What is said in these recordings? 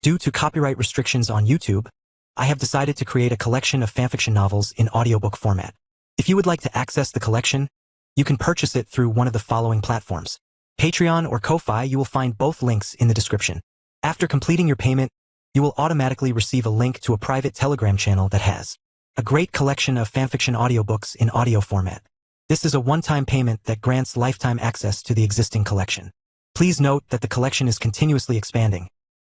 Due to copyright restrictions on YouTube, I have decided to create a collection of fanfiction novels in audiobook format. If you would like to access the collection, you can purchase it through one of the following platforms. Patreon or Ko-Fi. You will find both links in the description. After completing your payment, you will automatically receive a link to a private Telegram channel that has a great collection of fanfiction audiobooks in audio format. This is a one-time payment that grants lifetime access to the existing collection. Please note that the collection is continuously expanding.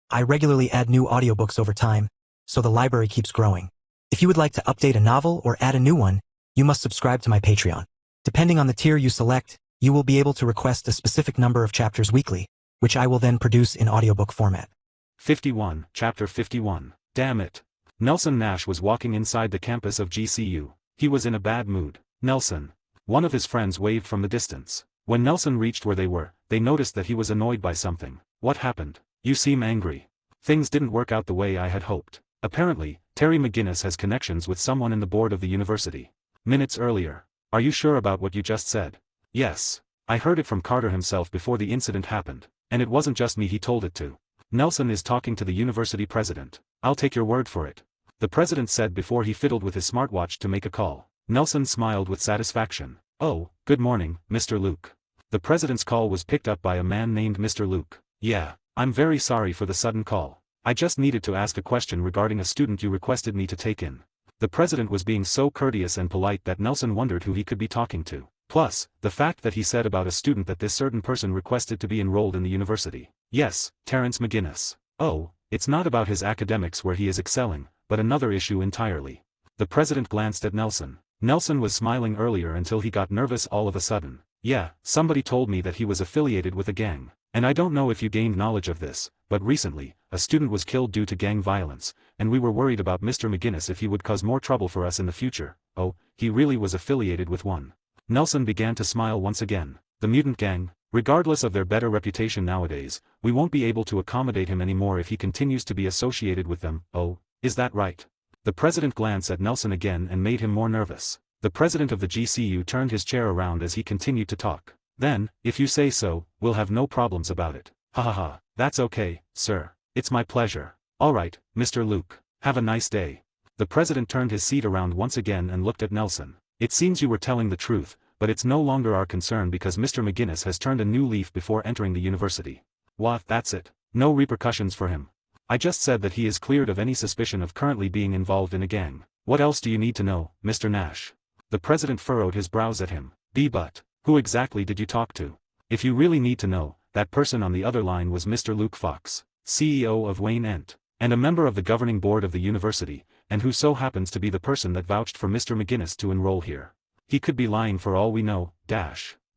I regularly add new audiobooks over time, so the library keeps growing. If you would like to update a novel or add a new one, you must subscribe to my Patreon. Depending on the tier you select, you will be able to request a specific number of chapters weekly, which I will then produce in audiobook format. 51, Chapter 51. Damn it. Nelson Nash was walking inside the campus of GCU. He was in a bad mood. Nelson. One of his friends waved from the distance. When Nelson reached where they were, they noticed that he was annoyed by something. What happened? You seem angry. Things didn't work out the way I had hoped. Apparently, Terry McGinnis has connections with someone in the board of the university. Minutes earlier. Are you sure about what you just said? Yes. I heard it from Carter himself before the incident happened, and it wasn't just me he told it to. Nelson is talking to the university president. I'll take your word for it. The president said before he fiddled with his smartwatch to make a call. Nelson smiled with satisfaction. Oh, good morning, Mr. Luke. The president's call was picked up by a man named Mr. Luke. Yeah, I'm very sorry for the sudden call. I just needed to ask a question regarding a student you requested me to take in. The president was being so courteous and polite that Nelson wondered who he could be talking to. Plus, the fact that he said about a student that this certain person requested to be enrolled in the university. Yes, Terrence McGinnis. Oh, it's not about his academics where he is excelling, but another issue entirely. The president glanced at Nelson. Nelson was smiling earlier until he got nervous all of a sudden. Yeah, somebody told me that he was affiliated with a gang. And I don't know if you gained knowledge of this, but recently, a student was killed due to gang violence, and we were worried about Mr. McGinnis if he would cause more trouble for us in the future. Oh, he really was affiliated with one. Nelson began to smile once again. The mutant gang, regardless of their better reputation nowadays, we won't be able to accommodate him anymore if he continues to be associated with them. Oh, is that right? The president glanced at Nelson again and made him more nervous. The president of the GCU turned his chair around as he continued to talk. Then, if you say so, we'll have no problems about it. Ha ha ha, that's okay, sir. It's my pleasure. Alright, Mr. Luke. Have a nice day. The president turned his seat around once again and looked at Nelson. It seems you were telling the truth, but it's no longer our concern because Mr. McGinnis has turned a new leaf before entering the university. What, that's it? No repercussions for him. I just said that he is cleared of any suspicion of currently being involved in a gang. What else do you need to know, Mr. Nash? The president furrowed his brows at him. But who exactly did you talk to? If you really need to know, that person on the other line was Mr. Luke Fox, CEO of Wayne Ent, and a member of the governing board of the university, and who so happens to be the person that vouched for Mr. McGinnis to enroll here. He could be lying for all we know.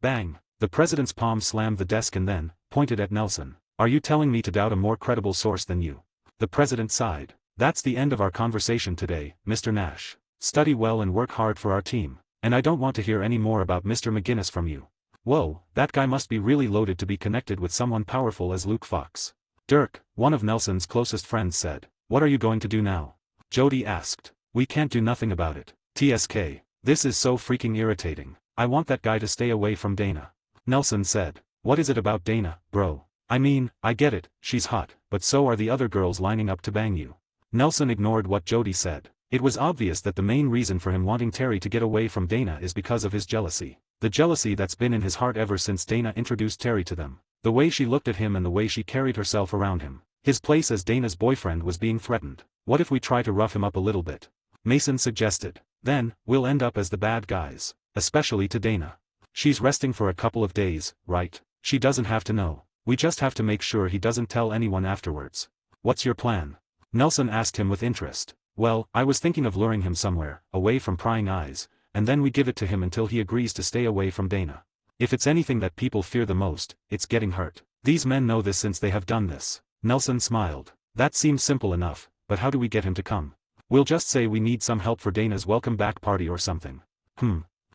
Bang. The president's palm slammed the desk and then pointed at Nelson. Are you telling me to doubt a more credible source than you? The president sighed. That's the end of our conversation today, Mr. Nash. Study well and work hard for our team, and I don't want to hear any more about Mr. McGinnis from you. Whoa, that guy must be really loaded to be connected with someone powerful as Luke Fox. Dirk, one of Nelson's closest friends, said. What are you going to do now? Jody asked. We can't do nothing about it. TSK. This is so freaking irritating. I want that guy to stay away from Dana. Nelson said. What is it about Dana, bro? I mean, I get it, she's hot, but so are the other girls lining up to bang you. Nelson ignored what Jody said. It was obvious that the main reason for him wanting Terry to get away from Dana is because of his jealousy. The jealousy that's been in his heart ever since Dana introduced Terry to them. The way she looked at him and the way she carried herself around him. His place as Dana's boyfriend was being threatened. What if we try to rough him up a little bit? Mason suggested. Then, we'll end up as the bad guys. Especially to Dana. She's resting for a couple of days, right? She doesn't have to know. We just have to make sure he doesn't tell anyone afterwards. What's your plan? Nelson asked him with interest. Well, I was thinking of luring him somewhere, away from prying eyes, and then we give it to him until he agrees to stay away from Dana. If it's anything that people fear the most, it's getting hurt. These men know this since they have done this. Nelson smiled. That seems simple enough, but how do we get him to come? We'll just say we need some help for Dana's welcome back party or something.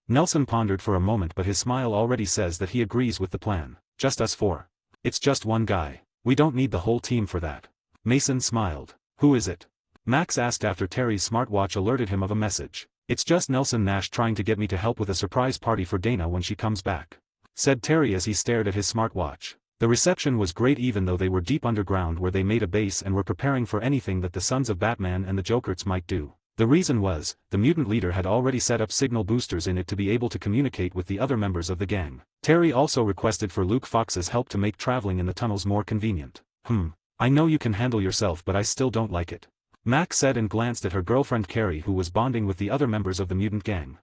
Nelson pondered for a moment, but his smile already says that he agrees with the plan. Just us four. It's just one guy. We don't need the whole team for that. Mason smiled. Who is it? Max asked after Terry's smartwatch alerted him of a message. It's just Nelson Nash trying to get me to help with a surprise party for Dana when she comes back. Said Terry as he stared at his smartwatch. The reception was great even though they were deep underground where they made a base and were preparing for anything that the sons of Batman and the Jokers might do. The reason was, the mutant leader had already set up signal boosters in it to be able to communicate with the other members of the gang. Terry also requested for Luke Fox's help to make traveling in the tunnels more convenient. I know you can handle yourself but I still don't like it. Max said and glanced at her girlfriend Carrie who was bonding with the other members of the mutant gang.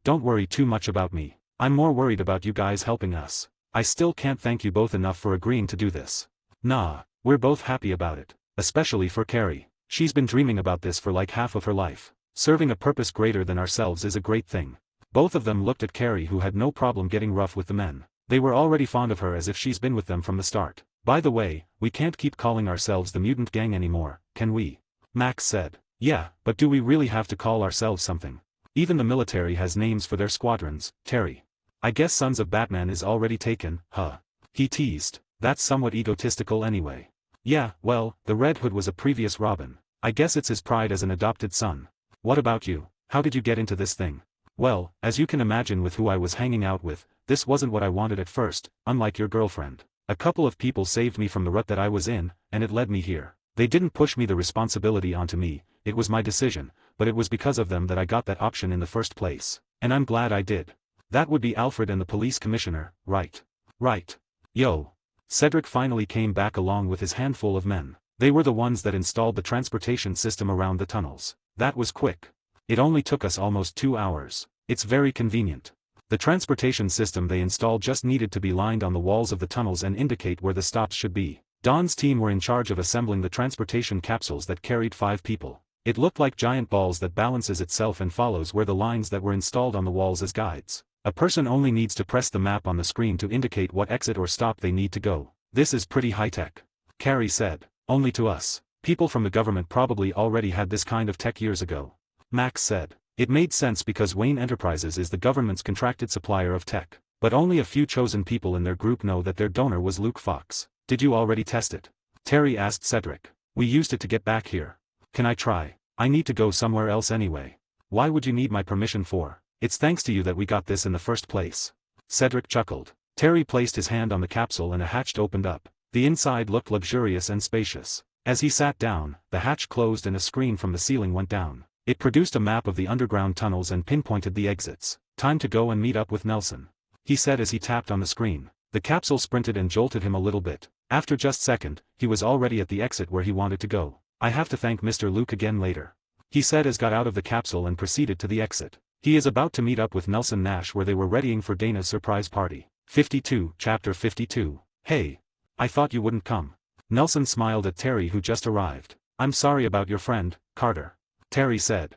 Don't worry too much about me. I'm more worried about you guys helping us. I still can't thank you both enough for agreeing to do this. Nah, we're both happy about it. Especially for Carrie. She's been dreaming about this for like half of her life. Serving a purpose greater than ourselves is a great thing. Both of them looked at Carrie who had no problem getting rough with the men. They were already fond of her as if she's been with them from the start. By the way, we can't keep calling ourselves the mutant gang anymore, can we? Max said. Yeah, but do we really have to call ourselves something? Even the military has names for their squadrons, Terry. I guess Sons of Batman is already taken, huh? He teased. That's somewhat egotistical anyway. Yeah, well, the Red Hood was a previous Robin. I guess it's his pride as an adopted son. What about you? How did you get into this thing? Well, as you can imagine with who I was hanging out with, this wasn't what I wanted at first, unlike your girlfriend. A couple of people saved me from the rut that I was in, and it led me here. They didn't push the responsibility onto me, it was my decision, but it was because of them that I got that option in the first place. And I'm glad I did. That would be Alfred and the police commissioner, right? Right. Yo. Cedric finally came back along with his handful of men. They were the ones that installed the transportation system around the tunnels. That was quick. It only took us almost 2 hours. It's very convenient. The transportation system they installed just needed to be lined on the walls of the tunnels and indicate where the stops should be. Don's team were in charge of assembling the transportation capsules that carried 5 people. It looked like giant balls that balances itself and follows where the lines that were installed on the walls as guides. A person only needs to press the map on the screen to indicate what exit or stop they need to go. This is pretty high-tech. Carrie said. Only to us. People from the government probably already had this kind of tech years ago. Max said. It made sense because Wayne Enterprises is the government's contracted supplier of tech. But only a few chosen people in their group know that their donor was Luke Fox. Did you already test it? Terry asked Cedric. We used it to get back here. Can I try? I need to go somewhere else anyway. Why would you need my permission for? It's thanks to you that we got this in the first place. Cedric chuckled. Terry placed his hand on the capsule and a hatch opened up. The inside looked luxurious and spacious. As he sat down, the hatch closed and a screen from the ceiling went down. It produced a map of the underground tunnels and pinpointed the exits. Time to go and meet up with Nelson. He said as he tapped on the screen. The capsule sprinted and jolted him a little bit. After just a second, he was already at the exit where he wanted to go. I have to thank Mr. Luke again later. He said as got out of the capsule and proceeded to the exit. He is about to meet up with Nelson Nash where they were readying for Dana's surprise party. 52, Chapter 52. Hey. I thought you wouldn't come. Nelson smiled at Terry who just arrived. I'm sorry about your friend, Carter. Terry said.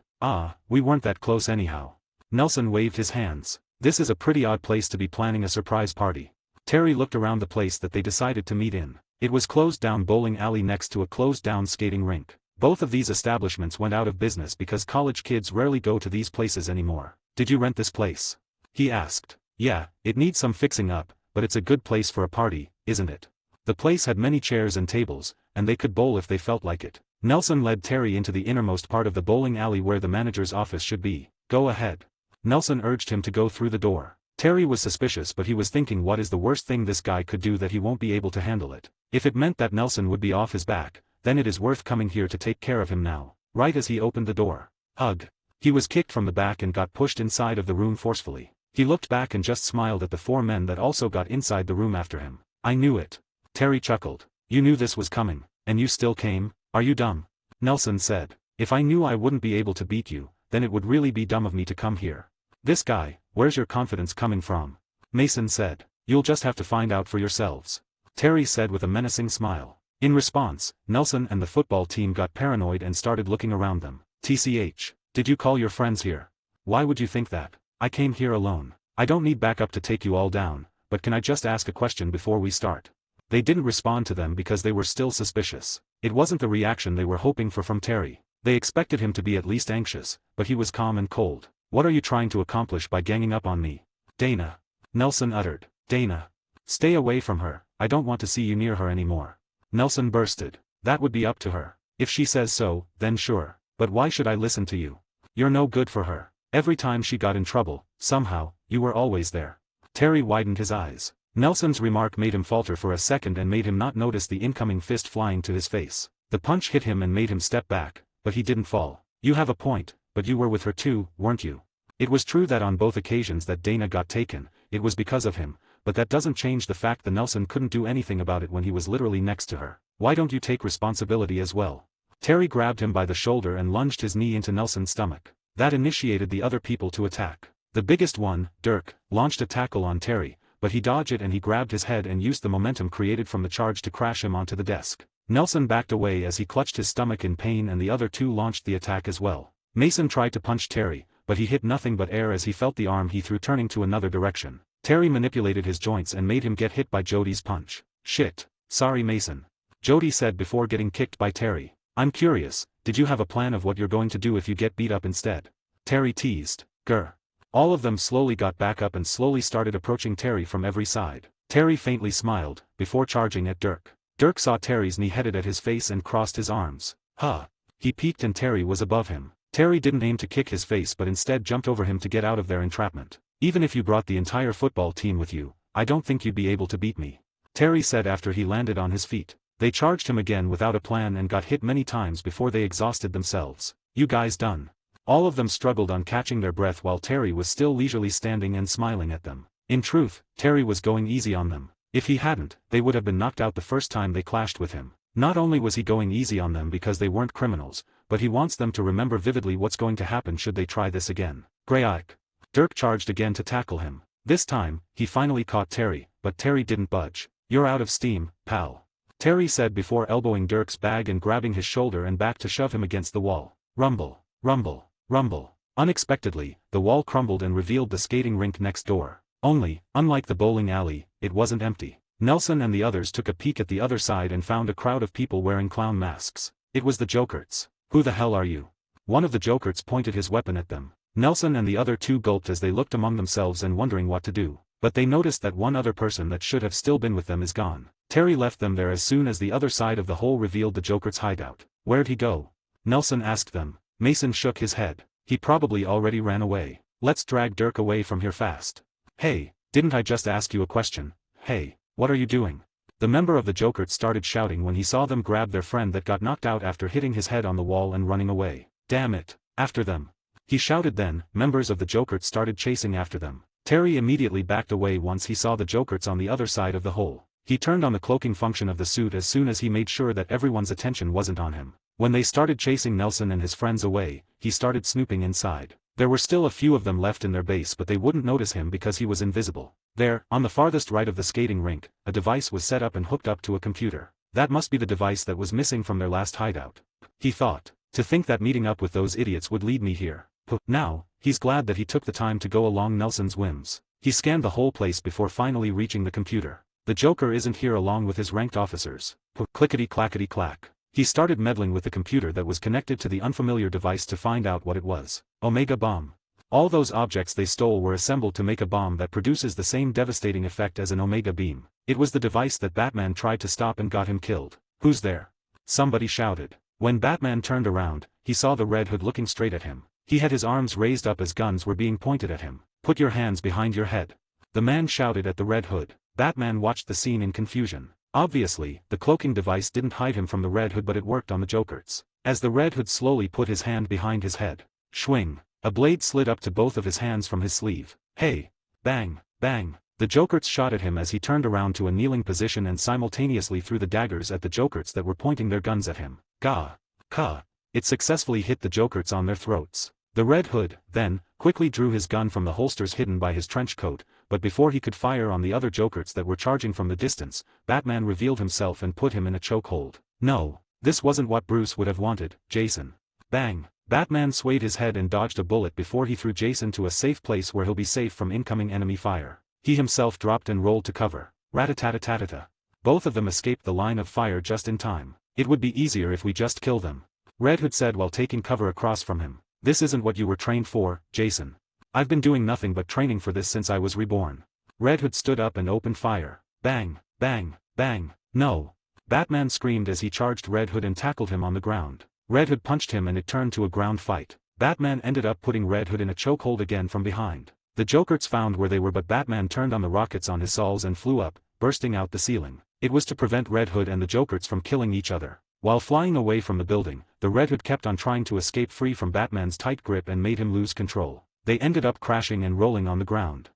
We weren't that close anyhow. Nelson waved his hands. This is a pretty odd place to be planning a surprise party. Terry looked around the place that they decided to meet in. It was closed-down bowling alley next to a closed-down skating rink. Both of these establishments went out of business because college kids rarely go to these places anymore. Did you rent this place? He asked. Yeah, it needs some fixing up, but it's a good place for a party, isn't it? The place had many chairs and tables, and they could bowl if they felt like it. Nelson led Terry into the innermost part of the bowling alley where the manager's office should be. Go ahead. Nelson urged him to go through the door. Terry was suspicious but he was thinking what is the worst thing this guy could do that he won't be able to handle it. If it meant that Nelson would be off his back, then it is worth coming here to take care of him now. Right as he opened the door. Ugh. He was kicked from the back and got pushed inside of the room forcefully. He looked back and just smiled at the 4 men that also got inside the room after him. I knew it. Terry chuckled. You knew this was coming, and you still came? Are you dumb? Nelson said. If I knew I wouldn't be able to beat you, then it would really be dumb of me to come here. This guy, where's your confidence coming from? Mason said. You'll just have to find out for yourselves. Terry said with a menacing smile. In response, Nelson and the football team got paranoid and started looking around them. TCH, did you call your friends here? Why would you think that? I came here alone. I don't need backup to take you all down, but can I just ask a question before we start? They didn't respond to them because they were still suspicious. It wasn't the reaction they were hoping for from Terry. They expected him to be at least anxious, but he was calm and cold. What are you trying to accomplish by ganging up on me? Dana. Nelson uttered. Dana. Stay away from her, I don't want to see you near her anymore. Nelson bursted. That would be up to her. If she says so, then sure. But why should I listen to you? You're no good for her. Every time she got in trouble, somehow, you were always there. Terry widened his eyes. Nelson's remark made him falter for a second and made him not notice the incoming fist flying to his face. The punch hit him and made him step back, but he didn't fall. You have a point, but you were with her too, weren't you? It was true that on both occasions that Dana got taken, it was because of him, but that doesn't change the fact that Nelson couldn't do anything about it when he was literally next to her. Why don't you take responsibility as well? Terry grabbed him by the shoulder and lunged his knee into Nelson's stomach. That initiated the other people to attack. The biggest one, Dirk, launched a tackle on Terry, but he dodged it and he grabbed his head and used the momentum created from the charge to crash him onto the desk. Nelson backed away as he clutched his stomach in pain and the other two launched the attack as well. Mason tried to punch Terry, but he hit nothing but air as he felt the arm he threw turning to another direction. Terry manipulated his joints and made him get hit by Jody's punch. Shit. Sorry Mason. Jody said before getting kicked by Terry. I'm curious, did you have a plan of what you're going to do if you get beat up instead? Terry teased. Grr. All of them slowly got back up and slowly started approaching Terry from every side. Terry faintly smiled, before charging at Dirk. Dirk saw Terry's knee headed at his face and crossed his arms. Huh. He peeked and Terry was above him. Terry didn't aim to kick his face but instead jumped over him to get out of their entrapment. Even if you brought the entire football team with you, I don't think you'd be able to beat me. Terry said after he landed on his feet. They charged him again without a plan and got hit many times before they exhausted themselves. You guys done? All of them struggled on catching their breath while Terry was still leisurely standing and smiling at them. In truth, Terry was going easy on them. If he hadn't, they would have been knocked out the first time they clashed with him. Not only was he going easy on them because they weren't criminals, but he wants them to remember vividly what's going to happen should they try this again. Grayike. Dirk charged again to tackle him. This time, he finally caught Terry, but Terry didn't budge. You're out of steam, pal. Terry said before elbowing Dirk's bag and grabbing his shoulder and back to shove him against the wall. Rumble, rumble, rumble. Unexpectedly, the wall crumbled and revealed the skating rink next door. Only, unlike the bowling alley, it wasn't empty. Nelson and the others took a peek at the other side and found a crowd of people wearing clown masks. It was the Jokerts. Who the hell are you? One of the Jokerts pointed his weapon at them. Nelson and the other two gulped as they looked among themselves and wondering what to do. But they noticed that one other person that should have still been with them is gone. Terry left them there as soon as the other side of the hole revealed the Joker's hideout. Where'd he go? Nelson asked them. Mason shook his head. He probably already ran away. Let's drag Dirk away from here fast. Hey, didn't I just ask you a question? Hey, what are you doing? The member of the Jokerts started shouting when he saw them grab their friend that got knocked out after hitting his head on the wall and running away. Damn it, after them. He shouted then, members of the Jokerts started chasing after them. Terry immediately backed away once he saw the Jokerts on the other side of the hole. He turned on the cloaking function of the suit as soon as he made sure that everyone's attention wasn't on him. When they started chasing Nelson and his friends away, he started snooping inside. There were still a few of them left in their base but they wouldn't notice him because he was invisible. There, on the farthest right of the skating rink, a device was set up and hooked up to a computer. That must be the device that was missing from their last hideout. He thought. To think that meeting up with those idiots would lead me here. Now, he's glad that he took the time to go along Nelson's whims. He scanned the whole place before finally reaching the computer. The Joker isn't here along with his ranked officers. Clickety-clackety-clack. He started meddling with the computer that was connected to the unfamiliar device to find out what it was. Omega Bomb. All those objects they stole were assembled to make a bomb that produces the same devastating effect as an Omega Beam. It was the device that Batman tried to stop and got him killed. Who's there? Somebody shouted. When Batman turned around, he saw the Red Hood looking straight at him. He had his arms raised up as guns were being pointed at him. Put your hands behind your head. The man shouted at the Red Hood. Batman watched the scene in confusion. Obviously, the cloaking device didn't hide him from the Red Hood but it worked on the Jokerts. As the Red Hood slowly put his hand behind his head. Schwing. A blade slid up to both of his hands from his sleeve. Hey! Bang! Bang! The Jokerts shot at him as he turned around to a kneeling position and simultaneously threw the daggers at the Jokerts that were pointing their guns at him. Gah! Ka! It successfully hit the Jokerts on their throats. The Red Hood, then, quickly drew his gun from the holsters hidden by his trench coat, but before he could fire on the other Jokerts that were charging from the distance, Batman revealed himself and put him in a chokehold. No, this wasn't what Bruce would have wanted, Jason. Bang! Batman swayed his head and dodged a bullet before he threw Jason to a safe place where he'll be safe from incoming enemy fire. He himself dropped and rolled to cover. Rat-a-tat-a-tat-a-ta. Both of them escaped the line of fire just in time. It would be easier if we just kill them. Red Hood said while taking cover across from him. This isn't what you were trained for, Jason. I've been doing nothing but training for this since I was reborn. Red Hood stood up and opened fire. Bang, bang, bang, no. Batman screamed as he charged Red Hood and tackled him on the ground. Red Hood punched him and it turned to a ground fight. Batman ended up putting Red Hood in a chokehold again from behind. The Jokers found where they were, but Batman turned on the rockets on his soles and flew up, bursting out the ceiling. It was to prevent Red Hood and the Jokers from killing each other. While flying away from the building, the Red Hood kept on trying to escape free from Batman's tight grip and made him lose control. They ended up crashing and rolling on the ground.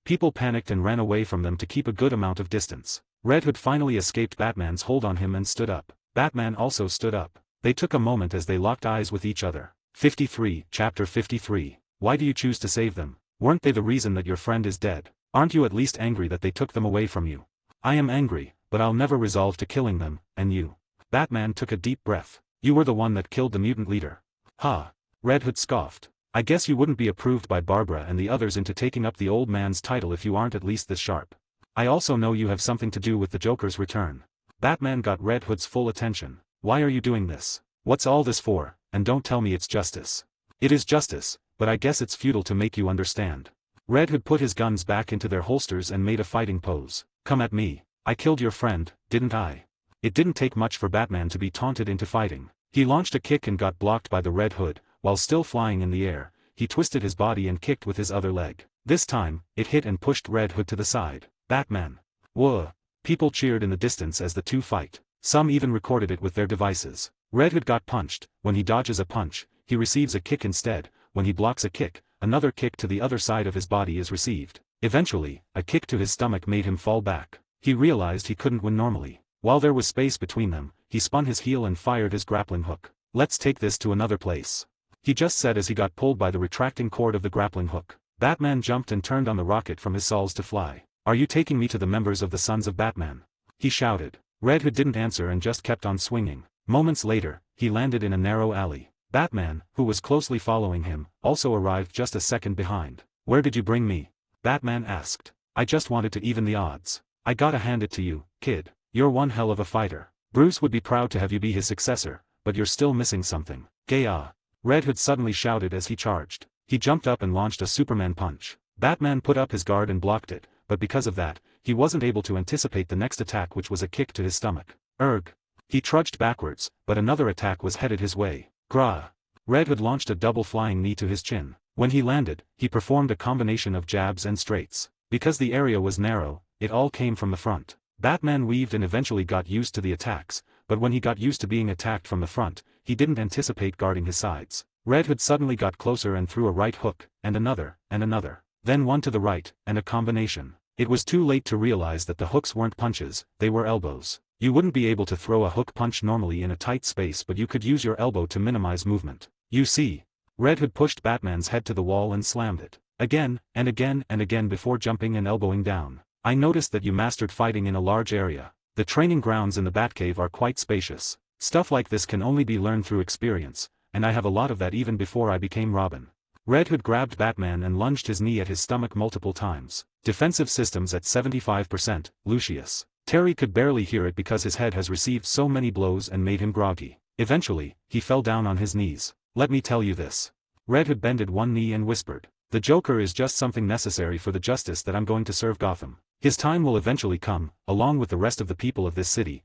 People panicked and ran away from them to keep a good amount of distance. Red Hood finally escaped Batman's hold on him and stood up. Batman also stood up. They took a moment as they locked eyes with each other. 53, Chapter 53. Why do you choose to save them? Weren't they the reason that your friend is dead? Aren't you at least angry that they took them away from you? I am angry, but I'll never resolve to killing them, and you. Batman took a deep breath. You were the one that killed the mutant leader. Ha! Red Hood scoffed. I guess you wouldn't be approved by Barbara and the others into taking up the old man's title if you aren't at least this sharp. I also know you have something to do with the Joker's return. Batman got Red Hood's full attention. Why are you doing this? What's all this for? And don't tell me it's justice. It is justice, but I guess it's futile to make you understand. Red Hood put his guns back into their holsters and made a fighting pose. Come at me. I killed your friend, didn't I? It didn't take much for Batman to be taunted into fighting. He launched a kick and got blocked by the Red Hood. While still flying in the air, he twisted his body and kicked with his other leg. This time, it hit and pushed Red Hood to the side. Batman. Whoa. People cheered in the distance as the two fight. Some even recorded it with their devices. Red Hood got punched. When he dodges a punch, he receives a kick instead. When he blocks a kick, another kick to the other side of his body is received. Eventually, a kick to his stomach made him fall back. He realized he couldn't win normally. While there was space between them, he spun his heel and fired his grappling hook. Let's take this to another place. He just said as he got pulled by the retracting cord of the grappling hook. Batman jumped and turned on the rocket from his soles to fly. Are you taking me to the members of the Sons of Batman? He shouted. Red Hood didn't answer and just kept on swinging. Moments later, he landed in a narrow alley. Batman, who was closely following him, also arrived just a second behind. Where did you bring me? Batman asked. I just wanted to even the odds. I gotta hand it to you, kid. You're one hell of a fighter. Bruce would be proud to have you be his successor, but you're still missing something. Gah! Red Hood suddenly shouted as he charged. He jumped up and launched a Superman punch. Batman put up his guard and blocked it, but because of that, he wasn't able to anticipate the next attack, which was a kick to his stomach. Erg! He trudged backwards, but another attack was headed his way. Grah! Red Hood launched a double flying knee to his chin. When he landed, he performed a combination of jabs and straights. Because the area was narrow, it all came from the front. Batman weaved and eventually got used to the attacks, but when he got used to being attacked from the front, he didn't anticipate guarding his sides. Red Hood suddenly got closer and threw a right hook, and another, then one to the right, and a combination. It was too late to realize that the hooks weren't punches, they were elbows. You wouldn't be able to throw a hook punch normally in a tight space, but you could use your elbow to minimize movement. You see. Red Hood pushed Batman's head to the wall and slammed it. Again, and again and again before jumping and elbowing down. I noticed that you mastered fighting in a large area. The training grounds in the Batcave are quite spacious. Stuff like this can only be learned through experience, and I have a lot of that even before I became Robin. Red Hood grabbed Batman and lunged his knee at his stomach multiple times. Defensive systems at 75%, Lucius. Terry could barely hear it because his head has received so many blows and made him groggy. Eventually, he fell down on his knees. Let me tell you this. Red Hood bended one knee and whispered. The Joker is just something necessary for the justice that I'm going to serve Gotham. His time will eventually come, along with the rest of the people of this city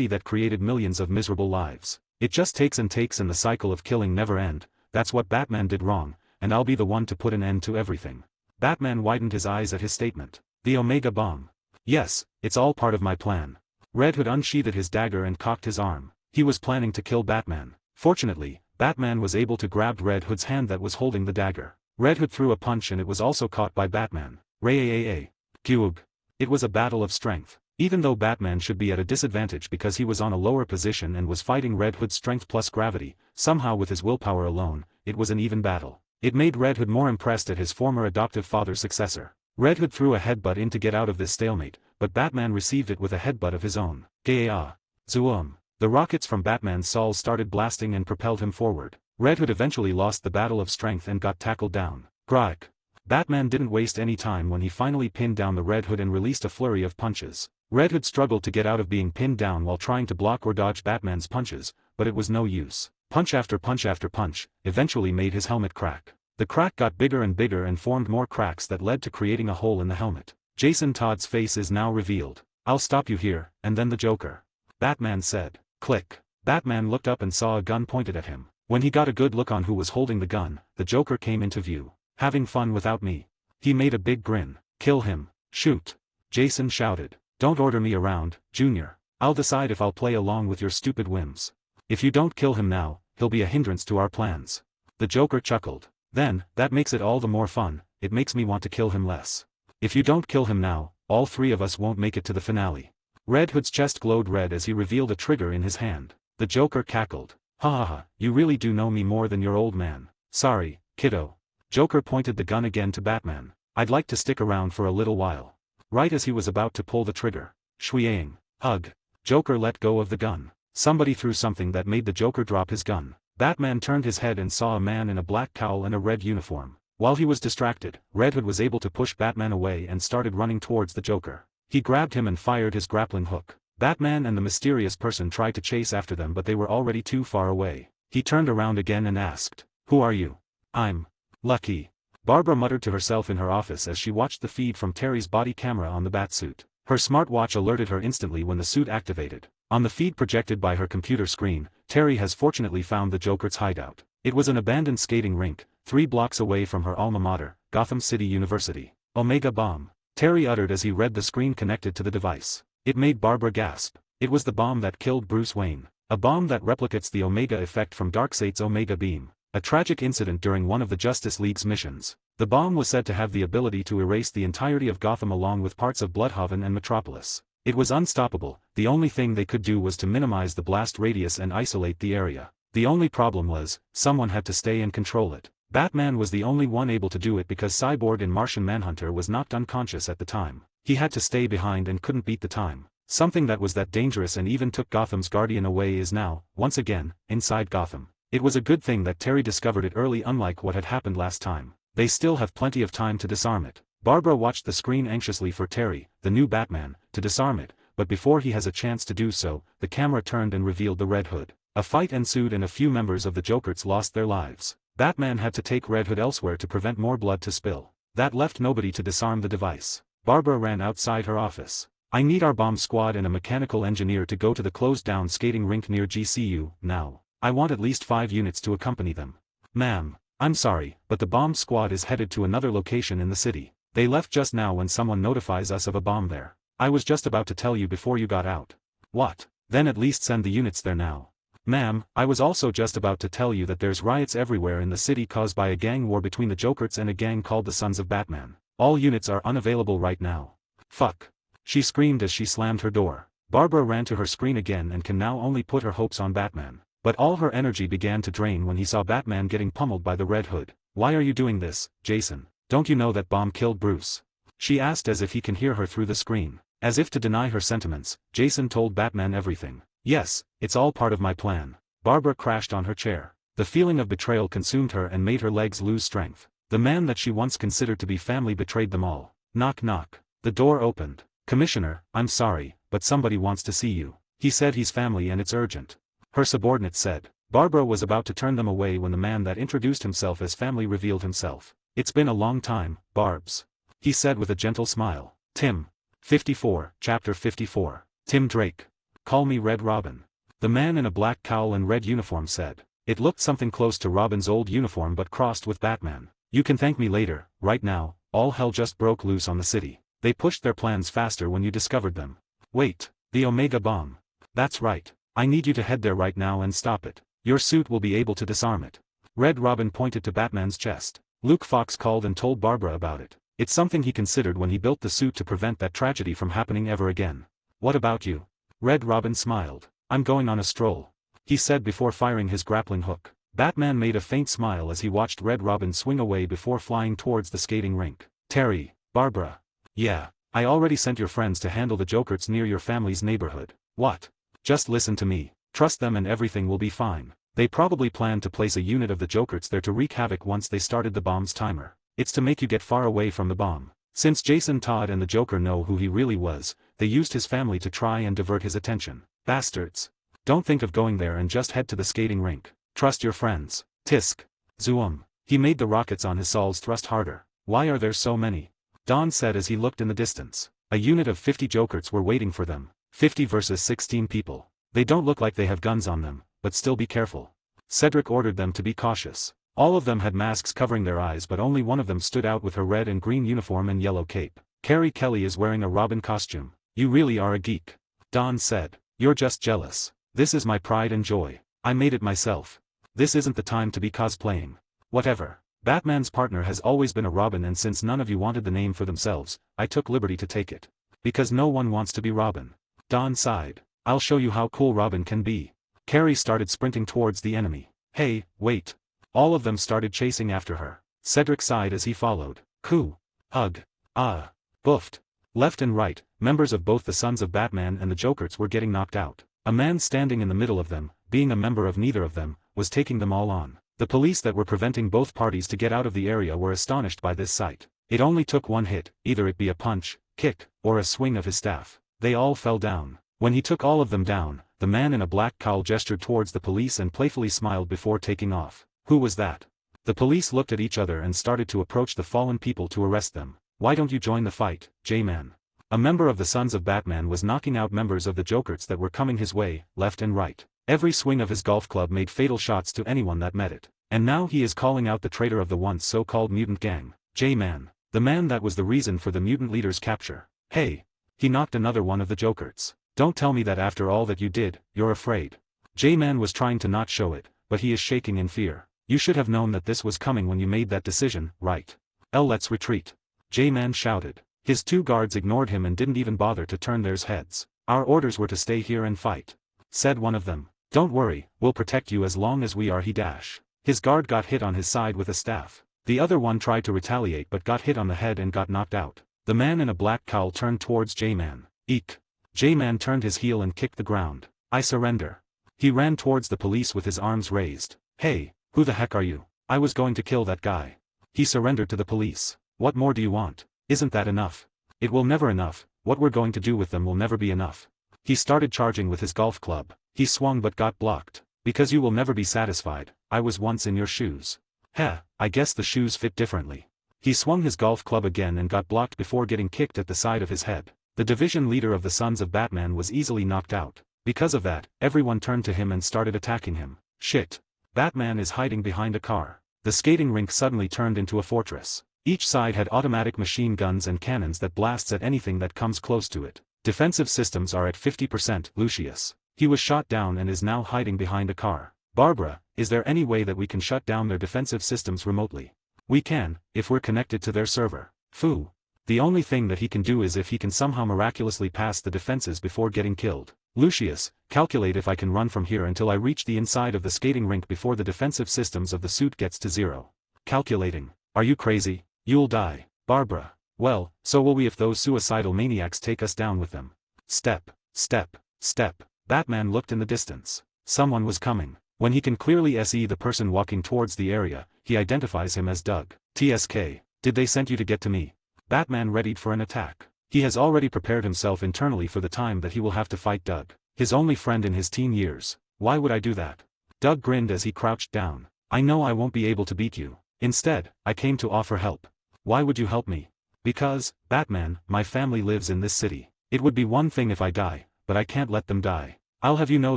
that created millions of miserable lives. It just takes and the cycle of killing never end. That's what Batman did wrong, and I'll be the one to put an end to everything. Batman widened his eyes at his statement. The Omega Bomb. Yes, it's all part of my plan. Red Hood unsheathed his dagger and cocked his arm. He was planning to kill Batman. Fortunately, Batman was able to grab Red Hood's hand that was holding the dagger. Red Hood threw a punch and it was also caught by Batman. Ray-a-a-a. Gyug. It was a battle of strength. Even though Batman should be at a disadvantage because he was on a lower position and was fighting Red Hood's strength plus gravity, somehow with his willpower alone, it was an even battle. It made Red Hood more impressed at his former adoptive father's successor. Red Hood threw a headbutt in to get out of this stalemate, but Batman received it with a headbutt of his own. Gah! Zoom! The rockets from Batman's soles started blasting and propelled him forward. Red Hood eventually lost the battle of strength and got tackled down. Grok! Batman didn't waste any time when he finally pinned down the Red Hood and released a flurry of punches. Red Hood struggled to get out of being pinned down while trying to block or dodge Batman's punches, but it was no use. Punch after punch after punch eventually made his helmet crack. The crack got bigger and formed more cracks that led to creating a hole in the helmet. Jason Todd's face is now revealed. I'll stop you here, and then the Joker. Batman said. Click. Batman looked up and saw a gun pointed at him. When he got a good look on who was holding the gun, the Joker came into view. Having fun without me. He made a big grin. Kill him. Shoot. Jason shouted. Don't order me around, Junior. I'll decide if I'll play along with your stupid whims. If you don't kill him now, he'll be a hindrance to our plans. The Joker chuckled. Then, that makes it all the more fun, it makes me want to kill him less. If you don't kill him now, all three of us won't make it to the finale. Red Hood's chest glowed red as he revealed a trigger in his hand. The Joker cackled. Ha ha ha, you really do know me more than your old man. Sorry, kiddo. Joker pointed the gun again to Batman. I'd like to stick around for a little while. Right as he was about to pull the trigger. Shweeing. Hug. Joker let go of the gun. Somebody threw something that made the Joker drop his gun. Batman turned his head and saw a man in a black cowl and a red uniform. While he was distracted, Red Hood was able to push Batman away and started running towards the Joker. He grabbed him and fired his grappling hook. Batman and the mysterious person tried to chase after them, but they were already too far away. He turned around again and asked, "Who are you?" "I'm Lucky." Barbara muttered to herself in her office as she watched the feed from Terry's body camera on the Batsuit. Her smartwatch alerted her instantly when the suit activated. On the feed projected by her computer screen, Terry has fortunately found the Joker's hideout. It was an abandoned skating rink, 3 blocks away from her alma mater, Gotham City University. Omega bomb. Terry uttered as he read the screen connected to the device. It made Barbara gasp. It was the bomb that killed Bruce Wayne. A bomb that replicates the Omega effect from Darkseid's Omega beam. A tragic incident during one of the Justice League's missions. The bomb was said to have the ability to erase the entirety of Gotham along with parts of Bloodhaven and Metropolis. It was unstoppable. The only thing they could do was to minimize the blast radius and isolate the area. The only problem was, someone had to stay and control it. Batman was the only one able to do it because Cyborg in Martian Manhunter was knocked unconscious at the time. He had to stay behind and couldn't beat the time. Something that was that dangerous and even took Gotham's Guardian away is now, once again, inside Gotham. It was a good thing that Terry discovered it early, unlike what had happened last time. They still have plenty of time to disarm it. Barbara watched the screen anxiously for Terry, the new Batman, to disarm it, but before he has a chance to do so, the camera turned and revealed the Red Hood. A fight ensued and a few members of the Jokers lost their lives. Batman had to take Red Hood elsewhere to prevent more blood to spill. That left nobody to disarm the device. Barbara ran outside her office. "I need our bomb squad and a mechanical engineer to go to the closed-down skating rink near GCU, now. I want at least 5 units to accompany them." "Ma'am, I'm sorry, but the bomb squad is headed to another location in the city. They left just now when someone notifies us of a bomb there. I was just about to tell you before you got out." "What? Then at least send the units there now." "Ma'am, I was also just about to tell you that there's riots everywhere in the city caused by a gang war between the Jokers and a gang called the Sons of Batman. All units are unavailable right now." "Fuck." She screamed as she slammed her door. Barbara ran to her screen again and can now only put her hopes on Batman. But all her energy began to drain when he saw Batman getting pummeled by the Red Hood. "Why are you doing this, Jason? Don't you know that bomb killed Bruce?" She asked as if he can hear her through the screen. As if to deny her sentiments, Jason told Batman everything. "Yes, it's all part of my plan." Barbara crashed on her chair. The feeling of betrayal consumed her and made her legs lose strength. The man that she once considered to be family betrayed them all. Knock knock. The door opened. "Commissioner, I'm sorry, but somebody wants to see you. He said he's family and it's urgent." Her subordinate said. Barbara was about to turn them away when the man that introduced himself as family revealed himself. "It's been a long time, Barbs," he said with a gentle smile. "Tim." 54, Chapter 54. Tim Drake. "Call me Red Robin," the man in a black cowl and red uniform said. It looked something close to Robin's old uniform but crossed with Batman. "You can thank me later. Right now, all hell just broke loose on the city. They pushed their plans faster when you discovered them." "Wait, the Omega bomb." "That's right. I need you to head there right now and stop it. Your suit will be able to disarm it." Red Robin pointed to Batman's chest. Luke Fox called and told Barbara about it. It's something he considered when he built the suit to prevent that tragedy from happening ever again. "What about you?" Red Robin smiled. "I'm going on a stroll," he said before firing his grappling hook. Batman made a faint smile as he watched Red Robin swing away before flying towards the skating rink. "Terry, Barbara." "Yeah, I already sent your friends to handle the Jokers near your family's neighborhood." "What?" "Just listen to me. Trust them and everything will be fine. They probably planned to place a unit of the Jokers there to wreak havoc once they started the bomb's timer. It's to make you get far away from the bomb. Since Jason Todd and the Joker know who he really was, they used his family to try and divert his attention. Bastards. Don't think of going there and just head to the skating rink. Trust your friends." Tisk. Zoom. He made the rockets on his saws thrust harder. "Why are there so many?" Don said as he looked in the distance. A unit of 50 Jokers were waiting for them. 50 versus 16 people. They don't look like they have guns on them, but still be careful. Cedric ordered them to be cautious. All of them had masks covering their eyes, but only one of them stood out with her red and green uniform and yellow cape. Carrie Kelly is wearing a Robin costume. You really are a geek. Dawn said. You're just jealous. This is my pride and joy. I made it myself. This isn't the time to be cosplaying. Whatever. Batman's partner has always been a Robin, and since none of you wanted the name for themselves, I took liberty to take it. Because no one wants to be Robin. Dawn sighed. I'll show you how cool Robin can be. Carrie started sprinting towards the enemy. Hey, wait. All of them started chasing after her. Cedric sighed as he followed. Coo. Ugh. Ah. Boofed. Left and right, members of both the Sons of Batman and the Jokers were getting knocked out. A man standing in the middle of them, being a member of neither of them, was taking them all on. The police that were preventing both parties to get out of the area were astonished by this sight. It only took one hit, either it be a punch, kick, or a swing of his staff. They all fell down. When he took all of them down, the man in a black cowl gestured towards the police and playfully smiled before taking off. Who was that? The police looked at each other and started to approach the fallen people to arrest them. Why don't you join the fight, J-Man? A member of the Sons of Batman was knocking out members of the Jokers that were coming his way, left and right. Every swing of his golf club made fatal shots to anyone that met it. And now he is calling out the traitor of the once so-called mutant gang, J-Man, the man that was the reason for the mutant leader's capture. Hey! He knocked another one of the Jokers. Don't tell me that after all that you did, you're afraid. J-Man was trying to not show it, but he is shaking in fear. You should have known that this was coming when you made that decision, right? Let's retreat. J-Man shouted. His two guards ignored him and didn't even bother to turn their heads. Our orders were to stay here and fight. Said one of them. Don't worry, we'll protect you as long as we are he dash. His guard got hit on his side with a staff. The other one tried to retaliate but got hit on the head and got knocked out. The man in a black cowl turned towards J-Man. Eek. J-Man turned his heel and kicked the ground. I surrender. He ran towards the police with his arms raised. Hey, who the heck are you? I was going to kill that guy. He surrendered to the police. What more do you want? Isn't that enough? It will never enough. What we're going to do with them will never be enough. He started charging with his golf club. He swung but got blocked. Because you will never be satisfied. I was once in your shoes. Heh, I guess the shoes fit differently. He swung his golf club again and got blocked before getting kicked at the side of his head. The division leader of the Sons of Batman was easily knocked out. Because of that, everyone turned to him and started attacking him. Shit. Batman is hiding behind a car. The skating rink suddenly turned into a fortress. Each side had automatic machine guns and cannons that blasts at anything that comes close to it. Defensive systems are at 50%, Lucius. He was shot down and is now hiding behind a car. Barbara, is there any way that we can shut down their defensive systems remotely? We can, if we're connected to their server. Foo. The only thing that he can do is if he can somehow miraculously pass the defenses before getting killed. Lucius, calculate if I can run from here until I reach the inside of the skating rink before the defensive systems of the suit gets to 0. Calculating. Are you crazy? You'll die. Barbara. Well, so will we if those suicidal maniacs take us down with them. Step, step, step. Batman looked in the distance. Someone was coming. When he can clearly see the person walking towards the area, he identifies him as Doug. TSK, did they send you to get to me? Batman readied for an attack. He has already prepared himself internally for the time that he will have to fight Doug, his only friend in his teen years. Why would I do that? Doug grinned as he crouched down. I know I won't be able to beat you. Instead, I came to offer help. Why would you help me? Because, Batman, my family lives in this city. It would be one thing if I die, but I can't let them die. I'll have you know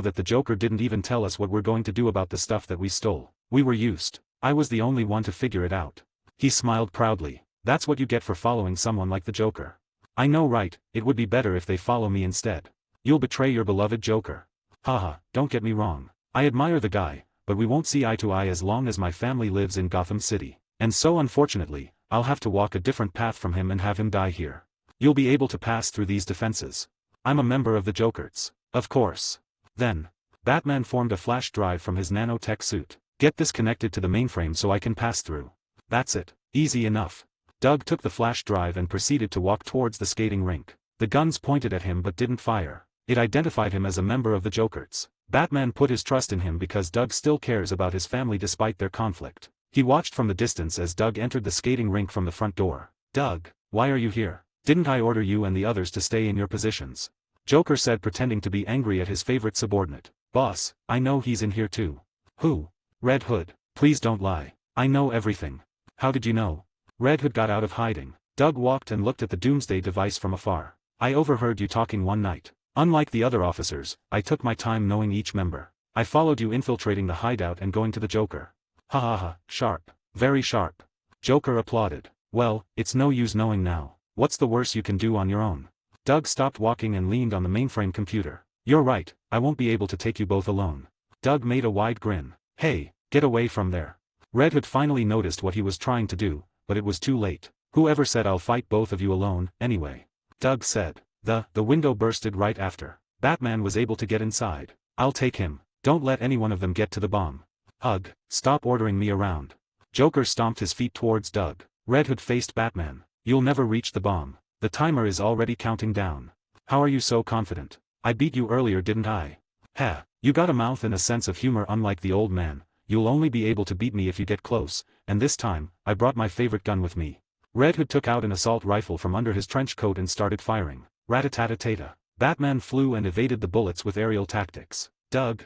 that the Joker didn't even tell us what we're going to do about the stuff that we stole. We were used. I was the only one to figure it out. He smiled proudly. That's what you get for following someone like the Joker. I know, right? It would be better if they follow me instead. You'll betray your beloved Joker. Haha, don't get me wrong. I admire the guy, but we won't see eye to eye as long as my family lives in Gotham City. And so unfortunately, I'll have to walk a different path from him and have him die here. You'll be able to pass through these defenses. I'm a member of the Jokers. Of course. Then, Batman formed a flash drive from his nanotech suit. Get this connected to the mainframe so I can pass through. That's it. Easy enough. Doug took the flash drive and proceeded to walk towards the skating rink. The guns pointed at him but didn't fire. It identified him as a member of the Jokers. Batman put his trust in him because Doug still cares about his family despite their conflict. He watched from the distance as Doug entered the skating rink from the front door. Doug, why are you here? Didn't I order you and the others to stay in your positions? Joker said, pretending to be angry at his favorite subordinate. Boss, I know he's in here too. Who? Red Hood. Please don't lie. I know everything. How did you know? Red Hood got out of hiding. Doug walked and looked at the Doomsday device from afar. I overheard you talking one night. Unlike the other officers, I took my time knowing each member. I followed you infiltrating the hideout and going to the Joker. Ha ha ha, sharp. Very sharp. Joker applauded. Well, it's no use knowing now. What's the worst you can do on your own? Doug stopped walking and leaned on the mainframe computer. You're right, I won't be able to take you both alone. Doug made a wide grin. Hey, get away from there. Red Hood finally noticed what he was trying to do, but it was too late. Whoever said I'll fight both of you alone, anyway? Doug said. The window bursted right after. Batman was able to get inside. I'll take him. Don't let any one of them get to the bomb. Ugh, stop ordering me around. Joker stomped his feet towards Doug. Red Hood faced Batman. You'll never reach the bomb. The timer is already counting down. How are you so confident? I beat you earlier, didn't I? Ha, you got a mouth and a sense of humor unlike the old man. You'll only be able to beat me if you get close, and this time, I brought my favorite gun with me. Red Hood took out an assault rifle from under his trench coat and started firing. Rat-a-tat-a-tat-a. Batman flew and evaded the bullets with aerial tactics. Doug.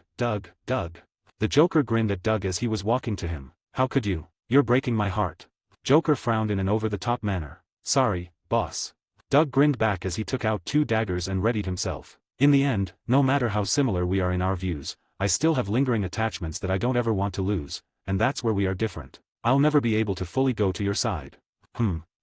The Joker grinned at Doug as he was walking to him. How could you? You're breaking my heart. Joker frowned in an over-the-top manner. Sorry, boss. Doug grinned back as he took out 2 daggers and readied himself. In the end, no matter how similar we are in our views, I still have lingering attachments that I don't ever want to lose, and that's where we are different. I'll never be able to fully go to your side.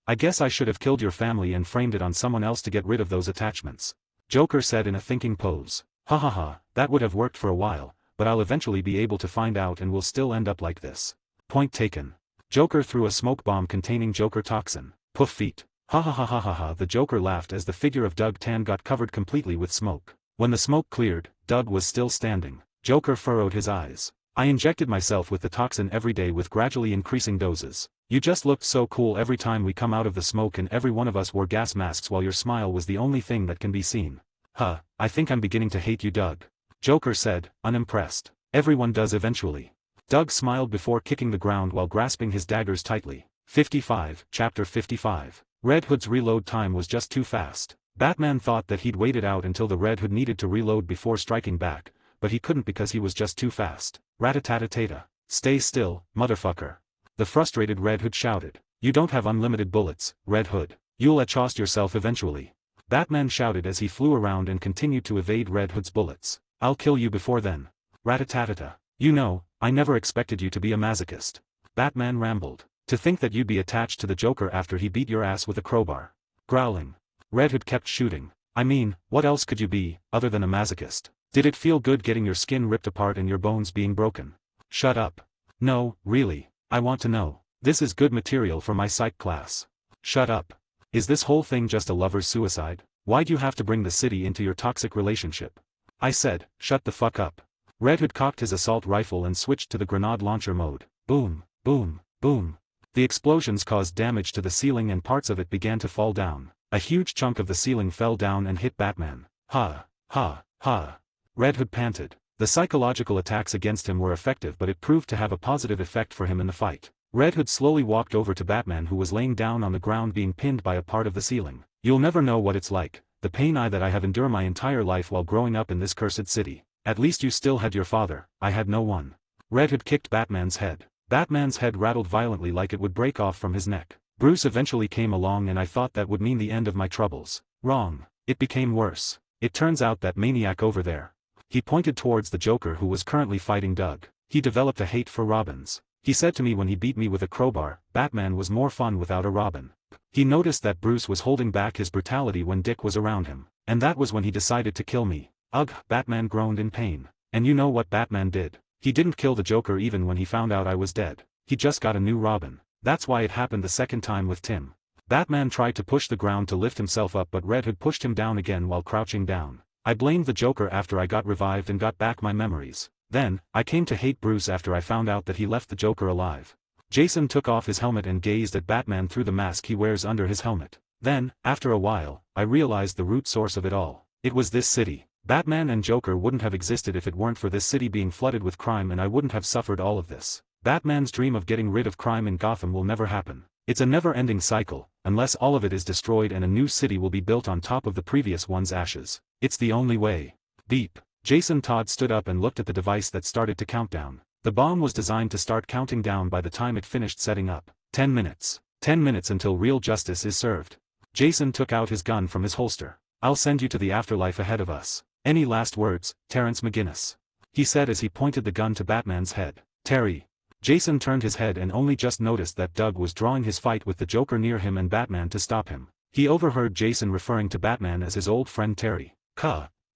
I guess I should have killed your family and framed it on someone else to get rid of those attachments. Joker said in a thinking pose. Ha ha ha, that would have worked for a while, but I'll eventually be able to find out and we'll still end up like this. Point taken. Joker threw a smoke bomb containing Joker toxin. Poof feet. Ha ha ha ha ha ha. The Joker laughed as the figure of Doug Tan got covered completely with smoke. When the smoke cleared, Doug was still standing. Joker furrowed his eyes. I injected myself with the toxin every day with gradually increasing doses. You just looked so cool every time we come out of the smoke and every one of us wore gas masks while your smile was the only thing that can be seen. I think I'm beginning to hate you, Doug. Joker said, unimpressed. Everyone does eventually. Doug smiled before kicking the ground while grasping his daggers tightly. 55, Chapter 55. Red Hood's reload time was just too fast. Batman thought that he'd wait it out until the Red Hood needed to reload before striking back, but he couldn't because he was just too fast. Rat-a-tat-a-tat-a. Stay still, motherfucker. The frustrated Red Hood shouted. You don't have unlimited bullets, Red Hood. You'll exhaust yourself eventually. Batman shouted as he flew around and continued to evade Red Hood's bullets. I'll kill you before then. Rat-a-tat-a-tat. You know, I never expected you to be a masochist. Batman rambled. To think that you'd be attached to the Joker after he beat your ass with a crowbar. Growling. Red Hood kept shooting. I mean, what else could you be, other than a masochist? Did it feel good getting your skin ripped apart and your bones being broken? Shut up. No, really, I want to know. This is good material for my psych class. Shut up. Is this whole thing just a lover's suicide? Why'd you have to bring the city into your toxic relationship? I said, shut the fuck up. Red Hood cocked his assault rifle and switched to the grenade launcher mode. Boom, boom, boom. The explosions caused damage to the ceiling and parts of it began to fall down. A huge chunk of the ceiling fell down and hit Batman. Ha. Red Hood panted. The psychological attacks against him were effective, but it proved to have a positive effect for him in the fight. Red Hood slowly walked over to Batman, who was laying down on the ground being pinned by a part of the ceiling. You'll never know what it's like, the pain that I have endured my entire life while growing up in this cursed city. At least you still had your father, I had no one. Red Hood kicked Batman's head. Batman's head rattled violently like it would break off from his neck. Bruce eventually came along and I thought that would mean the end of my troubles. Wrong. It became worse. It turns out that maniac over there. He pointed towards the Joker who was currently fighting Doug. He developed a hate for Robins. He said to me when he beat me with a crowbar, Batman was more fun without a Robin. He noticed that Bruce was holding back his brutality when Dick was around him. And that was when he decided to kill me. Ugh, Batman groaned in pain. And you know what Batman did? He didn't kill the Joker even when he found out I was dead. He just got a new Robin. That's why it happened the second time with Tim. Batman tried to push the ground to lift himself up, but Red Hood pushed him down again while crouching down. I blamed the Joker after I got revived and got back my memories. Then, I came to hate Bruce after I found out that he left the Joker alive. Jason took off his helmet and gazed at Batman through the mask he wears under his helmet. Then, after a while, I realized the root source of it all. It was this city. Batman and Joker wouldn't have existed if it weren't for this city being flooded with crime, and I wouldn't have suffered all of this. Batman's dream of getting rid of crime in Gotham will never happen. It's a never-ending cycle, unless all of it is destroyed and a new city will be built on top of the previous one's ashes. It's the only way. Beep. Jason Todd stood up and looked at the device that started to count down. The bomb was designed to start counting down by the time it finished setting up. 10 minutes. 10 minutes until real justice is served. Jason took out his gun from his holster. I'll send you to the afterlife ahead of us. Any last words, Terrence McGinnis? He said as he pointed the gun to Batman's head. Terry. Jason turned his head and only just noticed that Doug was drawing his fight with the Joker near him and Batman to stop him. He overheard Jason referring to Batman as his old friend Terry.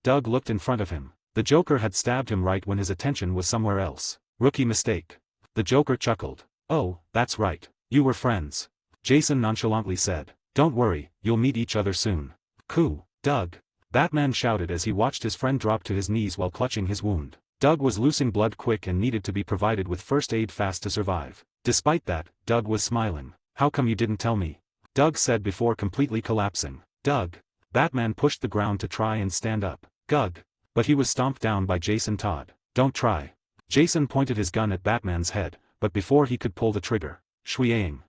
Doug looked in front of him. The Joker had stabbed him right when his attention was somewhere else. Rookie mistake. The Joker chuckled. Oh, that's right. You were friends. Jason nonchalantly said. Don't worry, you'll meet each other soon. Coo, Doug. Batman shouted as he watched his friend drop to his knees while clutching his wound. Doug was losing blood quick and needed to be provided with first aid fast to survive. Despite that, Doug was smiling. How come you didn't tell me? Doug said before completely collapsing. Doug. Batman pushed the ground to try and stand up. Gug. But he was stomped down by Jason Todd. Don't try. Jason pointed his gun at Batman's head, but before he could pull the trigger. Shweang.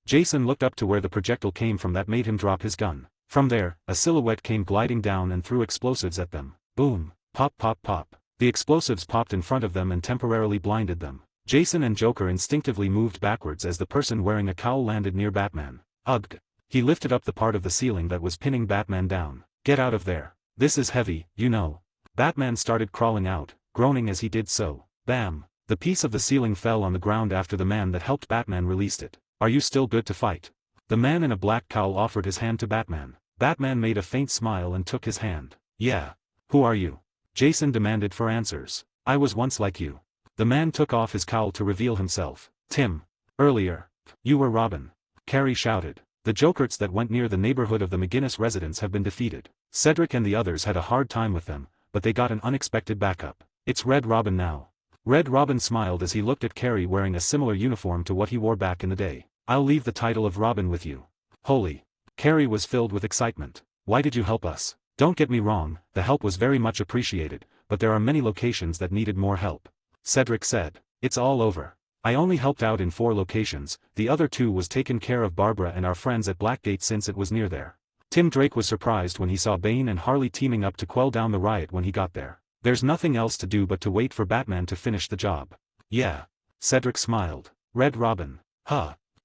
Jason looked up to where the projectile came from that made him drop his gun. From there, a silhouette came gliding down and threw explosives at them. Boom. Pop pop pop. The explosives popped in front of them and temporarily blinded them. Jason and Joker instinctively moved backwards as the person wearing a cowl landed near Batman. Ugh. He lifted up the part of the ceiling that was pinning Batman down. Get out of there. This is heavy, you know. Batman started crawling out, groaning as he did so. Bam. The piece of the ceiling fell on the ground after the man that helped Batman released it. Are you still good to fight? The man in a black cowl offered his hand to Batman. Batman made a faint smile and took his hand. Yeah. Who are you? Jason demanded for answers. I was once like you. The man took off his cowl to reveal himself. Tim. Earlier. You were Robin. Carrie shouted. The Jokerts that went near the neighborhood of the McGinnis residence have been defeated. Cedric and the others had a hard time with them, but they got an unexpected backup. It's Red Robin now. Red Robin smiled as he looked at Carrie wearing a similar uniform to what he wore back in the day. I'll leave the title of Robin with you. Holy. Carrie was filled with excitement. Why did you help us? Don't get me wrong, the help was very much appreciated, but there are many locations that needed more help. Cedric said. It's all over. I only helped out in 4 locations, the other 2 was taken care of Barbara and our friends at Blackgate since it was near there. Tim Drake was surprised when he saw Bane and Harley teaming up to quell down the riot when he got there. There's nothing else to do but to wait for Batman to finish the job. Yeah. Cedric smiled. Red Robin.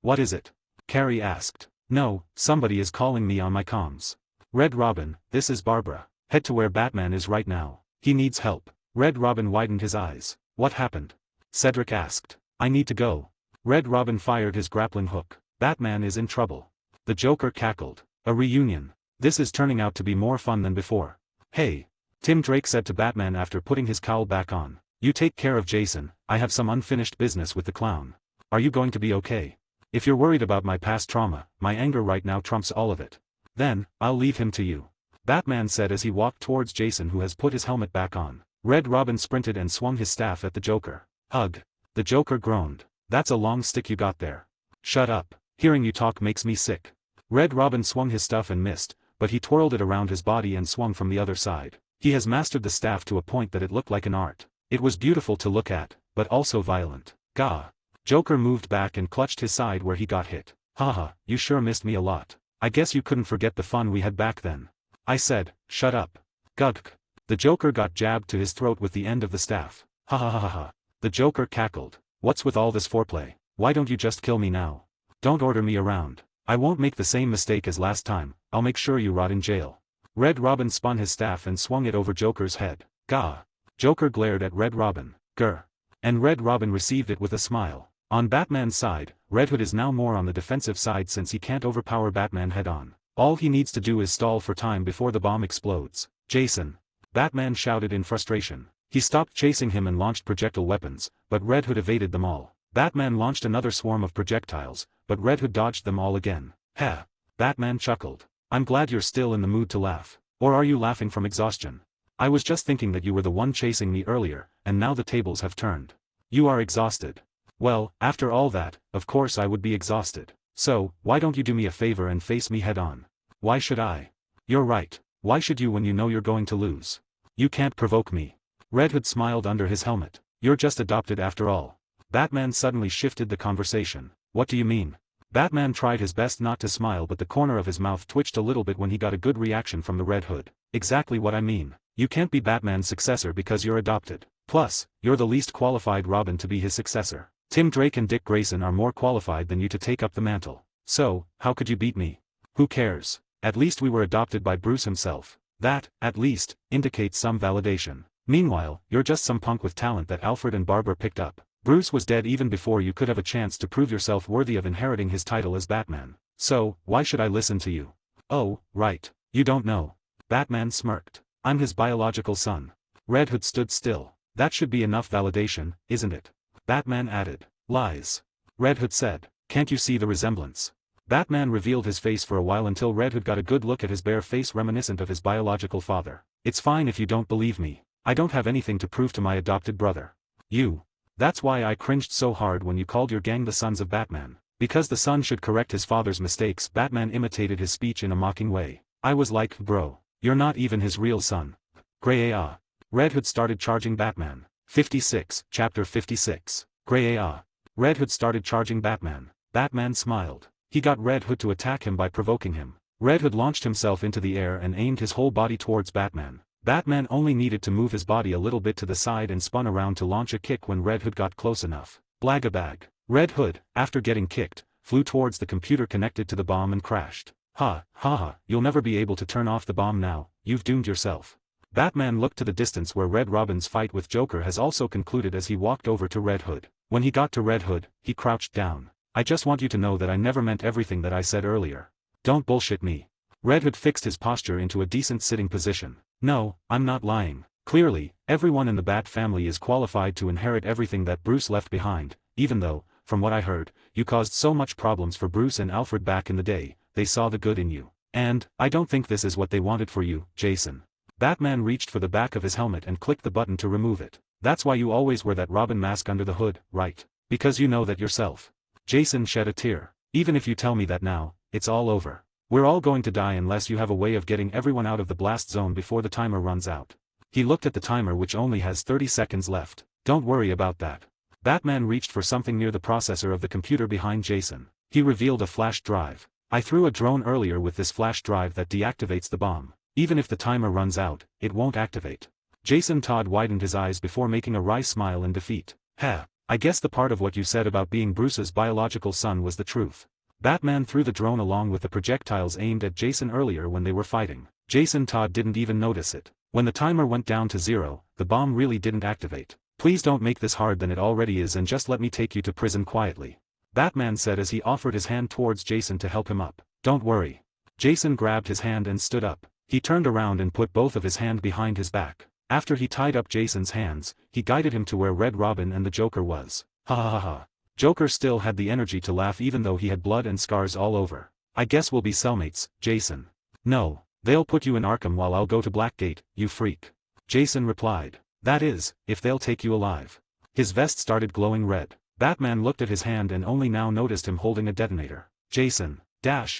What is it? Carrie asked. No, somebody is calling me on my comms. Red Robin, this is Barbara. Head to where Batman is right now. He needs help. Red Robin widened his eyes. What happened? Cedric asked. I need to go. Red Robin fired his grappling hook. Batman is in trouble. The Joker cackled. A reunion. This is turning out to be more fun than before. Hey. Tim Drake said to Batman after putting his cowl back on. You take care of Jason, I have some unfinished business with the clown. Are you going to be okay? If you're worried about my past trauma, my anger right now trumps all of it. Then, I'll leave him to you. Batman said as he walked towards Jason who has put his helmet back on. Red Robin sprinted and swung his staff at the Joker. Ugh. The Joker groaned. That's a long stick you got there. Shut up. Hearing you talk makes me sick. Red Robin swung his stuff and missed, but he twirled it around his body and swung from the other side. He has mastered the staff to a point that it looked like an art. It was beautiful to look at, but also violent. Gah. Joker moved back and clutched his side where he got hit. Haha, you sure missed me a lot. I guess you couldn't forget the fun we had back then. I said, shut up. Gugk. The Joker got jabbed to his throat with the end of the staff. Ha ha ha ha ha. The Joker cackled. What's with all this foreplay? Why don't you just kill me now? Don't order me around. I won't make the same mistake as last time, I'll make sure you rot in jail. Red Robin spun his staff and swung it over Joker's head. Gah. Joker glared at Red Robin. Grr. And Red Robin received it with a smile. On Batman's side, Red Hood is now more on the defensive side since he can't overpower Batman head-on. All he needs to do is stall for time before the bomb explodes. Jason. Batman shouted in frustration. He stopped chasing him and launched projectile weapons, but Red Hood evaded them all. Batman launched another swarm of projectiles, but Red Hood dodged them all again. Heh. Batman chuckled. I'm glad you're still in the mood to laugh. Or are you laughing from exhaustion? I was just thinking that you were the one chasing me earlier, and now the tables have turned. You are exhausted. Well, after all that, of course I would be exhausted. So, why don't you do me a favor and face me head-on? Why should I? You're right. Why should you when you know you're going to lose? You can't provoke me. Red Hood smiled under his helmet. You're just adopted after all. Batman suddenly shifted the conversation. What do you mean? Batman tried his best not to smile but the corner of his mouth twitched a little bit when he got a good reaction from the Red Hood. Exactly what I mean. You can't be Batman's successor because you're adopted. Plus, you're the least qualified Robin to be his successor. Tim Drake and Dick Grayson are more qualified than you to take up the mantle. So, how could you beat me? Who cares? At least we were adopted by Bruce himself. That, at least, indicates some validation. Meanwhile, you're just some punk with talent that Alfred and Barbara picked up. Bruce was dead even before you could have a chance to prove yourself worthy of inheriting his title as Batman. So, why should I listen to you? Oh, right. You don't know. Batman smirked. I'm his biological son. Red Hood stood still. That should be enough validation, isn't it? Batman added. Lies. Red Hood said. Can't you see the resemblance? Batman revealed his face for a while until Red Hood got a good look at his bare face reminiscent of his biological father. It's fine if you don't believe me. I don't have anything to prove to my adopted brother. You. That's why I cringed so hard when you called your gang the Sons of Batman. Because the son should correct his father's mistakes. Batman imitated his speech in a mocking way. I was like, bro. You're not even his real son. Gray ah. Red Hood started charging Batman. 56, Chapter 56. Gray ah. Red Hood started charging Batman. Batman smiled. He got Red Hood to attack him by provoking him. Red Hood launched himself into the air and aimed his whole body towards Batman. Batman only needed to move his body a little bit to the side and spun around to launch a kick when Red Hood got close enough. Blagabag. Red Hood, after getting kicked, flew towards the computer connected to the bomb and crashed. Ha, ha ha, you'll never be able to turn off the bomb now, you've doomed yourself. Batman looked to the distance where Red Robin's fight with Joker has also concluded as he walked over to Red Hood. When he got to Red Hood, he crouched down. I just want you to know that I never meant everything that I said earlier. Don't bullshit me. Red Hood fixed his posture into a decent sitting position. No, I'm not lying. Clearly, everyone in the Bat family is qualified to inherit everything that Bruce left behind, even though, from what I heard, you caused so much problems for Bruce and Alfred back in the day, they saw the good in you. And, I don't think this is what they wanted for you, Jason. Batman reached for the back of his helmet and clicked the button to remove it. That's why you always wear that Robin mask under the hood, right? Because you know that yourself. Jason shed a tear. Even if you tell me that now, it's all over. We're all going to die unless you have a way of getting everyone out of the blast zone before the timer runs out. He looked at the timer which only has 30 seconds left. Don't worry about that. Batman reached for something near the processor of the computer behind Jason. He revealed a flash drive. I threw a drone earlier with this flash drive that deactivates the bomb. Even if the timer runs out, it won't activate. Jason Todd widened his eyes before making a wry smile in defeat. Heh. I guess the part of what you said about being Bruce's biological son was the truth. Batman threw the drone along with the projectiles aimed at Jason earlier when they were fighting. Jason Todd didn't even notice it. When the timer went down to 0, the bomb really didn't activate. Please don't make this hard than it already is and just let me take you to prison quietly. Batman said as he offered his hand towards Jason to help him up. Don't worry. Jason grabbed his hand and stood up. He turned around and put both of his hands behind his back. After he tied up Jason's hands, he guided him to where Red Robin and the Joker was. Ha ha ha ha. Joker still had the energy to laugh even though he had blood and scars all over. I guess we'll be cellmates, Jason. No, they'll put you in Arkham while I'll go to Blackgate, you freak. Jason replied. That is, if they'll take you alive. His vest started glowing red. Batman looked at his hand and only now noticed him holding a detonator. Jason.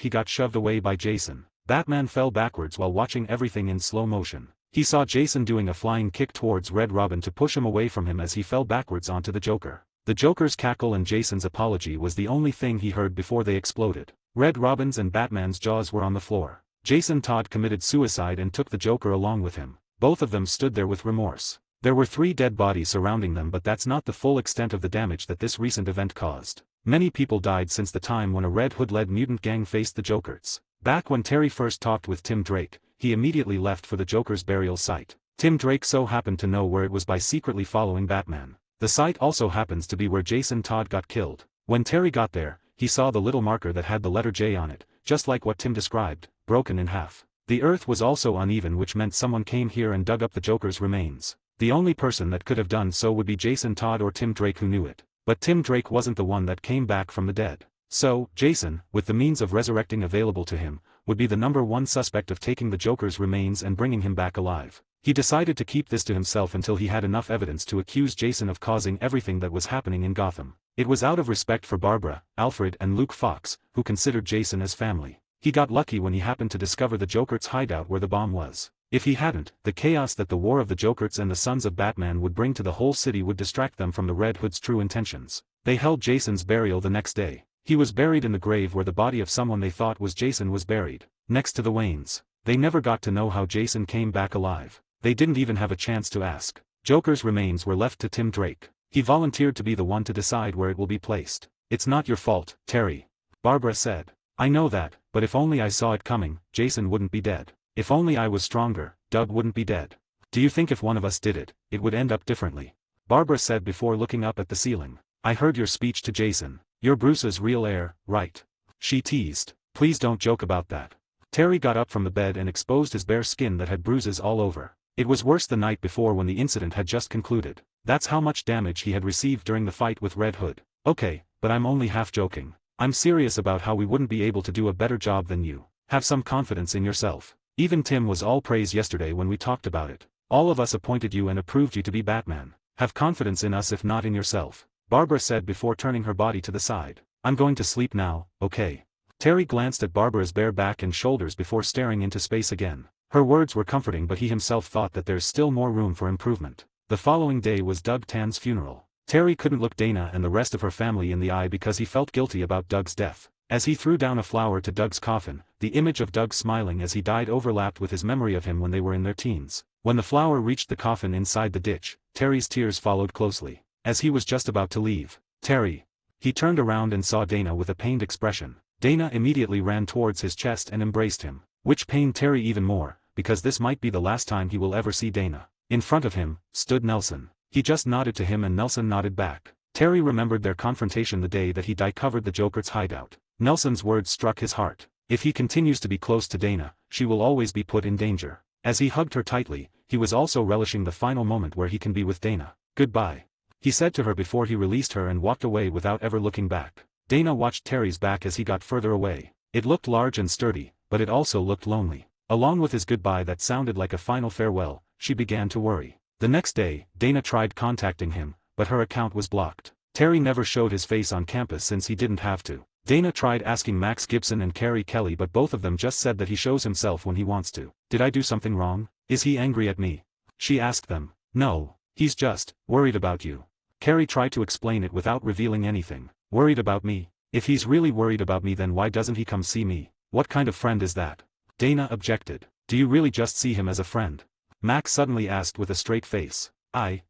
He got shoved away by Jason. Batman fell backwards while watching everything in slow motion. He saw Jason doing a flying kick towards Red Robin to push him away from him as he fell backwards onto the Joker. The Joker's cackle and Jason's apology was the only thing he heard before they exploded. Red Robin's and Batman's jaws were on the floor. Jason Todd committed suicide and took the Joker along with him. Both of them stood there with remorse. There were 3 dead bodies surrounding them, but that's not the full extent of the damage that this recent event caused. Many people died since the time when a Red Hood-led mutant gang faced the Jokers. Back when Terry first talked with Tim Drake, he immediately left for the Joker's burial site. Tim Drake so happened to know where it was by secretly following Batman. The site also happens to be where Jason Todd got killed. When Terry got there, he saw the little marker that had the letter J on it, just like what Tim described, broken in half. The earth was also uneven, which meant someone came here and dug up the Joker's remains. The only person that could have done so would be Jason Todd or Tim Drake, who knew it. But Tim Drake wasn't the one that came back from the dead. So, Jason, with the means of resurrecting available to him, would be the #1 suspect of taking the Joker's remains and bringing him back alive. He decided to keep this to himself until he had enough evidence to accuse Jason of causing everything that was happening in Gotham. It was out of respect for Barbara, Alfred and Luke Fox, who considered Jason as family. He got lucky when he happened to discover the Joker's hideout where the bomb was. If he hadn't, the chaos that the War of the Jokers and the Sons of Batman would bring to the whole city would distract them from the Red Hood's true intentions. They held Jason's burial the next day. He was buried in the grave where the body of someone they thought was Jason was buried, next to the Waynes. They never got to know how Jason came back alive. They didn't even have a chance to ask. Joker's remains were left to Tim Drake. He volunteered to be the one to decide where it will be placed. It's not your fault, Terry. Barbara said. I know that, but if only I saw it coming, Jason wouldn't be dead. If only I was stronger, Doug wouldn't be dead. Do you think if one of us did it, it would end up differently? Barbara said before looking up at the ceiling. I heard your speech to Jason. You're Bruce's real heir, right? She teased. Please don't joke about that. Terry got up from the bed and exposed his bare skin that had bruises all over. It was worse the night before when the incident had just concluded. That's how much damage he had received during the fight with Red Hood. Okay, but I'm only half joking. I'm serious about how we wouldn't be able to do a better job than you. Have some confidence in yourself. Even Tim was all praise yesterday when we talked about it. All of us appointed you and approved you to be Batman. Have confidence in us if not in yourself. Barbara said before turning her body to the side. I'm going to sleep now, okay? Terry glanced at Barbara's bare back and shoulders before staring into space again. Her words were comforting, but he himself thought that there's still more room for improvement. The following day was Doug Tan's funeral. Terry couldn't look Dana and the rest of her family in the eye because he felt guilty about Doug's death. As he threw down a flower to Doug's coffin, the image of Doug smiling as he died overlapped with his memory of him when they were in their teens. When the flower reached the coffin inside the ditch, Terry's tears followed closely. As he was just about to leave, Terry. He turned around and saw Dana with a pained expression. Dana immediately ran towards his chest and embraced him, which pained Terry even more, because this might be the last time he will ever see Dana. In front of him, stood Nelson. He just nodded to him and Nelson nodded back. Terry remembered their confrontation the day that he covered the Joker's hideout. Nelson's words struck his heart. If he continues to be close to Dana, she will always be put in danger. As he hugged her tightly, he was also relishing the final moment where he can be with Dana. Goodbye, he said to her before he released her and walked away without ever looking back. Dana watched Terry's back as he got further away. It looked large and sturdy, but it also looked lonely. Along with his goodbye that sounded like a final farewell, she began to worry. The next day, Dana tried contacting him, but her account was blocked. Terry never showed his face on campus since he didn't have to. Dana tried asking Max Gibson and Carrie Kelly, but both of them just said that he shows himself when he wants to. Did I do something wrong? Is he angry at me? She asked them. No, he's just worried about you. Carrie tried to explain it without revealing anything. Worried about me? If he's really worried about me, then why doesn't he come see me? What kind of friend is that? Dana objected. Do you really just see him as a friend? Max suddenly asked with a straight face.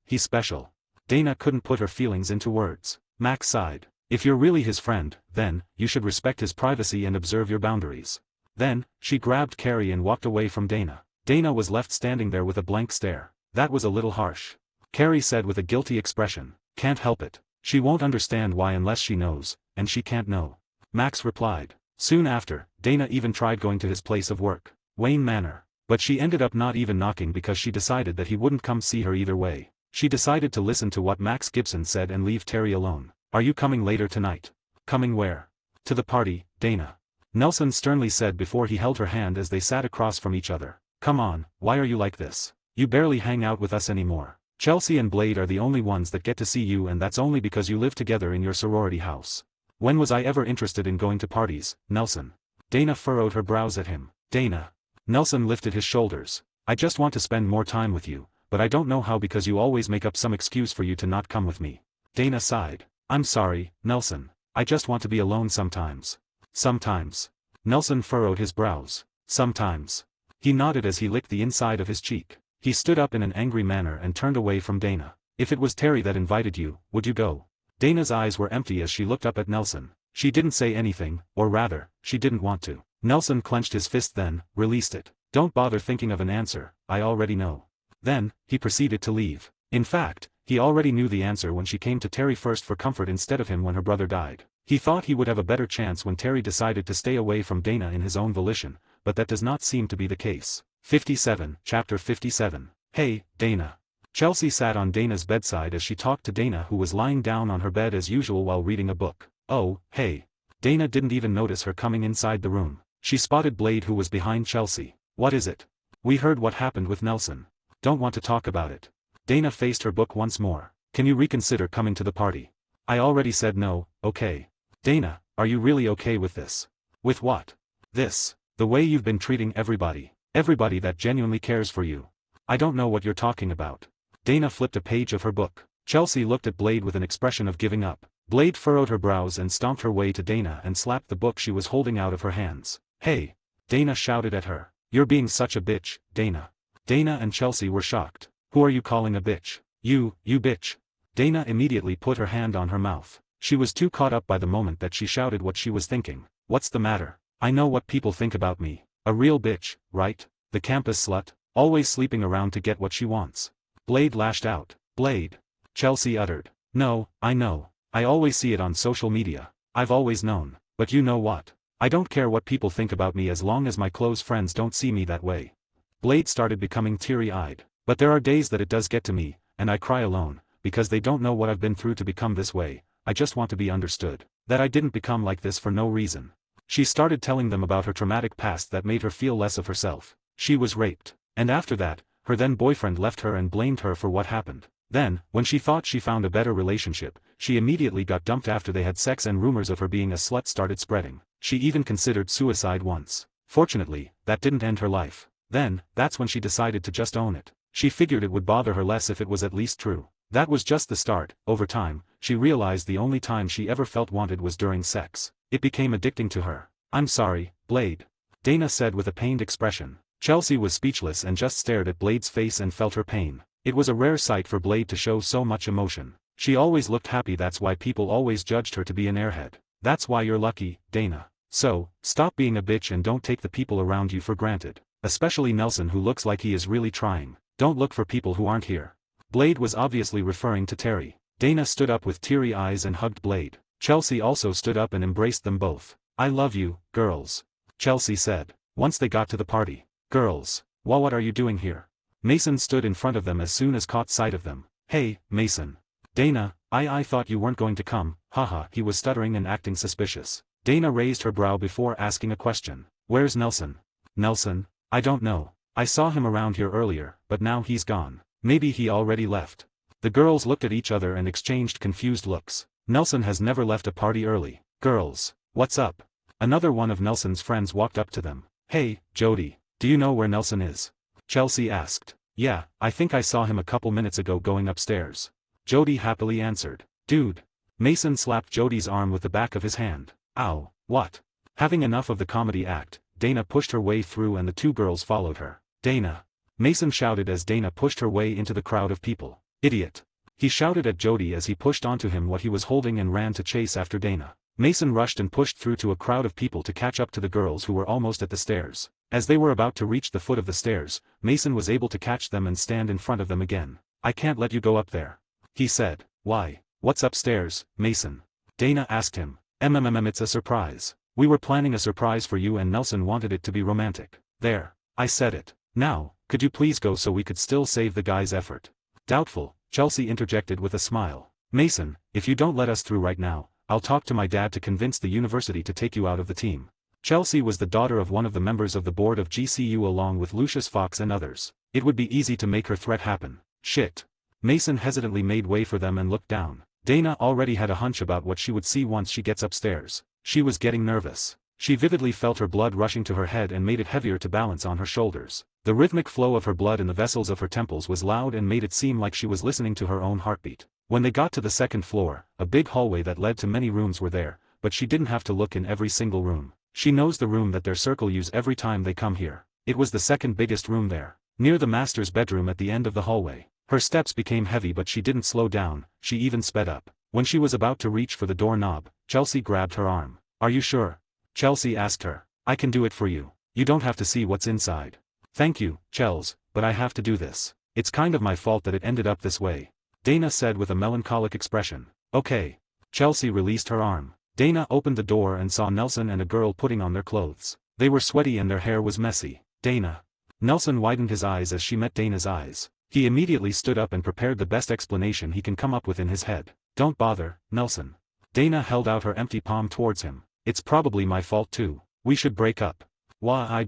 He's special. Dana couldn't put her feelings into words. Max sighed. If you're really his friend, then, you should respect his privacy and observe your boundaries. Then, she grabbed Carrie and walked away from Dana. Dana was left standing there with a blank stare. That was a little harsh. Carrie said with a guilty expression. Can't help it. She won't understand why unless she knows, and she can't know. Max replied. Soon after, Dana even tried going to his place of work, Wayne Manor. But she ended up not even knocking because she decided that he wouldn't come see her either way. She decided to listen to what Max Gibson said and leave Terry alone. Are you coming later tonight? Coming where? To the party, Dana. Nelson sternly said before he held her hand as they sat across from each other. Come on, why are you like this? You barely hang out with us anymore. Chelsea and Blade are the only ones that get to see you, and that's only because you live together in your sorority house. When was I ever interested in going to parties, Nelson? Dana furrowed her brows at him. Dana. Nelson lifted his shoulders. I just want to spend more time with you, but I don't know how because you always make up some excuse for you to not come with me. Dana sighed. I'm sorry, Nelson. I just want to be alone sometimes. Sometimes. Nelson furrowed his brows. Sometimes. He nodded as he licked the inside of his cheek. He stood up in an angry manner and turned away from Dana. If it was Terry that invited you, would you go? Dana's eyes were empty as she looked up at Nelson. She didn't say anything, or rather, she didn't want to. Nelson clenched his fist then, released it. Don't bother thinking of an answer, I already know. Then, he proceeded to leave. In fact, he already knew the answer when she came to Terry first for comfort instead of him when her brother died. He thought he would have a better chance when Terry decided to stay away from Dana in his own volition, but that does not seem to be the case. 57, Chapter 57. Hey, Dana. Chelsea sat on Dana's bedside as she talked to Dana, who was lying down on her bed as usual while reading a book. Oh, hey. Dana didn't even notice her coming inside the room. She spotted Blade, who was behind Chelsea. What is it? We heard what happened with Nelson. Don't want to talk about it. Dana faced her book once more. Can you reconsider coming to the party? I already said no, okay. Dana, are you really okay with this? With what? This. The way you've been treating everybody. Everybody that genuinely cares for you. I don't know what you're talking about. Dana flipped a page of her book. Chelsea looked at Blade with an expression of giving up. Blade furrowed her brows and stomped her way to Dana and slapped the book she was holding out of her hands. Hey! Dana shouted at her. You're being such a bitch, Dana. Dana and Chelsea were shocked. Who are you calling a bitch? You bitch. Dana immediately put her hand on her mouth. She was too caught up by the moment that she shouted what she was thinking. What's the matter? I know what people think about me. A real bitch, right? The campus slut, always sleeping around to get what she wants. Blade lashed out. Blade. Chelsea uttered. No, I know. I always see it on social media. I've always known. But you know what? I don't care what people think about me as long as my close friends don't see me that way. Blade started becoming teary-eyed. But there are days that it does get to me, and I cry alone, because they don't know what I've been through to become this way. I just want to be understood. That I didn't become like this for no reason. She started telling them about her traumatic past that made her feel less of herself. She was raped. And after that, her then-boyfriend left her and blamed her for what happened. Then, when she thought she found a better relationship, she immediately got dumped after they had sex and rumors of her being a slut started spreading. She even considered suicide once. Fortunately, that didn't end her life. Then, that's when she decided to just own it. She figured it would bother her less if it was at least true. That was just the start. Over time, she realized the only time she ever felt wanted was during sex. It became addicting to her. I'm sorry, Blade. Dana said with a pained expression. Chelsea was speechless and just stared at Blade's face and felt her pain. It was a rare sight for Blade to show so much emotion. She always looked happy. That's why people always judged her to be an airhead. That's why you're lucky, Dana. So, stop being a bitch and don't take the people around you for granted. Especially Nelson, who looks like he is really trying. Don't look for people who aren't here. Blade was obviously referring to Terry. Dana stood up with teary eyes and hugged Blade. Chelsea also stood up and embraced them both. I love you, girls. Chelsea said. Once they got to the party. Girls. What are you doing here? Mason stood in front of them as soon as caught sight of them. Hey, Mason. Dana, I thought you weren't going to come, haha. He was stuttering and acting suspicious. Dana raised her brow before asking a question. Where's Nelson? Nelson? I don't know. I saw him around here earlier, but now he's gone. Maybe he already left. The girls looked at each other and exchanged confused looks. Nelson has never left a party early. Girls, what's up? Another one of Nelson's friends walked up to them. Hey, Jody, do you know where Nelson is? Chelsea asked. Yeah, I think I saw him a couple minutes ago going upstairs. Jody happily answered. Dude. Mason slapped Jody's arm with the back of his hand. Ow, what? Having enough of the comedy act, Dana pushed her way through and the two girls followed her. Dana. Mason shouted as Dana pushed her way into the crowd of people. Idiot. He shouted at Jody as he pushed onto him what he was holding and ran to chase after Dana. Mason rushed and pushed through to a crowd of people to catch up to the girls who were almost at the stairs. As they were about to reach the foot of the stairs, Mason was able to catch them and stand in front of them again. I can't let you go up there. He said. Why? What's upstairs, Mason? Dana asked him. It's a surprise. We were planning a surprise for you and Nelson wanted it to be romantic. There. I said it. Now, could you please go so we could still save the guy's effort? Doubtful, Chelsea interjected with a smile. Mason, if you don't let us through right now, I'll talk to my dad to convince the university to take you out of the team. Chelsea was the daughter of one of the members of the board of GCU along with Lucius Fox and others. It would be easy to make her threat happen. Shit. Mason hesitantly made way for them and looked down. Dana already had a hunch about what she would see once she gets upstairs. She was getting nervous. She vividly felt her blood rushing to her head and made it heavier to balance on her shoulders. The rhythmic flow of her blood in the vessels of her temples was loud and made it seem like she was listening to her own heartbeat. When they got to the second floor, a big hallway that led to many rooms were there, but she didn't have to look in every single room. She knows the room that their circle use every time they come here. It was the second biggest room there, near the master's bedroom at the end of the hallway. Her steps became heavy but she didn't slow down, she even sped up. When she was about to reach for the doorknob, Chelsea grabbed her arm. Are you sure? Chelsea asked her. I can do it for you. You don't have to see what's inside. Thank you, Chels, but I have to do this. It's kind of my fault that it ended up this way. Dana said with a melancholic expression. Okay. Chelsea released her arm. Dana opened the door and saw Nelson and a girl putting on their clothes. They were sweaty and their hair was messy. Dana. Nelson widened his eyes as she met Dana's eyes. He immediately stood up and prepared the best explanation he can come up with in his head. Don't bother, Nelson. Dana held out her empty palm towards him. It's probably my fault too. We should break up. Why?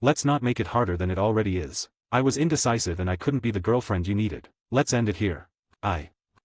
Let's not make it harder than it already is. I was indecisive and I couldn't be the girlfriend you needed. Let's end it here.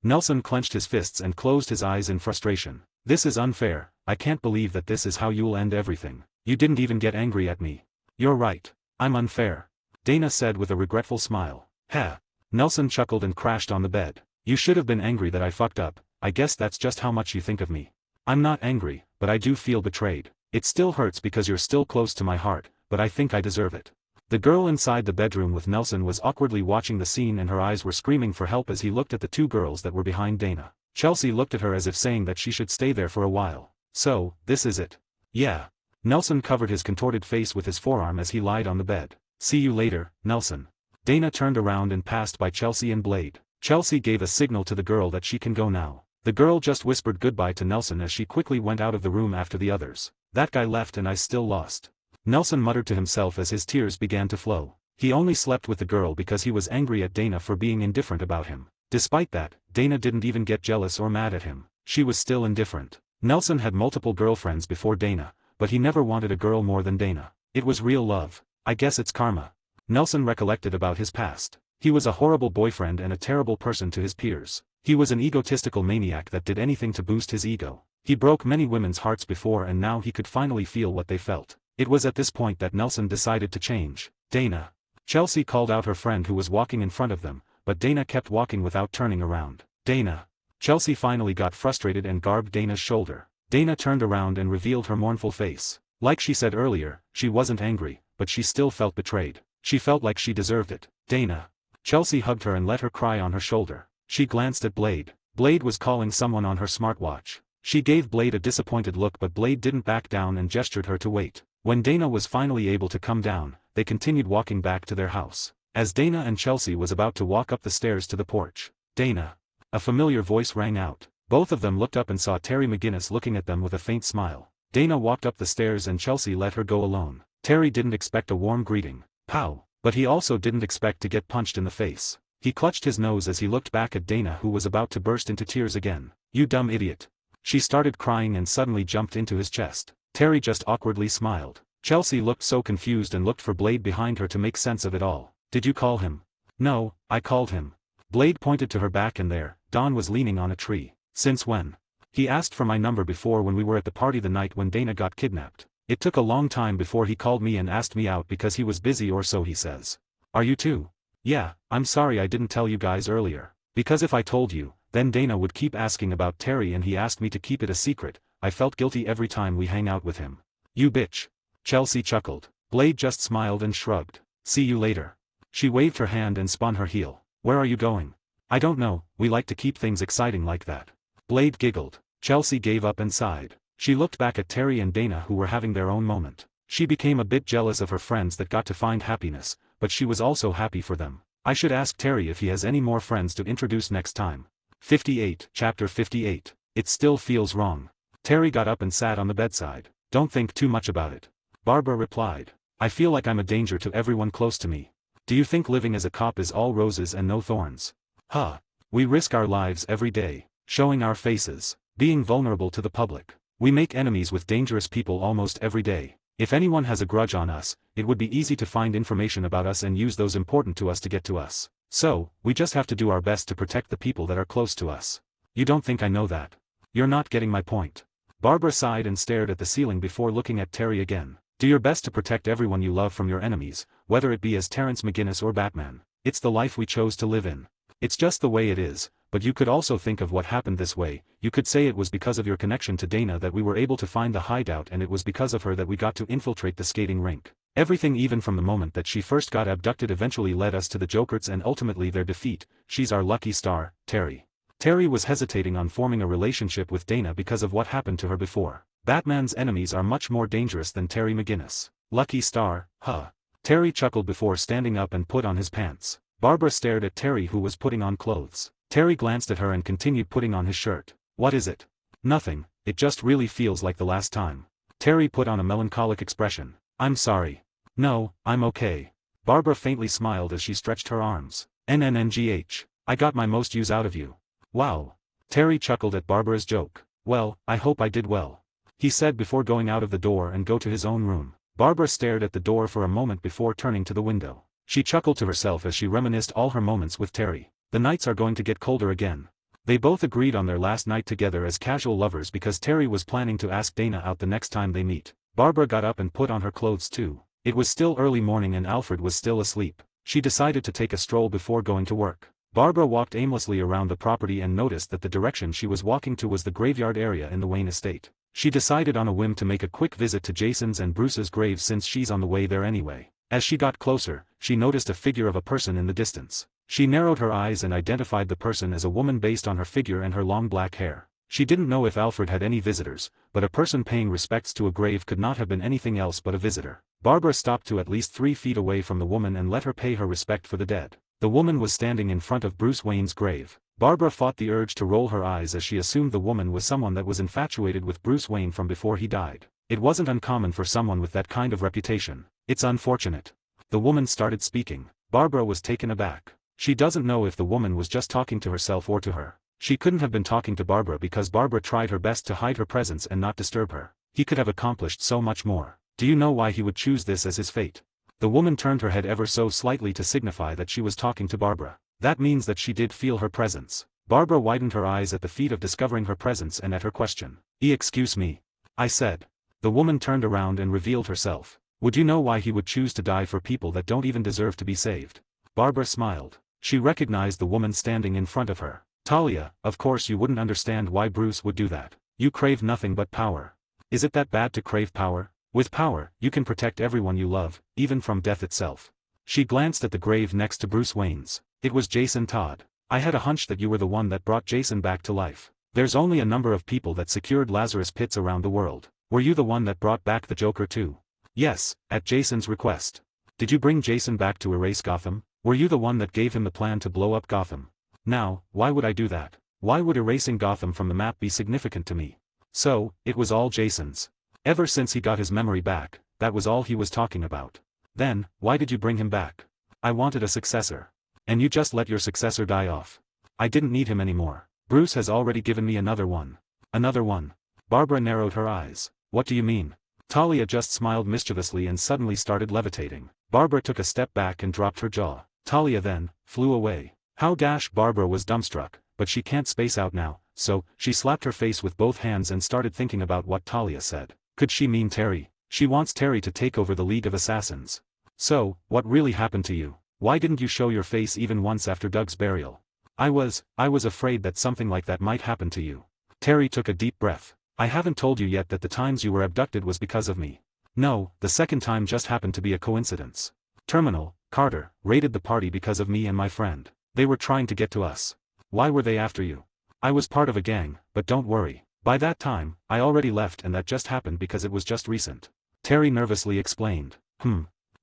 Nelson clenched his fists and closed his eyes in frustration. This is unfair. I can't believe that this is how you'll end everything. You didn't even get angry at me. You're right. I'm unfair. Dana said with a regretful smile. Heh. Nelson chuckled and crashed on the bed. You should have been angry that I fucked up. I guess that's just how much you think of me. I'm not angry, but I do feel betrayed. It still hurts because you're still close to my heart, but I think I deserve it. The girl inside the bedroom with Nelson was awkwardly watching the scene and her eyes were screaming for help as he looked at the two girls that were behind Dana. Chelsea looked at her as if saying that she should stay there for a while. So, this is it. Yeah. Nelson covered his contorted face with his forearm as he lied on the bed. See you later, Nelson. Dana turned around and passed by Chelsea and Blade. Chelsea gave a signal to the girl that she can go now. The girl just whispered goodbye to Nelson as she quickly went out of the room after the others. That guy left and I still lost. Nelson muttered to himself as his tears began to flow. He only slept with the girl because he was angry at Dana for being indifferent about him. Despite that, Dana didn't even get jealous or mad at him. She was still indifferent. Nelson had multiple girlfriends before Dana, but he never wanted a girl more than Dana. It was real love. I guess it's karma. Nelson recollected about his past. He was a horrible boyfriend and a terrible person to his peers. He was an egotistical maniac that did anything to boost his ego. He broke many women's hearts before and now he could finally feel what they felt. It was at this point that Nelson decided to change. Dana. Chelsea called out her friend who was walking in front of them, but Dana kept walking without turning around. Dana. Chelsea finally got frustrated and grabbed Dana's shoulder. Dana turned around and revealed her mournful face. Like she said earlier, she wasn't angry, but she still felt betrayed. She felt like she deserved it. Dana. Chelsea hugged her and let her cry on her shoulder. She glanced at Blade. Blade was calling someone on her smartwatch. She gave Blade a disappointed look but Blade didn't back down and gestured her to wait. When Dana was finally able to come down, they continued walking back to their house. As Dana and Chelsea was about to walk up the stairs to the porch. Dana. A familiar voice rang out. Both of them looked up and saw Terry McGinnis looking at them with a faint smile. Dana walked up the stairs and Chelsea let her go alone. Terry didn't expect a warm greeting. Pow. But he also didn't expect to get punched in the face. He clutched his nose as he looked back at Dana who was about to burst into tears again. You dumb idiot. She started crying and suddenly jumped into his chest. Terry just awkwardly smiled. Chelsea looked so confused and looked for Blade behind her to make sense of it all. Did you call him? No, I called him. Blade pointed to her back and there, Dawn was leaning on a tree. Since when? He asked for my number before when we were at the party the night when Dana got kidnapped. It took a long time before he called me and asked me out because he was busy or so he says. Are you too? Yeah, I'm sorry I didn't tell you guys earlier. Because if I told you, then Dana would keep asking about Terry and he asked me to keep it a secret. I felt guilty every time we hang out with him. You bitch. Chelsea chuckled. Blade just smiled and shrugged. See you later. She waved her hand and spun her heel. Where are you going? I don't know, we like to keep things exciting like that. Blade giggled. Chelsea gave up and sighed. She looked back at Terry and Dana who were having their own moment. She became a bit jealous of her friends that got to find happiness, but she was also happy for them. I should ask Terry if he has any more friends to introduce next time. 58, Chapter 58. It still feels wrong. Terry got up and sat on the bedside. Don't think too much about it. Barbara replied. I feel like I'm a danger to everyone close to me. Do you think living as a cop is all roses and no thorns? Huh. We risk our lives every day, showing our faces, being vulnerable to the public. We make enemies with dangerous people almost every day. If anyone has a grudge on us, it would be easy to find information about us and use those important to us to get to us. So, we just have to do our best to protect the people that are close to us. You don't think I know that? You're not getting my point. Barbara sighed and stared at the ceiling before looking at Terry again. Do your best to protect everyone you love from your enemies, whether it be as Terrence McGinnis or Batman. It's the life we chose to live in. It's just the way it is, but you could also think of what happened this way. You could say it was because of your connection to Dana that we were able to find the hideout and it was because of her that we got to infiltrate the skating rink. Everything even from the moment that she first got abducted eventually led us to the Jokerts and ultimately their defeat. She's our lucky star, Terry. Terry was hesitating on forming a relationship with Dana because of what happened to her before. Batman's enemies are much more dangerous than Terry McGinnis. Lucky star, huh? Terry chuckled before standing up and put on his pants. Barbara stared at Terry who was putting on clothes. Terry glanced at her and continued putting on his shirt. What is it? Nothing, it just really feels like the last time. Terry put on a melancholic expression. I'm sorry. No, I'm okay. Barbara faintly smiled as she stretched her arms. NNNGH. I got my most use out of you. Wow. Terry chuckled at Barbara's joke. Well, I hope I did well. He said before going out of the door and go to his own room. Barbara stared at the door for a moment before turning to the window. She chuckled to herself as she reminisced all her moments with Terry. The nights are going to get colder again. They both agreed on their last night together as casual lovers because Terry was planning to ask Dana out the next time they meet. Barbara got up and put on her clothes too. It was still early morning and Alfred was still asleep. She decided to take a stroll before going to work. Barbara walked aimlessly around the property and noticed that the direction she was walking to was the graveyard area in the Wayne estate. She decided on a whim to make a quick visit to Jason's and Bruce's graves since she's on the way there anyway. As she got closer, she noticed a figure of a person in the distance. She narrowed her eyes and identified the person as a woman based on her figure and her long black hair. She didn't know if Alfred had any visitors, but a person paying respects to a grave could not have been anything else but a visitor. Barbara stopped to at least 3 feet away from the woman and let her pay her respect for the dead. The woman was standing in front of Bruce Wayne's grave. Barbara fought the urge to roll her eyes as she assumed the woman was someone that was infatuated with Bruce Wayne from before he died. It wasn't uncommon for someone with that kind of reputation. It's unfortunate. The woman started speaking. Barbara was taken aback. She doesn't know if the woman was just talking to herself or to her. She couldn't have been talking to Barbara because Barbara tried her best to hide her presence and not disturb her. He could have accomplished so much more. Do you know why he would choose this as his fate? The woman turned her head ever so slightly to signify that she was talking to Barbara. That means that she did feel her presence. Barbara widened her eyes at the feat of discovering her presence and at her question. Excuse me. I said. The woman turned around and revealed herself. Would you know why he would choose to die for people that don't even deserve to be saved? Barbara smiled. She recognized the woman standing in front of her. Talia, of course you wouldn't understand why Bruce would do that. You crave nothing but power. Is it that bad to crave power? With power, you can protect everyone you love, even from death itself. She glanced at the grave next to Bruce Wayne's. It was Jason Todd. I had a hunch that you were the one that brought Jason back to life. There's only a number of people that secured Lazarus pits around the world. Were you the one that brought back the Joker too? Yes, at Jason's request. Did you bring Jason back to erase Gotham? Were you the one that gave him the plan to blow up Gotham? Now, why would I do that? Why would erasing Gotham from the map be significant to me? So, it was all Jason's. Ever since he got his memory back, that was all he was talking about. Then, why did you bring him back? I wanted a successor. And you just let your successor die off. I didn't need him anymore. Bruce has already given me another one. Another one. Barbara narrowed her eyes. What do you mean? Talia just smiled mischievously and suddenly started levitating. Barbara took a step back and dropped her jaw. Talia then flew away. Barbara was dumbstruck, but she can't space out now, so she slapped her face with both hands and started thinking about what Talia said. Could she mean Terry? She wants Terry to take over the League of Assassins. So, what really happened to you? Why didn't you show your face even once after Doug's burial? I was afraid that something like that might happen to you. Terry took a deep breath. I haven't told you yet that the times you were abducted was because of me. No, the second time just happened to be a coincidence. Terminal, Carter, raided the party because of me and my friend. They were trying to get to us. Why were they after you? I was part of a gang, but don't worry. By that time, I already left and that just happened because it was just recent. Terry nervously explained.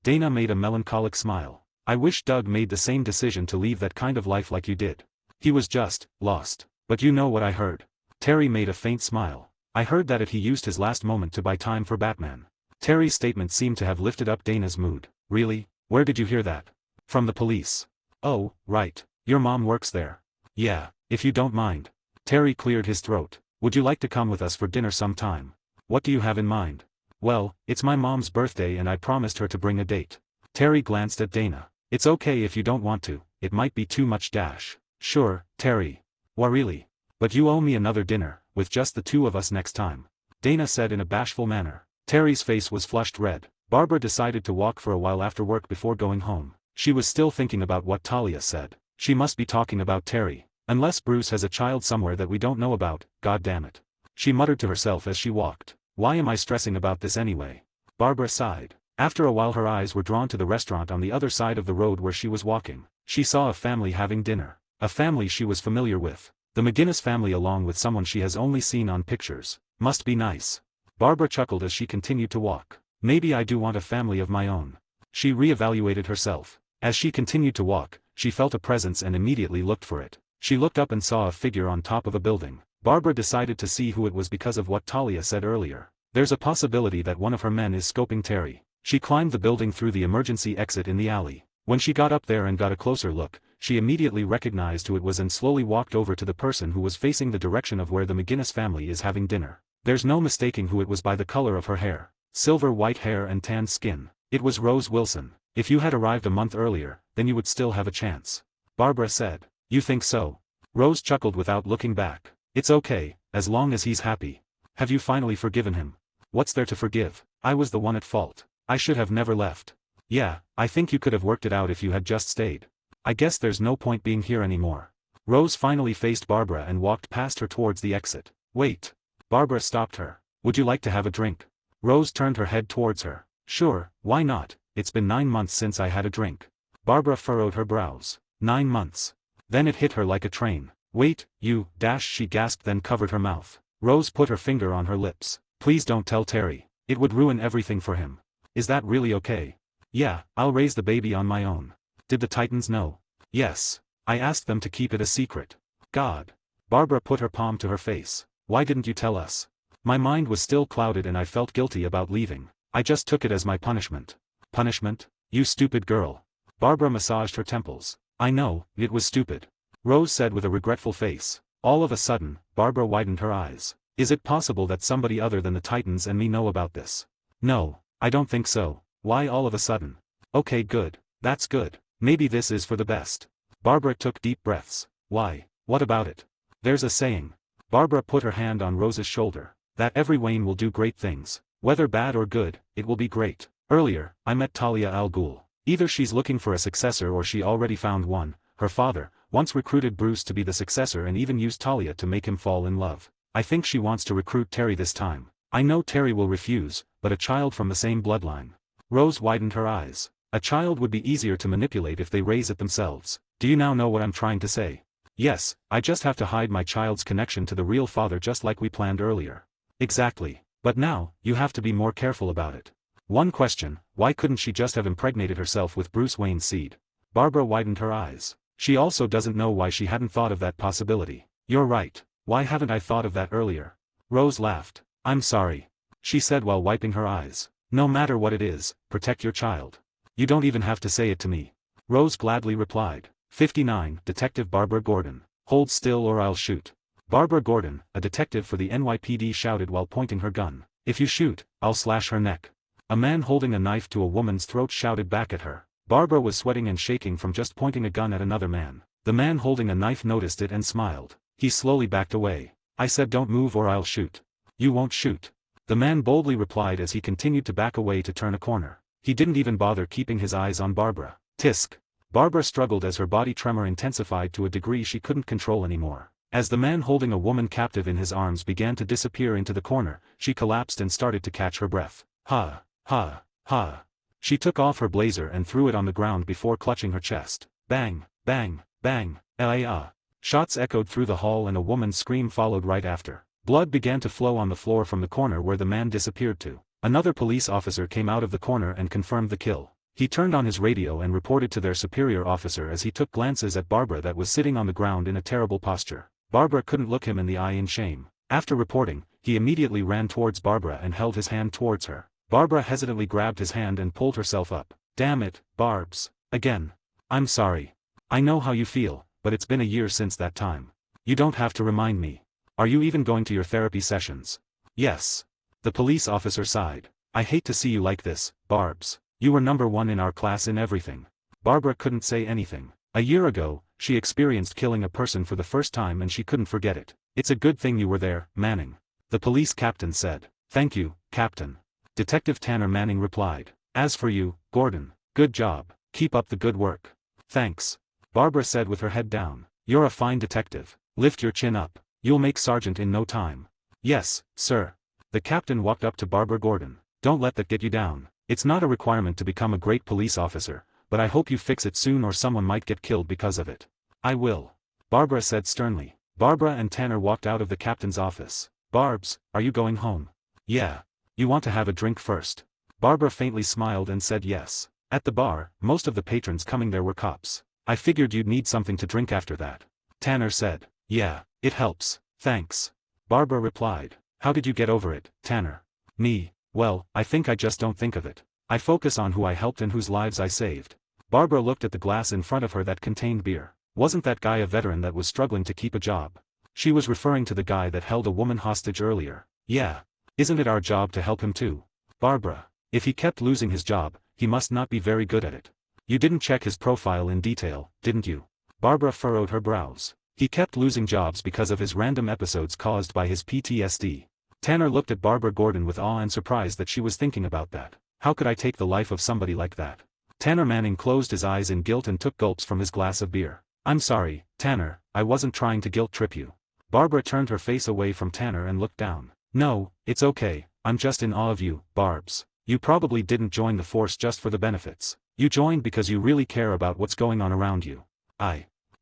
Dana made a melancholic smile. I wish Doug made the same decision to leave that kind of life like you did. He was just lost. But you know what I heard? Terry made a faint smile. I heard that if he used his last moment to buy time for Batman. Terry's statement seemed to have lifted up Dana's mood. Really? Where did you hear that? From the police. Oh, right. Your mom works there. Yeah, if you don't mind. Terry cleared his throat. Would you like to come with us for dinner sometime? What do you have in mind? Well, it's my mom's birthday and I promised her to bring a date. Terry glanced at Dana. It's okay if you don't want to, it might be too much dash. Sure, Terry. Why really? But you owe me another dinner, with just the two of us next time. Dana said in a bashful manner. Terry's face was flushed red. Barbara decided to walk for a while after work before going home. She was still thinking about what Talia said. She must be talking about Terry. Unless Bruce has a child somewhere that we don't know about, god damn it. She muttered to herself as she walked. Why am I stressing about this anyway? Barbara sighed. After a while her eyes were drawn to the restaurant on the other side of the road where she was walking. She saw a family having dinner. A family she was familiar with. The McGinnis family along with someone she has only seen on pictures. Must be nice. Barbara chuckled as she continued to walk. Maybe I do want a family of my own. She re-evaluated herself. As she continued to walk, she felt a presence and immediately looked for it. She looked up and saw a figure on top of a building. Barbara decided to see who it was because of what Talia said earlier. There's a possibility that one of her men is scoping Terry. She climbed the building through the emergency exit in the alley. When she got up there and got a closer look, she immediately recognized who it was and slowly walked over to the person who was facing the direction of where the McGinnis family is having dinner. There's no mistaking who it was by the color of her hair. Silver white hair and tanned skin. It was Rose Wilson. If you had arrived a month earlier, then you would still have a chance. Barbara said. You think so? Rose chuckled without looking back. It's okay, as long as he's happy. Have you finally forgiven him? What's there to forgive? I was the one at fault. I should have never left. Yeah, I think you could have worked it out if you had just stayed. I guess there's no point being here anymore. Rose finally faced Barbara and walked past her towards the exit. Wait. Barbara stopped her. Would you like to have a drink? Rose turned her head towards her. Sure, why not? It's been 9 months since I had a drink. Barbara furrowed her brows. 9 months. Then it hit her like a train. Wait, you, she gasped then covered her mouth. Rose put her finger on her lips. Please don't tell Terry. It would ruin everything for him. Is that really okay? Yeah, I'll raise the baby on my own. Did the Titans know? Yes. I asked them to keep it a secret. God. Barbara put her palm to her face. Why didn't you tell us? My mind was still clouded and I felt guilty about leaving. I just took it as my punishment. Punishment? You stupid girl. Barbara massaged her temples. I know, it was stupid. Rose said with a regretful face. All of a sudden, Barbara widened her eyes. Is it possible that somebody other than the Titans and me know about this? No, I don't think so. Why all of a sudden? Okay, good. That's good. Maybe this is for the best. Barbara took deep breaths. Why? What about it? There's a saying. Barbara put her hand on Rose's shoulder. That every Wayne will do great things. Whether bad or good, it will be great. Earlier, I met Talia al Ghul. Either she's looking for a successor or she already found one. Her father once recruited Bruce to be the successor and even used Talia to make him fall in love. I think she wants to recruit Terry this time. I know Terry will refuse, but a child from the same bloodline. Rose widened her eyes. A child would be easier to manipulate if they raise it themselves. Do you now know what I'm trying to say? Yes, I just have to hide my child's connection to the real father just like we planned earlier. Exactly. But now, you have to be more careful about it. One question, why couldn't she just have impregnated herself with Bruce Wayne's seed? Barbara widened her eyes. She also doesn't know why she hadn't thought of that possibility. You're right. Why haven't I thought of that earlier? Rose laughed. I'm sorry. She said while wiping her eyes. No matter what it is, protect your child. You don't even have to say it to me. Rose gladly replied. 59. Detective Barbara Gordon. Hold still or I'll shoot. Barbara Gordon, a detective for the NYPD, shouted while pointing her gun. If you shoot, I'll slash her neck. A man holding a knife to a woman's throat shouted back at her. Barbara was sweating and shaking from just pointing a gun at another man. The man holding a knife noticed it and smiled. He slowly backed away. I said don't move or I'll shoot. You won't shoot. The man boldly replied as he continued to back away to turn a corner. He didn't even bother keeping his eyes on Barbara. Tisk. Barbara struggled as her body tremor intensified to a degree she couldn't control anymore. As the man holding a woman captive in his arms began to disappear into the corner, she collapsed and started to catch her breath. Ha, ha, ha. She took off her blazer and threw it on the ground before clutching her chest. Bang, bang, bang, ah. Shots echoed through the hall and a woman's scream followed right after. Blood began to flow on the floor from the corner where the man disappeared to. Another police officer came out of the corner and confirmed the kill. He turned on his radio and reported to their superior officer as he took glances at Barbara that was sitting on the ground in a terrible posture. Barbara couldn't look him in the eye in shame. After reporting, he immediately ran towards Barbara and held his hand towards her. Barbara hesitantly grabbed his hand and pulled herself up. Damn it, Barbs. Again. I'm sorry. I know how you feel, but it's been a year since that time. You don't have to remind me. Are you even going to your therapy sessions? Yes. The police officer sighed. I hate to see you like this, Barbs. You were number one in our class in everything. Barbara couldn't say anything. A year ago, she experienced killing a person for the first time and she couldn't forget it. It's a good thing you were there, Manning. The police captain said. Thank you, Captain. Detective Tanner Manning replied. As for you, Gordon, good job. Keep up the good work. Thanks. Barbara said with her head down. You're a fine detective. Lift your chin up. You'll make sergeant in no time. Yes, sir. The captain walked up to Barbara Gordon. Don't let that get you down. It's not a requirement to become a great police officer, but I hope you fix it soon or someone might get killed because of it. I will. Barbara said sternly. Barbara and Tanner walked out of the captain's office. Barbs, are you going home? Yeah. You want to have a drink first? Barbara faintly smiled and said yes. At the bar, most of the patrons coming there were cops. I figured you'd need something to drink after that. Tanner said. Yeah, it helps, thanks. Barbara replied. How did you get over it, Tanner? Me? Well, I think I just don't think of it. I focus on who I helped and whose lives I saved. Barbara looked at the glass in front of her that contained beer. Wasn't that guy a veteran that was struggling to keep a job? She was referring to the guy that held a woman hostage earlier. Yeah. Isn't it our job to help him too? Barbara. If he kept losing his job, he must not be very good at it. You didn't check his profile in detail, didn't you? Barbara furrowed her brows. He kept losing jobs because of his random episodes caused by his PTSD. Tanner looked at Barbara Gordon with awe and surprise that she was thinking about that. How could I take the life of somebody like that? Tanner Manning closed his eyes in guilt and took gulps from his glass of beer. I'm sorry, Tanner, I wasn't trying to guilt trip you. Barbara turned her face away from Tanner and looked down. No, it's okay, I'm just in awe of you, Barbs. You probably didn't join the force just for the benefits. You joined because you really care about what's going on around you.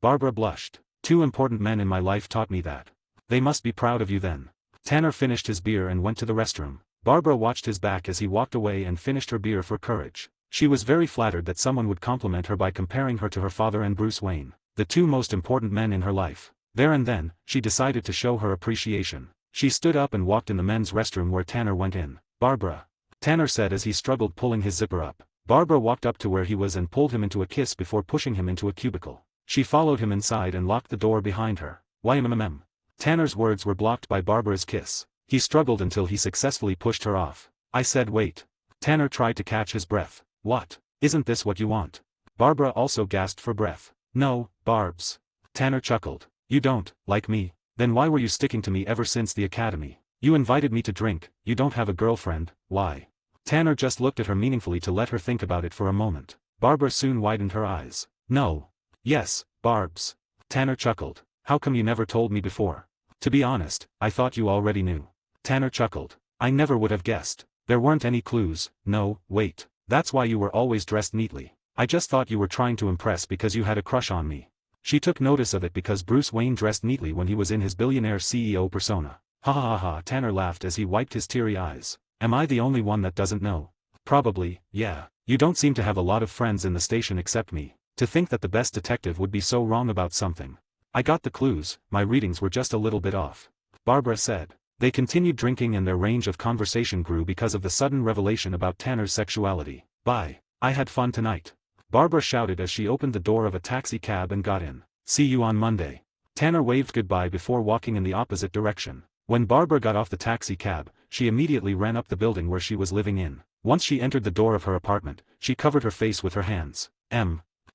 Barbara blushed. 2 important men in my life taught me that. They must be proud of you then. Tanner finished his beer and went to the restroom. Barbara watched his back as he walked away and finished her beer for courage. She was very flattered that someone would compliment her by comparing her to her father and Bruce Wayne, the two most important men in her life. There and then, she decided to show her appreciation. She stood up and walked in the men's restroom where Tanner went in. "Barbara," Tanner said as he struggled pulling his zipper up. Barbara walked up to where he was and pulled him into a kiss before pushing him into a cubicle. She followed him inside and locked the door behind her. "YMMM." Tanner's words were blocked by Barbara's kiss. He struggled until he successfully pushed her off. "I said wait." Tanner tried to catch his breath. "What? Isn't this what you want?" Barbara also gasped for breath. "No, Barbs." Tanner chuckled. "You don't like me? Then why were you sticking to me ever since the academy? You invited me to drink, you don't have a girlfriend, why?" Tanner just looked at her meaningfully to let her think about it for a moment. Barbara soon widened her eyes. "No. Yes, Barbs." Tanner chuckled. "How come you never told me before?" "To be honest, I thought you already knew." Tanner chuckled. "I never would have guessed. There weren't any clues. No, wait. That's why you were always dressed neatly. I just thought you were trying to impress because you had a crush on me." She took notice of it because Bruce Wayne dressed neatly when he was in his billionaire CEO persona. "Ha ha ha ha," Tanner laughed as he wiped his teary eyes. "Am I the only one that doesn't know?" "Probably, yeah. You don't seem to have a lot of friends in the station except me. To think that the best detective would be so wrong about something. I got the clues, my readings were just a little bit off," Barbara said. They continued drinking and their range of conversation grew because of the sudden revelation about Tanner's sexuality. "Bye. I had fun tonight," Barbara shouted as she opened the door of a taxi cab and got in. "See you on Monday." Tanner waved goodbye before walking in the opposite direction. When Barbara got off the taxi cab, she immediately ran up the building where she was living in. Once she entered the door of her apartment, she covered her face with her hands.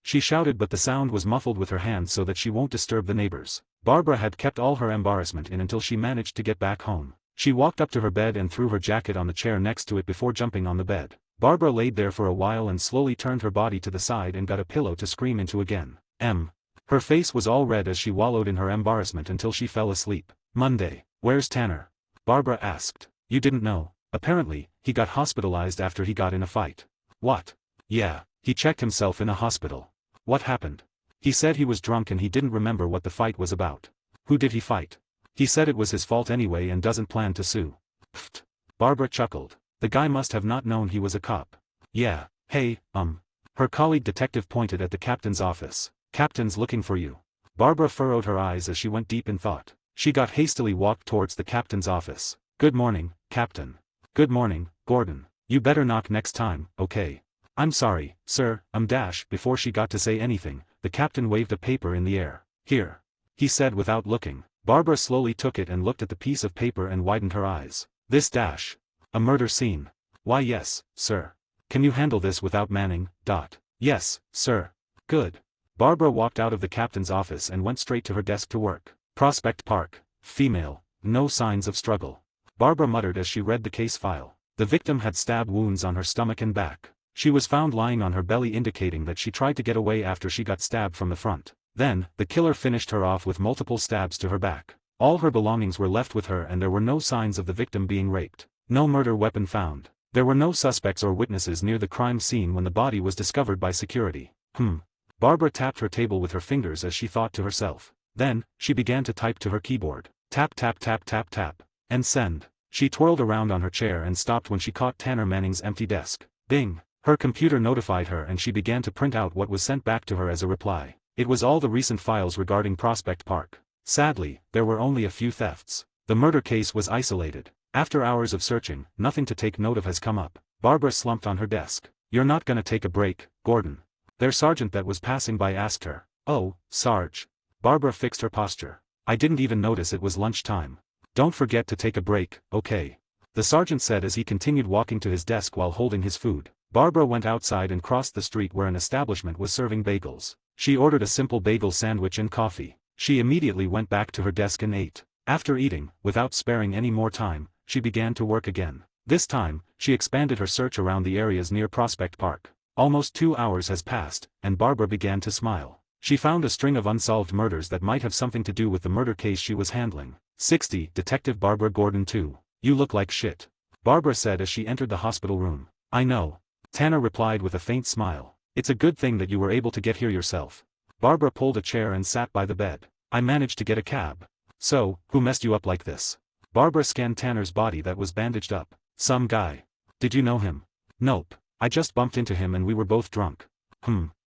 She shouted, but the sound was muffled with her hands so that she won't disturb the neighbors. Barbara had kept all her embarrassment in until she managed to get back home. She walked up to her bed and threw her jacket on the chair next to it before jumping on the bed. Barbara laid there for a while and slowly turned her body to the side and got a pillow to scream into again. Her face was all red as she wallowed in her embarrassment until she fell asleep. "Monday. Where's Tanner?" Barbara asked. "You didn't know. Apparently, he got hospitalized after he got in a fight." "What?" "Yeah, he checked himself in a hospital." "What happened?" "He said he was drunk and he didn't remember what the fight was about." "Who did he fight?" "He said it was his fault anyway and doesn't plan to sue." Pfft. Barbara chuckled. The guy must have not known he was a cop. "Yeah, hey, Her colleague detective pointed at the captain's office. "Captain's looking for you." Barbara furrowed her eyes as she went deep in thought. She got hastily walked towards the captain's office. "Good morning, Captain." "Good morning, Gordon. You better knock next time, okay?" "I'm sorry, sir, Before she got to say anything, the captain waved a paper in the air. "Here," he said without looking. Barbara slowly took it and looked at the piece of paper and widened her eyes. "This dash. A murder scene." "Why yes, sir." "Can you handle this without manning, Dot?" "Yes, sir." "Good." Barbara walked out of the captain's office and went straight to her desk to work. Prospect Park, female, no signs of struggle. Barbara muttered as she read the case file. The victim had stab wounds on her stomach and back. She was found lying on her belly, indicating that she tried to get away after she got stabbed from the front. Then, the killer finished her off with multiple stabs to her back. All her belongings were left with her and there were no signs of the victim being raped. No murder weapon found. There were no suspects or witnesses near the crime scene when the body was discovered by security. Barbara tapped her table with her fingers as she thought to herself. Then, she began to type to her keyboard. Tap tap tap tap tap. And send. She twirled around on her chair and stopped when she caught Tanner Manning's empty desk. Bing. Her computer notified her and she began to print out what was sent back to her as a reply. It was all the recent files regarding Prospect Park. Sadly, there were only a few thefts. The murder case was isolated. After hours of searching, nothing to take note of has come up. Barbara slumped on her desk. "You're not gonna take a break, Gordon?" Their sergeant that was passing by asked her. "Oh, Sarge." Barbara fixed her posture. "I didn't even notice it was lunchtime." "Don't forget to take a break, okay?" the sergeant said as he continued walking to his desk while holding his food. Barbara went outside and crossed the street where an establishment was serving bagels. She ordered a simple bagel sandwich and coffee. She immediately went back to her desk and ate. After eating, without sparing any more time, she began to work again. This time, she expanded her search around the areas near Prospect Park. Almost 2 hours has passed, and Barbara began to smile. She found a string of unsolved murders that might have something to do with the murder case she was handling. 60 Detective Barbara Gordon 2. "You look like shit," Barbara said as she entered the hospital room. "I know." Tanner replied with a faint smile. "It's a good thing that you were able to get here yourself." Barbara pulled a chair and sat by the bed. "I managed to get a cab." "So, who messed you up like this?" Barbara scanned Tanner's body that was bandaged up. "Some guy." "Did you know him?" "Nope. I just bumped into him and we were both drunk.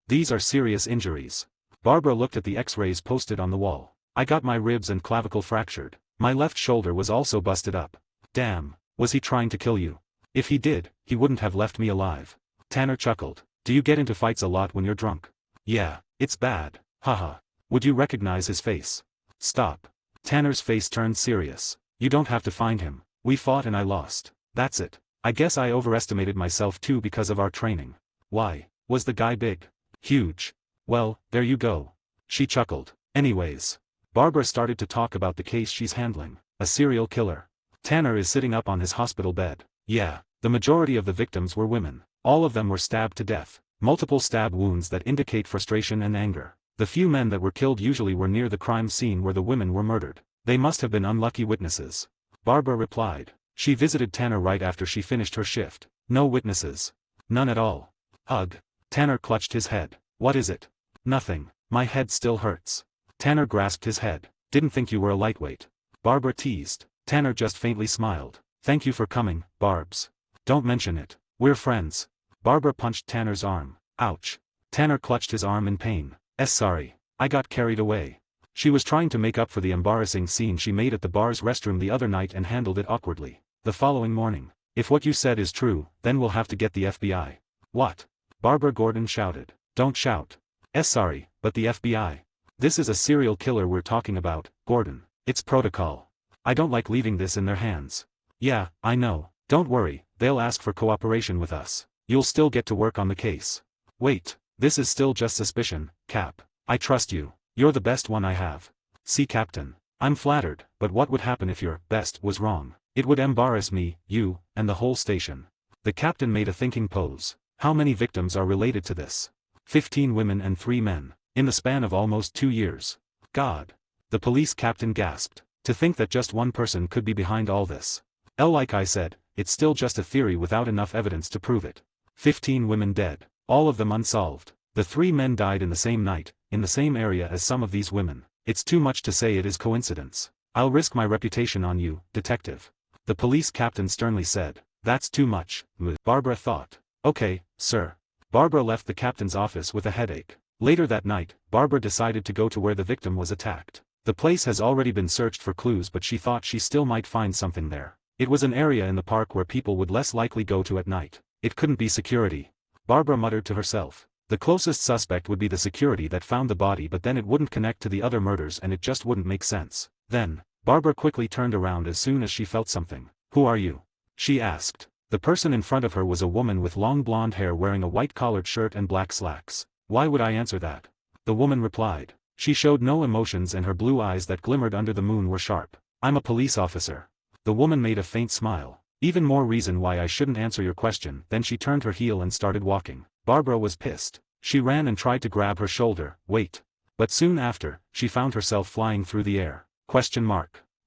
These are serious injuries. Barbara looked at the x-rays posted on the wall. I got my ribs and clavicle fractured. My left shoulder was also busted up. Damn, was he trying to kill you? If he did, he wouldn't have left me alive. Tanner chuckled. Do you get into fights a lot when you're drunk? Yeah, it's bad. Haha. Would you recognize his face? Stop. Tanner's face turned serious. You don't have to find him. We fought and I lost. That's it. I guess I overestimated myself too because of our training. Why, was the guy big? Huge. Well, there you go. She chuckled. Anyways. Barbara started to talk about the case she's handling. A serial killer. Tanner is sitting up on his hospital bed. Yeah, the majority of the victims were women. All of them were stabbed to death. Multiple stab wounds that indicate frustration and anger. The few men that were killed usually were near the crime scene where the women were murdered. They must have been unlucky witnesses. Barbara replied. She visited Tanner right after she finished her shift. No witnesses. None at all. Ugh. Tanner clutched his head. What is it? Nothing. My head still hurts. Tanner grasped his head. Didn't think you were a lightweight. Barbara teased. Tanner just faintly smiled. Thank you for coming, Barbs. Don't mention it. We're friends. Barbara punched Tanner's arm. Ouch. Tanner clutched his arm in pain. Sorry. I got carried away. She was trying to make up for the embarrassing scene she made at the bar's restroom the other night and handled it awkwardly. The following morning. If what you said is true, then we'll have to get the FBI. What? Barbara Gordon shouted. Don't shout. Sorry, but the FBI. This is a serial killer we're talking about, Gordon. It's protocol. I don't like leaving this in their hands. Yeah, I know. Don't worry, they'll ask for cooperation with us. You'll still get to work on the case. Wait, this is still just suspicion, Cap. I trust you. You're the best one I have. See, Captain. I'm flattered, but what would happen if your best was wrong? It would embarrass me, you, and the whole station. The captain made a thinking pose. How many victims are related to this? 15 women and 3 men. In the span of almost 2 years. God. The police captain gasped. To think that just one person could be behind all this. Like I said, it's still just a theory without enough evidence to prove it. 15 women dead. All of them unsolved. The 3 men died in the same night, in the same area as some of these women. It's too much to say it is coincidence. I'll risk my reputation on you, detective. The police captain sternly said. That's too much, Barbara thought. Okay, sir. Barbara left the captain's office with a headache. Later that night, Barbara decided to go to where the victim was attacked. The place has already been searched for clues, but she thought she still might find something there. It was an area in the park where people would less likely go to at night. It couldn't be security. Barbara muttered to herself. The closest suspect would be the security that found the body, but then it wouldn't connect to the other murders and it just wouldn't make sense. Then, Barbara quickly turned around as soon as she felt something. Who are you? She asked. The person in front of her was a woman with long blonde hair wearing a white collared shirt and black slacks. Why would I answer that? The woman replied. She showed no emotions and her blue eyes that glimmered under the moon were sharp. I'm a police officer. The woman made a faint smile. Even more reason why I shouldn't answer your question. Then she turned her heel and started walking. Barbara was pissed. She ran and tried to grab her shoulder. Wait. But soon after, she found herself flying through the air.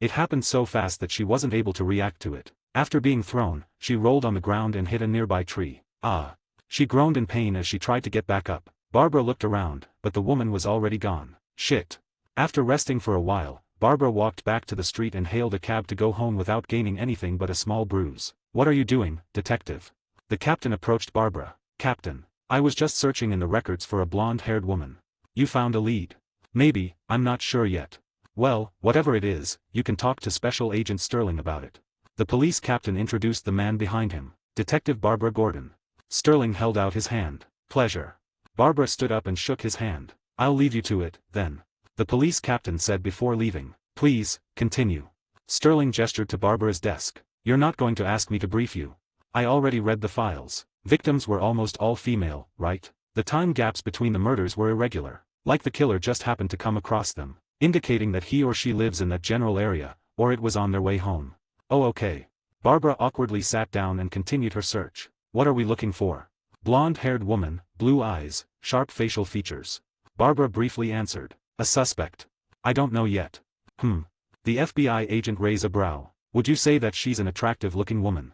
It happened so fast that she wasn't able to react to it. After being thrown, she rolled on the ground and hit a nearby tree. Ah. She groaned in pain as she tried to get back up. Barbara looked around, but the woman was already gone. Shit. After resting for a while, Barbara walked back to the street and hailed a cab to go home without gaining anything but a small bruise. What are you doing, detective? The captain approached Barbara. Captain. I was just searching in the records for a blonde-haired woman. You found a lead? Maybe, I'm not sure yet. Well, whatever it is, you can talk to Special Agent Sterling about it. The police captain introduced the man behind him, Detective Barbara Gordon. Sterling held out his hand. Pleasure. Barbara stood up and shook his hand. I'll leave you to it, then. The police captain said before leaving. Please, continue. Sterling gestured to Barbara's desk. You're not going to ask me to brief you. I already read the files. Victims were almost all female, right? The time gaps between the murders were irregular. Like the killer just happened to come across them, indicating that he or she lives in that general area, or it was on their way home. Oh, okay. Barbara awkwardly sat down and continued her search. What are we looking for? Blonde-haired woman, blue eyes, sharp facial features. Barbara briefly answered. A suspect. I don't know yet. The FBI agent raised a brow. Would you say that she's an attractive-looking woman?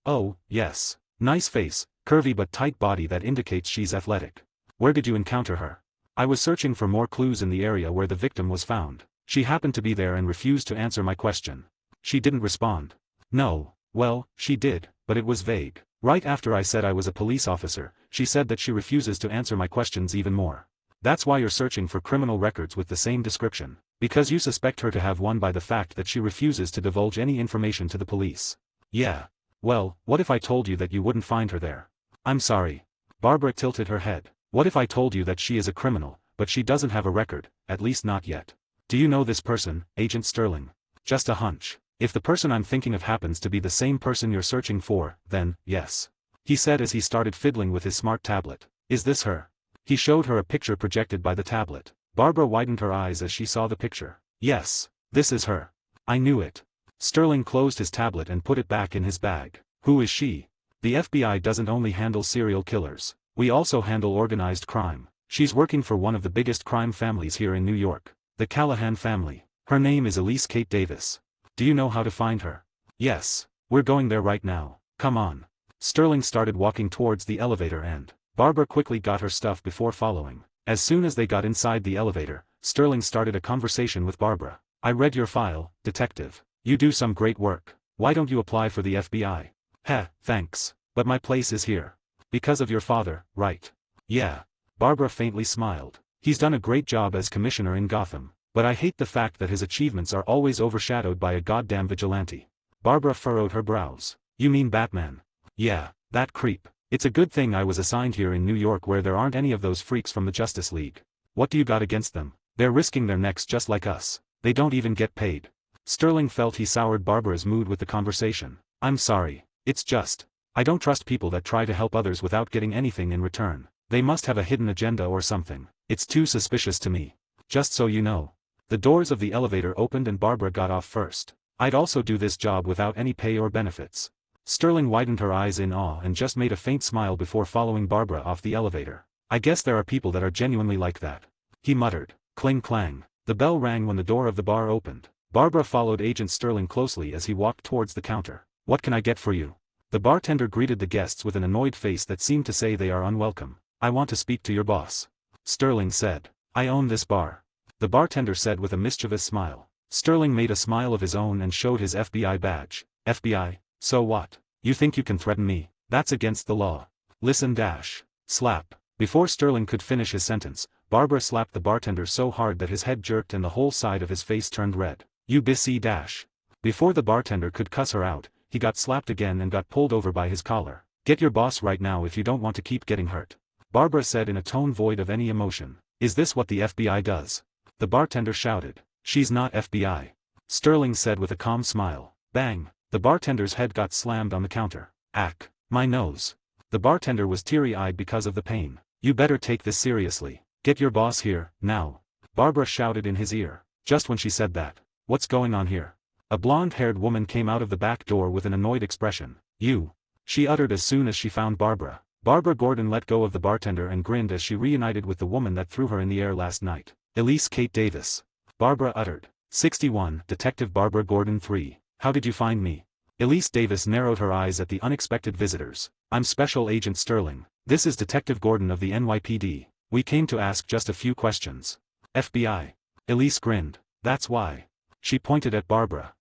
Oh, yes. Nice face, curvy but tight body that indicates she's athletic. Where did you encounter her? I was searching for more clues in the area where the victim was found. She happened to be there and refused to answer my question. She didn't respond. No, well, she did, but it was vague. Right after I said I was a police officer, she said that she refuses to answer my questions even more. That's why you're searching for criminal records with the same description, because you suspect her to have one by the fact that she refuses to divulge any information to the police. Yeah. Well, what if I told you that you wouldn't find her there? I'm sorry. Barbara tilted her head. What if I told you that she is a criminal, but she doesn't have a record, at least not yet? Do you know this person, Agent Sterling? Just a hunch. If the person I'm thinking of happens to be the same person you're searching for, then, yes. He said as he started fiddling with his smart tablet. Is this her? He showed her a picture projected by the tablet. Barbara widened her eyes as she saw the picture. Yes, this is her. I knew it. Sterling closed his tablet and put it back in his bag. Who is she? The FBI doesn't only handle serial killers. We also handle organized crime. She's working for one of the biggest crime families here in New York. The Callahan family. Her name is Elise Kate Davis. Do you know how to find her? Yes. We're going there right now. Come on. Sterling started walking towards the elevator and Barbara quickly got her stuff before following. As soon as they got inside the elevator, Sterling started a conversation with Barbara. I read your file, detective. You do some great work. Why don't you apply for the FBI? Heh, thanks. But my place is here. Because of your father, right? Yeah. Barbara faintly smiled. He's done a great job as commissioner in Gotham, but I hate the fact that his achievements are always overshadowed by a goddamn vigilante. Barbara furrowed her brows. You mean Batman? Yeah, that creep. It's a good thing I was assigned here in New York where there aren't any of those freaks from the Justice League. What do you got against them? They're risking their necks just like us. They don't even get paid. Sterling felt he soured Barbara's mood with the conversation. I'm sorry. It's just. I don't trust people that try to help others without getting anything in return. They must have a hidden agenda or something. It's too suspicious to me. Just so you know. The doors of the elevator opened and Barbara got off first. I'd also do this job without any pay or benefits. Sterling widened her eyes in awe and just made a faint smile before following Barbara off the elevator. I guess there are people that are genuinely like that. He muttered. Cling clang. The bell rang when the door of the bar opened. Barbara followed Agent Sterling closely as he walked towards the counter. What can I get for you? The bartender greeted the guests with an annoyed face that seemed to say they are unwelcome. I want to speak to your boss. Sterling said. I own this bar. The bartender said with a mischievous smile. Sterling made a smile of his own and showed his FBI badge. FBI? So what? You think you can threaten me? That's against the law. Listen dash. Slap. Before Sterling could finish his sentence, Barbara slapped the bartender so hard that his head jerked and the whole side of his face turned red. You busy dash. Before the bartender could cuss her out, he got slapped again and got pulled over by his collar. Get your boss right now if you don't want to keep getting hurt. Barbara said in a tone void of any emotion. Is this what the FBI does? The bartender shouted. She's not FBI. Sterling said with a calm smile. Bang. The bartender's head got slammed on the counter. Ack. My nose. The bartender was teary-eyed because of the pain. You better take this seriously. Get your boss here, now. Barbara shouted in his ear. Just when she said that. What's going on here? A blonde-haired woman came out of the back door with an annoyed expression. You. She uttered as soon as she found Barbara. Barbara Gordon let go of the bartender and grinned as she reunited with the woman that threw her in the air last night. Elise Kate Davis. Barbara uttered. 61. Detective Barbara Gordon 3. How did you find me? Elise Davis narrowed her eyes at the unexpected visitors. I'm Special Agent Sterling. This is Detective Gordon of the NYPD. We came to ask just a few questions. FBI. Elise grinned. That's why. She pointed at Barbara.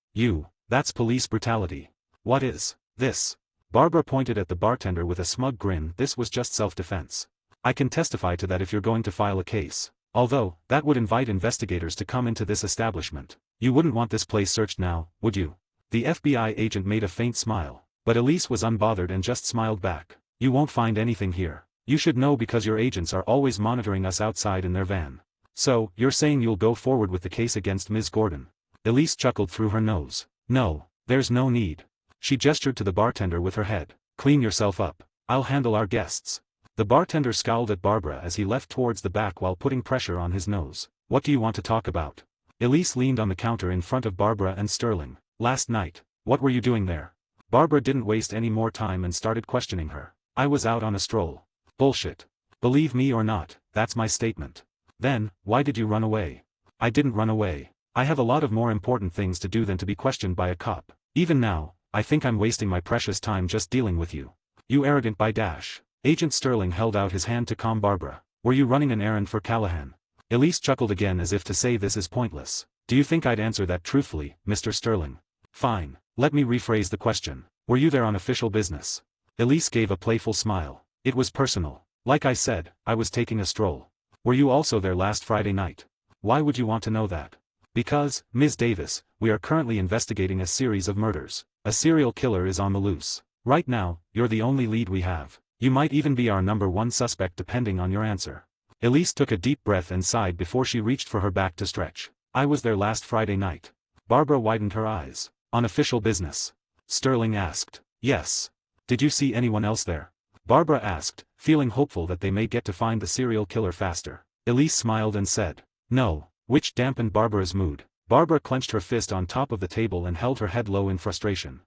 That's police brutality. What is this? Barbara pointed at the bartender with a smug grin. This was just self-defense. I can testify to that if you're going to file a case. Although, that would invite investigators to come into this establishment. You wouldn't want this place searched now, would you? The FBI agent made a faint smile, but Elise was unbothered and just smiled back. You won't find anything here. You should know because your agents are always monitoring us outside in their van. So, you're saying you'll go forward with the case against Ms. Gordon? Elise chuckled through her nose. No, there's no need. She gestured to the bartender with her head. Clean yourself up. I'll handle our guests. The bartender scowled at Barbara as he left towards the back while putting pressure on his nose. What do you want to talk about? Elise leaned on the counter in front of Barbara and Sterling. Last night. What were you doing there? Barbara didn't waste any more time and started questioning her. I was out on a stroll. Bullshit. Believe me or not, that's my statement. Then, why did you run away? I didn't run away. I have a lot of more important things to do than to be questioned by a cop. Even now, I think I'm wasting my precious time just dealing with you. You arrogant by dash. Agent Sterling held out his hand to calm Barbara. Were you running an errand for Callahan? Elise chuckled again as if to say this is pointless. Do you think I'd answer that truthfully, Mr. Sterling? Fine. Let me rephrase the question. Were you there on official business? Elise gave a playful smile. It was personal. Like I said, I was taking a stroll. Were you also there last Friday night? Why would you want to know that? Because, Ms. Davis, we are currently investigating a series of murders. A serial killer is on the loose. Right now, you're the only lead we have. You might even be our number one suspect depending on your answer. Elise took a deep breath and sighed before she reached for her back to stretch. I was there last Friday night. Barbara widened her eyes. On official business? Sterling asked. Yes. Did you see anyone else there? Barbara asked, feeling hopeful that they may get to find the serial killer faster. Elise smiled and said, no, which dampened Barbara's mood. Barbara clenched her fist on top of the table and held her head low in frustration.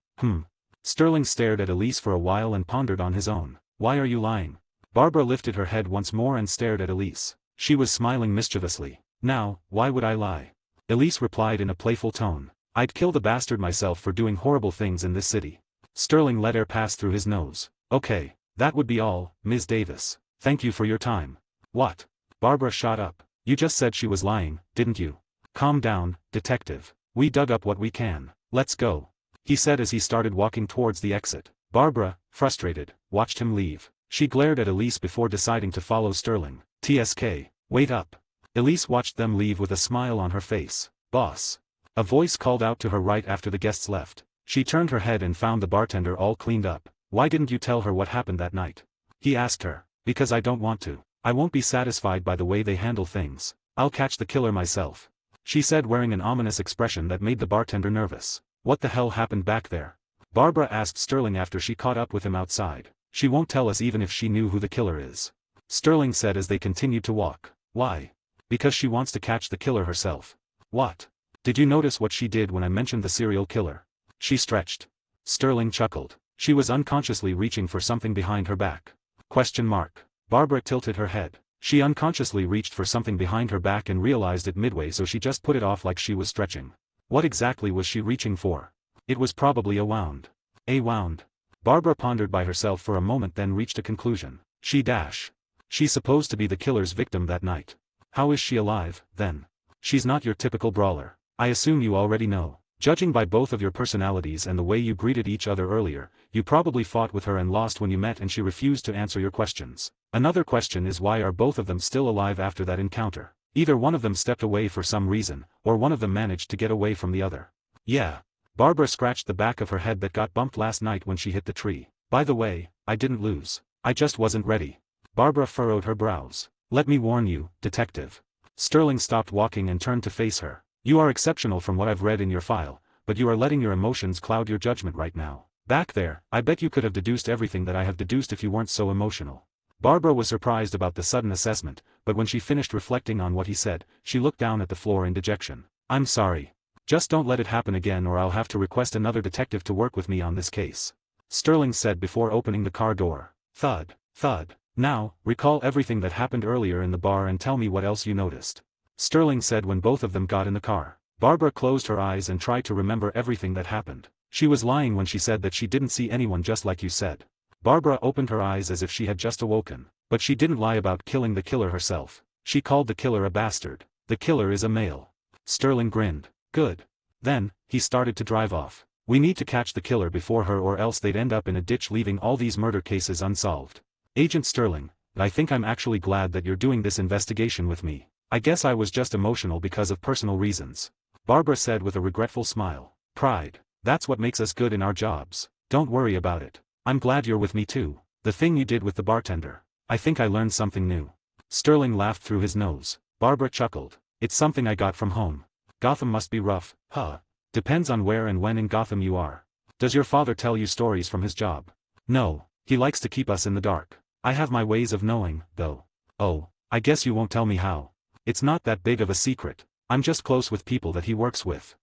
Sterling stared at Elise for a while and pondered on his own. Why are you lying? Barbara lifted her head once more and stared at Elise. She was smiling mischievously. Now, why would I lie? Elise replied in a playful tone. I'd kill the bastard myself for doing horrible things in this city. Sterling let air pass through his nose. Okay, that would be all, Ms. Davis. Thank you for your time. What? Barbara shot up. You just said she was lying, didn't you? Calm down, detective. We dug up what we can. Let's go. He said as he started walking towards the exit. Barbara, frustrated, watched him leave. She glared at Elise before deciding to follow Sterling. TSK, wait up. Elise watched them leave with a smile on her face. Boss. A voice called out to her right after the guests left. She turned her head and found the bartender all cleaned up. Why didn't you tell her what happened that night? He asked her. Because I don't want to. I won't be satisfied by the way they handle things. I'll catch the killer myself. She said, wearing an ominous expression that made the bartender nervous. What the hell happened back there? Barbara asked Sterling after she caught up with him outside. She won't tell us even if she knew who the killer is. Sterling said as they continued to walk. Why? Because she wants to catch the killer herself. What? Did you notice what she did when I mentioned the serial killer? She stretched. Sterling chuckled. She was unconsciously reaching for something behind her back. Question mark. Barbara tilted her head. She unconsciously reached for something behind her back and realized it midway, so she just put it off like she was stretching. What exactly was she reaching for? It was probably a wound. A wound. Barbara pondered by herself for a moment, then reached a conclusion. She's supposed to be the killer's victim that night. How is she alive, then? She's not your typical brawler. I assume you already know. Judging by both of your personalities and the way you greeted each other earlier, you probably fought with her and lost when you met and she refused to answer your questions. Another question is, why are both of them still alive after that encounter? Either one of them stepped away for some reason, or one of them managed to get away from the other. Yeah. Barbara scratched the back of her head that got bumped last night when she hit the tree. By the way, I didn't lose. I just wasn't ready. Barbara furrowed her brows. Let me warn you, detective. Sterling stopped walking and turned to face her. You are exceptional from what I've read in your file, but you are letting your emotions cloud your judgment right now. Back there, I bet you could have deduced everything that I have deduced if you weren't so emotional. Barbara was surprised about the sudden assessment, but when she finished reflecting on what he said, she looked down at the floor in dejection. I'm sorry. Just don't let it happen again, or I'll have to request another detective to work with me on this case. Sterling said before opening the car door. Thud, thud. Now, recall everything that happened earlier in the bar and tell me what else you noticed. Sterling said when both of them got in the car. Barbara closed her eyes and tried to remember everything that happened. She was lying when she said that she didn't see anyone, just like you said. Barbara opened her eyes as if she had just awoken. But she didn't lie about killing the killer herself. She called the killer a bastard. The killer is a male. Sterling grinned. Good. Then, he started to drive off. We need to catch the killer before her, or else they'd end up in a ditch leaving all these murder cases unsolved. Agent Sterling, I think I'm actually glad that you're doing this investigation with me. I guess I was just emotional because of personal reasons. Barbara said with a regretful smile. Pride. That's what makes us good in our jobs. Don't worry about it. I'm glad you're with me too. The thing you did with the bartender. I think I learned something new. Sterling laughed through his nose. Barbara chuckled. It's something I got from home. Gotham must be rough, huh? Depends on where and when in Gotham you are. Does your father tell you stories from his job? No, he likes to keep us in the dark. I have my ways of knowing, though. Oh, I guess you won't tell me how. It's not that big of a secret. I'm just close with people that he works with.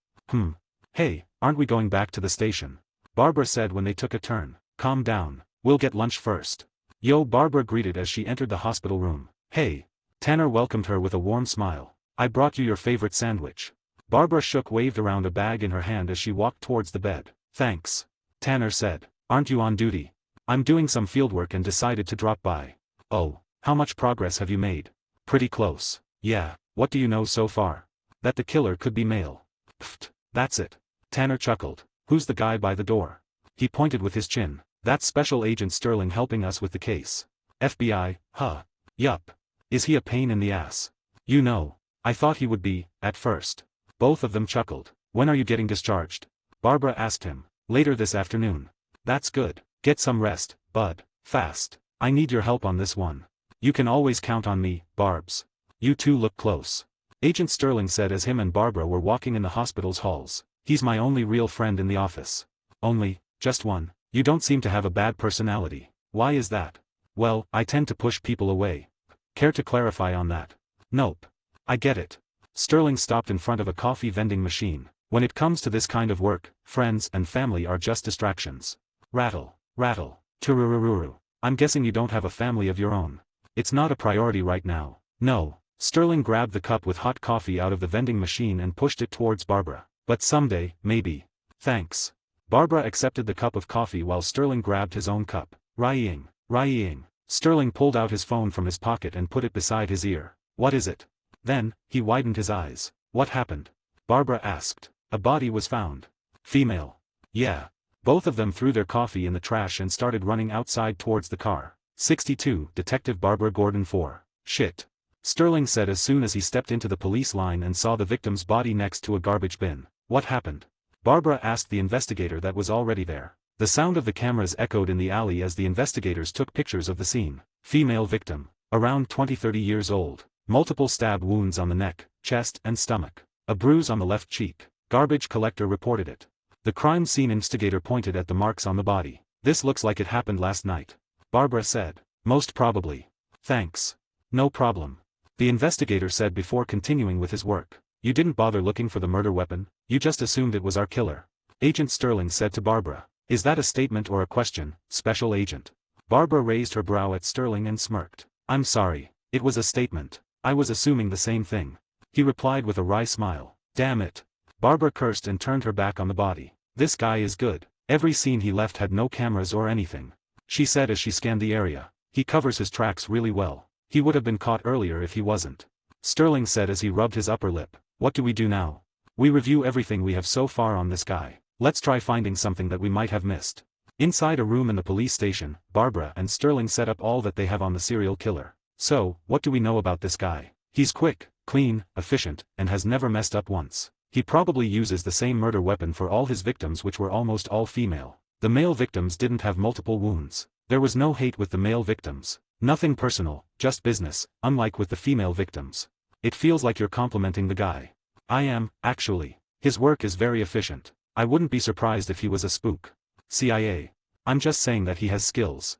Hey, aren't we going back to the station? Barbara said when they took a turn. Calm down. We'll get lunch first. Yo, Barbara greeted as she entered the hospital room. Hey. Tanner welcomed her with a warm smile. I brought you your favorite sandwich. Barbara waved around a bag in her hand as she walked towards the bed. Thanks. Tanner said. Aren't you on duty? I'm doing some fieldwork and decided to drop by. Oh, how much progress have you made? Pretty close. Yeah, what do you know so far? That the killer could be male. Pfft, that's it. Tanner chuckled. Who's the guy by the door? He pointed with his chin. That's Special Agent Sterling helping us with the case. FBI, huh? Yup. Is he a pain in the ass? You know, I thought he would be, at first. Both of them chuckled. When are you getting discharged? Barbara asked him. Later this afternoon. That's good. Get some rest, bud. Fast. I need your help on this one. You can always count on me, Barbs. You two look close. Agent Sterling said as him and Barbara were walking in the hospital's halls. He's my only real friend in the office. Only, just one. You don't seem to have a bad personality. Why is that? Well, I tend to push people away. Care to clarify on that? Nope. I get it. Sterling stopped in front of a coffee vending machine. When it comes to this kind of work, friends and family are just distractions. Rattle, rattle, tururururu. I'm guessing you don't have a family of your own. It's not a priority right now. No. Sterling grabbed the cup with hot coffee out of the vending machine and pushed it towards Barbara. But someday, maybe. Thanks. Barbara accepted the cup of coffee while Sterling grabbed his own cup. Rying. Sterling pulled out his phone from his pocket and put it beside his ear. What is it? Then, he widened his eyes. What happened? Barbara asked. A body was found. Female. Yeah. Both of them threw their coffee in the trash and started running outside towards the car. 62, Detective Barbara Gordon 4. Shit. Sterling said as soon as he stepped into the police line and saw the victim's body next to a garbage bin. What happened? Barbara asked the investigator that was already there. The sound of the cameras echoed in the alley as the investigators took pictures of the scene. Female victim. Around 20-30 years old. Multiple stab wounds on the neck, chest and stomach. A bruise on the left cheek. Garbage collector reported it. The crime scene investigator pointed at the marks on the body. This looks like it happened last night. Barbara said. Most probably. Thanks. No problem. The investigator said before continuing with his work. You didn't bother looking for the murder weapon, you just assumed it was our killer. Agent Sterling said to Barbara. Is that a statement or a question, Special Agent? Barbara raised her brow at Sterling and smirked. I'm sorry, it was a statement. I was assuming the same thing. He replied with a wry smile. Damn it. Barbara cursed and turned her back on the body. This guy is good. Every scene he left had no cameras or anything. She said as she scanned the area. He covers his tracks really well. He would have been caught earlier if he wasn't. Sterling said as he rubbed his upper lip. What do we do now? We review everything we have so far on this guy. Let's try finding something that we might have missed. Inside a room in the police station, Barbara and Sterling set up all that they have on the serial killer. So, what do we know about this guy? He's quick, clean, efficient, and has never messed up once. He probably uses the same murder weapon for all his victims, which were almost all female. The male victims didn't have multiple wounds. There was no hate with the male victims. Nothing personal, just business, unlike with the female victims. It feels like you're complimenting the guy. I am, actually. His work is very efficient. I wouldn't be surprised if he was a spook. CIA. I'm just saying that he has skills.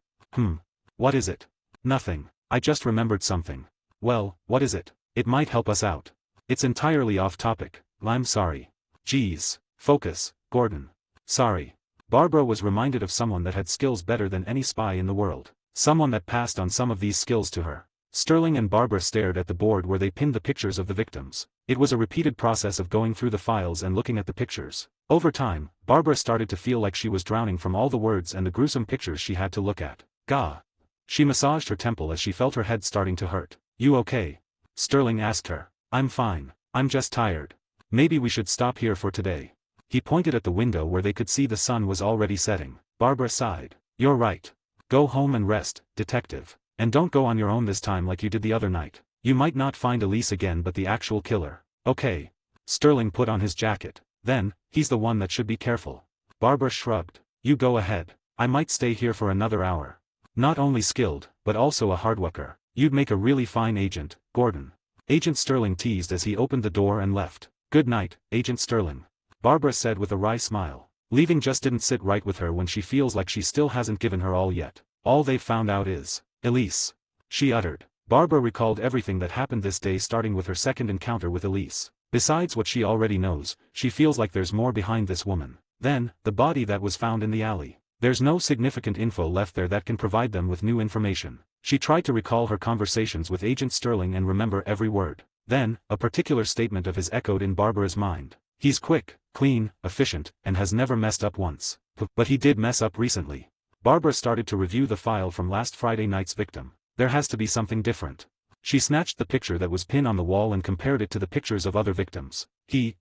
What is it? Nothing. I just remembered something. Well, what is it? It might help us out. It's entirely off topic. I'm sorry. Geez. Focus, Gordon. Sorry. Barbara was reminded of someone that had skills better than any spy in the world. Someone that passed on some of these skills to her. Sterling and Barbara stared at the board where they pinned the pictures of the victims. It was a repeated process of going through the files and looking at the pictures. Over time, Barbara started to feel like she was drowning from all the words and the gruesome pictures she had to look at. Gah. She massaged her temple as she felt her head starting to hurt. You okay? Sterling asked her. I'm fine. I'm just tired. Maybe we should stop here for today. He pointed at the window where they could see the sun was already setting. Barbara sighed. You're right. Go home and rest, detective. And don't go on your own this time like you did the other night. You might not find Elise again but the actual killer. Okay. Sterling put on his jacket. Then, he's the one that should be careful. Barbara shrugged. You go ahead. I might stay here for another hour. Not only skilled, but also a hard worker. You'd make a really fine agent, Gordon. Agent Sterling teased as he opened the door and left. Good night, Agent Sterling. Barbara said with a wry smile. Leaving just didn't sit right with her when she feels like she still hasn't given her all yet. All they've found out is, Elise. She uttered. Barbara recalled everything that happened this day, starting with her second encounter with Elise. Besides what she already knows, she feels like there's more behind this woman. Then, the body that was found in the alley. There's no significant info left there that can provide them with new information. She tried to recall her conversations with Agent Sterling and remember every word. Then, a particular statement of his echoed in Barbara's mind. He's quick, clean, efficient, and has never messed up once. But he did mess up recently. Barbara started to review the file from last Friday night's victim. There has to be something different. She snatched the picture that was pinned on the wall and compared it to the pictures of other victims. He.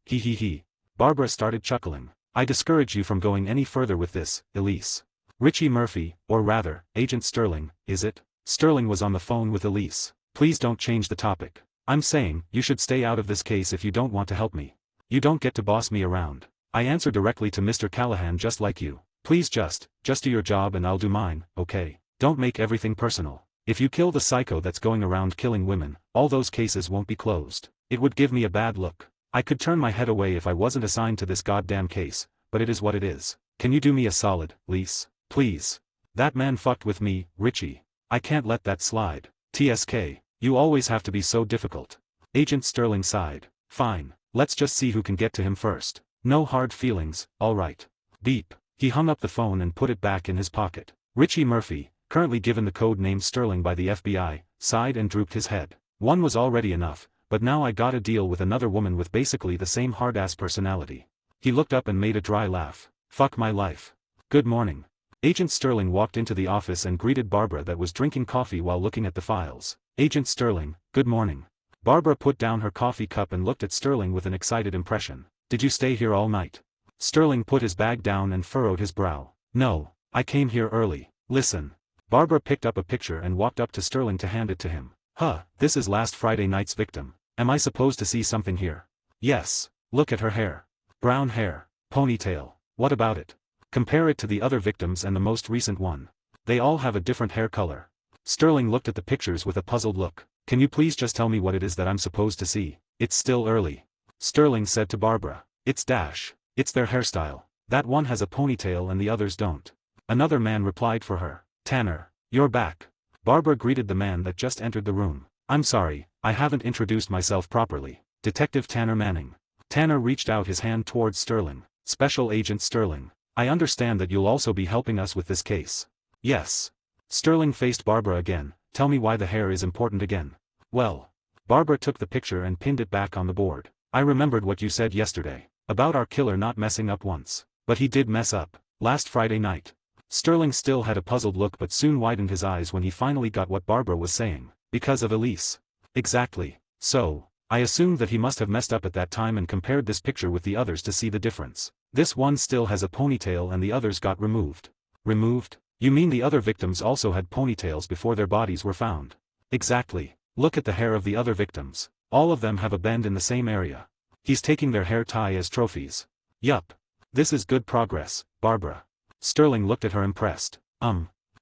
Barbara started chuckling. I discourage you from going any further with this, Elise. Richie Murphy, or rather, Agent Sterling, is it? Sterling was on the phone with Elise. Please don't change the topic. I'm saying, you should stay out of this case if you don't want to help me. You don't get to boss me around. I answer directly to Mr. Callahan just like you. Please just do your job and I'll do mine, okay? Don't make everything personal. If you kill the psycho that's going around killing women, all those cases won't be closed. It would give me a bad look. I could turn my head away if I wasn't assigned to this goddamn case, but it is what it is. Can you do me a solid, Lise? Please. That man fucked with me, Richie. I can't let that slide. TSK. You always have to be so difficult. Agent Sterling sighed. Fine. Let's just see who can get to him first. No hard feelings, alright. Beep. He hung up the phone and put it back in his pocket. Richie Murphy, currently given the code name Sterling by the FBI, sighed and drooped his head. One was already enough, but now I gotta deal with another woman with basically the same hard-ass personality. He looked up and made a dry laugh. Fuck my life. Good morning. Agent Sterling walked into the office and greeted Barbara that was drinking coffee while looking at the files. Agent Sterling, good morning. Barbara put down her coffee cup and looked at Sterling with an excited impression. Did you stay here all night? Sterling put his bag down and furrowed his brow. No, I came here early. Listen. Barbara picked up a picture and walked up to Sterling to hand it to him. Huh, this is last Friday night's victim. Am I supposed to see something here? Yes. Look at her hair. Brown hair. Ponytail. What about it? Compare it to the other victims and the most recent one. They all have a different hair color. Sterling looked at the pictures with a puzzled look. Can you please just tell me what it is that I'm supposed to see? It's still early. Sterling said to Barbara. It's their hairstyle. That one has a ponytail and the others don't. Another man replied for her. Tanner, you're back. Barbara greeted the man that just entered the room. I'm sorry, I haven't introduced myself properly. Detective Tanner Manning. Tanner reached out his hand towards Sterling. Special Agent Sterling. I understand that you'll also be helping us with this case. Yes. Sterling faced Barbara again. Tell me why the hair is important again. Well. Barbara took the picture and pinned it back on the board. I remembered what you said yesterday. About our killer not messing up once. But he did mess up. Last Friday night. Sterling still had a puzzled look but soon widened his eyes when he finally got what Barbara was saying. Because of Elise. Exactly. So, I assumed that he must have messed up at that time and compared this picture with the others to see the difference. This one still has a ponytail and the others got removed. Removed? You mean the other victims also had ponytails before their bodies were found? Exactly. Look at the hair of the other victims. All of them have a bend in the same area. He's taking their hair tie as trophies. Yup. This is good progress, Barbara. Sterling looked at her impressed.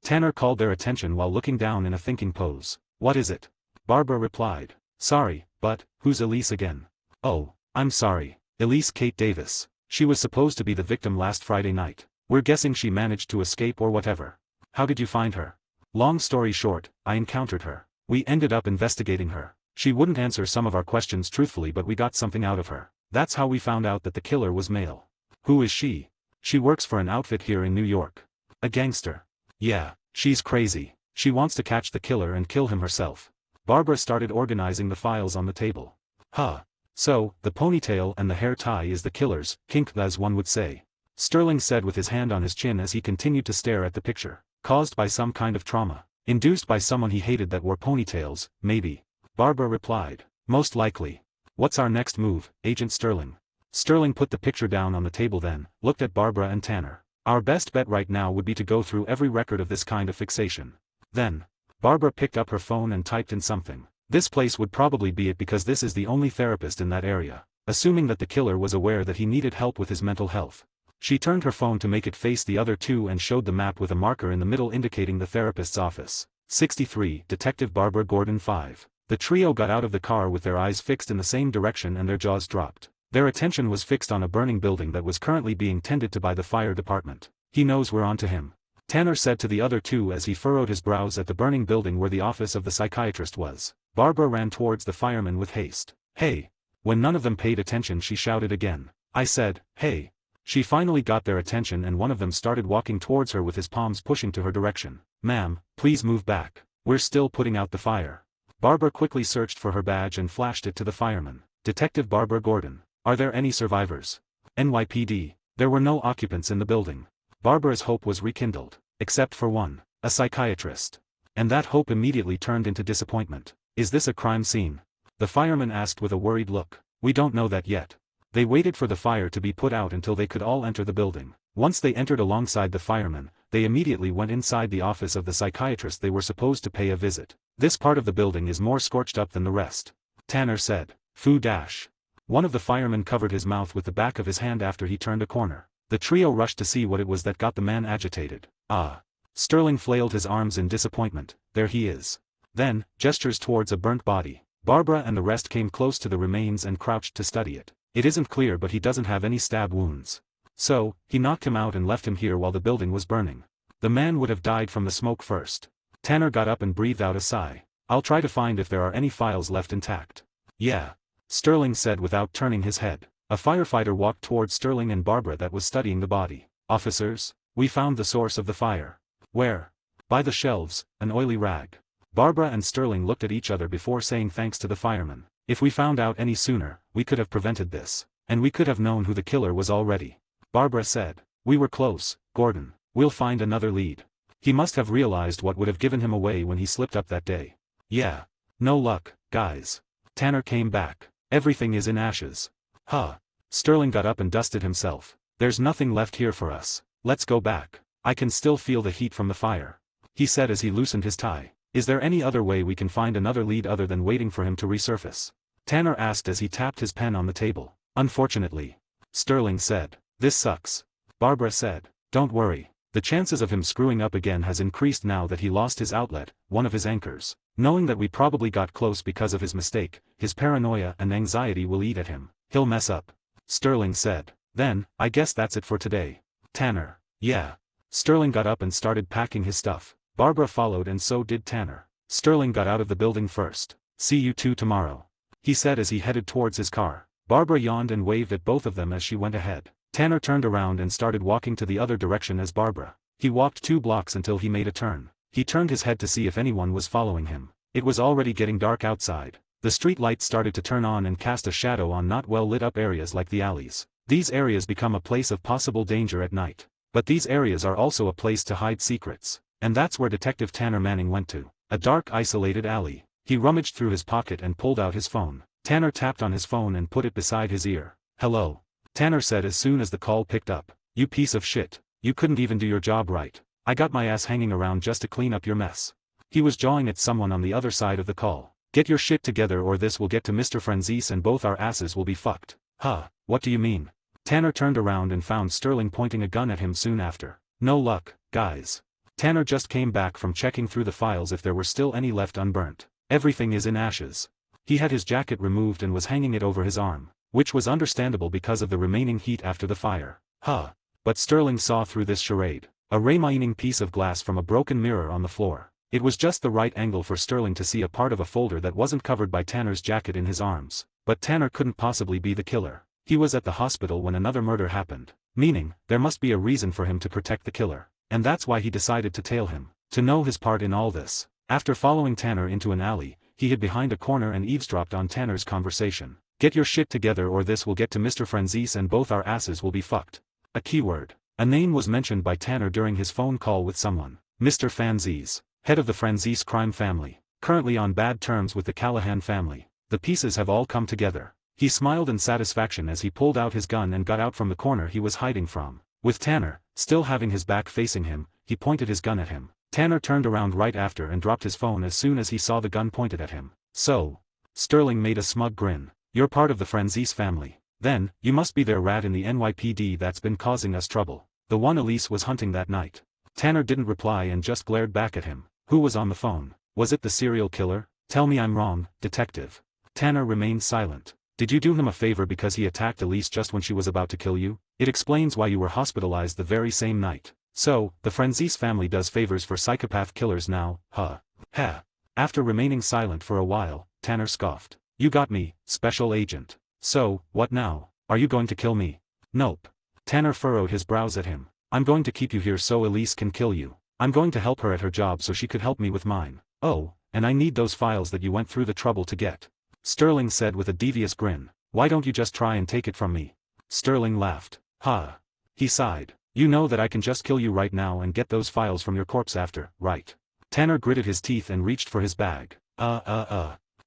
Tanner called their attention while looking down in a thinking pose. What is it? Barbara replied. Sorry, but, who's Elise again? Oh, I'm sorry. Elise Kate Davis. She was supposed to be the victim last Friday night. We're guessing she managed to escape or whatever. How did you find her? Long story short, I encountered her. We ended up investigating her. She wouldn't answer some of our questions truthfully but we got something out of her. That's how we found out that the killer was male. Who is she? She works for an outfit here in New York. A gangster. Yeah, she's crazy. She wants to catch the killer and kill him herself. Barbara started organizing the files on the table. Huh. So, the ponytail and the hair tie is the killer's kink as one would say. Sterling said with his hand on his chin as he continued to stare at the picture. Caused by some kind of trauma. Induced by someone he hated that wore ponytails, maybe. Barbara replied. Most likely. What's our next move, Agent Sterling? Sterling put the picture down on the table then, looked at Barbara and Tanner. Our best bet right now would be to go through every record of this kind of fixation. Then. Barbara picked up her phone and typed in something. This place would probably be it because this is the only therapist in that area. Assuming that the killer was aware that he needed help with his mental health. She turned her phone to make it face the other two and showed the map with a marker in the middle indicating the therapist's office. 63, Detective Barbara Gordon 5. The trio got out of the car with their eyes fixed in the same direction and their jaws dropped. Their attention was fixed on a burning building that was currently being tended to by the fire department. He knows we're on to him. Tanner said to the other two as he furrowed his brows at the burning building where the office of the psychiatrist was. Barbara ran towards the firemen with haste. Hey! When none of them paid attention she shouted again. I said, hey! She finally got their attention and one of them started walking towards her with his palms pushing to her direction. Ma'am, please move back. We're still putting out the fire. Barbara quickly searched for her badge and flashed it to the fireman. Detective Barbara Gordon. Are there any survivors? NYPD. There were no occupants in the building. Barbara's hope was rekindled. Except for one. A psychiatrist. And that hope immediately turned into disappointment. Is this a crime scene? The fireman asked with a worried look. We don't know that yet. They waited for the fire to be put out until they could all enter the building. Once they entered alongside the firemen, they immediately went inside the office of the psychiatrist they were supposed to pay a visit. This part of the building is more scorched up than the rest, Tanner said. Foo dash. One of the firemen covered his mouth with the back of his hand after he turned a corner. The trio rushed to see what it was that got the man agitated. Ah. Sterling flailed his arms in disappointment. There he is. Then, gestures towards a burnt body. Barbara and the rest came close to the remains and crouched to study it. It isn't clear, but he doesn't have any stab wounds. So, he knocked him out and left him here while the building was burning. The man would have died from the smoke first. Tanner got up and breathed out a sigh. I'll try to find if there are any files left intact. Yeah. Sterling said without turning his head. A firefighter walked towards Sterling and Barbara that was studying the body. Officers, we found the source of the fire. Where? By the shelves, an oily rag. Barbara and Sterling looked at each other before saying thanks to the fireman. If we found out any sooner, we could have prevented this. And we could have known who the killer was already. Barbara said. We were close, Gordon. We'll find another lead. He must have realized what would have given him away when he slipped up that day. Yeah. No luck, guys. Tanner came back. Everything is in ashes. Huh. Sterling got up and dusted himself. There's nothing left here for us. Let's go back. I can still feel the heat from the fire. He said as he loosened his tie. Is there any other way we can find another lead other than waiting for him to resurface? Tanner asked as he tapped his pen on the table. Unfortunately. Sterling said. This sucks. Barbara said. Don't worry. The chances of him screwing up again has increased now that he lost his outlet, one of his anchors. Knowing that we probably got close because of his mistake, his paranoia and anxiety will eat at him. He'll mess up. Sterling said. Then, I guess that's it for today. Tanner. Yeah. Sterling got up and started packing his stuff. Barbara followed and so did Tanner. Sterling got out of the building first. See you two tomorrow. He said as he headed towards his car. Barbara yawned and waved at both of them as she went ahead. Tanner turned around and started walking to the other direction as Barbara. He walked 2 blocks until he made a turn. He turned his head to see if anyone was following him. It was already getting dark outside. The street lights started to turn on and cast a shadow on not well lit up areas like the alleys. These areas become a place of possible danger at night. But these areas are also a place to hide secrets. And that's where Detective Tanner Manning went to. A dark isolated alley. He rummaged through his pocket and pulled out his phone. Tanner tapped on his phone and put it beside his ear. Hello. Tanner said as soon as the call picked up. You piece of shit. You couldn't even do your job right. I got my ass hanging around just to clean up your mess. He was jawing at someone on the other side of the call. Get your shit together or this will get to Mr. Franzese and both our asses will be fucked. Huh, what do you mean? Tanner turned around and found Sterling pointing a gun at him soon after. No luck, guys. Tanner just came back from checking through the files if there were still any left unburnt. Everything is in ashes. He had his jacket removed and was hanging it over his arm, which was understandable because of the remaining heat after the fire. Huh. But Sterling saw through this charade. A remaining piece of glass from a broken mirror on the floor. It was just the right angle for Sterling to see a part of a folder that wasn't covered by Tanner's jacket in his arms. But Tanner couldn't possibly be the killer. He was at the hospital when another murder happened. Meaning, there must be a reason for him to protect the killer. And that's why he decided to tail him. To know his part in all this. After following Tanner into an alley, he hid behind a corner and eavesdropped on Tanner's conversation. Get your shit together or this will get to Mr. Franzese and both our asses will be fucked. A keyword. A name was mentioned by Tanner during his phone call with someone. Mr. Franzese, head of the Franzese crime family, currently on bad terms with the Callahan family. The pieces have all come together. He smiled in satisfaction as he pulled out his gun and got out from the corner he was hiding from. With Tanner, still having his back facing him, he pointed his gun at him. Tanner turned around right after and dropped his phone as soon as he saw the gun pointed at him. So. Sterling made a smug grin. You're part of the Franzese family. Then, you must be their rat in the NYPD that's been causing us trouble. The one Elise was hunting that night. Tanner didn't reply and just glared back at him. Who was on the phone? Was it the serial killer? Tell me I'm wrong, detective. Tanner remained silent. Did you do him a favor because he attacked Elise just when she was about to kill you? It explains why you were hospitalized the very same night. So, the Franzese family does favors for psychopath killers now, huh? Ha. After remaining silent for a while, Tanner scoffed. You got me, special agent. So, what now? Are you going to kill me? Nope. Tanner furrowed his brows at him. I'm going to keep you here so Elise can kill you. I'm going to help her at her job so she could help me with mine. Oh, and I need those files that you went through the trouble to get. Sterling said with a devious grin. Why don't you just try and take it from me? Sterling laughed. Ha. He sighed. You know that I can just kill you right now and get those files from your corpse after, right? Tanner gritted his teeth and reached for his bag.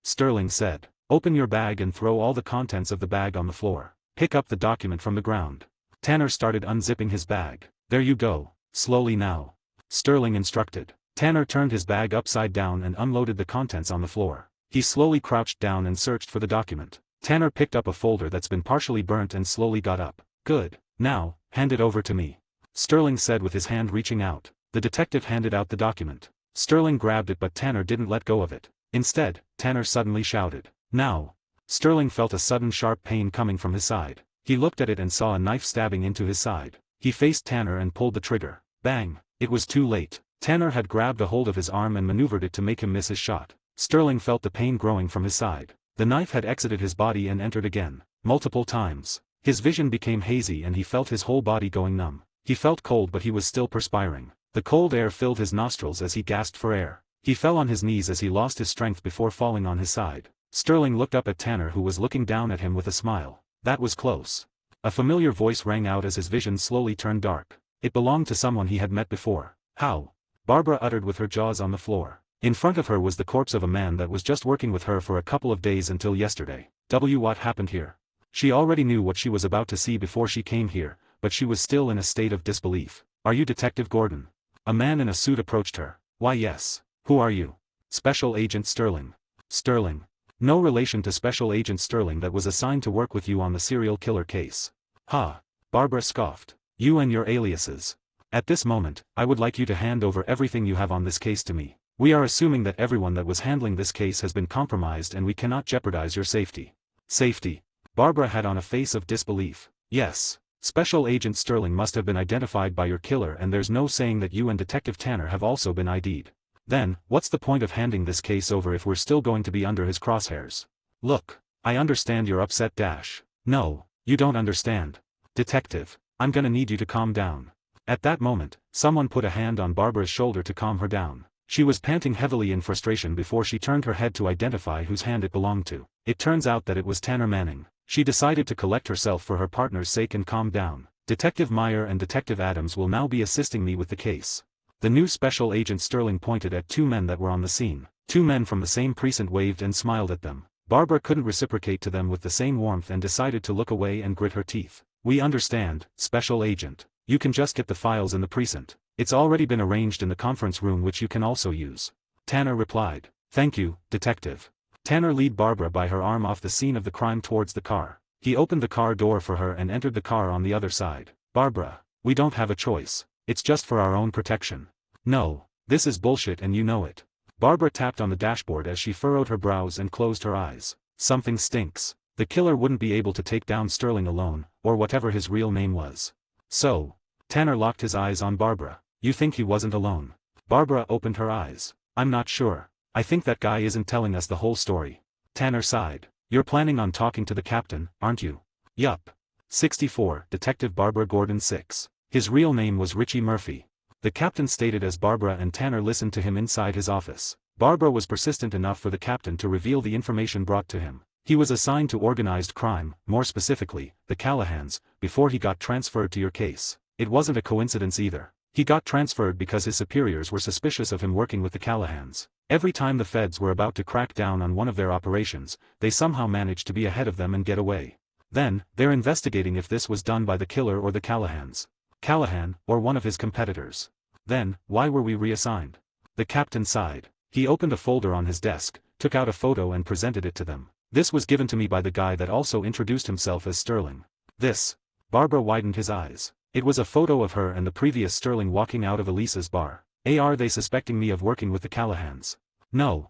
Sterling said. Open your bag and throw all the contents of the bag on the floor. Pick up the document from the ground. Tanner started unzipping his bag. There you go. Slowly now. Sterling instructed. Tanner turned his bag upside down and unloaded the contents on the floor. He slowly crouched down and searched for the document. Tanner picked up a folder that's been partially burnt and slowly got up. Good. Now, hand it over to me. Sterling said with his hand reaching out. The detective handed out the document. Sterling grabbed it but Tanner didn't let go of it. Instead, Tanner suddenly shouted. Now. Sterling felt a sudden sharp pain coming from his side. He looked at it and saw a knife stabbing into his side. He faced Tanner and pulled the trigger. Bang! It was too late. Tanner had grabbed a hold of his arm and maneuvered it to make him miss his shot. Sterling felt the pain growing from his side. The knife had exited his body and entered again. Multiple times. His vision became hazy and he felt his whole body going numb. He felt cold but he was still perspiring. The cold air filled his nostrils as he gasped for air. He fell on his knees as he lost his strength before falling on his side. Sterling looked up at Tanner who was looking down at him with a smile. That was close. A familiar voice rang out as his vision slowly turned dark. It belonged to someone he had met before. How? Barbara uttered with her jaws on the floor. In front of her was the corpse of a man that was just working with her for a couple of days until yesterday. What happened here? She already knew what she was about to see before she came here, but she was still in a state of disbelief. Are you Detective Gordon? A man in a suit approached her. Why yes. Who are you? Special Agent Sterling. Sterling. No relation to Special Agent Sterling that was assigned to work with you on the serial killer case. Ha! Barbara scoffed. You and your aliases. At this moment, I would like you to hand over everything you have on this case to me. We are assuming that everyone that was handling this case has been compromised and we cannot jeopardize your safety. Safety? Barbara had on a face of disbelief. Yes. Special Agent Sterling must have been identified by your killer and there's no saying that you and Detective Tanner have also been ID'd. Then, what's the point of handing this case over if we're still going to be under his crosshairs? Look, I understand you're upset dash. No, you don't understand. Detective, I'm gonna need you to calm down. At that moment, someone put a hand on Barbara's shoulder to calm her down. She was panting heavily in frustration before she turned her head to identify whose hand it belonged to. It turns out that it was Tanner Manning. She decided to collect herself for her partner's sake and calm down. Detective Meyer and Detective Adams will now be assisting me with the case. The new Special Agent Sterling pointed at two men that were on the scene. Two men from the same precinct waved and smiled at them. Barbara couldn't reciprocate to them with the same warmth and decided to look away and grit her teeth. We understand, Special Agent. You can just get the files in the precinct. It's already been arranged in the conference room which you can also use. Tanner replied. Thank you, Detective. Tanner led Barbara by her arm off the scene of the crime towards the car. He opened the car door for her and entered the car on the other side. Barbara, we don't have a choice. It's just for our own protection. No, this is bullshit and you know it. Barbara tapped on the dashboard as she furrowed her brows and closed her eyes. Something stinks. The killer wouldn't be able to take down Sterling alone, or whatever his real name was. So, Tanner locked his eyes on Barbara. You think he wasn't alone? Barbara opened her eyes. I'm not sure. I think that guy isn't telling us the whole story. Tanner sighed. You're planning on talking to the captain, aren't you? Yup. 64, Detective Barbara Gordon 6. His real name was Richie Murphy. The captain stated as Barbara and Tanner listened to him inside his office. Barbara was persistent enough for the captain to reveal the information brought to him. He was assigned to organized crime, more specifically, the Callahans, before he got transferred to your case. It wasn't a coincidence either. He got transferred because his superiors were suspicious of him working with the Callahans. Every time the feds were about to crack down on one of their operations, they somehow managed to be ahead of them and get away. Then, they're investigating if this was done by the killer or the Callahans. Callahan, or one of his competitors. Then, why were we reassigned? The captain sighed. He opened a folder on his desk, took out a photo and presented it to them. This was given to me by the guy that also introduced himself as Sterling. This. Barbara widened his eyes. It was a photo of her and the previous Sterling walking out of Elisa's bar. Are they suspecting me of working with the Callahans? No.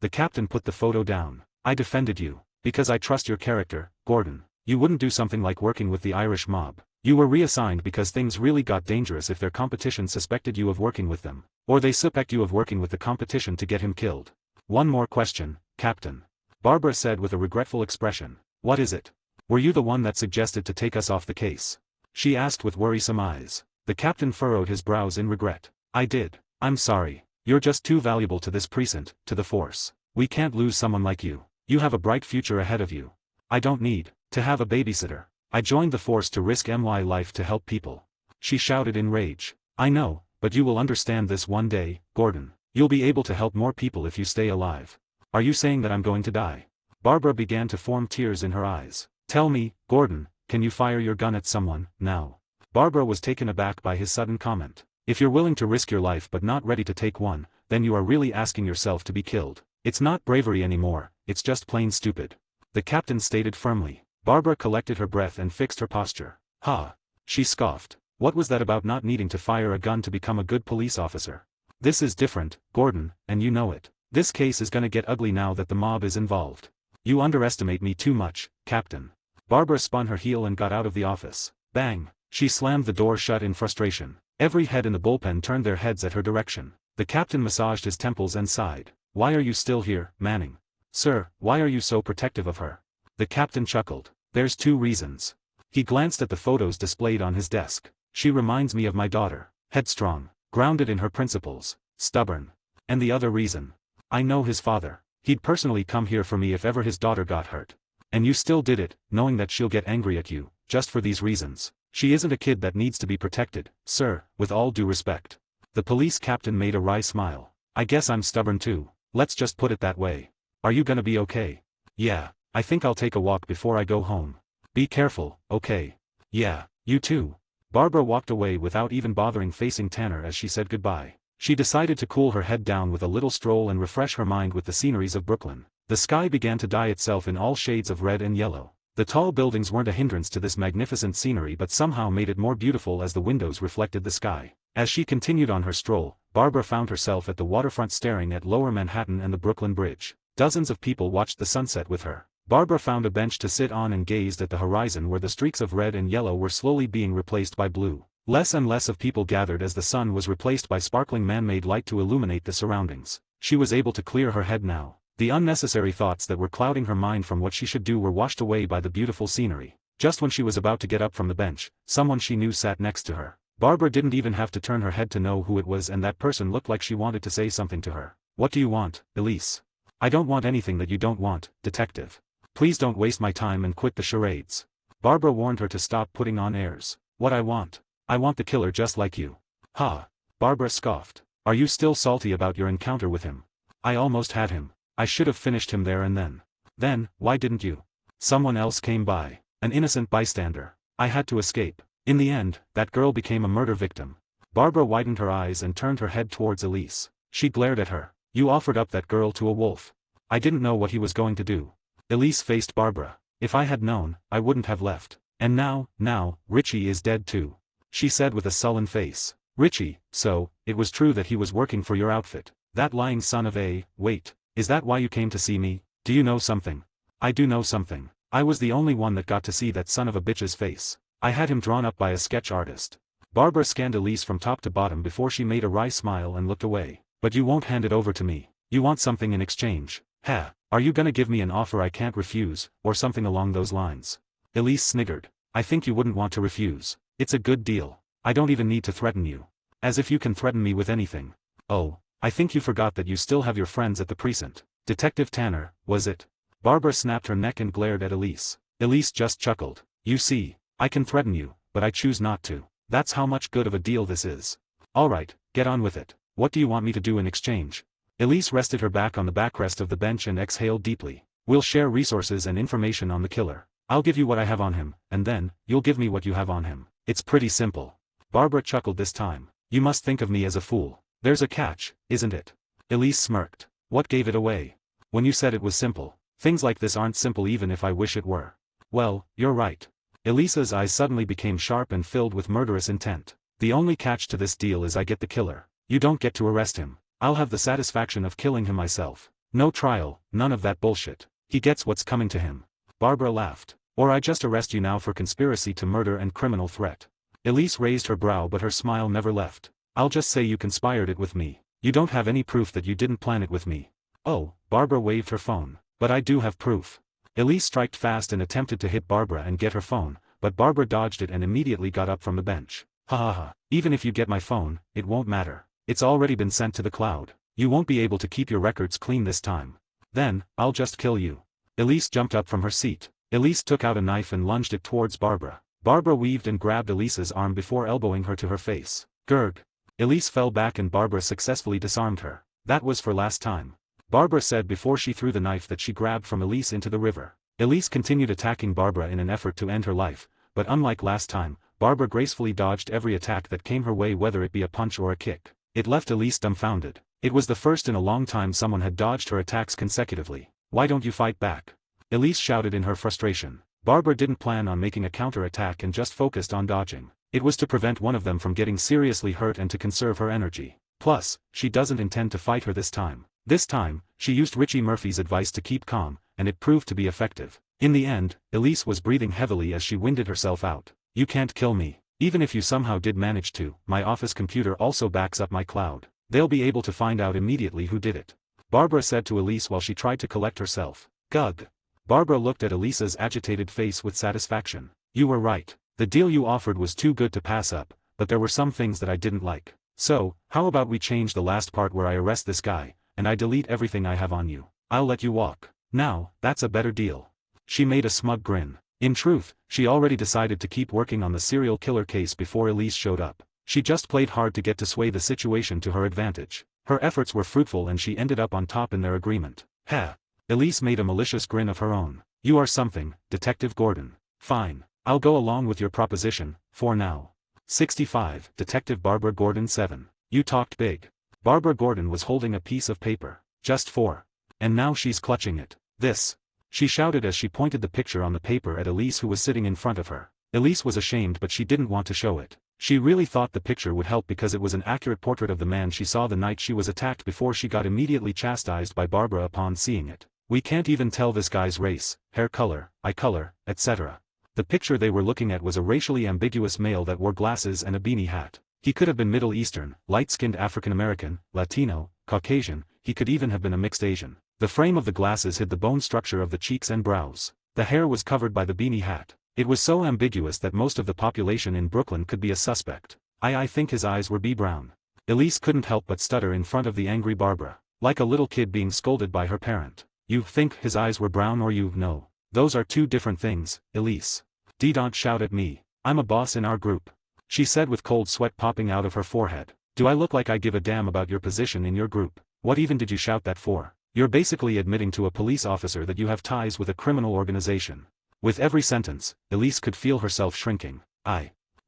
The captain put the photo down. I defended you. Because I trust your character, Gordon. You wouldn't do something like working with the Irish mob. You were reassigned because things really got dangerous if their competition suspected you of working with them. Or they suspect you of working with the competition to get him killed. One more question, Captain. Barbara said with a regretful expression. What is it? Were you the one that suggested to take us off the case? She asked with worrisome eyes. The captain furrowed his brows in regret. I did. I'm sorry. You're just too valuable to this precinct, to the force. We can't lose someone like you. You have a bright future ahead of you. I don't need to have a babysitter. I joined the force to risk my life to help people. She shouted in rage. I know, but you will understand this one day, Gordon. You'll be able to help more people if you stay alive. Are you saying that I'm going to die? Barbara began to form tears in her eyes. Tell me, Gordon, can you fire your gun at someone, now? Barbara was taken aback by his sudden comment. If you're willing to risk your life but not ready to take one, then you are really asking yourself to be killed. It's not bravery anymore, it's just plain stupid. The captain stated firmly. Barbara collected her breath and fixed her posture. Ha! She scoffed. What was that about not needing to fire a gun to become a good police officer? This is different, Gordon, and you know it. This case is gonna get ugly now that the mob is involved. You underestimate me too much, Captain. Barbara spun her heel and got out of the office. Bang! She slammed the door shut in frustration. Every head in the bullpen turned their heads at her direction. The captain massaged his temples and sighed. Why are you still here, Manning? Sir, why are you so protective of her? The captain chuckled. There's 2 reasons. He glanced at the photos displayed on his desk. She reminds me of my daughter. Headstrong, grounded in her principles, stubborn. And the other reason. I know his father. He'd personally come here for me if ever his daughter got hurt. And you still did it, knowing that she'll get angry at you, just for these reasons. She isn't a kid that needs to be protected, sir, with all due respect. The police captain made a wry smile. I guess I'm stubborn too. Let's just put it that way. Are you gonna be okay? Yeah, I think I'll take a walk before I go home. Be careful, okay? Yeah, you too. Barbara walked away without even bothering facing Tanner as she said goodbye. She decided to cool her head down with a little stroll and refresh her mind with the sceneries of Brooklyn. The sky began to dye itself in all shades of red and yellow. The tall buildings weren't a hindrance to this magnificent scenery but somehow made it more beautiful as the windows reflected the sky. As she continued on her stroll, Barbara found herself at the waterfront staring at Lower Manhattan and the Brooklyn Bridge. Dozens of people watched the sunset with her. Barbara found a bench to sit on and gazed at the horizon where the streaks of red and yellow were slowly being replaced by blue. Less and less of people gathered as the sun was replaced by sparkling man-made light to illuminate the surroundings. She was able to clear her head now. The unnecessary thoughts that were clouding her mind from what she should do were washed away by the beautiful scenery. Just when she was about to get up from the bench, someone she knew sat next to her. Barbara didn't even have to turn her head to know who it was, and that person looked like she wanted to say something to her. What do you want, Elise? I don't want anything that you don't want, detective. Please don't waste my time and quit the charades. Barbara warned her to stop putting on airs. What I want the killer just like you. Ha! Barbara scoffed. Are you still salty about your encounter with him? I almost had him. I should have finished him there and then. Then, why didn't you? Someone else came by. An innocent bystander. I had to escape. In the end, that girl became a murder victim. Barbara widened her eyes and turned her head towards Elise. She glared at her. You offered up that girl to a wolf. I didn't know what he was going to do. Elise faced Barbara. If I had known, I wouldn't have left. And now, Richie is dead too. She said with a sullen face. Richie, so, it was true that he was working for your outfit. That lying son of a, wait, is that why you came to see me? Do you know something? I do know something. I was the only one that got to see that son of a bitch's face. I had him drawn up by a sketch artist. Barbara scanned Elise from top to bottom before she made a wry smile and looked away. But you won't hand it over to me. You want something in exchange. Ha, are you gonna give me an offer I can't refuse, or something along those lines? Elise sniggered. I think you wouldn't want to refuse. It's a good deal. I don't even need to threaten you. As if you can threaten me with anything. Oh, I think you forgot that you still have your friends at the precinct. Detective Tanner, was it? Barbara snapped her neck and glared at Elise. Elise just chuckled. You see, I can threaten you, but I choose not to. That's how much good of a deal this is. Alright, get on with it. What do you want me to do in exchange? Elise rested her back on the backrest of the bench and exhaled deeply. We'll share resources and information on the killer. I'll give you what I have on him, and then, you'll give me what you have on him. It's pretty simple. Barbara chuckled this time. You must think of me as a fool. There's a catch, isn't it? Elise smirked. What gave it away? When you said it was simple. Things like this aren't simple even if I wish it were. Well, you're right. Elisa's eyes suddenly became sharp and filled with murderous intent. The only catch to this deal is I get the killer. You don't get to arrest him. I'll have the satisfaction of killing him myself. No trial, none of that bullshit. He gets what's coming to him. Barbara laughed. Or I just arrest you now for conspiracy to murder and criminal threat. Elise raised her brow but her smile never left. I'll just say you conspired it with me. You don't have any proof that you didn't plan it with me. Oh, Barbara waved her phone. But I do have proof. Elise striked fast and attempted to hit Barbara and get her phone, but Barbara dodged it and immediately got up from the bench. Ha ha ha. Even if you get my phone, it won't matter. It's already been sent to the cloud. You won't be able to keep your records clean this time. Then, I'll just kill you. Elise jumped up from her seat. Elise took out a knife and lunged it towards Barbara. Barbara weaved and grabbed Elise's arm before elbowing her to her face. Gurg. Elise fell back and Barbara successfully disarmed her. That was for last time. Barbara said before she threw the knife that she grabbed from Elise into the river. Elise continued attacking Barbara in an effort to end her life, but unlike last time, Barbara gracefully dodged every attack that came her way, whether it be a punch or a kick. It left Elise dumbfounded. It was the first in a long time someone had dodged her attacks consecutively. "Why don't you fight back?" Elise shouted in her frustration. Barbara didn't plan on making a counter-attack and just focused on dodging. It was to prevent one of them from getting seriously hurt and to conserve her energy. Plus, she doesn't intend to fight her this time. This time, she used Richie Murphy's advice to keep calm, and it proved to be effective. In the end, Elise was breathing heavily as she winded herself out. "You can't kill me. Even if you somehow did manage to, my office computer also backs up my cloud. They'll be able to find out immediately who did it," Barbara said to Elise while she tried to collect herself. "Gug." Barbara looked at Elise's agitated face with satisfaction. "You were right. The deal you offered was too good to pass up, but there were some things that I didn't like. So, how about we change the last part where I arrest this guy, and I delete everything I have on you? I'll let you walk. Now, that's a better deal." She made a smug grin. In truth, she already decided to keep working on the serial killer case before Elise showed up. She just played hard to get to sway the situation to her advantage. Her efforts were fruitful and she ended up on top in their agreement. "Heh." Elise made a malicious grin of her own. "You are something, Detective Gordon. Fine. I'll go along with your proposition, for now." 65. Detective Barbara Gordon 7. You talked big. Barbara Gordon was holding a piece of paper. "Just 4. And now she's clutching it. This." She shouted as she pointed the picture on the paper at Elise, who was sitting in front of her. Elise was ashamed, but she didn't want to show it. She really thought the picture would help because it was an accurate portrait of the man she saw the night she was attacked before she got immediately chastised by Barbara upon seeing it. "We can't even tell this guy's race, hair color, eye color, etc." The picture they were looking at was a racially ambiguous male that wore glasses and a beanie hat. He could have been Middle Eastern, light-skinned African American, Latino, Caucasian, he could even have been a mixed Asian. The frame of the glasses hid the bone structure of the cheeks and brows. The hair was covered by the beanie hat. It was so ambiguous that most of the population in Brooklyn could be a suspect. I think his eyes were brown. Elise couldn't help but stutter in front of the angry Barbara. Like a little kid being scolded by her parent. "You think his eyes were brown or you know? Those are two different things, Elise. Don't shout at me. I'm a boss in our group," she said with cold sweat popping out of her forehead. "Do I look like I give a damn about your position in your group? What even did you shout that for? You're basically admitting to a police officer that you have ties with a criminal organization." With every sentence, Elise could feel herself shrinking.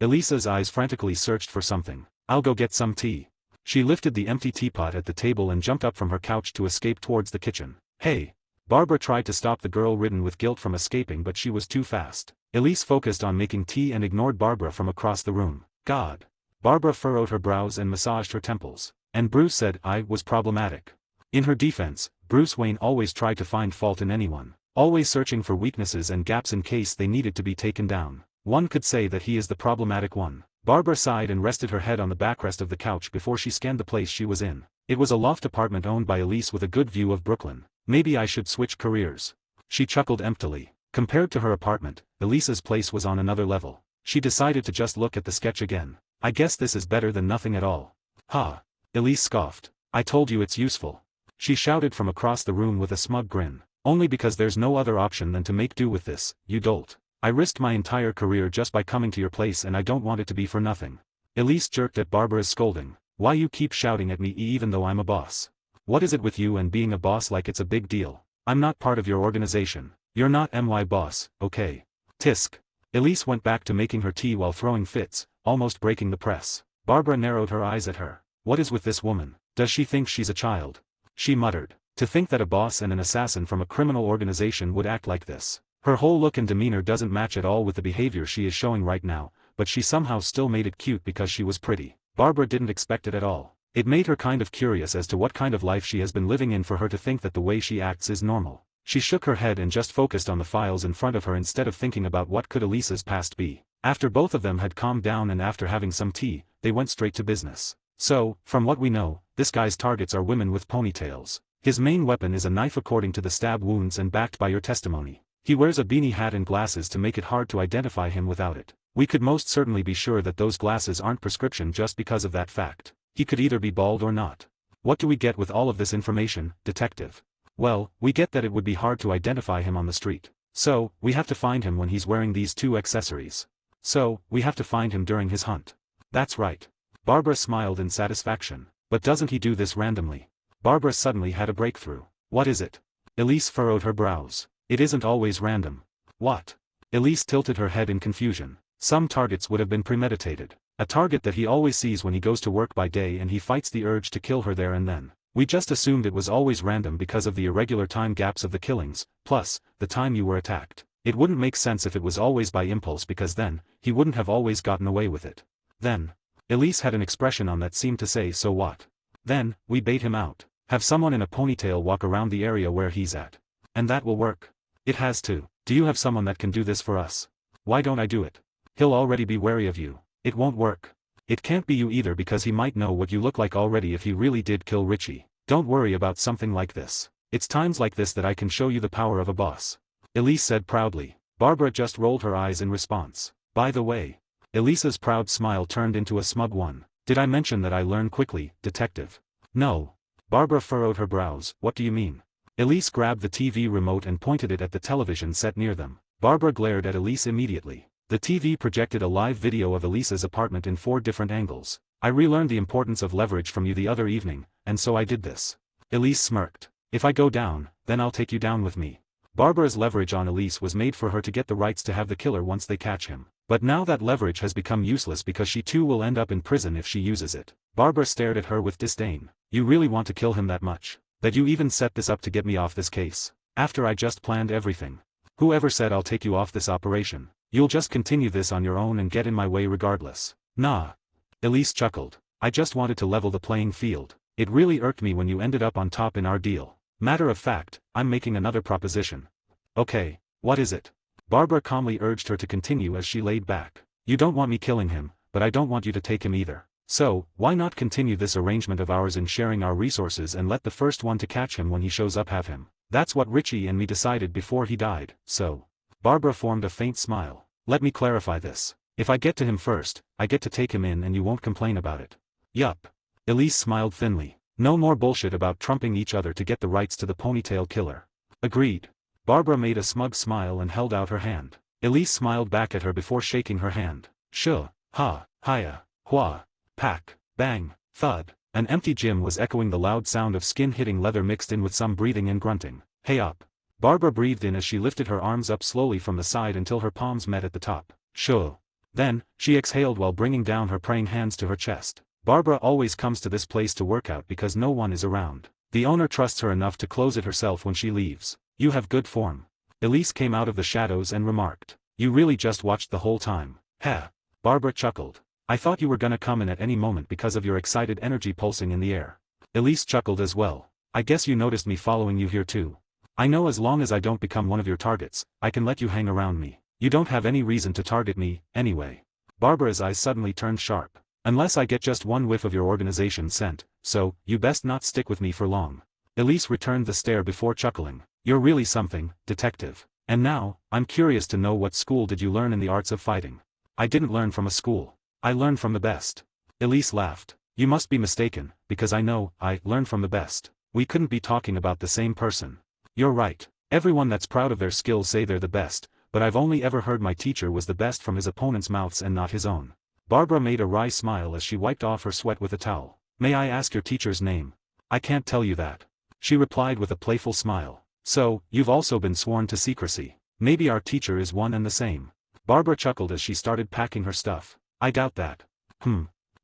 Elise's eyes frantically searched for something. "I'll go get some tea." She lifted the empty teapot at the table and jumped up from her couch to escape towards the kitchen. "Hey!" Barbara tried to stop the girl ridden with guilt from escaping, but she was too fast. Elise focused on making tea and ignored Barbara from across the room. "God." Barbara furrowed her brows and massaged her temples. "And Bruce said I was problematic." In her defense, Bruce Wayne always tried to find fault in anyone, always searching for weaknesses and gaps in case they needed to be taken down. One could say that he is the problematic one. Barbara sighed and rested her head on the backrest of the couch before she scanned the place she was in. It was a loft apartment owned by Elise with a good view of Brooklyn. "Maybe I should switch careers." She chuckled emptily. Compared to her apartment, Elise's place was on another level. She decided to just look at the sketch again. "I guess this is better than nothing at all." "Ha!" Elise scoffed. "I told you it's useful," she shouted from across the room with a smug grin. "Only because there's no other option than to make do with this, you dolt. I risked my entire career just by coming to your place and I don't want it to be for nothing." Elise jerked at Barbara's scolding. "Why you keep shouting at me even though I'm a boss? What is it with you and being a boss like it's a big deal? I'm not part of your organization. You're not my boss, okay?" Tisk. Elise went back to making her tea while throwing fits, almost breaking the press. Barbara narrowed her eyes at her. "What is with this woman? Does she think she's a child?" She muttered. "To think that a boss and an assassin from a criminal organization would act like this. Her whole look and demeanor doesn't match at all with the behavior she is showing right now, but she somehow still made it cute because she was pretty." Barbara didn't expect it at all. It made her kind of curious as to what kind of life she has been living in for her to think that the way she acts is normal. She shook her head and just focused on the files in front of her instead of thinking about what could Elise's past be. After both of them had calmed down and after having some tea, they went straight to business. "So, from what we know, this guy's targets are women with ponytails. His main weapon is a knife according to the stab wounds and backed by your testimony. He wears a beanie hat and glasses to make it hard to identify him without it. We could most certainly be sure that those glasses aren't prescription just because of that fact. He could either be bald or not. What do we get with all of this information, detective?" "Well, we get that it would be hard to identify him on the street. So, we have to find him when he's wearing these two accessories. So, we have to find him during his hunt." "That's right." Barbara smiled in satisfaction. "But doesn't he do this randomly?" Barbara suddenly had a breakthrough. "What is it?" Elise furrowed her brows. "It isn't always random." "What?" Elise tilted her head in confusion. Some targets would have been premeditated. A target that he always sees when he goes to work by day and he fights the urge to kill her there and then. We just assumed it was always random because of the irregular time gaps of the killings, plus, the time you were attacked. It wouldn't make sense if it was always by impulse because then, he wouldn't have always gotten away with it. Then, Elise had an expression on that seemed to say so what? Then, we bait him out. Have someone in a ponytail walk around the area where he's at. And that will work. It has to. Do you have someone that can do this for us? Why don't I do it? He'll already be wary of you. It won't work. It can't be you either because he might know what you look like already if he really did kill Richie. Don't worry about something like this. It's times like this that I can show you the power of a boss. Elise said proudly. Barbara just rolled her eyes in response. By the way. Elisa's proud smile turned into a smug one. Did I mention that I learn quickly, detective? No. Barbara furrowed her brows. What do you mean? Elise grabbed the TV remote and pointed it at the television set near them. Barbara glared at Elise immediately. The TV projected a live video of Elisa's apartment in 4 different angles. I relearned the importance of leverage from you the other evening, and so I did this. Elise smirked. If I go down, then I'll take you down with me. Barbara's leverage on Elise was made for her to get the rights to have the killer once they catch him. But now that leverage has become useless because she too will end up in prison if she uses it. Barbara stared at her with disdain. You really want to kill him that much? That you even set this up to get me off this case? After I just planned everything. Whoever said I'll take you off this operation? You'll just continue this on your own and get in my way regardless. Nah. Elise chuckled. I just wanted to level the playing field. It really irked me when you ended up on top in our deal. Matter of fact, I'm making another proposition. Okay, what is it? Barbara calmly urged her to continue as she laid back. You don't want me killing him, but I don't want you to take him either. So, why not continue this arrangement of ours in sharing our resources and let the first one to catch him when he shows up have him? That's what Richie and me decided before he died, so. Barbara formed a faint smile. Let me clarify this. If I get to him first, I get to take him in and you won't complain about it. Yup. Elise smiled thinly. No more bullshit about trumping each other to get the rights to the ponytail killer. Agreed. Barbara made a smug smile and held out her hand. Elise smiled back at her before shaking her hand. Sure, ha, hiya, hua, pack, bang, thud. An empty gym was echoing the loud sound of skin hitting leather mixed in with some breathing and grunting. Hey up. Barbara breathed in as she lifted her arms up slowly from the side until her palms met at the top. Sure. Then, she exhaled while bringing down her praying hands to her chest. Barbara always comes to this place to work out because no one is around. The owner trusts her enough to close it herself when she leaves. You have good form. Elise came out of the shadows and remarked. You really just watched the whole time. Heh. Barbara chuckled. I thought you were gonna come in at any moment because of your excited energy pulsing in the air. Elise chuckled as well. I guess you noticed me following you here too. I know as long as I don't become one of your targets, I can let you hang around me. You don't have any reason to target me, anyway. Barbara's eyes suddenly turned sharp. Unless I get just one whiff of your organization's scent, so, you best not stick with me for long. Elise returned the stare before chuckling. You're really something, detective. And now, I'm curious to know what school did you learn in the arts of fighting? I didn't learn from a school. I learned from the best. Elise laughed. You must be mistaken, because I know, I learned from the best. We couldn't be talking about the same person. You're right. Everyone that's proud of their skills say they're the best, but I've only ever heard my teacher was the best from his opponent's mouths and not his own. Barbara made a wry smile as she wiped off her sweat with a towel. May I ask your teacher's name? I can't tell you that. She replied with a playful smile. So, you've also been sworn to secrecy. Maybe our teacher is one and the same. Barbara chuckled as she started packing her stuff. I doubt that.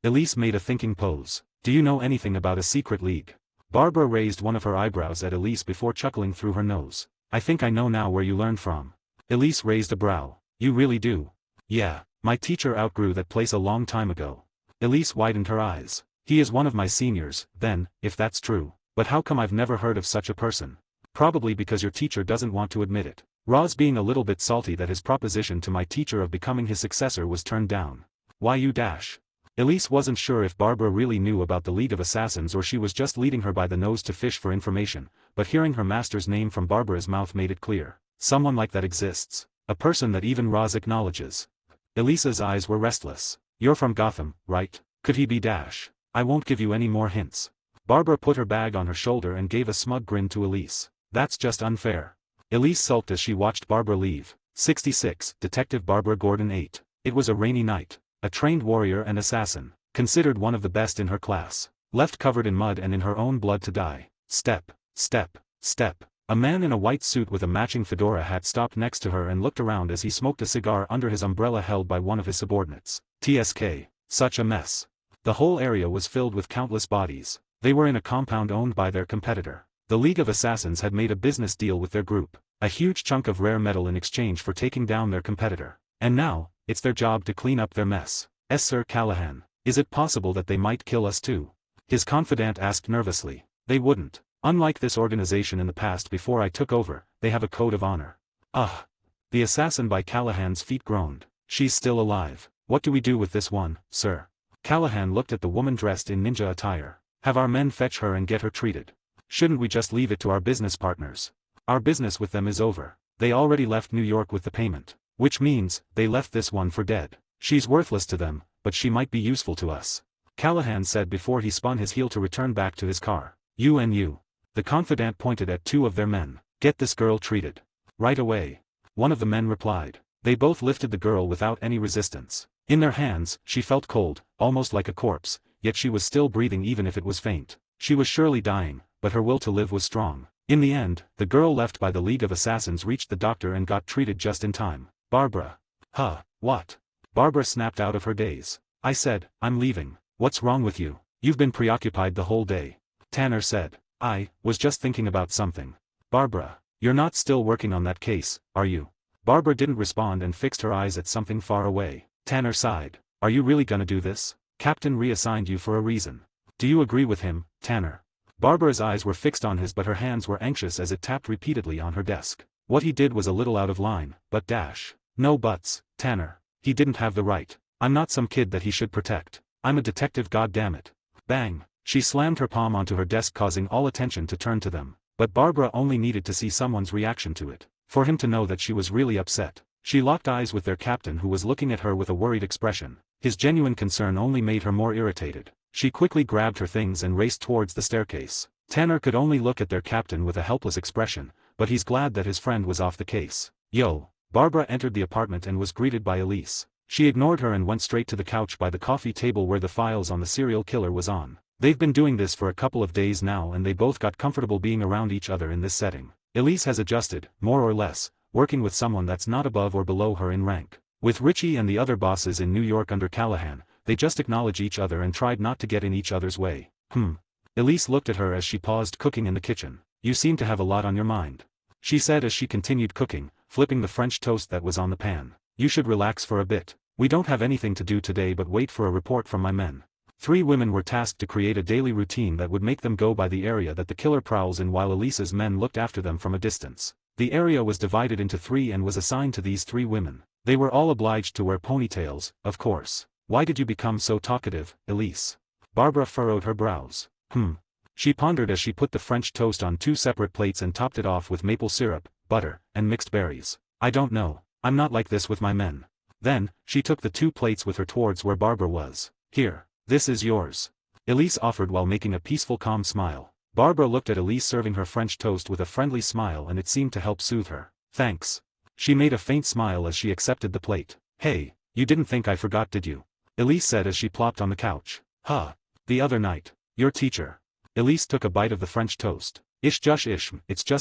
Elise made a thinking pose. Do you know anything about a secret league? Barbara raised one of her eyebrows at Elise before chuckling through her nose. I think I know now where you learned from. Elise raised a brow. You really do? Yeah, my teacher outgrew that place a long time ago. Elise widened her eyes. He is one of my seniors, then, if that's true. But how come I've never heard of such a person? Probably because your teacher doesn't want to admit it. Roz being a little bit salty that his proposition to my teacher of becoming his successor was turned down. Why you dash? Elise wasn't sure if Barbara really knew about the League of Assassins or she was just leading her by the nose to fish for information, but hearing her master's name from Barbara's mouth made it clear. Someone like that exists. A person that even Roz acknowledges. Elisa's eyes were restless. You're from Gotham, right? Could he be Dash? I won't give you any more hints. Barbara put her bag on her shoulder and gave a smug grin to Elise. That's just unfair. Elise sulked as she watched Barbara leave. 66, Detective Barbara Gordon 8. It was a rainy night. A trained warrior and assassin, considered one of the best in her class, left covered in mud and in her own blood to die. Step, step, step. A man in a white suit with a matching fedora hat stopped next to her and looked around as he smoked a cigar under his umbrella held by one of his subordinates. TSK. Such a mess. The whole area was filled with countless bodies. They were in a compound owned by their competitor. The League of Assassins had made a business deal with their group, a huge chunk of rare metal in exchange for taking down their competitor. And now, it's their job to clean up their mess. Sir Callahan, is it possible that they might kill us too? His confidant asked nervously. They wouldn't. Unlike this organization in the past before I took over, they have a code of honor. Ugh. The assassin by Callahan's feet groaned. She's still alive. What do we do with this one, sir? Callahan looked at the woman dressed in ninja attire. Have our men fetch her and get her treated. Shouldn't we just leave it to our business partners? Our business with them is over. They already left New York with the payment. Which means, they left this one for dead. She's worthless to them, but she might be useful to us. Callahan said before he spun his heel to return back to his car. You and you. The confidant pointed at two of their men. Get this girl treated. Right away. One of the men replied. They both lifted the girl without any resistance. In their hands, she felt cold, almost like a corpse, yet she was still breathing even if it was faint. She was surely dying, but her will to live was strong. In the end, the girl left by the League of Assassins reached the doctor and got treated just in time. Barbara. Huh, what? Barbara snapped out of her daze. I said, I'm leaving. What's wrong with you? You've been preoccupied the whole day. Tanner said. I was just thinking about something. Barbara, you're not still working on that case, are you? Barbara didn't respond and fixed her eyes at something far away. Tanner sighed. Are you really gonna do this? Captain reassigned you for a reason. Do you agree with him, Tanner? Barbara's eyes were fixed on his but her hands were anxious as it tapped repeatedly on her desk. What he did was a little out of line, but No buts, Tanner. He didn't have the right. I'm not some kid that he should protect. I'm a detective, goddammit. Bang. She slammed her palm onto her desk causing all attention to turn to them. But Barbara only needed to see someone's reaction to it. For him to know that she was really upset. She locked eyes with their captain who was looking at her with a worried expression. His genuine concern only made her more irritated. She quickly grabbed her things and raced towards the staircase. Tanner could only look at their captain with a helpless expression, but he's glad that his friend was off the case. Yo. Barbara entered the apartment and was greeted by Elise. She ignored her and went straight to the couch by the coffee table where the files on the serial killer was on. They've been doing this for a couple of days now and they both got comfortable being around each other in this setting. Elise has adjusted, more or less, working with someone that's not above or below her in rank. With Richie and the other bosses in New York under Callahan, they just acknowledge each other and tried not to get in each other's way. Elise looked at her as she paused cooking in the kitchen. You seem to have a lot on your mind. She said as she continued cooking, flipping the French toast that was on the pan. You should relax for a bit. We don't have anything to do today but wait for a report from my men. 3 women were tasked to create a daily routine that would make them go by the area that the killer prowls in while Elise's men looked after them from a distance. The area was divided into 3 and was assigned to these 3 women. They were all obliged to wear ponytails, of course. Why did you become so talkative, Elise? Barbara furrowed her brows. She pondered as she put the French toast on 2 separate plates and topped it off with maple syrup, butter, and mixed berries. I don't know. I'm not like this with my men. Then, she took the 2 plates with her towards where Barbara was. Here. This is yours. Elise offered while making a peaceful calm smile. Barbara looked at Elise serving her French toast with a friendly smile and it seemed to help soothe her. Thanks. She made a faint smile as she accepted the plate. Hey, you didn't think I forgot, did you? Elise said as she plopped on the couch. The other night. Your teacher. Elise took a bite of the French toast. It's just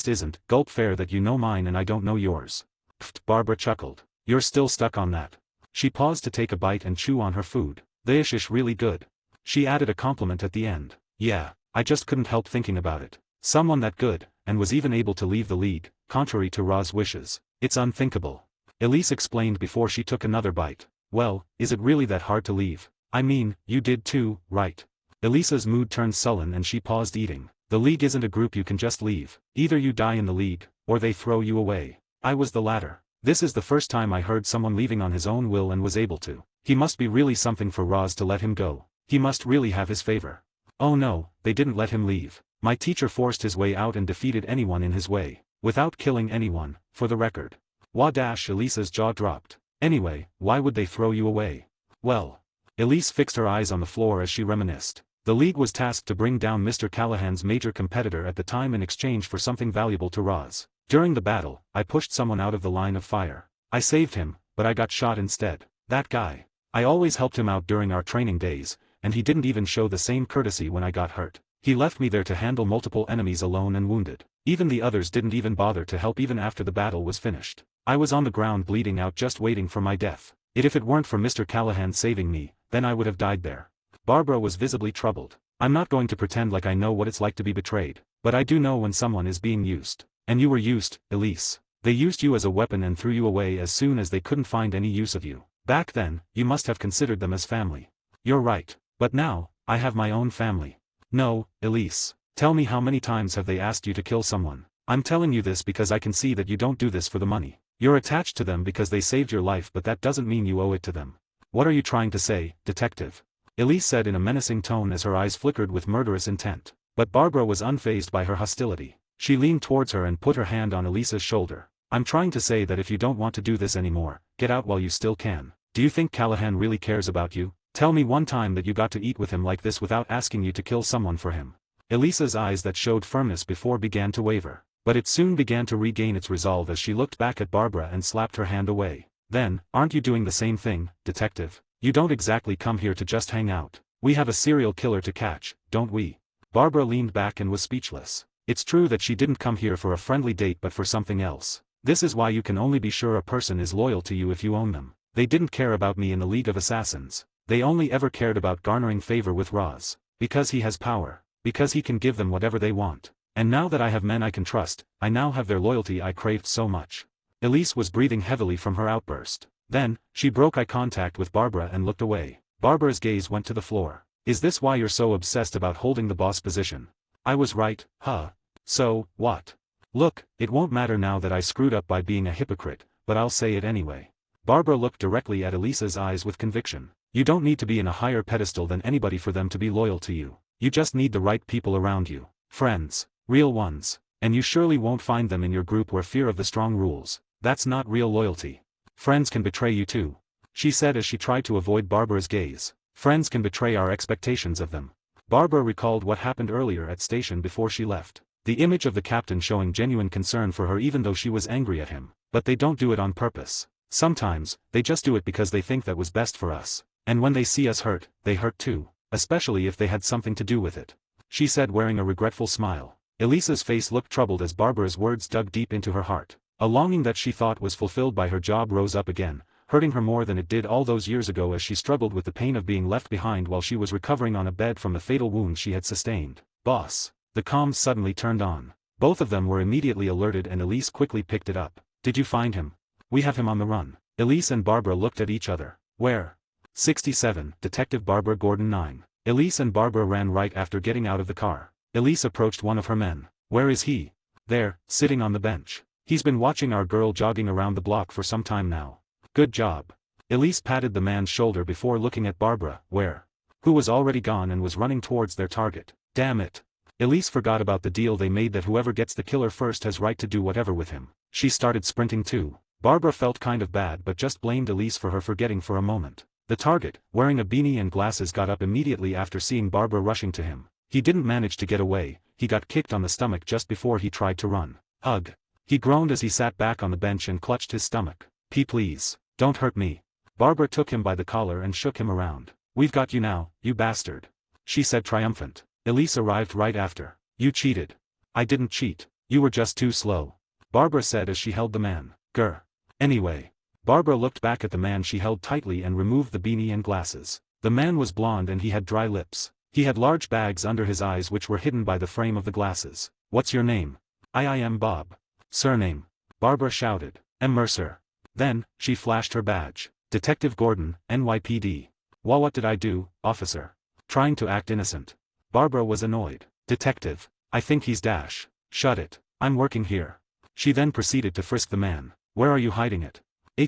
isn't, gulp fair that you know mine and I don't know yours. Pfft, Barbara chuckled. You're still stuck on that. She paused to take a bite and chew on her food. The ish really good. She added a compliment at the end. Yeah, I just couldn't help thinking about it. Someone that good, and was even able to leave the league, contrary to Ra's wishes. It's unthinkable. Elise explained before she took another bite. Well, is it really that hard to leave? I mean, you did too, right? Elisa's mood turned sullen and she paused eating. The league isn't a group you can just leave. Either you die in the league, or they throw you away. I was the latter. This is the first time I heard someone leaving on his own will and was able to. He must be really something for Roz to let him go. He must really have his favor. Oh no, they didn't let him leave. My teacher forced his way out and defeated anyone in his way. Without killing anyone, for the record. Elisa's jaw dropped. Anyway, why would they throw you away? Well. Elise fixed her eyes on the floor as she reminisced. The league was tasked to bring down Mr. Callahan's major competitor at the time in exchange for something valuable to Roz. During the battle, I pushed someone out of the line of fire. I saved him, but I got shot instead. That guy. I always helped him out during our training days, and he didn't even show the same courtesy when I got hurt. He left me there to handle multiple enemies alone and wounded. Even the others didn't even bother to help even after the battle was finished. I was on the ground bleeding out just waiting for my death. If it weren't for Mr. Callahan saving me, then I would have died there. Barbara was visibly troubled. I'm not going to pretend like I know what it's like to be betrayed, but I do know when someone is being used. And you were used, Elise. They used you as a weapon and threw you away as soon as they couldn't find any use of you. Back then, you must have considered them as family. You're right. But now, I have my own family. No, Elise. Tell me how many times have they asked you to kill someone? I'm telling you this because I can see that you don't do this for the money. You're attached to them because they saved your life, but that doesn't mean you owe it to them. What are you trying to say, detective? Elise said in a menacing tone as her eyes flickered with murderous intent. But Barbara was unfazed by her hostility. She leaned towards her and put her hand on Elise's shoulder. I'm trying to say that if you don't want to do this anymore, get out while you still can. Do you think Callahan really cares about you? Tell me one time that you got to eat with him like this without asking you to kill someone for him. Elise's eyes that showed firmness before began to waver. But it soon began to regain its resolve as she looked back at Barbara and slapped her hand away. Then, aren't you doing the same thing, detective? You don't exactly come here to just hang out. We have a serial killer to catch, don't we? Barbara leaned back and was speechless. It's true that she didn't come here for a friendly date but for something else. This is why you can only be sure a person is loyal to you if you own them. They didn't care about me in the League of Assassins. They only ever cared about garnering favor with Roz. Because he has power. Because he can give them whatever they want. And now that I have men I can trust, I now have their loyalty I craved so much. Elise was breathing heavily from her outburst. Then, she broke eye contact with Barbara and looked away. Barbara's gaze went to the floor. Is this why you're so obsessed about holding the boss position? I was right, huh? So, what? Look, it won't matter now that I screwed up by being a hypocrite, but I'll say it anyway. Barbara looked directly at Elise's eyes with conviction. You don't need to be in a higher pedestal than anybody for them to be loyal to you. You just need the right people around you. Friends. Real ones. And you surely won't find them in your group where fear of the strong rules. That's not real loyalty. Friends can betray you too. She said as she tried to avoid Barbara's gaze. Friends can betray our expectations of them. Barbara recalled what happened earlier at station before she left. The image of the captain showing genuine concern for her even though she was angry at him. But they don't do it on purpose. Sometimes, they just do it because they think that was best for us. And when they see us hurt, they hurt too. Especially if they had something to do with it. She said wearing a regretful smile. Elise's face looked troubled as Barbara's words dug deep into her heart. A longing that she thought was fulfilled by her job rose up again, hurting her more than it did all those years ago as she struggled with the pain of being left behind while she was recovering on a bed from the fatal wound she had sustained. Boss. The comms suddenly turned on. Both of them were immediately alerted and Elise quickly picked it up. Did you find him? We have him on the run. Elise and Barbara looked at each other. Where? 67, Detective Barbara Gordon 9. Elise and Barbara ran right after getting out of the car. Elise approached one of her men. Where is he? There, sitting on the bench. He's been watching our girl jogging around the block for some time now. Good job. Elise patted the man's shoulder before looking at Barbara, who was already gone and was running towards their target. Damn it. Elise forgot about the deal they made that whoever gets the killer first has right to do whatever with him. She started sprinting too. Barbara felt kind of bad but just blamed Elise for her forgetting for a moment. The target, wearing a beanie and glasses, got up immediately after seeing Barbara rushing to him. He didn't manage to get away, he got kicked on the stomach just before he tried to run. Ugh. He groaned as he sat back on the bench and clutched his stomach. Please, don't hurt me. Barbara took him by the collar and shook him around. We've got you now, you bastard. She said triumphant. Elise arrived right after. You cheated. I didn't cheat. You were just too slow. Barbara said as she held the man. Grr. Anyway. Barbara looked back at the man she held tightly and removed the beanie and glasses. The man was blond and he had dry lips. He had large bags under his eyes which were hidden by the frame of the glasses. What's your name? I am Bob. Surname. Barbara shouted. M. Mercer. Then, she flashed her badge. Detective Gordon, NYPD. Well, what did I do, officer? Trying to act innocent. Barbara was annoyed. Detective. I think he's dash. Shut it. I'm working here. She then proceeded to frisk the man. Where are you hiding it?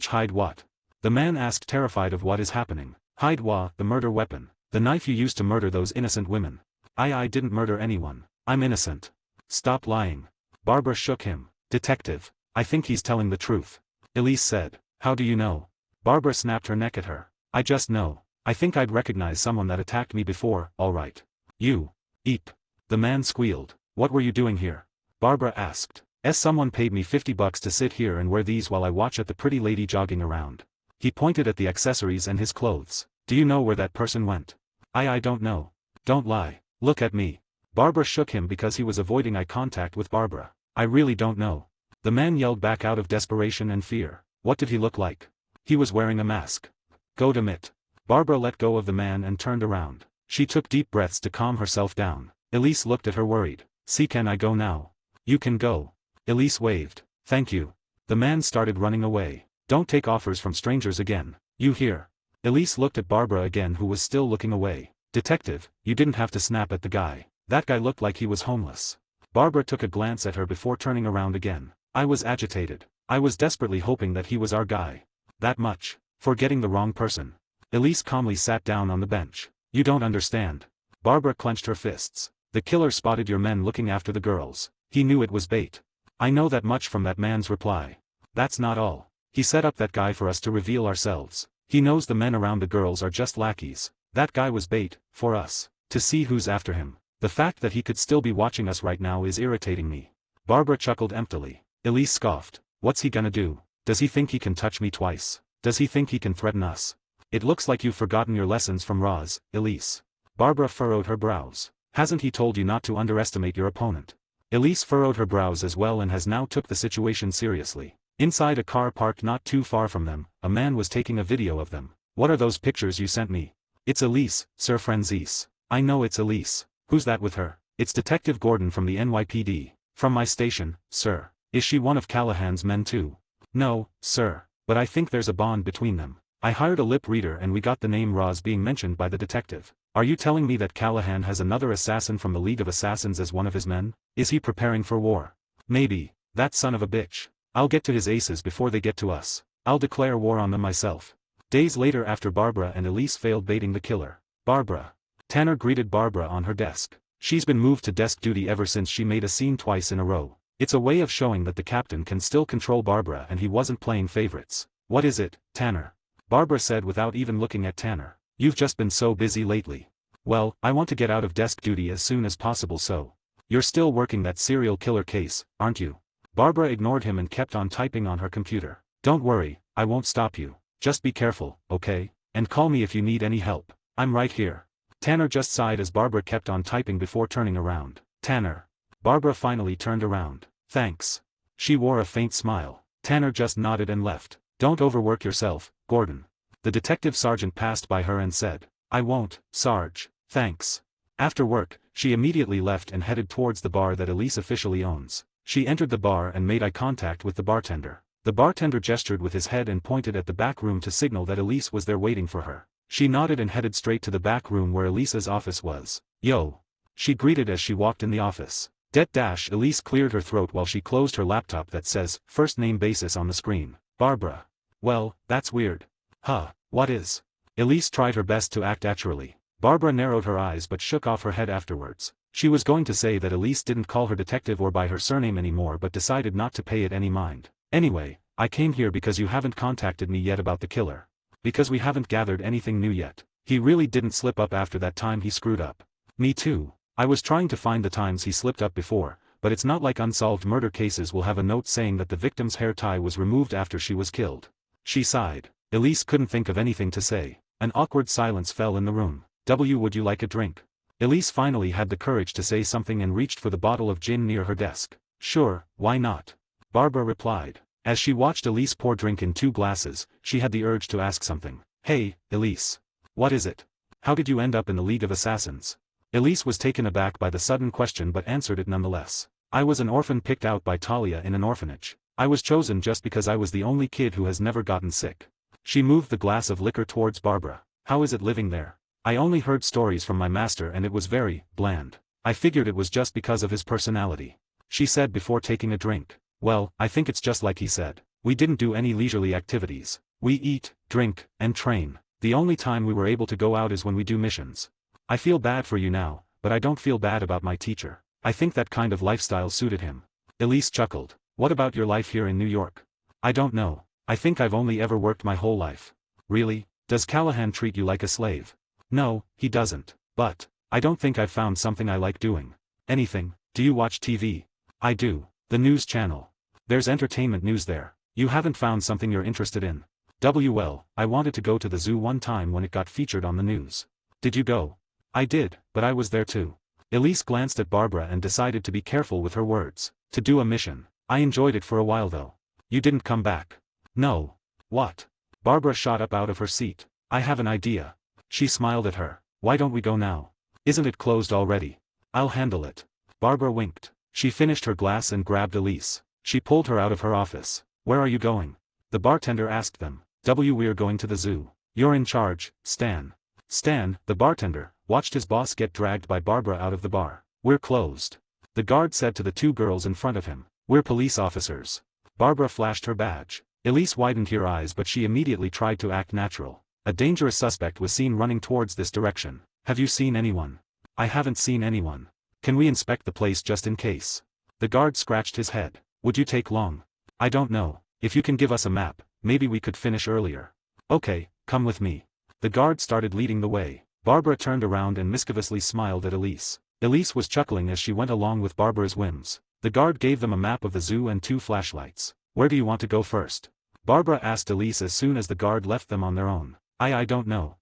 Hide what? The man asked, terrified of what is happening. Hide what? The murder weapon. The knife you used to murder those innocent women. I didn't murder anyone. I'm innocent. Stop lying. Barbara shook him. Detective. I think he's telling the truth. Elise said. How do you know? Barbara snapped her neck at her. I just know. I think I'd recognize someone that attacked me before. All right. You. Eep. The man squealed. What were you doing here? Barbara asked. Someone paid me $50 to sit here and wear these while I watch at the pretty lady jogging around. He pointed at the accessories and his clothes. Do you know where that person went? I don't know. Don't lie. Look at me. Barbara shook him because he was avoiding eye contact with Barbara. I really don't know. The man yelled back out of desperation and fear. What did he look like? He was wearing a mask. Goat mitt. Barbara let go of the man and turned around. She took deep breaths to calm herself down. Elise looked at her worried. See, can I go now? You can go. Elise waved. Thank you. The man started running away. Don't take offers from strangers again. You hear? Elise looked at Barbara again, who was still looking away. Detective, you didn't have to snap at the guy. That guy looked like he was homeless. Barbara took a glance at her before turning around again. I was agitated. I was desperately hoping that he was our guy. That much. For getting the wrong person. Elise calmly sat down on the bench. You don't understand. Barbara clenched her fists. The killer spotted your men looking after the girls. He knew it was bait. I know that much from that man's reply. That's not all. He set up that guy for us to reveal ourselves. He knows the men around the girls are just lackeys. That guy was bait, for us, to see who's after him. The fact that he could still be watching us right now is irritating me. Barbara chuckled emptily. Elise scoffed. What's he gonna do? Does he think he can touch me twice? Does he think he can threaten us? It looks like you've forgotten your lessons from Roz, Elise. Barbara furrowed her brows. Hasn't he told you not to underestimate your opponent? Elise furrowed her brows as well and has now took the situation seriously. Inside a car parked not too far from them, a man was taking a video of them. What are those pictures you sent me? It's Elise, Sir Francis. I know it's Elise. Who's that with her? It's Detective Gordon from the NYPD. From my station, sir. Is she one of Callahan's men too? No, sir. But I think there's a bond between them. I hired a lip reader and we got the name Roz being mentioned by the detective. Are you telling me that Callahan has another assassin from the League of Assassins as one of his men? Is he preparing for war? Maybe. That son of a bitch. I'll get to his aces before they get to us. I'll declare war on them myself. Days later, after Barbara and Elise failed baiting the killer. Barbara. Tanner greeted Barbara on her desk. She's been moved to desk duty ever since she made a scene twice in a row. It's a way of showing that the captain can still control Barbara and he wasn't playing favorites. What is it, Tanner? Barbara said without even looking at Tanner. You've just been so busy lately. Well, I want to get out of desk duty as soon as possible, so. You're still working that serial killer case, aren't you? Barbara ignored him and kept on typing on her computer. Don't worry, I won't stop you. Just be careful, okay? And call me if you need any help. I'm right here. Tanner just sighed as Barbara kept on typing before turning around. Tanner. Barbara finally turned around. Thanks. She wore a faint smile. Tanner just nodded and left. Don't overwork yourself, Gordon. The detective sergeant passed by her and said, I won't, Sarge, thanks. After work, she immediately left and headed towards the bar that Elise officially owns. She entered the bar and made eye contact with the bartender. The bartender gestured with his head and pointed at the back room to signal that Elise was there waiting for her. She nodded and headed straight to the back room where Elise's office was. Yo. She greeted as she walked in the office. Elise cleared her throat while she closed her laptop that says, first name basis on the screen. Barbara. Well, that's weird. Huh, what is? Elise tried her best to act naturally. Barbara narrowed her eyes but shook off her head afterwards. She was going to say that Elise didn't call her detective or by her surname anymore but decided not to pay it any mind. Anyway, I came here because you haven't contacted me yet about the killer. Because we haven't gathered anything new yet. He really didn't slip up after that time he screwed up. Me too. I was trying to find the times he slipped up before, but it's not like unsolved murder cases will have a note saying that the victim's hair tie was removed after she was killed. She sighed. Elise couldn't think of anything to say. An awkward silence fell in the room. Would you like a drink? Elise finally had the courage to say something and reached for the bottle of gin near her desk. Sure, why not? Barbara replied. As she watched Elise pour drink in 2 glasses, she had the urge to ask something. Hey, Elise. What is it? How did you end up in the League of Assassins? Elise was taken aback by the sudden question but answered it nonetheless. I was an orphan picked out by Talia in an orphanage. I was chosen just because I was the only kid who has never gotten sick. She moved the glass of liquor towards Barbara. How is it living there? I only heard stories from my master and it was very bland. I figured it was just because of his personality. She said before taking a drink. Well, I think it's just like he said. We didn't do any leisurely activities. We eat, drink, and train. The only time we were able to go out is when we do missions. I feel bad for you now, but I don't feel bad about my teacher. I think that kind of lifestyle suited him. Elise chuckled. What about your life here in New York? I don't know. I think I've only ever worked my whole life. Really? Does Callahan treat you like a slave? No, he doesn't. But, I don't think I've found something I like doing. Anything. Do you watch TV? I do. The news channel. There's entertainment news there. You haven't found something you're interested in. Well, I wanted to go to the zoo one time when it got featured on the news. Did you go? I did, but I was there too. Elise glanced at Barbara and decided to be careful with her words. To do a mission. I enjoyed it for a while though. You didn't come back. No. What? Barbara shot up out of her seat. I have an idea. She smiled at her. Why don't we go now? Isn't it closed already? I'll handle it. Barbara winked. She finished her glass and grabbed Elise. She pulled her out of her office. Where are you going? The bartender asked them. We're going to the zoo. You're in charge, Stan. Stan, the bartender, watched his boss get dragged by Barbara out of the bar. We're closed. The guard said to the two girls in front of him. We're police officers. Barbara flashed her badge. Elise widened her eyes but she immediately tried to act natural. A dangerous suspect was seen running towards this direction. Have you seen anyone? I haven't seen anyone. Can we inspect the place just in case? The guard scratched his head. Would you take long? I don't know. If you can give us a map, maybe we could finish earlier. Okay, come with me. The guard started leading the way. Barbara turned around and mischievously smiled at Elise. Elise was chuckling as she went along with Barbara's whims. The guard gave them a map of the zoo and 2 flashlights. Where do you want to go first? Barbara asked Elise as soon as the guard left them on their own. I don't know.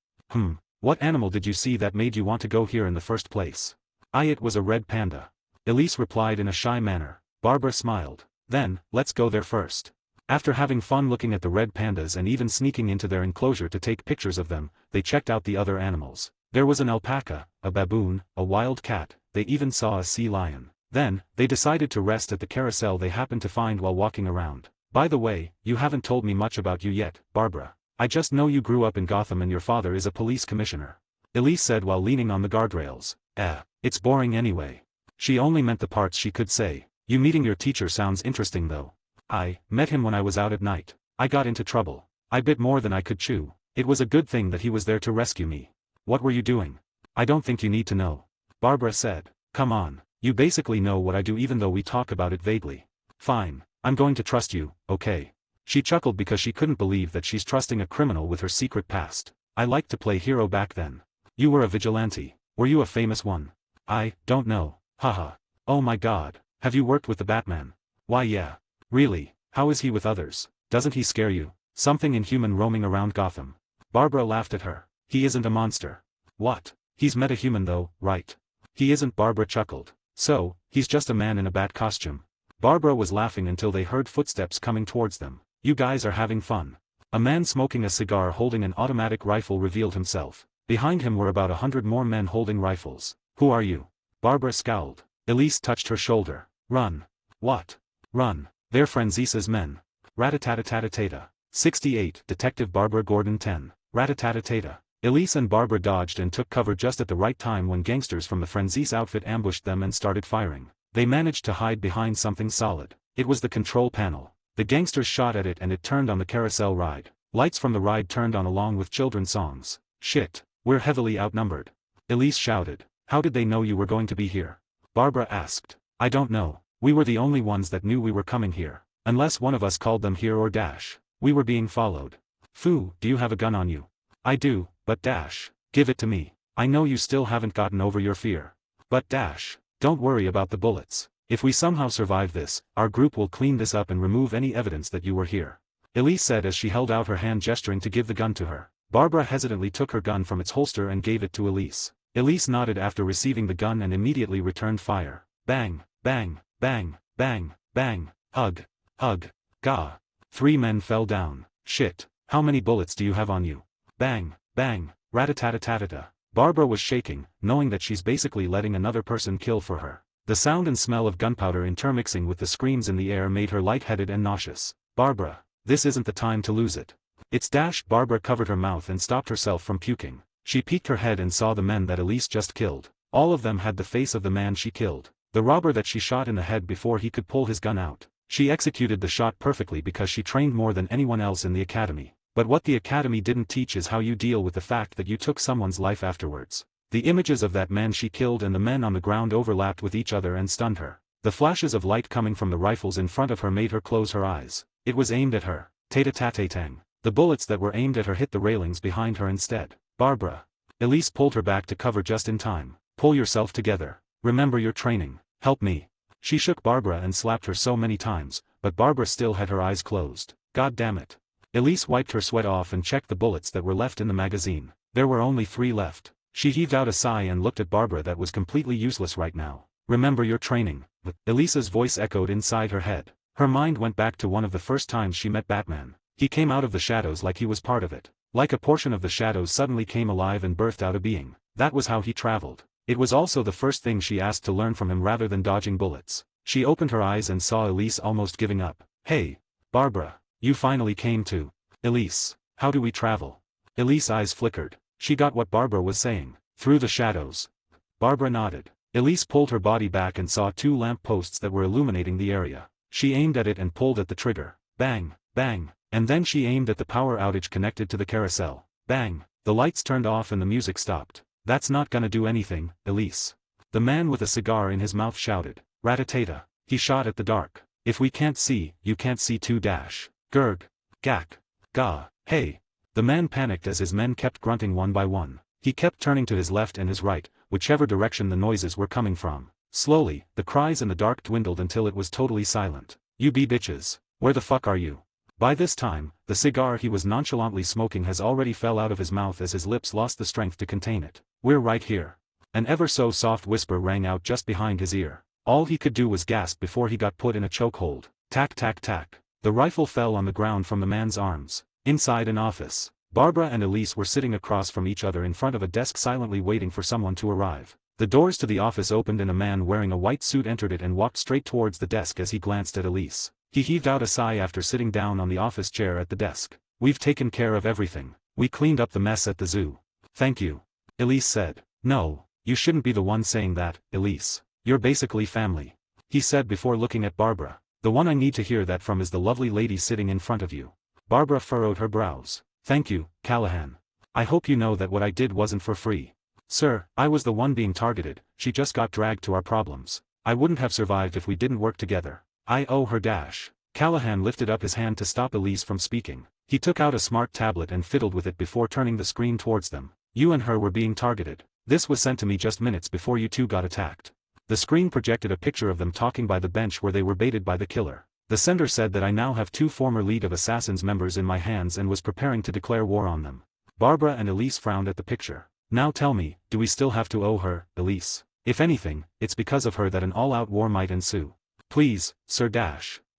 What animal did you see that made you want to go here in the first place? It was a red panda. Elise replied in a shy manner. Barbara smiled. Then, let's go there first. After having fun looking at the red pandas and even sneaking into their enclosure to take pictures of them, they checked out the other animals. There was an alpaca, a baboon, a wild cat, they even saw a sea lion. Then, they decided to rest at the carousel they happened to find while walking around. By the way, you haven't told me much about you yet, Barbara. I just know you grew up in Gotham and your father is a police commissioner. Elise said while leaning on the guardrails. It's boring anyway. She only meant the parts she could say. You meeting your teacher sounds interesting though. I met him when I was out at night. I got into trouble. I bit more than I could chew. It was a good thing that he was there to rescue me. What were you doing? I don't think you need to know. Barbara said. Come on, you basically know what I do even though we talk about it vaguely. Fine, I'm going to trust you, okay? She chuckled because she couldn't believe that she's trusting a criminal with her secret past. I liked to play hero back then. You were a vigilante. Were you a famous one? I don't know. Haha. Oh my god. Have you worked with the Batman? Why yeah. Really, how is he with others? Doesn't he scare you? Something inhuman roaming around Gotham. Barbara laughed at her. He isn't a monster. What? He's metahuman though, right? He isn't. Barbara chuckled. So, he's just a man in a bat costume. Barbara was laughing until they heard footsteps coming towards them. You guys are having fun. A man smoking a cigar holding an automatic rifle revealed himself. Behind him were about 100 more men holding rifles. Who are you? Barbara scowled. Elise touched her shoulder. Run. What? Run. They're Franzisa's men. Rat-a-tat-a-tat-a-tata. 68. Detective Barbara Gordon 10. Rat-a-tat-a-tata. Elise and Barbara dodged and took cover just at the right time when gangsters from the Franzese outfit ambushed them and started firing. They managed to hide behind something solid. It was the control panel. The gangsters shot at it and it turned on the carousel ride. Lights from the ride turned on along with children's songs. Shit, we're heavily outnumbered. Elise shouted. How did they know you were going to be here? Barbara asked. I don't know. We were the only ones that knew we were coming here. Unless one of us called them here or dash. We were being followed. Foo, do you have a gun on you? I do, but dash. Give it to me. I know you still haven't gotten over your fear. But dash. Don't worry about the bullets. If we somehow survive this, our group will clean this up and remove any evidence that you were here. Elise said as she held out her hand gesturing to give the gun to her. Barbara hesitantly took her gun from its holster and gave it to Elise. Elise nodded after receiving the gun and immediately returned fire. Bang, bang, bang, bang, bang, hug, hug, gah. 3 men fell down. Shit, how many bullets do you have on you? Bang, bang, rat-a-tat-a-tat-a-ta. Barbara was shaking, knowing that she's basically letting another person kill for her. The sound and smell of gunpowder intermixing with the screams in the air made her lightheaded and nauseous. Barbara, this isn't the time to lose it. It's dash. Barbara covered her mouth and stopped herself from puking. She peeked her head and saw the men that Elise just killed. All of them had the face of the man she killed. The robber that she shot in the head before he could pull his gun out. She executed the shot perfectly because she trained more than anyone else in the academy. But what the academy didn't teach is how you deal with the fact that you took someone's life afterwards. The images of that man she killed and the men on the ground overlapped with each other and stunned her. The flashes of light coming from the rifles in front of her made her close her eyes. It was aimed at her. Tata-tat-tang. The bullets that were aimed at her hit the railings behind her instead. Barbara. Elise pulled her back to cover just in time. Pull yourself together. Remember your training. Help me. She shook Barbara and slapped her so many times, but Barbara still had her eyes closed. God damn it. Elise wiped her sweat off and checked the bullets that were left in the magazine. There were only 3 left. She heaved out a sigh and looked at Barbara. That was completely useless right now. Remember your training. Elisa's voice echoed inside her head. Her mind went back to one of the first times she met Batman. He came out of the shadows like he was part of it. Like a portion of the shadows suddenly came alive and birthed out a being. That was how he traveled. It was also the first thing she asked to learn from him rather than dodging bullets. She opened her eyes and saw Elise almost giving up. Hey, Barbara, you finally came to. Elise, how do we travel? Elise's eyes flickered. She got what Barbara was saying. Through the shadows. Barbara nodded. Elise pulled her body back and saw 2 lamp posts that were illuminating the area. She aimed at it and pulled at the trigger. Bang, bang, and then she aimed at the power outage connected to the carousel. Bang, the lights turned off and the music stopped. That's not gonna do anything, Elise. The man with a cigar in his mouth shouted. Rat-a-tata. He shot at the dark. If we can't see, you can't see too. Gurg. Gak. Gah. Hey. The man panicked as his men kept grunting one by one. He kept turning to his left and his right, whichever direction the noises were coming from. Slowly, the cries in the dark dwindled until it was totally silent. You be bitches. Where the fuck are you? By this time, the cigar he was nonchalantly smoking has already fell out of his mouth as his lips lost the strength to contain it. We're right here. An ever so soft whisper rang out just behind his ear. All he could do was gasp before he got put in a chokehold. Tack tack tack. The rifle fell on the ground from the man's arms. Inside an office, Barbara and Elise were sitting across from each other in front of a desk silently waiting for someone to arrive. The doors to the office opened and a man wearing a white suit entered it and walked straight towards the desk. As he glanced at Elise, he heaved out a sigh after sitting down on the office chair at the desk. We've taken care of everything. We cleaned up the mess at the zoo. Thank you. Elise said. No, you shouldn't be the one saying that, Elise. You're basically family. He said before looking at Barbara. The one I need to hear that from is the lovely lady sitting in front of you. Barbara furrowed her brows. Thank you, Callahan. I hope you know that what I did wasn't for free. Sir, I was the one being targeted. She just got dragged to our problems. I wouldn't have survived if we didn't work together. I owe her. Callahan lifted up his hand to stop Elise from speaking. He took out a smart tablet and fiddled with it before turning the screen towards them. You and her were being targeted. This was sent to me just minutes before you two got attacked. The screen projected a picture of them talking by the bench where they were baited by the killer. The sender said that I now have 2 former League of Assassins members in my hands and was preparing to declare war on them. Barbara and Elise frowned at the picture. Now tell me, do we still have to owe her, Elise? If anything, it's because of her that an all-out war might ensue. Please, Sir.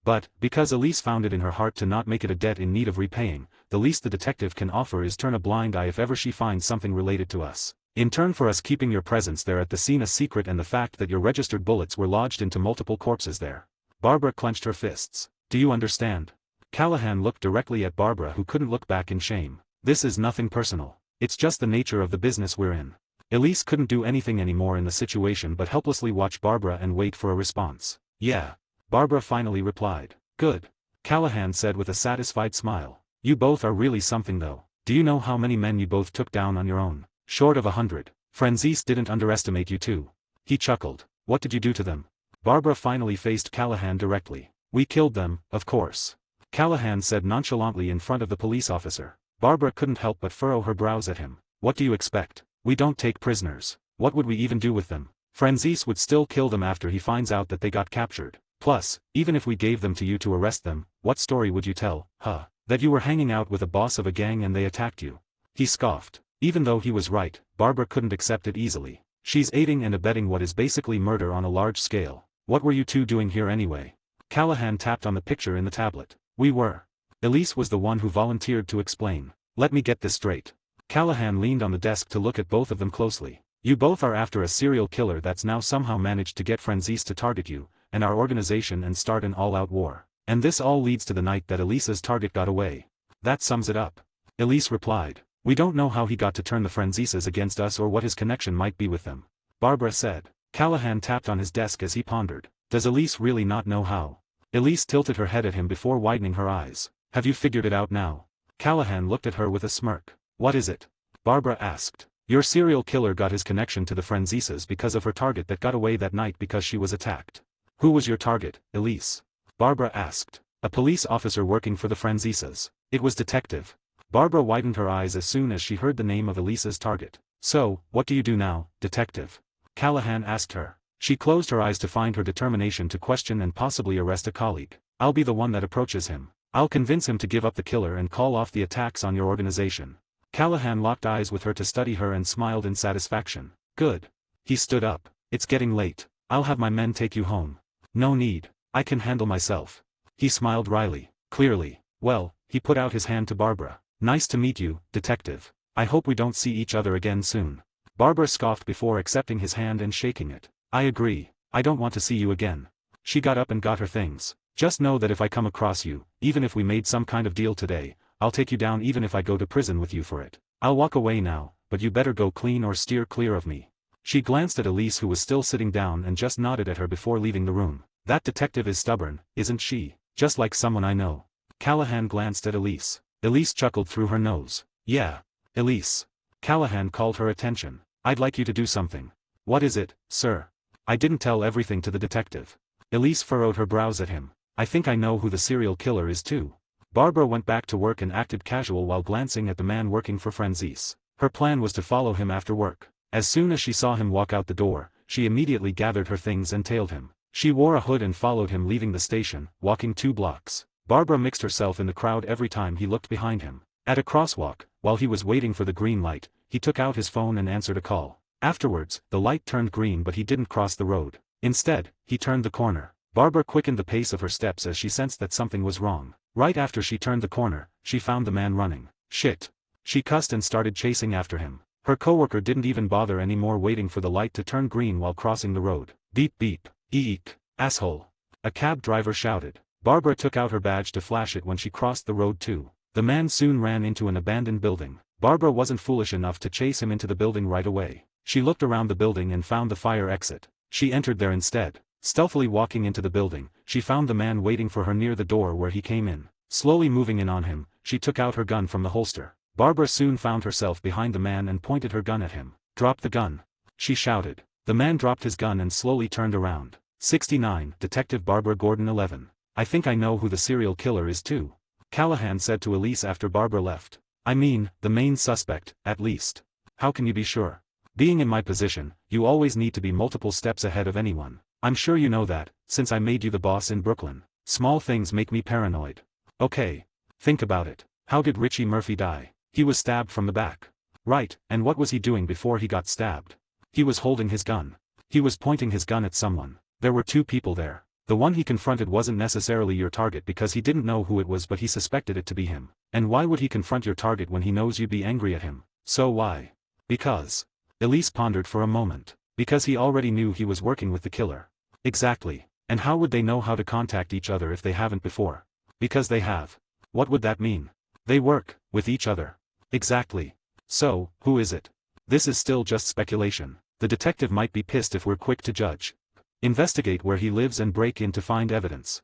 But, because Elise found it in her heart to not make it a debt in need of repaying, the least the detective can offer is turn a blind eye if ever she finds something related to us. In turn for us keeping your presence there at the scene a secret and the fact that your registered bullets were lodged into multiple corpses there. Barbara clenched her fists. Do you understand? Callahan looked directly at Barbara, who couldn't look back in shame. This is nothing personal. It's just the nature of the business we're in. Elise couldn't do anything anymore in the situation but helplessly watch Barbara and wait for a response. Yeah. Barbara finally replied. Good. Callahan said with a satisfied smile. You both are really something though. Do you know how many men you both took down on your own? Short of 100. Francis didn't underestimate you too. He chuckled. What did you do to them? Barbara finally faced Callahan directly. We killed them, of course. Callahan said nonchalantly in front of the police officer. Barbara couldn't help but furrow her brows at him. What do you expect? We don't take prisoners. What would we even do with them? Francis would still kill them after he finds out that they got captured. Plus, even if we gave them to you to arrest them, what story would you tell, huh? That you were hanging out with a boss of a gang and they attacked you. He scoffed. Even though he was right, Barbara couldn't accept it easily. She's aiding and abetting what is basically murder on a large scale. What were you two doing here anyway? Callahan tapped on the picture in the tablet. We were. Elise was the one who volunteered to explain. Let me get this straight. Callahan leaned on the desk to look at both of them closely. You both are after a serial killer that's now somehow managed to get Francis to target you, and our organization and start an all-out war. And this all leads to the night that Elisa's target got away. That sums it up. Elise replied. We don't know how he got to turn the Francises against us or what his connection might be with them. Barbara said. Callahan tapped on his desk as he pondered. Does Elise really not know how? Elise tilted her head at him before widening her eyes. Have you figured it out now? Callahan looked at her with a smirk. What is it? Barbara asked. Your serial killer got his connection to the Francises because of her target that got away that night because she was attacked. Who was your target, Elise? Barbara asked. A police officer working for the Francises. It was Detective. Barbara widened her eyes as soon as she heard the name of Elisa's target. So, what do you do now, Detective? Callahan asked her. She closed her eyes to find her determination to question and possibly arrest a colleague. I'll be the one that approaches him. I'll convince him to give up the killer and call off the attacks on your organization. Callahan locked eyes with her to study her and smiled in satisfaction. Good. He stood up. It's getting late. I'll have my men take you home. No need. I can handle myself. He smiled wryly. Clearly. Well, he put out his hand to Barbara. Nice to meet you, detective. I hope we don't see each other again soon. Barbara scoffed before accepting his hand and shaking it. I agree. I don't want to see you again. She got up and got her things. Just know that if I come across you, even if we made some kind of deal today, I'll take you down even if I go to prison with you for it. I'll walk away now, but you better go clean or steer clear of me. She glanced at Elise who was still sitting down and just nodded at her before leaving the room. That detective is stubborn, isn't she? Just like someone I know. Callahan glanced at Elise. Elise chuckled through her nose. Yeah. Elise. Callahan called her attention. I'd like you to do something. What is it, sir? I didn't tell everything to the detective. Elise furrowed her brows at him. I think I know who the serial killer is too. Barbara went back to work and acted casual while glancing at the man working for Francis. Her plan was to follow him after work. As soon as she saw him walk out the door, she immediately gathered her things and tailed him. She wore a hood and followed him leaving the station, walking 2 blocks. Barbara mixed herself in the crowd every time he looked behind him. At a crosswalk, while he was waiting for the green light, he took out his phone and answered a call. Afterwards, the light turned green but he didn't cross the road. Instead, he turned the corner. Barbara quickened the pace of her steps as she sensed that something was wrong. Right after she turned the corner, she found the man running. Shit. She cussed and started chasing after him. Her coworker didn't even bother anymore waiting for the light to turn green while crossing the road. Beep beep. Eek. Asshole. A cab driver shouted. Barbara took out her badge to flash it when she crossed the road too. The man soon ran into an abandoned building. Barbara wasn't foolish enough to chase him into the building right away. She looked around the building and found the fire exit. She entered there instead. Stealthily walking into the building, she found the man waiting for her near the door where he came in. Slowly moving in on him, she took out her gun from the holster. Barbara soon found herself behind the man and pointed her gun at him. Drop the gun. She shouted. The man dropped his gun and slowly turned around. 69, Detective Barbara Gordon 11. I think I know who the serial killer is too. Callahan said to Elise after Barbara left. I mean, the main suspect, at least. How can you be sure? Being in my position, you always need to be multiple steps ahead of anyone. I'm sure you know that, since I made you the boss in Brooklyn. Small things make me paranoid. Okay. Think about it. How did Richie Murphy die? He was stabbed from the back. Right, and what was he doing before he got stabbed? He was holding his gun. He was pointing his gun at someone. There were 2 people there. The one he confronted wasn't necessarily your target because he didn't know who it was but he suspected it to be him. And why would he confront your target when he knows you'd be angry at him? So why? Because. Elise pondered for a moment. Because he already knew he was working with the killer. Exactly. And how would they know how to contact each other if they haven't before? Because they have. What would that mean? They work with each other. Exactly. So, who is it? This is still just speculation. The detective might be pissed if we're quick to judge. Investigate where he lives and break in to find evidence.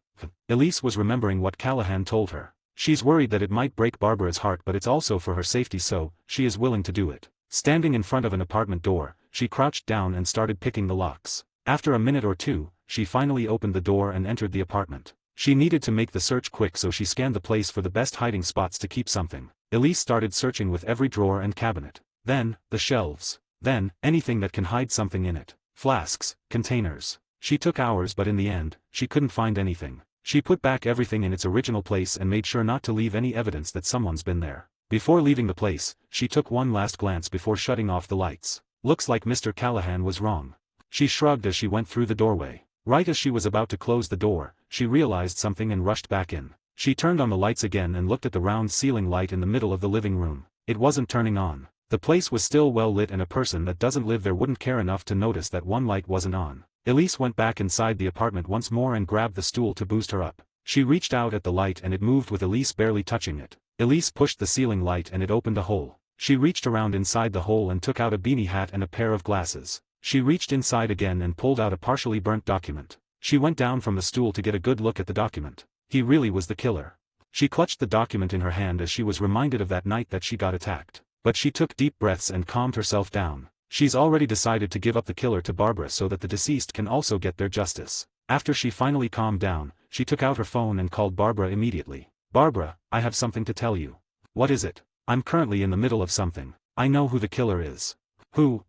Elise was remembering what Callahan told her. She's worried that it might break Barbara's heart but it's also for her safety so, she is willing to do it. Standing in front of an apartment door, she crouched down and started picking the locks. After a minute or two, she finally opened the door and entered the apartment. She needed to make the search quick so she scanned the place for the best hiding spots to keep something. Elise started searching with every drawer and cabinet. Then, the shelves. Then, anything that can hide something in it. Flasks, containers. She took hours but in the end, she couldn't find anything. She put back everything in its original place and made sure not to leave any evidence that someone's been there. Before leaving the place, she took one last glance before shutting off the lights. Looks like Mr. Callahan was wrong. She shrugged as she went through the doorway. Right as she was about to close the door, she realized something and rushed back in. She turned on the lights again and looked at the round ceiling light in the middle of the living room. It wasn't turning on. The place was still well lit and a person that doesn't live there wouldn't care enough to notice that one light wasn't on. Elise went back inside the apartment once more and grabbed the stool to boost her up. She reached out at the light and it moved with Elise barely touching it. Elise pushed the ceiling light and it opened a hole. She reached around inside the hole and took out a beanie hat and a pair of glasses. She reached inside again and pulled out a partially burnt document. She went down from the stool to get a good look at the document. He really was the killer. She clutched the document in her hand as she was reminded of that night that she got attacked. But she took deep breaths and calmed herself down. She's already decided to give up the killer to Barbara so that the deceased can also get their justice. After she finally calmed down, she took out her phone and called Barbara immediately. Barbara, I have something to tell you. What is it? I'm currently in the middle of something. I know who the killer is. Who?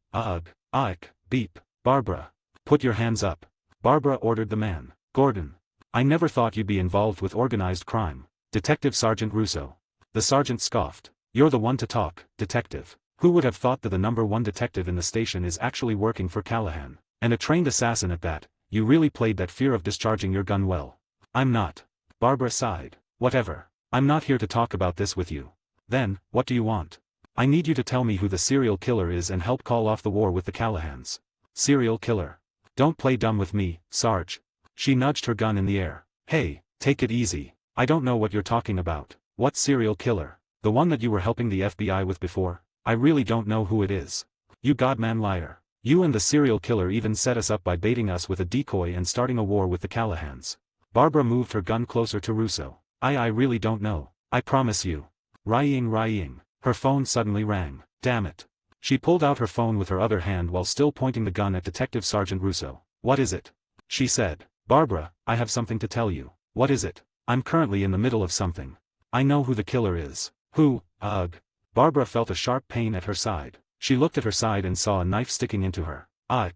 Beep. Barbara. Put your hands up. Barbara ordered the man. Gordon. I never thought you'd be involved with organized crime. Detective Sergeant Russo. The sergeant scoffed. You're the one to talk, detective. Who would have thought that the #1 detective in the station is actually working for Callahan? And a trained assassin at that. You really played that fear of discharging your gun well. I'm not. Barbara sighed. Whatever. I'm not here to talk about this with you. Then, what do you want? I need you to tell me who the serial killer is and help call off the war with the Callahans. Serial killer. Don't play dumb with me, Sarge. She nudged her gun in the air. Hey, take it easy. I don't know what you're talking about. What serial killer? The one that you were helping the FBI with before? I really don't know who it is. You godman liar. You and the serial killer even set us up by baiting us with a decoy and starting a war with the Callahans. Barbara moved her gun closer to Russo. I really don't know. I promise you. Rying. Her phone suddenly rang. Damn it. She pulled out her phone with her other hand while still pointing the gun at Detective Sergeant Russo. What is it? She said. Barbara, I have something to tell you. What is it? I'm currently in the middle of something. I know who the killer is. Who? Ugh. Barbara felt a sharp pain at her side. She looked at her side and saw a knife sticking into her. Ugh.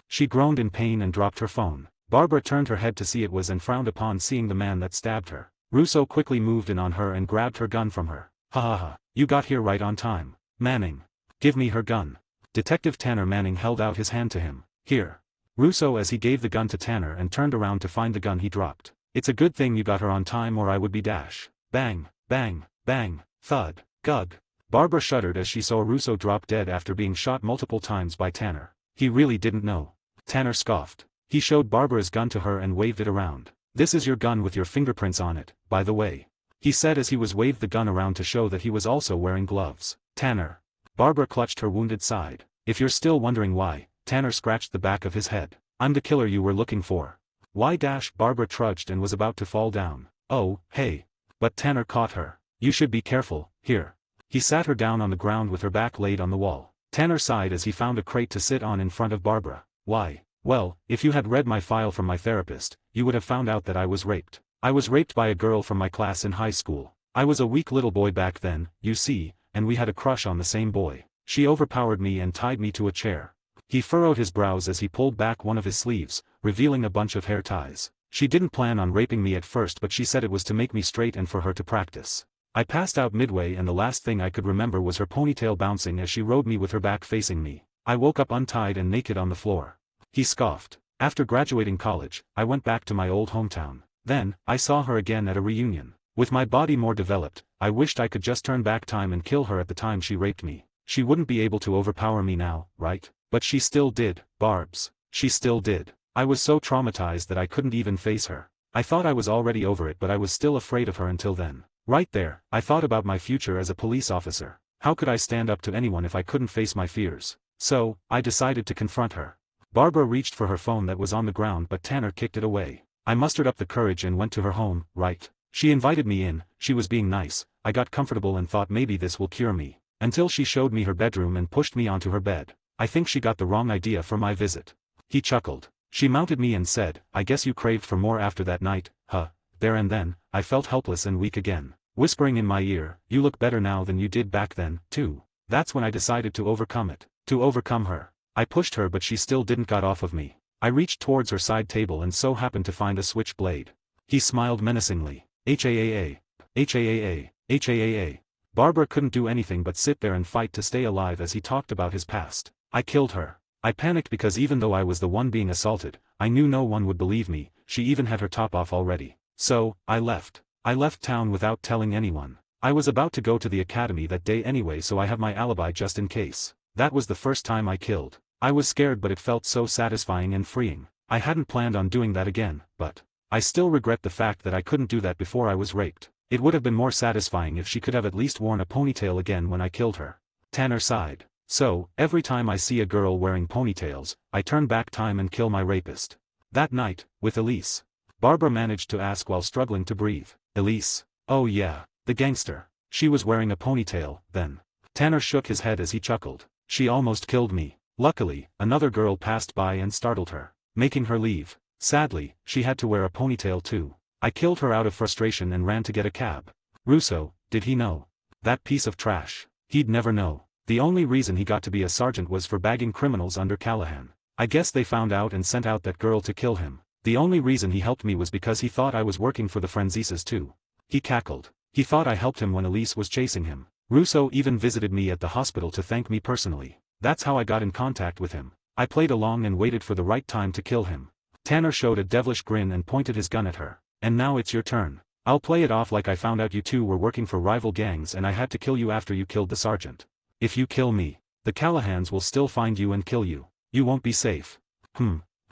She groaned in pain and dropped her phone. Barbara turned her head to see it was and frowned upon seeing the man that stabbed her. Russo quickly moved in on her and grabbed her gun from her. Ha ha ha. You got here right on time. Manning. Give me her gun. Detective Tanner Manning held out his hand to him. Here. Russo as he gave the gun to Tanner and turned around to find the gun he dropped. It's a good thing you got her on time or I would be dash. Bang, bang, bang, thud, gug. Barbara shuddered as she saw Russo drop dead after being shot multiple times by Tanner. He really didn't know. Tanner scoffed. He showed Barbara's gun to her and waved it around. This is your gun with your fingerprints on it, by the way. He said as he waved the gun around to show that he was also wearing gloves. Tanner. Barbara clutched her wounded side. If you're still wondering why, Tanner scratched the back of his head. I'm the killer you were looking for. Why dash? Barbara trudged and was about to fall down. Oh, hey. But Tanner caught her. You should be careful, here. He sat her down on the ground with her back laid on the wall. Tanner sighed as he found a crate to sit on in front of Barbara. Why? Well, if you had read my file from my therapist, you would have found out that I was raped. I was raped by a girl from my class in high school. I was a weak little boy back then, you see, and we had a crush on the same boy. She overpowered me and tied me to a chair. He furrowed his brows as he pulled back one of his sleeves, revealing a bunch of hair ties. She didn't plan on raping me at first, but she said it was to make me straight and for her to practice. I passed out midway and the last thing I could remember was her ponytail bouncing as she rode me with her back facing me. I woke up untied and naked on the floor. He scoffed. After graduating college, I went back to my old hometown. Then, I saw her again at a reunion. With my body more developed, I wished I could just turn back time and kill her at the time she raped me. She wouldn't be able to overpower me now, right? But she still did, Barbs. She still did. I was so traumatized that I couldn't even face her. I thought I was already over it, but I was still afraid of her until then. Right there, I thought about my future as a police officer. How could I stand up to anyone if I couldn't face my fears? So, I decided to confront her. Barbara reached for her phone that was on the ground, but Tanner kicked it away. I mustered up the courage and went to her home, right? She invited me in, she was being nice, I got comfortable and thought maybe this will cure me. Until she showed me her bedroom and pushed me onto her bed. I think she got the wrong idea for my visit. He chuckled. She mounted me and said, I guess you craved for more after that night, huh? There and then, I felt helpless and weak again. Whispering in my ear, you look better now than you did back then, too. That's when I decided to overcome it. To overcome her. I pushed her but she still didn't got off of me. I reached towards her side table and so happened to find a switchblade. He smiled menacingly. HAAA. HAAA. HAAA. Barbara couldn't do anything but sit there and fight to stay alive as he talked about his past. I killed her. I panicked because even though I was the one being assaulted, I knew no one would believe me, she even had her top off already. So, I left. I left town without telling anyone. I was about to go to the academy that day anyway, so I have my alibi just in case. That was the first time I killed. I was scared but it felt so satisfying and freeing. I hadn't planned on doing that again, but I still regret the fact that I couldn't do that before I was raped. It would have been more satisfying if she could have at least worn a ponytail again when I killed her. Tanner sighed. So, every time I see a girl wearing ponytails, I turn back time and kill my rapist. That night, with Elise. Barbara managed to ask while struggling to breathe. Elise. Oh yeah, the gangster. She was wearing a ponytail, then. Tanner shook his head as he chuckled. She almost killed me. Luckily, another girl passed by and startled her, making her leave. Sadly, she had to wear a ponytail too. I killed her out of frustration and ran to get a cab. Russo, did he know? That piece of trash. He'd never know. The only reason he got to be a sergeant was for bagging criminals under Callahan. I guess they found out and sent out that girl to kill him. The only reason he helped me was because he thought I was working for the Franzises too. He cackled. He thought I helped him when Elise was chasing him. Russo even visited me at the hospital to thank me personally. That's how I got in contact with him. I played along and waited for the right time to kill him. Tanner showed a devilish grin and pointed his gun at her. And now it's your turn. I'll play it off like I found out you two were working for rival gangs and I had to kill you after you killed the sergeant. If you kill me, the Callahans will still find you and kill you. You won't be safe.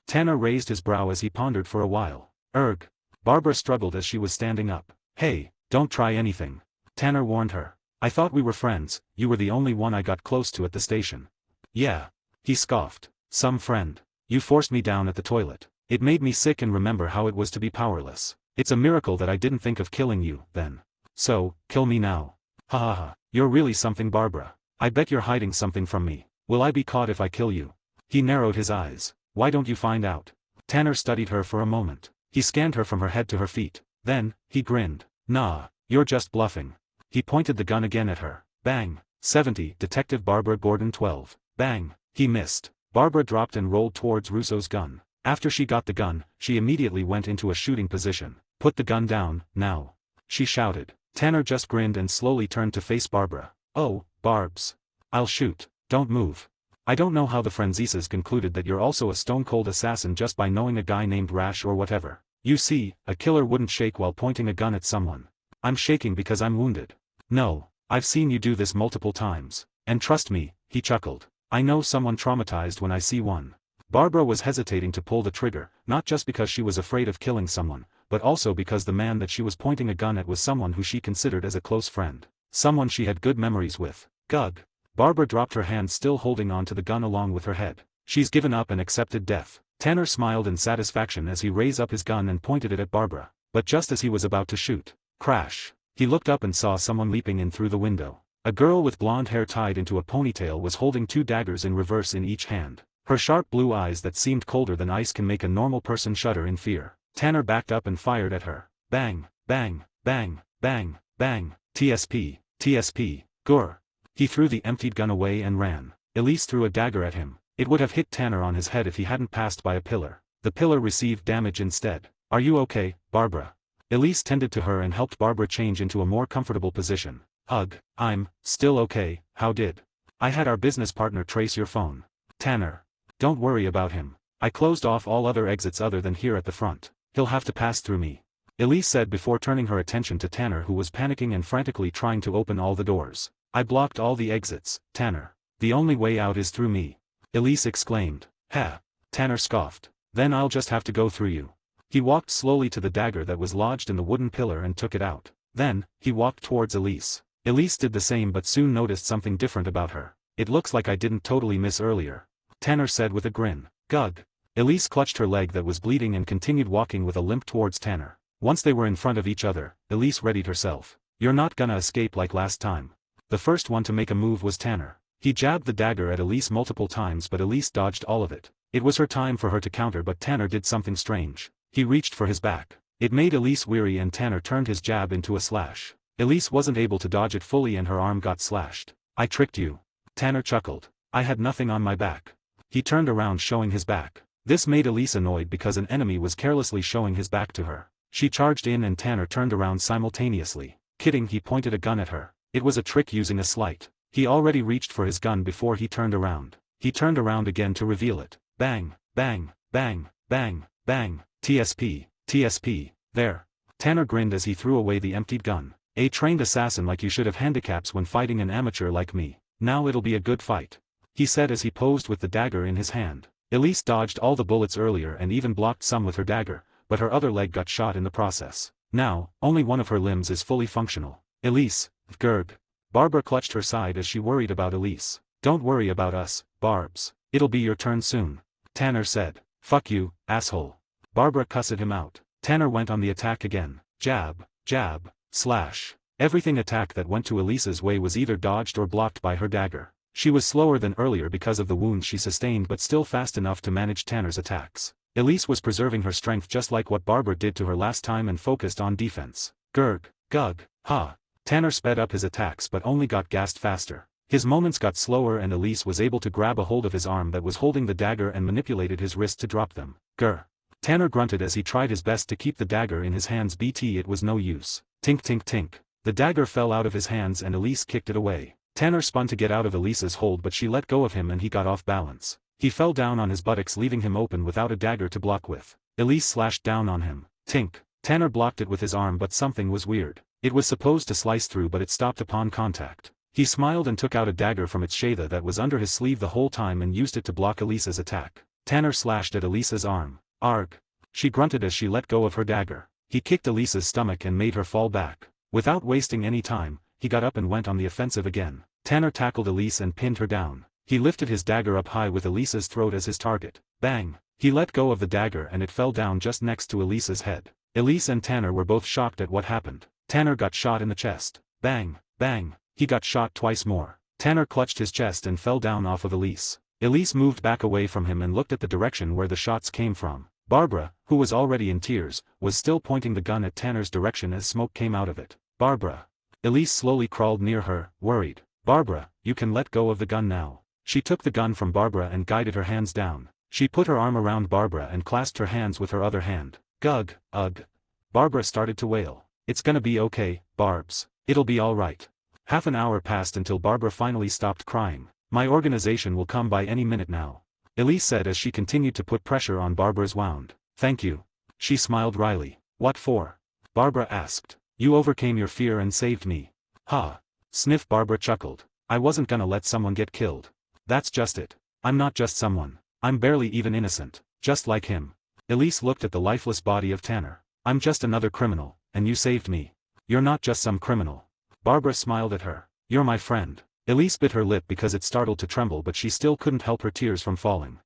Tanner raised his brow as he pondered for a while. Erg. Barbara struggled as she was standing up. Hey, don't try anything. Tanner warned her. I thought we were friends, you were the only one I got close to at the station. Yeah. He scoffed. Some friend. You forced me down at the toilet. It made me sick and remember how it was to be powerless. It's a miracle that I didn't think of killing you, then. So, kill me now. Ha ha ha, you're really something, Barbara. I bet you're hiding something from me. Will I be caught if I kill you? He narrowed his eyes. Why don't you find out? Tanner studied her for a moment. He scanned her from her head to her feet. Then, he grinned. Nah, you're just bluffing. He pointed the gun again at her. Bang. 70, Detective Barbara Gordon 12. Bang. He missed. Barbara dropped and rolled towards Russo's gun. After she got the gun, she immediately went into a shooting position. Put the gun down, now. She shouted. Tanner just grinned and slowly turned to face Barbara. Oh, Barbs. I'll shoot. Don't move. I don't know how the Franzises concluded that you're also a stone-cold assassin just by knowing a guy named Rash or whatever. You see, a killer wouldn't shake while pointing a gun at someone. I'm shaking because I'm wounded. No, I've seen you do this multiple times. And trust me, he chuckled. I know someone traumatized when I see one. Barbara was hesitating to pull the trigger, not just because she was afraid of killing someone, but also because the man that she was pointing a gun at was someone who she considered as a close friend. Someone she had good memories with. Gug. Barbara dropped her hand, still holding on to the gun along with her head. She's given up and accepted death. Tanner smiled in satisfaction as he raised up his gun and pointed it at Barbara. But just as he was about to shoot, crash, he looked up and saw someone leaping in through the window. A girl with blonde hair tied into a ponytail was holding two daggers in reverse in each hand. Her sharp blue eyes that seemed colder than ice can make a normal person shudder in fear. Tanner backed up and fired at her. Bang, bang, bang, bang, bang, TSP, TSP, Gur. He threw the emptied gun away and ran. Elise threw a dagger at him. It would have hit Tanner on his head if he hadn't passed by a pillar. The pillar received damage instead. Are you okay, Barbara? Elise tended to her and helped Barbara change into a more comfortable position. Ugh, I'm still okay. How did I had our business partner trace your phone? Tanner. Don't worry about him. I closed off all other exits other than here at the front. He'll have to pass through me. Elise said before turning her attention to Tanner, who was panicking and frantically trying to open all the doors. I blocked all the exits, Tanner. The only way out is through me. Elise exclaimed. Heh. Tanner scoffed. Then I'll just have to go through you. He walked slowly to the dagger that was lodged in the wooden pillar and took it out. Then, he walked towards Elise. Elise did the same but soon noticed something different about her. It looks like I didn't totally miss earlier, Tanner said with a grin. Gug. Elise clutched her leg that was bleeding and continued walking with a limp towards Tanner. Once they were in front of each other, Elise readied herself. You're not gonna escape like last time. The first one to make a move was Tanner. He jabbed the dagger at Elise multiple times but Elise dodged all of it. It was her time for her to counter but Tanner did something strange. He reached for his back. It made Elise weary and Tanner turned his jab into a slash. Elise wasn't able to dodge it fully and her arm got slashed. I tricked you. Tanner chuckled. I had nothing on my back. He turned around showing his back. This made Elise annoyed because an enemy was carelessly showing his back to her. She charged in and Tanner turned around simultaneously. Kidding, he pointed a gun at her. It was a trick using a sleight. He already reached for his gun before he turned around. He turned around again to reveal it. Bang, bang, bang, bang, bang, TSP, TSP, there. Tanner grinned as he threw away the emptied gun. A trained assassin like you should have handicaps when fighting an amateur like me. Now it'll be a good fight, he said as he posed with the dagger in his hand. Elise dodged all the bullets earlier and even blocked some with her dagger, but her other leg got shot in the process. Now, only one of her limbs is fully functional. Elise, Gerg. Barbara clutched her side as she worried about Elise. Don't worry about us, Barbs. It'll be your turn soon. Tanner said. Fuck you, asshole. Barbara cussed him out. Tanner went on the attack again. Jab, jab, slash. Everything attack that went to Elise's way was either dodged or blocked by her dagger. She was slower than earlier because of the wounds she sustained but still fast enough to manage Tanner's attacks. Elise was preserving her strength just like what Barbara did to her last time and focused on defense. Gerg, Gug, ha. Tanner sped up his attacks but only got gassed faster. His moments got slower and Elise was able to grab a hold of his arm that was holding the dagger and manipulated his wrist to drop them. Grr. Tanner grunted as he tried his best to keep the dagger in his hands. It was no use. Tink tink tink. The dagger fell out of his hands and Elise kicked it away. Tanner spun to get out of Elise's hold but she let go of him and he got off balance. He fell down on his buttocks leaving him open without a dagger to block with. Elise slashed down on him. Tink. Tanner blocked it with his arm but something was weird. It was supposed to slice through but it stopped upon contact. He smiled and took out a dagger from its sheath that was under his sleeve the whole time and used it to block Elise's attack. Tanner slashed at Elise's arm. Arg. She grunted as she let go of her dagger. He kicked Elise's stomach and made her fall back. Without wasting any time, he got up and went on the offensive again. Tanner tackled Elise and pinned her down. He lifted his dagger up high with Elise's throat as his target. Bang! He let go of the dagger and it fell down just next to Elise's head. Elise and Tanner were both shocked at what happened. Tanner got shot in the chest. Bang! Bang! He got shot twice more. Tanner clutched his chest and fell down off of Elise. Elise moved back away from him and looked at the direction where the shots came from. Barbara, who was already in tears, was still pointing the gun at Tanner's direction as smoke came out of it. Barbara. Elise slowly crawled near her, worried. Barbara, you can let go of the gun now. She took the gun from Barbara and guided her hands down. She put her arm around Barbara and clasped her hands with her other hand. Gug, ugh. Barbara started to wail. It's gonna be okay, Barbs. It'll be all right. Half an hour passed until Barbara finally stopped crying. My organization will come by any minute now. Elise said as she continued to put pressure on Barbara's wound. Thank you. She smiled wryly. What for? Barbara asked. You overcame your fear and saved me. Ha. Sniff. Barbara chuckled. I wasn't gonna let someone get killed. That's just it. I'm not just someone. I'm barely even innocent. Just like him. Elise looked at the lifeless body of Tanner. I'm just another criminal, and you saved me. You're not just some criminal. Barbara smiled at her. You're my friend. Elise bit her lip because it started to tremble but she still couldn't help her tears from falling.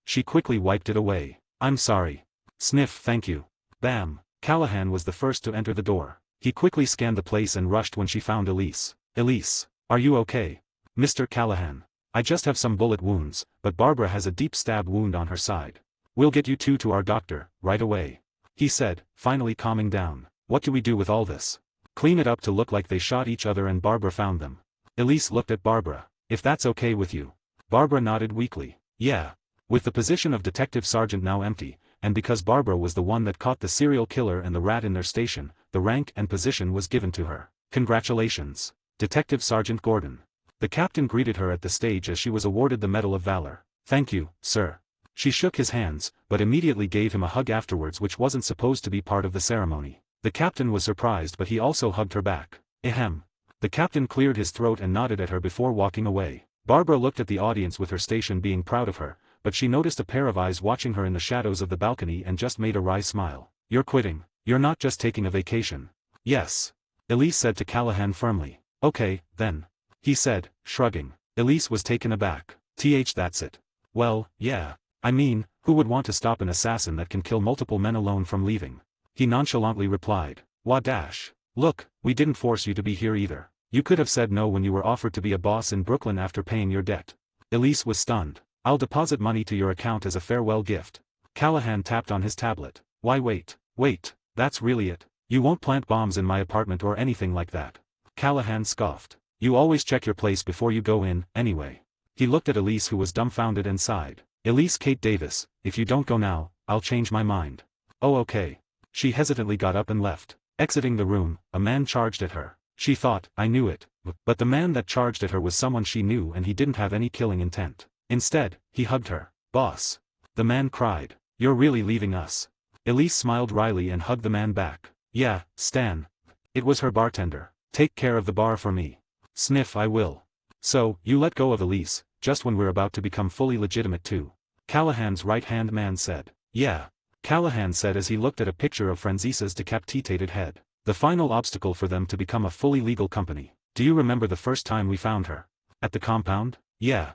She quickly wiped it away. I'm sorry. Sniff. Thank you. Bam. Callahan was the first to enter the door. He quickly scanned the place and rushed when she found Elise. Elise. Are you okay? Mr. Callahan. I just have some bullet wounds, but Barbara has a deep stab wound on her side. We'll get you two to our doctor, right away. He said, finally calming down. What do we do with all this? Clean it up to look like they shot each other and Barbara found them. Elise looked at Barbara. If that's okay with you. Barbara nodded weakly. Yeah. With the position of detective sergeant now empty, and because Barbara was the one that caught the serial killer and the rat in their station, the rank and position was given to her. Congratulations. Detective Sergeant Gordon. The captain greeted her at the stage as she was awarded the Medal of Valor. Thank you, sir. She shook his hands, but immediately gave him a hug afterwards which wasn't supposed to be part of the ceremony. The captain was surprised but he also hugged her back. Ahem. The captain cleared his throat and nodded at her before walking away. Barbara looked at the audience with her station being proud of her, but she noticed a pair of eyes watching her in the shadows of the balcony and just made a wry smile. You're quitting. You're not just taking a vacation. Yes. Elise said to Callahan firmly. Okay, then. He said, shrugging. Elise was taken aback. That's it. Well, yeah. I mean, who would want to stop an assassin that can kill multiple men alone from leaving? He nonchalantly replied. Wah dash. Look, we didn't force you to be here either. You could have said no when you were offered to be a boss in Brooklyn after paying your debt. Elise was stunned. I'll deposit money to your account as a farewell gift. Callahan tapped on his tablet. Why wait, that's really it. You won't plant bombs in my apartment or anything like that. Callahan scoffed. You always check your place before you go in, anyway. He looked at Elise who was dumbfounded and sighed. Elise Kate Davis, if you don't go now, I'll change my mind. Oh okay. She hesitantly got up and left. Exiting the room, a man charged at her. She thought, I knew it. But the man that charged at her was someone she knew and he didn't have any killing intent. Instead, he hugged her. Boss. The man cried. You're really leaving us. Elise smiled wryly and hugged the man back. Yeah, Stan. It was her bartender. Take care of the bar for me. Sniff. I will. So, you let go of Elise, just when we're about to become fully legitimate too. Callahan's right-hand man said. Yeah. Callahan said as he looked at a picture of Francisa's decapitated head. The final obstacle for them to become a fully legal company. Do you remember the first time we found her? At the compound? Yeah.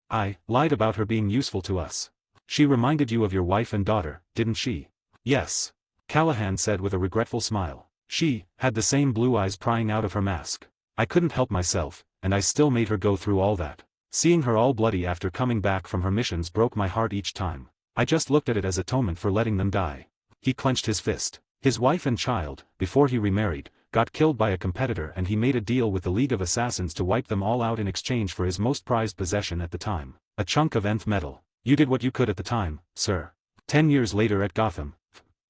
I lied about her being useful to us. She reminded you of your wife and daughter, didn't she? Yes. Callahan said with a regretful smile. She had the same blue eyes prying out of her mask. I couldn't help myself, and I still made her go through all that. Seeing her all bloody after coming back from her missions broke my heart each time. I just looked at it as atonement for letting them die. He clenched his fist. His wife and child, before he remarried, got killed by a competitor and he made a deal with the League of Assassins to wipe them all out in exchange for his most prized possession at the time. A chunk of nth metal. You did what you could at the time, sir. 10 years later at Gotham.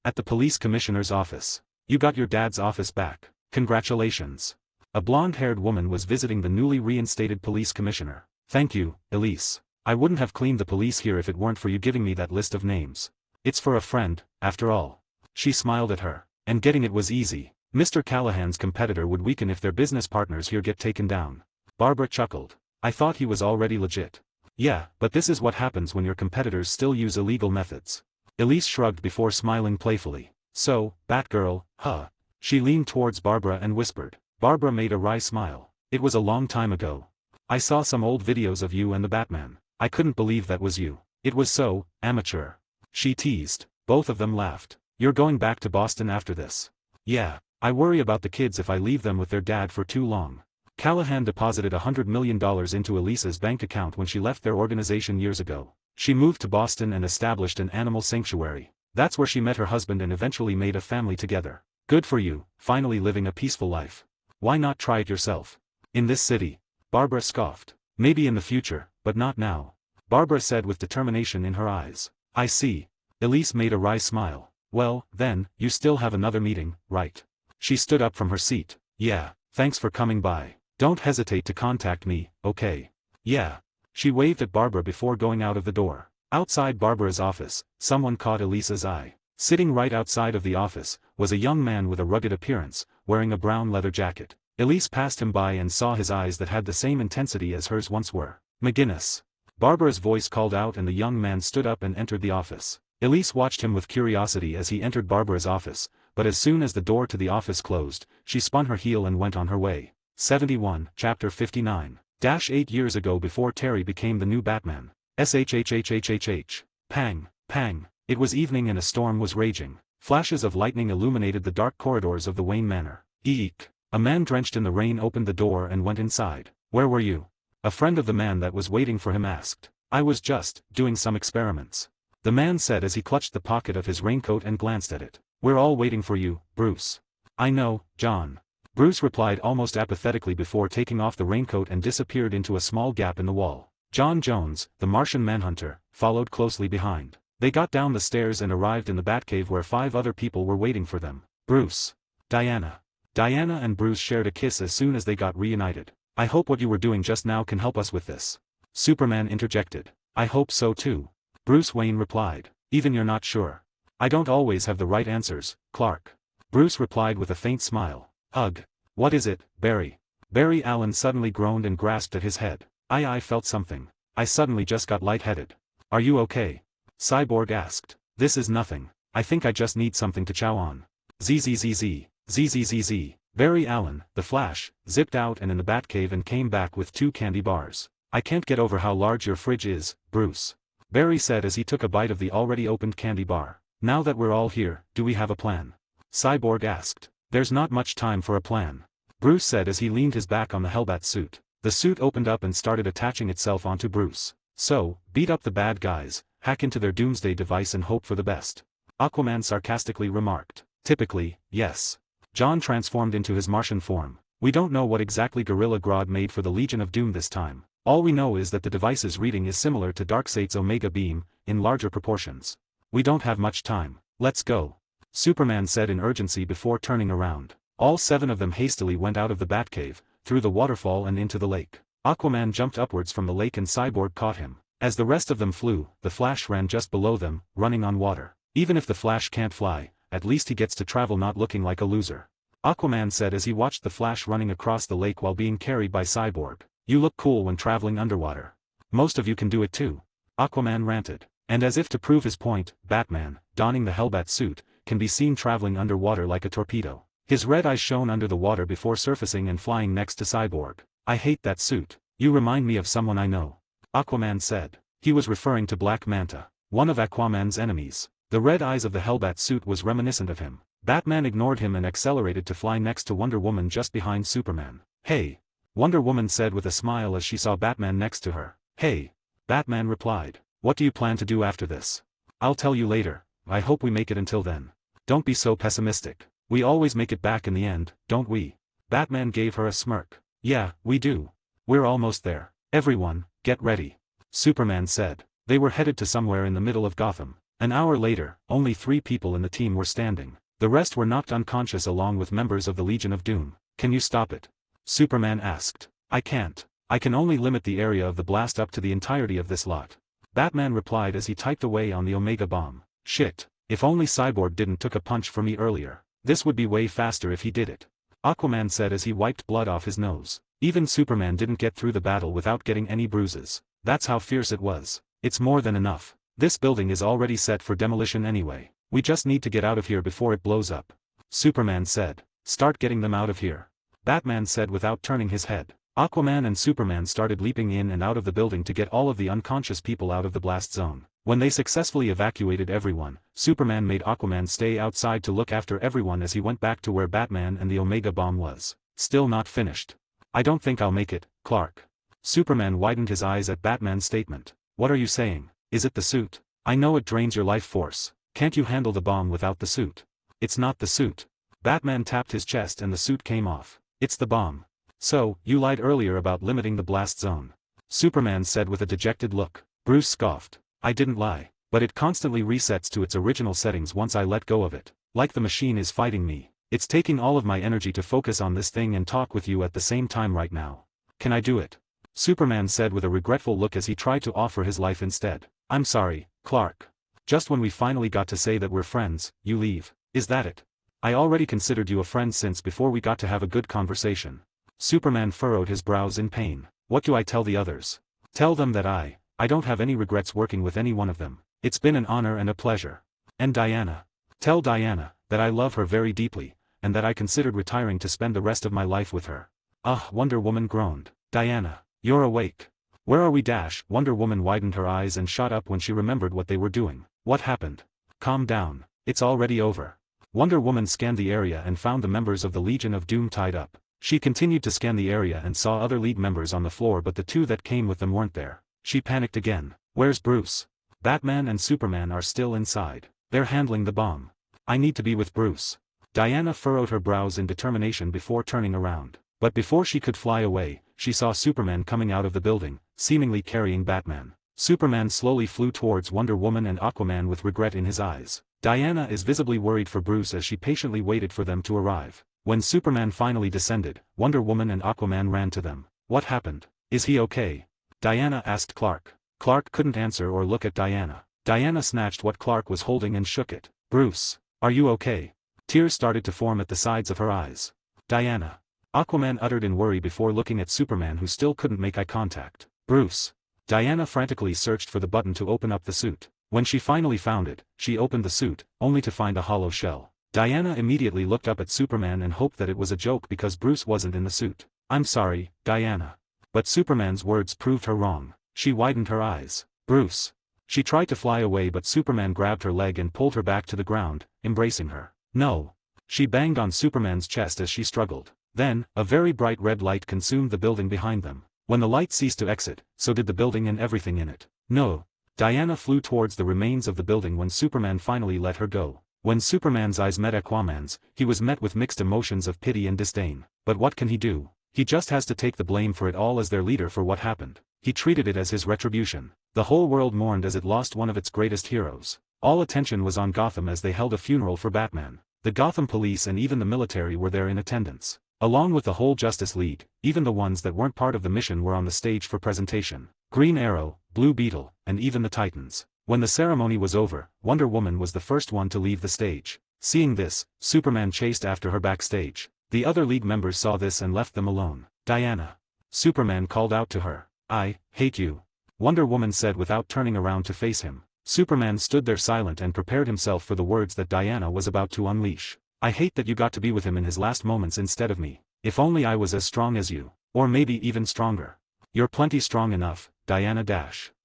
At the police commissioner's office. You got your dad's office back. Congratulations. A blonde-haired woman was visiting the newly reinstated police commissioner. Thank you, Elise. I wouldn't have cleaned the police here if it weren't for you giving me that list of names. It's for a friend, after all. She smiled at her. And getting it was easy. Mr. Callahan's competitor would weaken if their business partners here get taken down. Barbara chuckled. I thought he was already legit. Yeah, but this is what happens when your competitors still use illegal methods. Elise shrugged before smiling playfully. So, Batgirl, huh? She leaned towards Barbara and whispered. Barbara made a wry smile. It was a long time ago. I saw some old videos of you and the Batman. I couldn't believe that was you. It was so amateur. She teased. Both of them laughed. You're going back to Boston after this. Yeah, I worry about the kids if I leave them with their dad for too long. Callahan deposited $100 million into Elisa's bank account when she left their organization years ago. She moved to Boston and established an animal sanctuary. That's where she met her husband and eventually made a family together. Good for you, finally living a peaceful life. Why not try it yourself? In this city? Barbara scoffed. Maybe in the future, but not now. Barbara said with determination in her eyes. I see. Elise made a wry smile. Well, then, you still have another meeting, right? She stood up from her seat. Yeah, thanks for coming by. Don't hesitate to contact me, okay? Yeah. She waved at Barbara before going out of the door. Outside Barbara's office, someone caught Elisa's eye. Sitting right outside of the office, was a young man with a rugged appearance, wearing a brown leather jacket. Elise passed him by and saw his eyes that had the same intensity as hers once were. McGinnis. Barbara's voice called out and the young man stood up and entered the office. Elise watched him with curiosity as he entered Barbara's office, but as soon as the door to the office closed, she spun her heel and went on her way. 71, Chapter 59. 8 years ago before Terry became the new Batman. SHHHHHH. Pang, pang. It was evening and a storm was raging. Flashes of lightning illuminated the dark corridors of the Wayne Manor. Eek. A man drenched in the rain opened the door and went inside. Where were you? A friend of the man that was waiting for him asked. I was just doing some experiments. The man said as he clutched the pocket of his raincoat and glanced at it. We're all waiting for you, Bruce. I know, John. Bruce replied almost apathetically before taking off the raincoat and disappeared into a small gap in the wall. John Jones, the Martian manhunter, followed closely behind. They got down the stairs and arrived in the Batcave where 5 other people were waiting for them. Bruce. Diana. Diana and Bruce shared a kiss as soon as they got reunited. I hope what you were doing just now can help us with this. Superman interjected. I hope so too. Bruce Wayne replied. Even you're not sure. I don't always have the right answers, Clark. Bruce replied with a faint smile. Ugh. What is it, Barry? Barry Allen suddenly groaned and grasped at his head. I felt something. I suddenly just got lightheaded. Are you okay? Cyborg asked. This is nothing. I think I just need something to chow on. ZZZZ. ZZZZ. Barry Allen, the Flash, zipped out and in the Batcave and came back with 2 candy bars. I can't get over how large your fridge is, Bruce. Barry said as he took a bite of the already opened candy bar. Now that we're all here, do we have a plan? Cyborg asked. There's not much time for a plan. Bruce said as he leaned his back on the Hellbat suit. The suit opened up and started attaching itself onto Bruce. So, beat up the bad guys, hack into their doomsday device and hope for the best. Aquaman sarcastically remarked. Typically, yes. John transformed into his Martian form. We don't know what exactly Gorilla Grodd made for the Legion of Doom this time. All we know is that the device's reading is similar to Darkseid's Omega Beam, in larger proportions. We don't have much time. Let's go. Superman said in urgency before turning around. All 7 of them hastily went out of the Batcave, through the waterfall and into the lake. Aquaman jumped upwards from the lake and Cyborg caught him. As the rest of them flew, the Flash ran just below them, running on water. Even if the Flash can't fly, at least he gets to travel not looking like a loser. Aquaman said as he watched the Flash running across the lake while being carried by Cyborg. You look cool when traveling underwater. Most of you can do it too. Aquaman ranted. And as if to prove his point, Batman, donning the Hellbat suit, can be seen traveling underwater like a torpedo. His red eyes shone under the water before surfacing and flying next to Cyborg. I hate that suit. You remind me of someone I know. Aquaman said. He was referring to Black Manta, one of Aquaman's enemies. The red eyes of the Hellbat suit was reminiscent of him. Batman ignored him and accelerated to fly next to Wonder Woman just behind Superman. Hey. Wonder Woman said with a smile as she saw Batman next to her. Hey. Batman replied. What do you plan to do after this? I'll tell you later. I hope we make it until then. Don't be so pessimistic. We always make it back in the end, don't we? Batman gave her a smirk. Yeah, we do. We're almost there. Everyone, get ready. Superman said. They were headed to somewhere in the middle of Gotham. An hour later, only 3 people in the team were standing. The rest were knocked unconscious along with members of the Legion of Doom. "Can you stop it?" Superman asked. "I can't. I can only limit the area of the blast up to the entirety of this lot," Batman replied as he typed away on the Omega bomb. "Shit, if only Cyborg didn't took a punch for me earlier. This would be way faster if he did it," Aquaman said as he wiped blood off his nose. Even Superman didn't get through the battle without getting any bruises. That's how fierce it was. "It's more than enough. This building is already set for demolition anyway. We just need to get out of here before it blows up," Superman said. "Start getting them out of here," Batman said without turning his head. Aquaman and Superman started leaping in and out of the building to get all of the unconscious people out of the blast zone. When they successfully evacuated everyone, Superman made Aquaman stay outside to look after everyone as he went back to where Batman and the Omega bomb was. Still not finished. "I don't think I'll make it, Clark." Superman widened his eyes at Batman's statement. "What are you saying? Is it the suit? I know it drains your life force. Can't you handle the bomb without the suit?" "It's not the suit." Batman tapped his chest and the suit came off. "It's the bomb." "So, you lied earlier about limiting the blast zone," Superman said with a dejected look. Bruce scoffed. "I didn't lie. But it constantly resets to its original settings once I let go of it. Like the machine is fighting me. It's taking all of my energy to focus on this thing and talk with you at the same time right now. Can I do it?" Superman said with a regretful look as he tried to offer his life instead. "I'm sorry, Clark. Just when we finally got to say that we're friends, you leave. Is that it? I already considered you a friend since before we got to have a good conversation." Superman furrowed his brows in pain. "What do I tell the others? Tell them that I don't have any regrets working with any one of them. It's been an honor and a pleasure. And Diana? Tell Diana that I love her very deeply, and that I considered retiring to spend the rest of my life with her." "Ugh," Wonder Woman groaned. "Diana, you're awake. Where are we?" Wonder Woman widened her eyes and shot up when she remembered what they were doing. "What happened?" "Calm down. It's already over." Wonder Woman scanned the area and found the members of the Legion of Doom tied up. She continued to scan the area and saw other League members on the floor, but the two that came with them weren't there. She panicked again. "Where's Bruce?" "Batman and Superman are still inside. They're handling the bomb. I need to be with Bruce." Diana furrowed her brows in determination before turning around. But before she could fly away, she saw Superman coming out of the building, seemingly carrying Batman. Superman slowly flew towards Wonder Woman and Aquaman with regret in his eyes. Diana is visibly worried for Bruce as she patiently waited for them to arrive. When Superman finally descended, Wonder Woman and Aquaman ran to them. "What happened? Is he okay?" Diana asked Clark. Clark couldn't answer or look at Diana. Diana snatched what Clark was holding and shook it. "Bruce, are you okay?" Tears started to form at the sides of her eyes. "Diana," Aquaman uttered in worry before looking at Superman, who still couldn't make eye contact. "Bruce." Diana frantically searched for the button to open up the suit. When she finally found it, she opened the suit, only to find a hollow shell. Diana immediately looked up at Superman and hoped that it was a joke because Bruce wasn't in the suit. "I'm sorry, Diana." But Superman's words proved her wrong. She widened her eyes. "Bruce." She tried to fly away, but Superman grabbed her leg and pulled her back to the ground, embracing her. "No." She banged on Superman's chest as she struggled. Then, a very bright red light consumed the building behind them. When the light ceased to exit, so did the building and everything in it. "No." Diana flew towards the remains of the building when Superman finally let her go. When Superman's eyes met Aquaman's, he was met with mixed emotions of pity and disdain. But what can he do? He just has to take the blame for it all as their leader for what happened. He treated it as his retribution. The whole world mourned as it lost one of its greatest heroes. All attention was on Gotham as they held a funeral for Batman. The Gotham police and even the military were there in attendance. Along with the whole Justice League, even the ones that weren't part of the mission were on the stage for presentation. Green Arrow, Blue Beetle, and even the Titans. When the ceremony was over, Wonder Woman was the first one to leave the stage. Seeing this, Superman chased after her backstage. The other League members saw this and left them alone. "Diana." Superman called out to her. "I hate you," Wonder Woman said without turning around to face him. Superman stood there silent and prepared himself for the words that Diana was about to unleash. "I hate that you got to be with him in his last moments instead of me. If only I was as strong as you. Or maybe even stronger." "You're plenty strong enough, Diana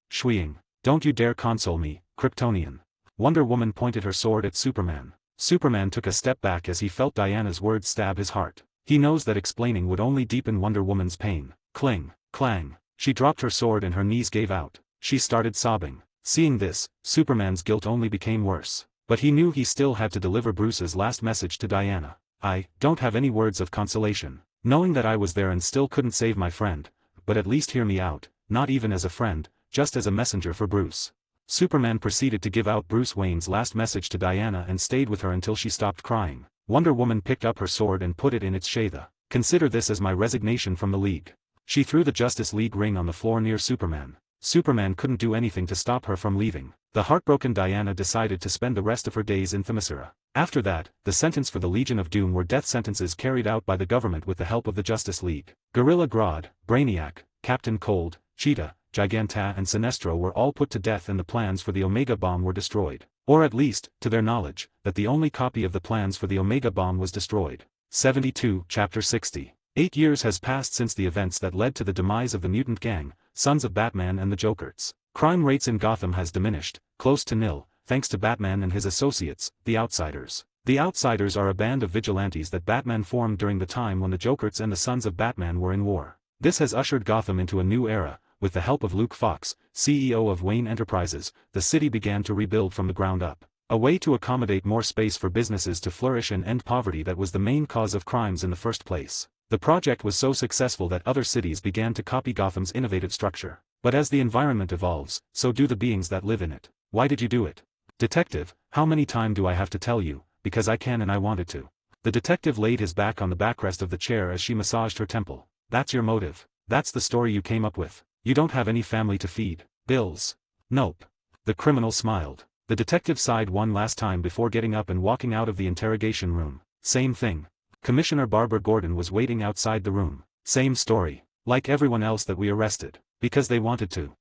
Shweeing. Don't you dare console me, Kryptonian." Wonder Woman pointed her sword at Superman. Superman took a step back as he felt Diana's words stab his heart. He knows that explaining would only deepen Wonder Woman's pain. Cling, clang. She dropped her sword and her knees gave out. She started sobbing. Seeing this, Superman's guilt only became worse. But he knew he still had to deliver Bruce's last message to Diana. "I don't have any words of consolation. Knowing that I was there and still couldn't save my friend, but at least hear me out, not even as a friend, just as a messenger for Bruce. Superman proceeded to give out Bruce Wayne's last message to Diana and stayed with her until she stopped crying. Wonder Woman picked up her sword and put it in its sheath. Consider this as my resignation from the League. She threw the Justice League ring on the floor near Superman. Superman couldn't do anything to stop her from leaving. The heartbroken Diana decided to spend the rest of her days in Themyscira. After that, the sentence for the Legion of Doom were death sentences carried out by the government with the help of the Justice League. Gorilla Grodd, Brainiac, Captain Cold, Cheetah, Giganta and Sinestro were all put to death and the plans for the Omega Bomb were destroyed. Or at least, to their knowledge, that the only copy of the plans for the Omega Bomb was destroyed. 72 Chapter 60. 8 years has passed since the events that led to the demise of the mutant gang, Sons of Batman and the Jokers. Crime rates in Gotham has diminished, close to nil, thanks to Batman and his associates, the Outsiders. The Outsiders are a band of vigilantes that Batman formed during the time when the Jokers and the Sons of Batman were in war. This has ushered Gotham into a new era. With the help of Luke Fox, CEO of Wayne Enterprises, the city began to rebuild from the ground up. A way to accommodate more space for businesses to flourish and end poverty that was the main cause of crimes in the first place. The project was so successful that other cities began to copy Gotham's innovative structure. But as the environment evolves, so do the beings that live in it. Why did you do it? Detective, how many times do I have to tell you? Because I can and I wanted to. The detective laid his back on the backrest of the chair as she massaged her temple. That's your motive. That's the story you came up with. You don't have any family to feed. Bills. Nope. The criminal smiled. The detective sighed one last time before getting up and walking out of the interrogation room. Same thing. Commissioner Barbara Gordon was waiting outside the room. Same story. Like everyone else that we arrested. Because they wanted to.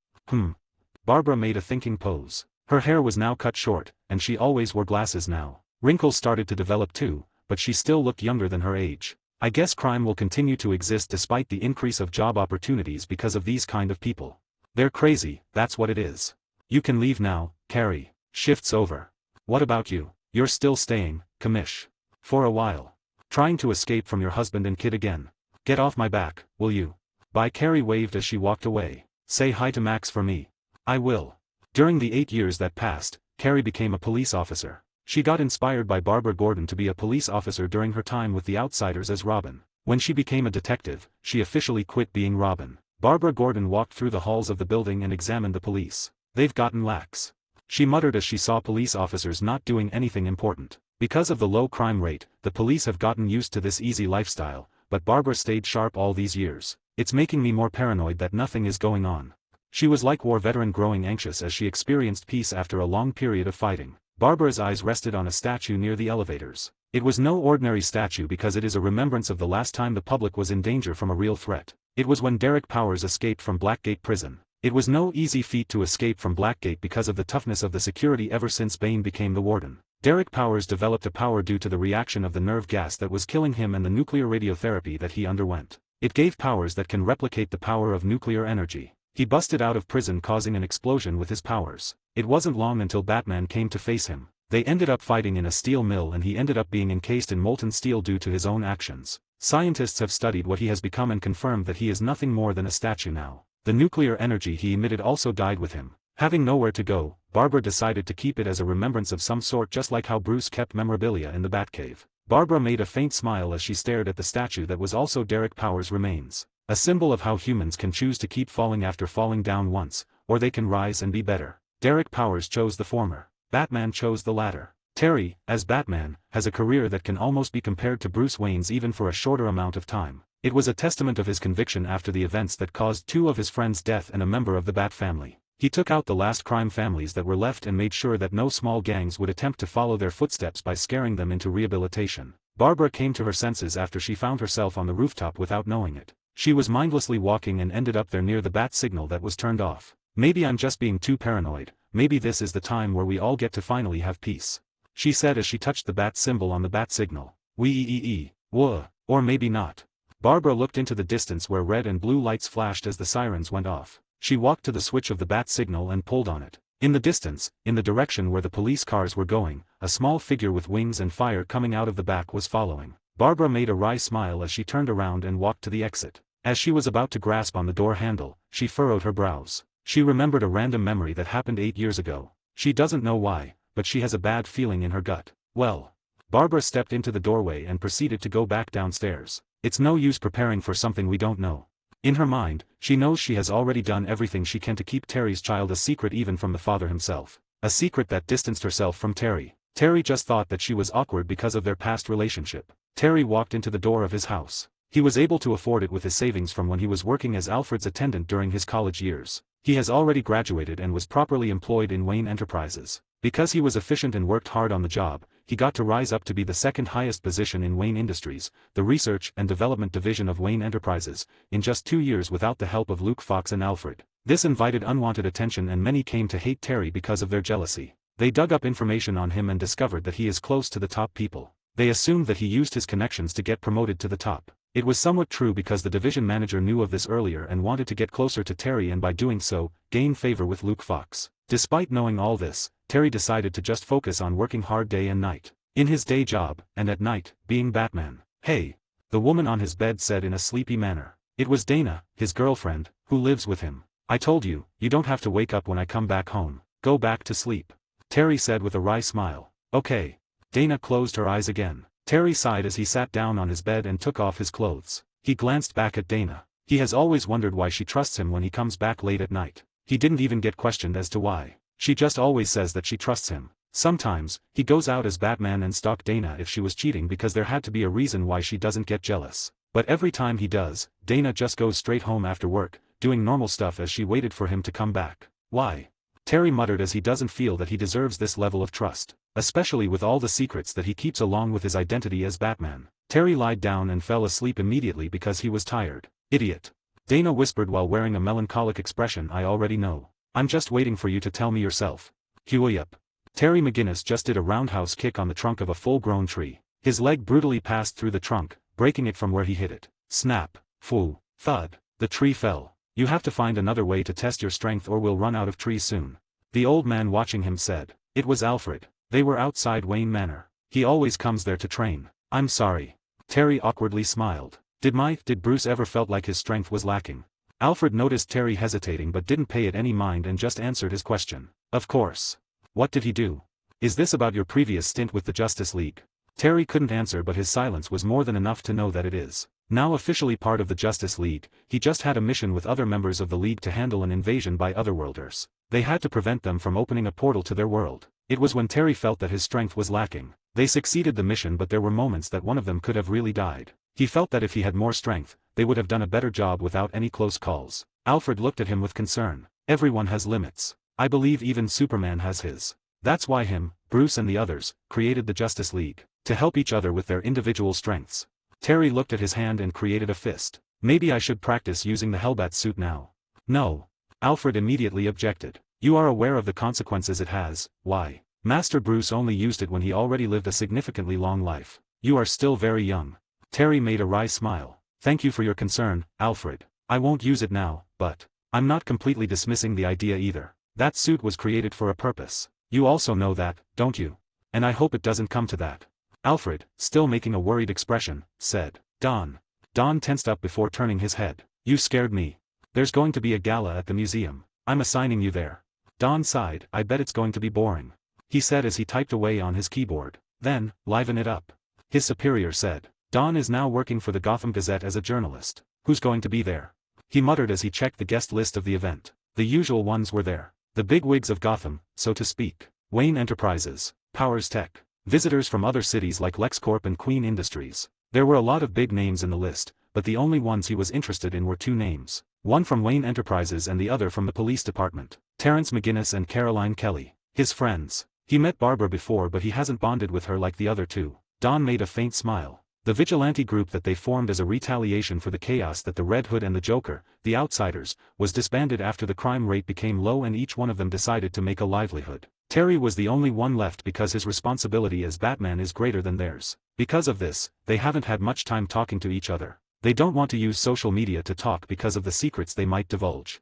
Barbara made a thinking pose. Her hair was now cut short, and she always wore glasses now. Wrinkles started to develop too, but she still looked younger than her age. I guess crime will continue to exist despite the increase of job opportunities because of these kind of people. They're crazy, that's what it is. You can leave now, Carrie. Shift's over. What about you? You're still staying, Commish. For a while. Trying to escape from your husband and kid again. Get off my back, will you? Bye. Carrie waved as she walked away. Say hi to Max for me. I will. During the 8 years that passed, Carrie became a police officer. She got inspired by Barbara Gordon to be a police officer during her time with the Outsiders as Robin. When she became a detective, she officially quit being Robin. Barbara Gordon walked through the halls of the building and examined the police. They've gotten lax. She muttered as she saw police officers not doing anything important. Because of the low crime rate, the police have gotten used to this easy lifestyle, but Barbara stayed sharp all these years. It's making me more paranoid that nothing is going on. She was like war veteran growing anxious as she experienced peace after a long period of fighting. Barbara's eyes rested on a statue near the elevators. It was no ordinary statue because it is a remembrance of the last time the public was in danger from a real threat. It was when Derek Powers escaped from Blackgate Prison. It was no easy feat to escape from Blackgate because of the toughness of the security ever since Bane became the warden. Derek Powers developed a power due to the reaction of the nerve gas that was killing him and the nuclear radiotherapy that he underwent. It gave powers that can replicate the power of nuclear energy. He busted out of prison causing an explosion with his powers. It wasn't long until Batman came to face him. They ended up fighting in a steel mill and he ended up being encased in molten steel due to his own actions. Scientists have studied what he has become and confirmed that he is nothing more than a statue now. The nuclear energy he emitted also died with him. Having nowhere to go, Barbara decided to keep it as a remembrance of some sort, just like how Bruce kept memorabilia in the Batcave. Barbara made a faint smile as she stared at the statue that was also Derek Powers' remains. A symbol of how humans can choose to keep falling after falling down once, or they can rise and be better. Derek Powers chose the former. Batman chose the latter. Terry, as Batman, has a career that can almost be compared to Bruce Wayne's even for a shorter amount of time. It was a testament of his conviction after the events that caused 2 of his friends' death and a member of the Bat family. He took out the last crime families that were left and made sure that no small gangs would attempt to follow their footsteps by scaring them into rehabilitation. Barbara came to her senses after she found herself on the rooftop without knowing it. She was mindlessly walking and ended up there near the bat signal that was turned off. Maybe I'm just being too paranoid. Maybe this is the time where we all get to finally have peace. She said as she touched the bat symbol on the bat signal. Or maybe not. Barbara looked into the distance where red and blue lights flashed as the sirens went off. She walked to the switch of the bat signal and pulled on it. In the distance, in the direction where the police cars were going, a small figure with wings and fire coming out of the back was following. Barbara made a wry smile as she turned around and walked to the exit. As she was about to grasp on the door handle, she furrowed her brows. She remembered a random memory that happened 8 years ago. She doesn't know why, but she has a bad feeling in her gut. Well. Barbara stepped into the doorway and proceeded to go back downstairs. It's no use preparing for something we don't know. In her mind, she knows she has already done everything she can to keep Terry's child a secret even from the father himself. A secret that distanced herself from Terry. Terry just thought that she was awkward because of their past relationship. Terry walked into the door of his house. He was able to afford it with his savings from when he was working as Alfred's attendant during his college years. He has already graduated and was properly employed in Wayne Enterprises. Because he was efficient and worked hard on the job, he got to rise up to be the second highest position in Wayne Industries, the research and development division of Wayne Enterprises, in just 2 years without the help of Luke Fox and Alfred. This invited unwanted attention and many came to hate Terry because of their jealousy. They dug up information on him and discovered that he is close to the top people. They assumed that he used his connections to get promoted to the top. It was somewhat true because the division manager knew of this earlier and wanted to get closer to Terry and by doing so, gain favor with Luke Fox. Despite knowing all this, Terry decided to just focus on working hard day and night. In his day job, and at night, being Batman. "Hey," the woman on his bed said in a sleepy manner. It was Dana, his girlfriend, who lives with him. "I told you, you don't have to wake up when I come back home. Go back to sleep," Terry said with a wry smile. "Okay." Dana closed her eyes again. Terry sighed as he sat down on his bed and took off his clothes. He glanced back at Dana. He has always wondered why she trusts him when he comes back late at night. He didn't even get questioned as to why. She just always says that she trusts him. Sometimes, he goes out as Batman and stalk Dana if she was cheating because there had to be a reason why she doesn't get jealous. But every time he does, Dana just goes straight home after work, doing normal stuff as she waited for him to come back. Why? Terry muttered as he doesn't feel that he deserves this level of trust. Especially with all the secrets that he keeps along with his identity as Batman. Terry lied down and fell asleep immediately because he was tired. "Idiot," Dana whispered while wearing a melancholic expression. "I already know. I'm just waiting for you to tell me yourself." "Hurry up." Terry McGinnis just did a roundhouse kick on the trunk of a full-grown tree. His leg brutally passed through the trunk, breaking it from where he hit it. Snap. Foo. Thud. The tree fell. "You have to find another way to test your strength or we'll run out of trees soon," the old man watching him said. It was Alfred. They were outside Wayne Manor. "He always comes there to train." "I'm sorry." Terry awkwardly smiled. Did Bruce ever felt like his strength was lacking? Alfred noticed Terry hesitating but didn't pay it any mind and just answered his question. "Of course." "What did he do? Is this about your previous stint with the Justice League?" Terry couldn't answer but his silence was more than enough to know that it is. Now officially part of the Justice League, he just had a mission with other members of the League to handle an invasion by otherworlders. They had to prevent them from opening a portal to their world. It was when Terry felt that his strength was lacking. They succeeded the mission but there were moments that one of them could have really died. He felt that if he had more strength, they would have done a better job without any close calls. Alfred looked at him with concern. "Everyone has limits. I believe even Superman has his. That's why him, Bruce and the others, created the Justice League. To help each other with their individual strengths." Terry looked at his hand and created a fist. "Maybe I should practice using the Hellbat suit now." "No." Alfred immediately objected. "You are aware of the consequences it has. Why? Master Bruce only used it when he already lived a significantly long life. You are still very young." Terry made a wry smile. "Thank you for your concern, Alfred. I won't use it now, but I'm not completely dismissing the idea either. That suit was created for a purpose. You also know that, don't you? And I hope it doesn't come to that." Alfred, still making a worried expression, said. Don. Don tensed up before turning his head. "You scared me. There's going to be a gala at the museum. I'm assigning you there." Don sighed. "I bet it's going to be boring," he said as he typed away on his keyboard. "Then, liven it up," his superior said. Don is now working for the Gotham Gazette as a journalist. "Who's going to be there?" he muttered as he checked the guest list of the event. The usual ones were there. The big wigs of Gotham, so to speak. Wayne Enterprises, Powers Tech. Visitors from other cities like LexCorp and Queen Industries. There were a lot of big names in the list, but the only ones he was interested in were two names. One from Wayne Enterprises and the other from the police department. Terrence McGinnis and Caroline Kelly. His friends. He met Barbara before but he hasn't bonded with her like the other two. Don made a faint smile. The vigilante group that they formed as a retaliation for the chaos that the Red Hood and the Joker, the Outsiders, was disbanded after the crime rate became low and each one of them decided to make a livelihood. Terry was the only one left because his responsibility as Batman is greater than theirs. Because of this, they haven't had much time talking to each other. They don't want to use social media to talk because of the secrets they might divulge.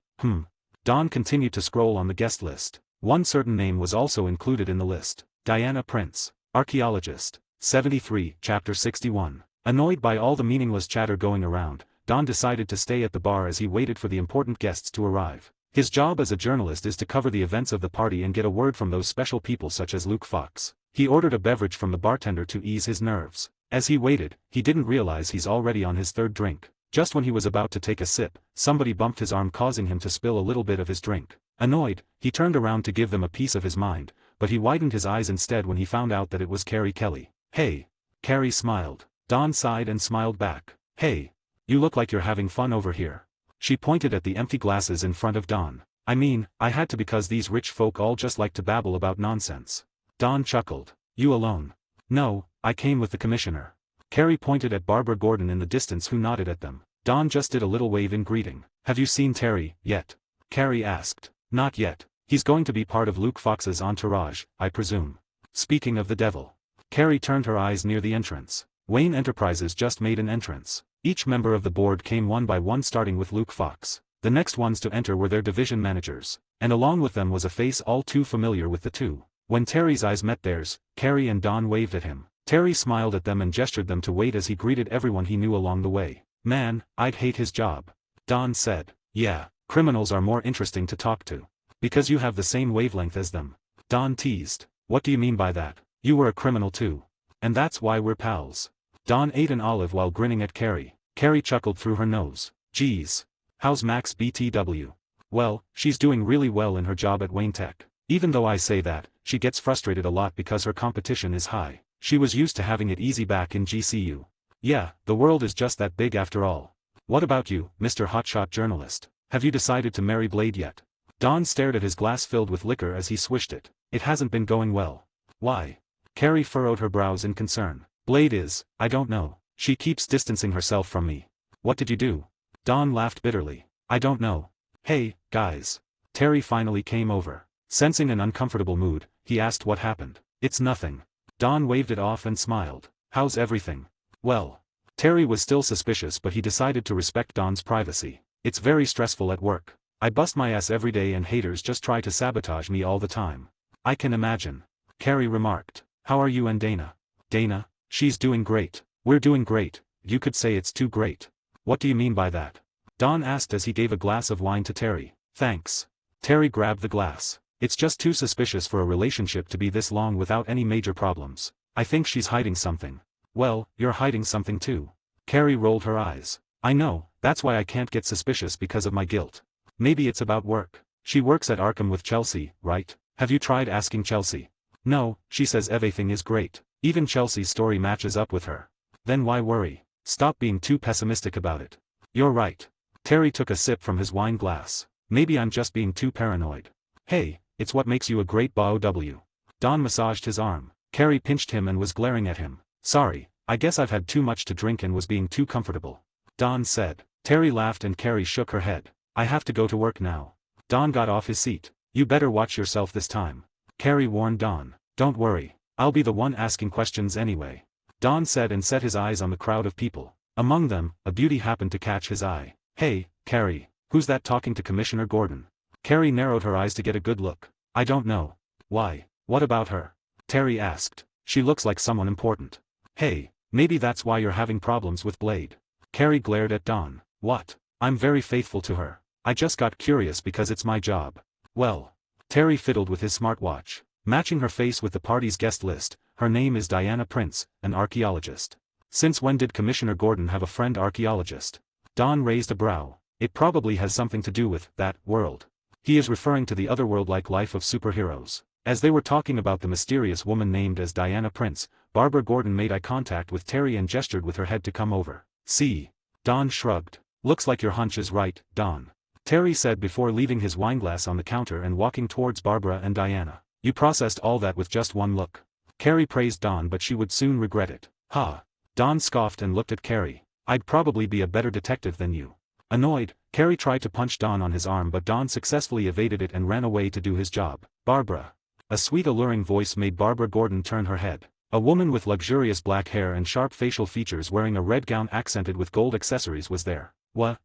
Don continued to scroll on the guest list. One certain name was also included in the list. Diana Prince. Archaeologist. 73, Chapter 61. Annoyed by all the meaningless chatter going around, Don decided to stay at the bar as he waited for the important guests to arrive. His job as a journalist is to cover the events of the party and get a word from those special people such as Luke Fox. He ordered a beverage from the bartender to ease his nerves. As he waited, he didn't realize he's already on his third drink. Just when he was about to take a sip, somebody bumped his arm causing him to spill a little bit of his drink. Annoyed, he turned around to give them a piece of his mind, but he widened his eyes instead when he found out that it was Carrie Kelly. "Hey." Carrie smiled. Dawn sighed and smiled back. "Hey. You look like you're having fun over here." She pointed at the empty glasses in front of Dawn. "I mean, I had to because these rich folk all just like to babble about nonsense." Dawn chuckled. "You alone?" "No, I came with the commissioner." Carrie pointed at Barbara Gordon in the distance who nodded at them. Dawn just did a little wave in greeting. "Have you seen Terry, yet?" Carrie asked. "Not yet. He's going to be part of Luke Fox's entourage, I presume." "Speaking of the devil." Carrie turned her eyes near the entrance. Wayne Enterprises just made an entrance. Each member of the board came one by one starting with Luke Fox. The next ones to enter were their division managers, and along with them was a face all too familiar with the two. When Terry's eyes met theirs, Carrie and Dawn waved at him. Terry smiled at them and gestured them to wait as he greeted everyone he knew along the way. "Man, I'd hate his job." Dawn said. "Yeah, criminals are more interesting to talk to. Because you have the same wavelength as them." Dawn teased. "What do you mean by that? You were a criminal too. And that's why we're pals." Dawn ate an olive while grinning at Carrie. Carrie chuckled through her nose. "Geez. How's Max BTW?" "Well, she's doing really well in her job at Wayne Tech. Even though I say that, she gets frustrated a lot because her competition is high. She was used to having it easy back in GCU. Yeah, the world is just that big after all." "What about you, Mr. Hotshot Journalist? Have you decided to marry Blade yet?" Dawn stared at his glass filled with liquor as he swished it. "It hasn't been going well." "Why?" Carrie furrowed her brows in concern. "Blade is, I don't know. She keeps distancing herself from me." "What did you do?" Dawn laughed bitterly. "I don't know." "Hey, guys." Terry finally came over. Sensing an uncomfortable mood, he asked what happened. "It's nothing." Dawn waved it off and smiled. "How's everything?" "Well." Terry was still suspicious but he decided to respect Dawn's privacy. "It's very stressful at work. I bust my ass every day and haters just try to sabotage me all the time." "I can imagine." Carrie remarked. "How are you and Dana?" "Dana? She's doing great. We're doing great. You could say it's too great." "What do you mean by that?" Dawn asked as he gave a glass of wine to Terry. "Thanks." Terry grabbed the glass. "It's just too suspicious for a relationship to be this long without any major problems. I think she's hiding something." "Well, you're hiding something too." Carrie rolled her eyes. "I know, that's why I can't get suspicious because of my guilt." "Maybe it's about work. She works at Arkham with Chelsea, right? Have you tried asking Chelsea?" "No, she says everything is great. Even Chelsea's story matches up with her." "Then why worry? Stop being too pessimistic about it." "You're right." Terry took a sip from his wine glass. "Maybe I'm just being too paranoid." "Hey, it's what makes you a great BOW." Dawn massaged his arm. Carrie pinched him and was glaring at him. "Sorry, I guess I've had too much to drink and was being too comfortable." Dawn said. Terry laughed and Carrie shook her head. "I have to go to work now." Dawn got off his seat. "You better watch yourself this time." Carrie warned Dawn. "Don't worry. I'll be the one asking questions anyway." Dawn said and set his eyes on the crowd of people. Among them, a beauty happened to catch his eye. "Hey, Carrie, who's that talking to Commissioner Gordon?" Carrie narrowed her eyes to get a good look. "I don't know." "Why, what about her?" Terry asked. "She looks like someone important." "Hey, maybe that's why you're having problems with Blade." Carrie glared at Dawn. "What? I'm very faithful to her. I just got curious because it's my job." "Well." Terry fiddled with his smartwatch. Matching her face with the party's guest list, her name is Diana Prince, an archaeologist. "Since when did Commissioner Gordon have a friend archaeologist?" Dawn raised a brow. "It probably has something to do with that world." He is referring to the otherworld-like life of superheroes. As they were talking about the mysterious woman named as Diana Prince, Barbara Gordon made eye contact with Terry and gestured with her head to come over. "See?" Dawn shrugged. "Looks like your hunch is right, Dawn," Terry said before leaving his wineglass on the counter and walking towards Barbara and Diana. "You processed all that with just one look." Carrie praised Dawn but she would soon regret it. "Ha." Dawn scoffed and looked at Carrie. "I'd probably be a better detective than you." Annoyed, Carrie tried to punch Dawn on his arm but Dawn successfully evaded it and ran away to do his job. "Barbara." A sweet alluring voice made Barbara Gordon turn her head. A woman with luxurious black hair and sharp facial features wearing a red gown accented with gold accessories was there.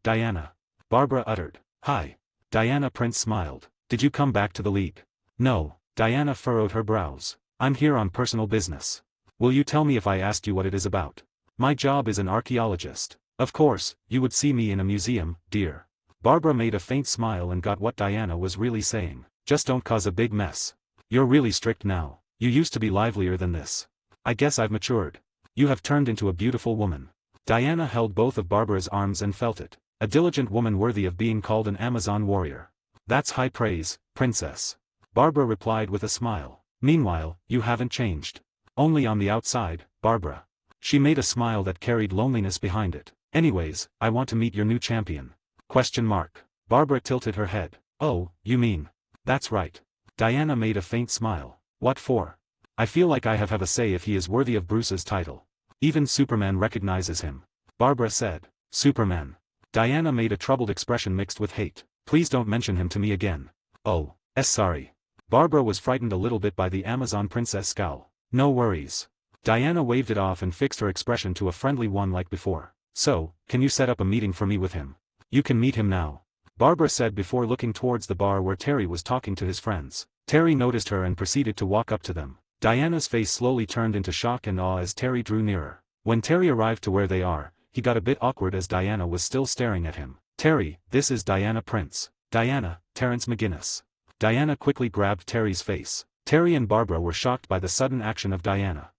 Diana?" Barbara uttered. "Hi." Diana Prince smiled. "Did you come back to the league?" "No." Diana furrowed her brows. "I'm here on personal business." "Will you tell me if I asked you what it is about?" "My job is an archaeologist." "Of course, you would see me in a museum, dear." Barbara made a faint smile and got what Diana was really saying. "Just don't cause a big mess." "You're really strict now. You used to be livelier than this." "I guess I've matured." "You have turned into a beautiful woman." Diana held both of Barbara's arms and felt it. A diligent woman worthy of being called an Amazon warrior. That's high praise, princess. Barbara replied with a smile. Meanwhile, you haven't changed. Only on the outside, Barbara. She made a smile that carried loneliness behind it. Anyways, I want to meet your new champion. Question mark. Barbara tilted her head. Oh, you mean. That's right. Diana made a faint smile. What for? I feel like I have a say if he is worthy of Bruce's title. Even Superman recognizes him. Barbara said. Superman. Diana made a troubled expression mixed with hate. Please don't mention him to me again. Oh, sorry. Barbara was frightened a little bit by the Amazon princess scowl. No worries. Diana waved it off and fixed her expression to a friendly one like before. So, can you set up a meeting for me with him? You can meet him now. Barbara said before looking towards the bar where Terry was talking to his friends. Terry noticed her and proceeded to walk up to them. Diana's face slowly turned into shock and awe as Terry drew nearer. When Terry arrived to where they are, he got a bit awkward as Diana was still staring at him. Terry, this is Diana Prince. Diana, Terrence McGinnis. Diana quickly grabbed Terry's face. Terry and Barbara were shocked by the sudden action of Diana.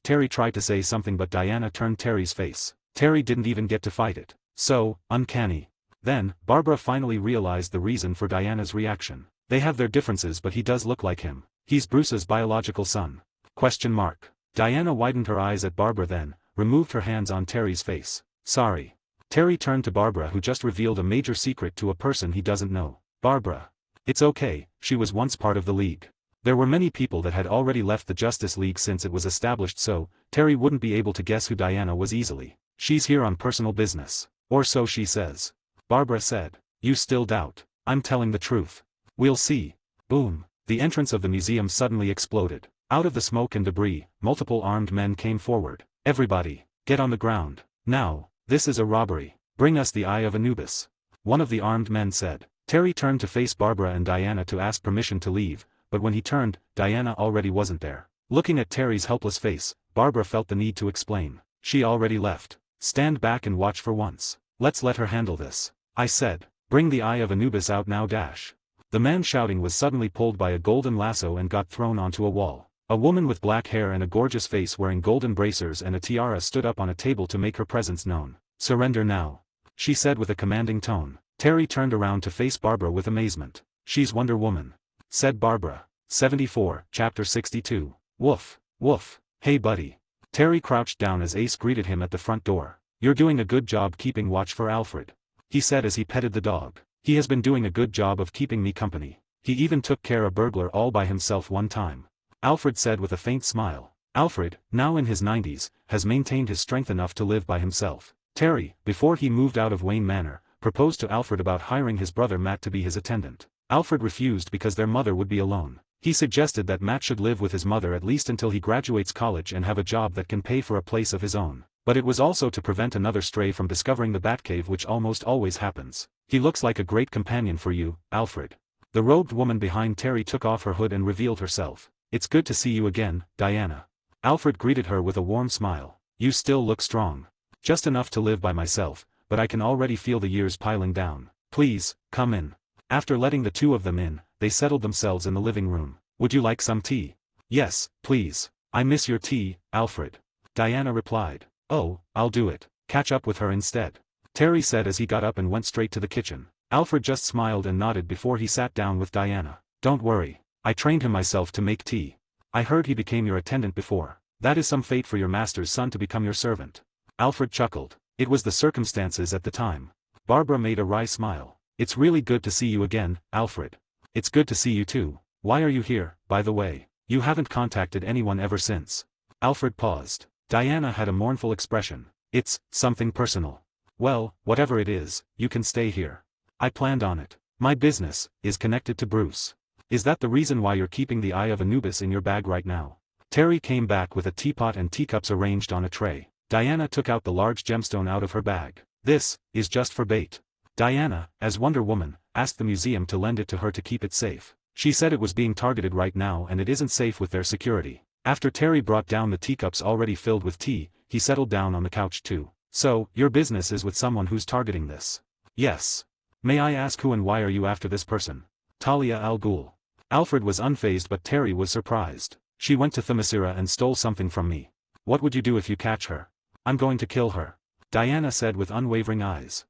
Terry tried to say something but Diana turned Terry's face. Terry didn't even get to fight it. So, uncanny. Then, Barbara finally realized the reason for Diana's reaction. They have their differences but he does look like him. He's Bruce's biological son. Question mark. Diana widened her eyes at Barbara then, removed her hands on Terry's face. Sorry. Terry turned to Barbara who just revealed a major secret to a person he doesn't know. Barbara. It's okay, she was once part of the League. There were many people that had already left the Justice League since it was established so, Terry wouldn't be able to guess who Diana was easily. She's here on personal business. Or so she says. Barbara said. You still doubt. I'm telling the truth. We'll see. Boom. The entrance of the museum suddenly exploded. Out of the smoke and debris, multiple armed men came forward. Everybody, get on the ground. Now, this is a robbery. Bring us the Eye of Anubis. One of the armed men said. Terry turned to face Barbara and Diana to ask permission to leave, but when he turned, Diana already wasn't there. Looking at Terry's helpless face, Barbara felt the need to explain. She already left. Stand back and watch for once. Let's let her handle this. I said. Bring the Eye of Anubis out now. The man shouting was suddenly pulled by a golden lasso and got thrown onto a wall. A woman with black hair and a gorgeous face wearing golden bracers and a tiara stood up on a table to make her presence known. Surrender now. She said with a commanding tone. Terry turned around to face Barbara with amazement. She's Wonder Woman. Said Barbara. 74, Chapter 62. Woof. Woof. Hey buddy. Terry crouched down as Ace greeted him at the front door. You're doing a good job keeping watch for Alfred. He said as he petted the dog. He has been doing a good job of keeping me company. He even took care of a burglar all by himself one time. Alfred said with a faint smile. Alfred, now in his 90s, has maintained his strength enough to live by himself. Terry, before he moved out of Wayne Manor, proposed to Alfred about hiring his brother Matt to be his attendant. Alfred refused because their mother would be alone. He suggested that Matt should live with his mother at least until he graduates college and have a job that can pay for a place of his own. But it was also to prevent another stray from discovering the Batcave, which almost always happens. He looks like a great companion for you, Alfred. The robed woman behind Terry took off her hood and revealed herself. It's good to see you again, Diana. Alfred greeted her with a warm smile. You still look strong. Just enough to live by myself, but I can already feel the years piling down. Please, come in. After letting the two of them in, they settled themselves in the living room. Would you like some tea? Yes, please. I miss your tea, Alfred. Diana replied. Oh, I'll do it. Catch up with her instead. Terry said as he got up and went straight to the kitchen. Alfred just smiled and nodded before he sat down with Diana. Don't worry. I trained him myself to make tea. I heard he became your attendant before. That is some fate for your master's son to become your servant. Alfred chuckled. It was the circumstances at the time. Barbara made a wry smile. It's really good to see you again, Alfred. It's good to see you too. Why are you here, by the way? You haven't contacted anyone ever since. Alfred paused. Diana had a mournful expression. It's something personal. Well, whatever it is, you can stay here. I planned on it. My business is connected to Bruce. Is that the reason why you're keeping the Eye of Anubis in your bag right now? Terry came back with a teapot and teacups arranged on a tray. Diana took out the large gemstone out of her bag. This is just for bait. Diana, as Wonder Woman, asked the museum to lend it to her to keep it safe. She said it was being targeted right now and it isn't safe with their security. After Terry brought down the teacups already filled with tea, he settled down on the couch too. So, your business is with someone who's targeting this? Yes. May I ask who and why are you after this person? Talia al Ghul. Alfred was unfazed but Terry was surprised. She went to Themyscira and stole something from me. What would you do if you catch her? I'm going to kill her. Diana said with unwavering eyes.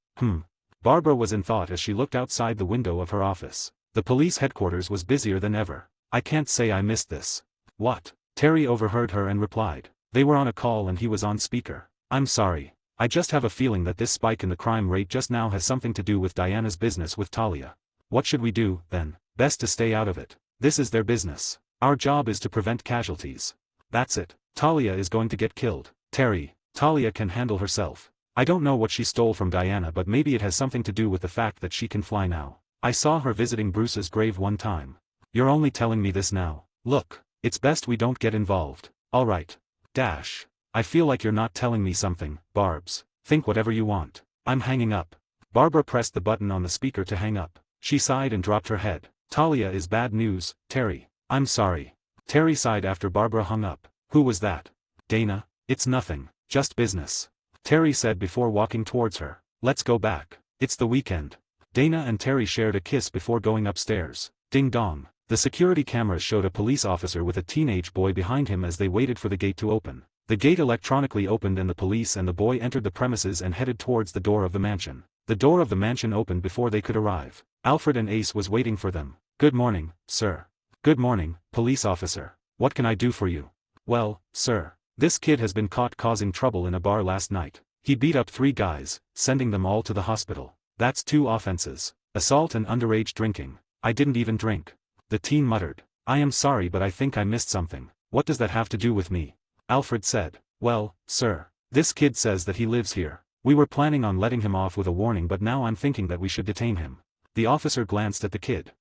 Barbara was in thought as she looked outside the window of her office. The police headquarters was busier than ever. I can't say I missed this. What? Terry overheard her and replied. They were on a call and he was on speaker. I'm sorry. I just have a feeling that this spike in the crime rate just now has something to do with Diana's business with Talia. What should we do, then? Best to stay out of it. This is their business. Our job is to prevent casualties. That's it. Talia is going to get killed. Terry, Talia can handle herself. I don't know what she stole from Diana, but maybe it has something to do with the fact that she can fly now. I saw her visiting Bruce's grave one time. You're only telling me this now. Look, it's best we don't get involved. All right. I feel like you're not telling me something, Barbs. Think whatever you want. I'm hanging up. Barbara pressed the button on the speaker to hang up. She sighed and dropped her head. Talia is bad news, Terry. I'm sorry. Terry sighed after Barbara hung up. Who was that? Dana? It's nothing. Just business. Terry said before walking towards her. Let's go back. It's the weekend. Dana and Terry shared a kiss before going upstairs. Ding dong. The security cameras showed a police officer with a teenage boy behind him as they waited for the gate to open. The gate electronically opened and the police and the boy entered the premises and headed towards the door of the mansion. The door of the mansion opened before they could arrive. Alfred and Ace was waiting for them. Good morning, sir. Good morning, police officer. What can I do for you? Well, sir. This kid has been caught causing trouble in a bar last night. He beat up 3 guys, sending them all to the hospital. That's 2 offenses. Assault and underage drinking. I didn't even drink. The teen muttered. I am sorry, but I think I missed something. What does that have to do with me? Alfred said. Well, sir. This kid says that he lives here. We were planning on letting him off with a warning, but now I'm thinking that we should detain him. The officer glanced at the kid.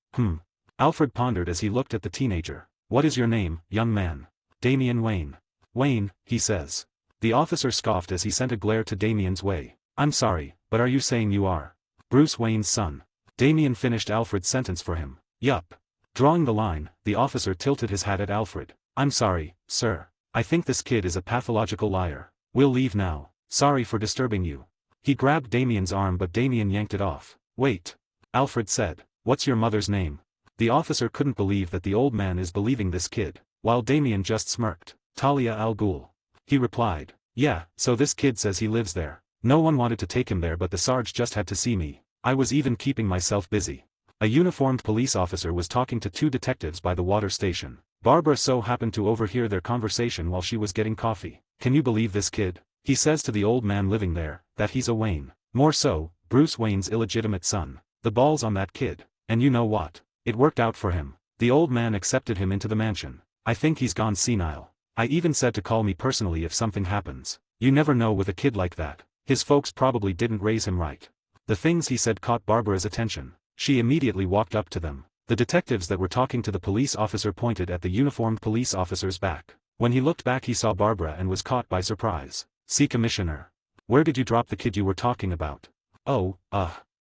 Alfred pondered as he looked at the teenager. What is your name, young man? Damien Wayne. Wayne, he says. The officer scoffed as he sent a glare to Damien's way. I'm sorry, but are you saying you are Bruce Wayne's son? Damien finished Alfred's sentence for him. Yup. Drawing the line, the officer tilted his hat at Alfred. I'm sorry, sir. I think this kid is a pathological liar. We'll leave now. Sorry for disturbing you. He grabbed Damien's arm, but Damien yanked it off. Wait. Alfred said. What's your mother's name? The officer couldn't believe that the old man is believing this kid, while Damien just smirked. Talia al Ghul. He replied. Yeah, so this kid says he lives there. No one wanted to take him there, but the Sarge just had to see me. I was even keeping myself busy. A uniformed police officer was talking to 2 detectives by the water station. Barbara so happened to overhear their conversation while she was getting coffee. Can you believe this kid? He says to the old man living there, that he's a Wayne. More so, Bruce Wayne's illegitimate son. The balls on that kid. And you know what? It worked out for him. The old man accepted him into the mansion. I think he's gone senile. I even said to call me personally if something happens. You never know with a kid like that. His folks probably didn't raise him right. The things he said caught Barbara's attention. She immediately walked up to them. The detectives that were talking to the police officer pointed at the uniformed police officer's back. When he looked back, he saw Barbara and was caught by surprise. See, Commissioner. Where did you drop the kid you were talking about? Oh,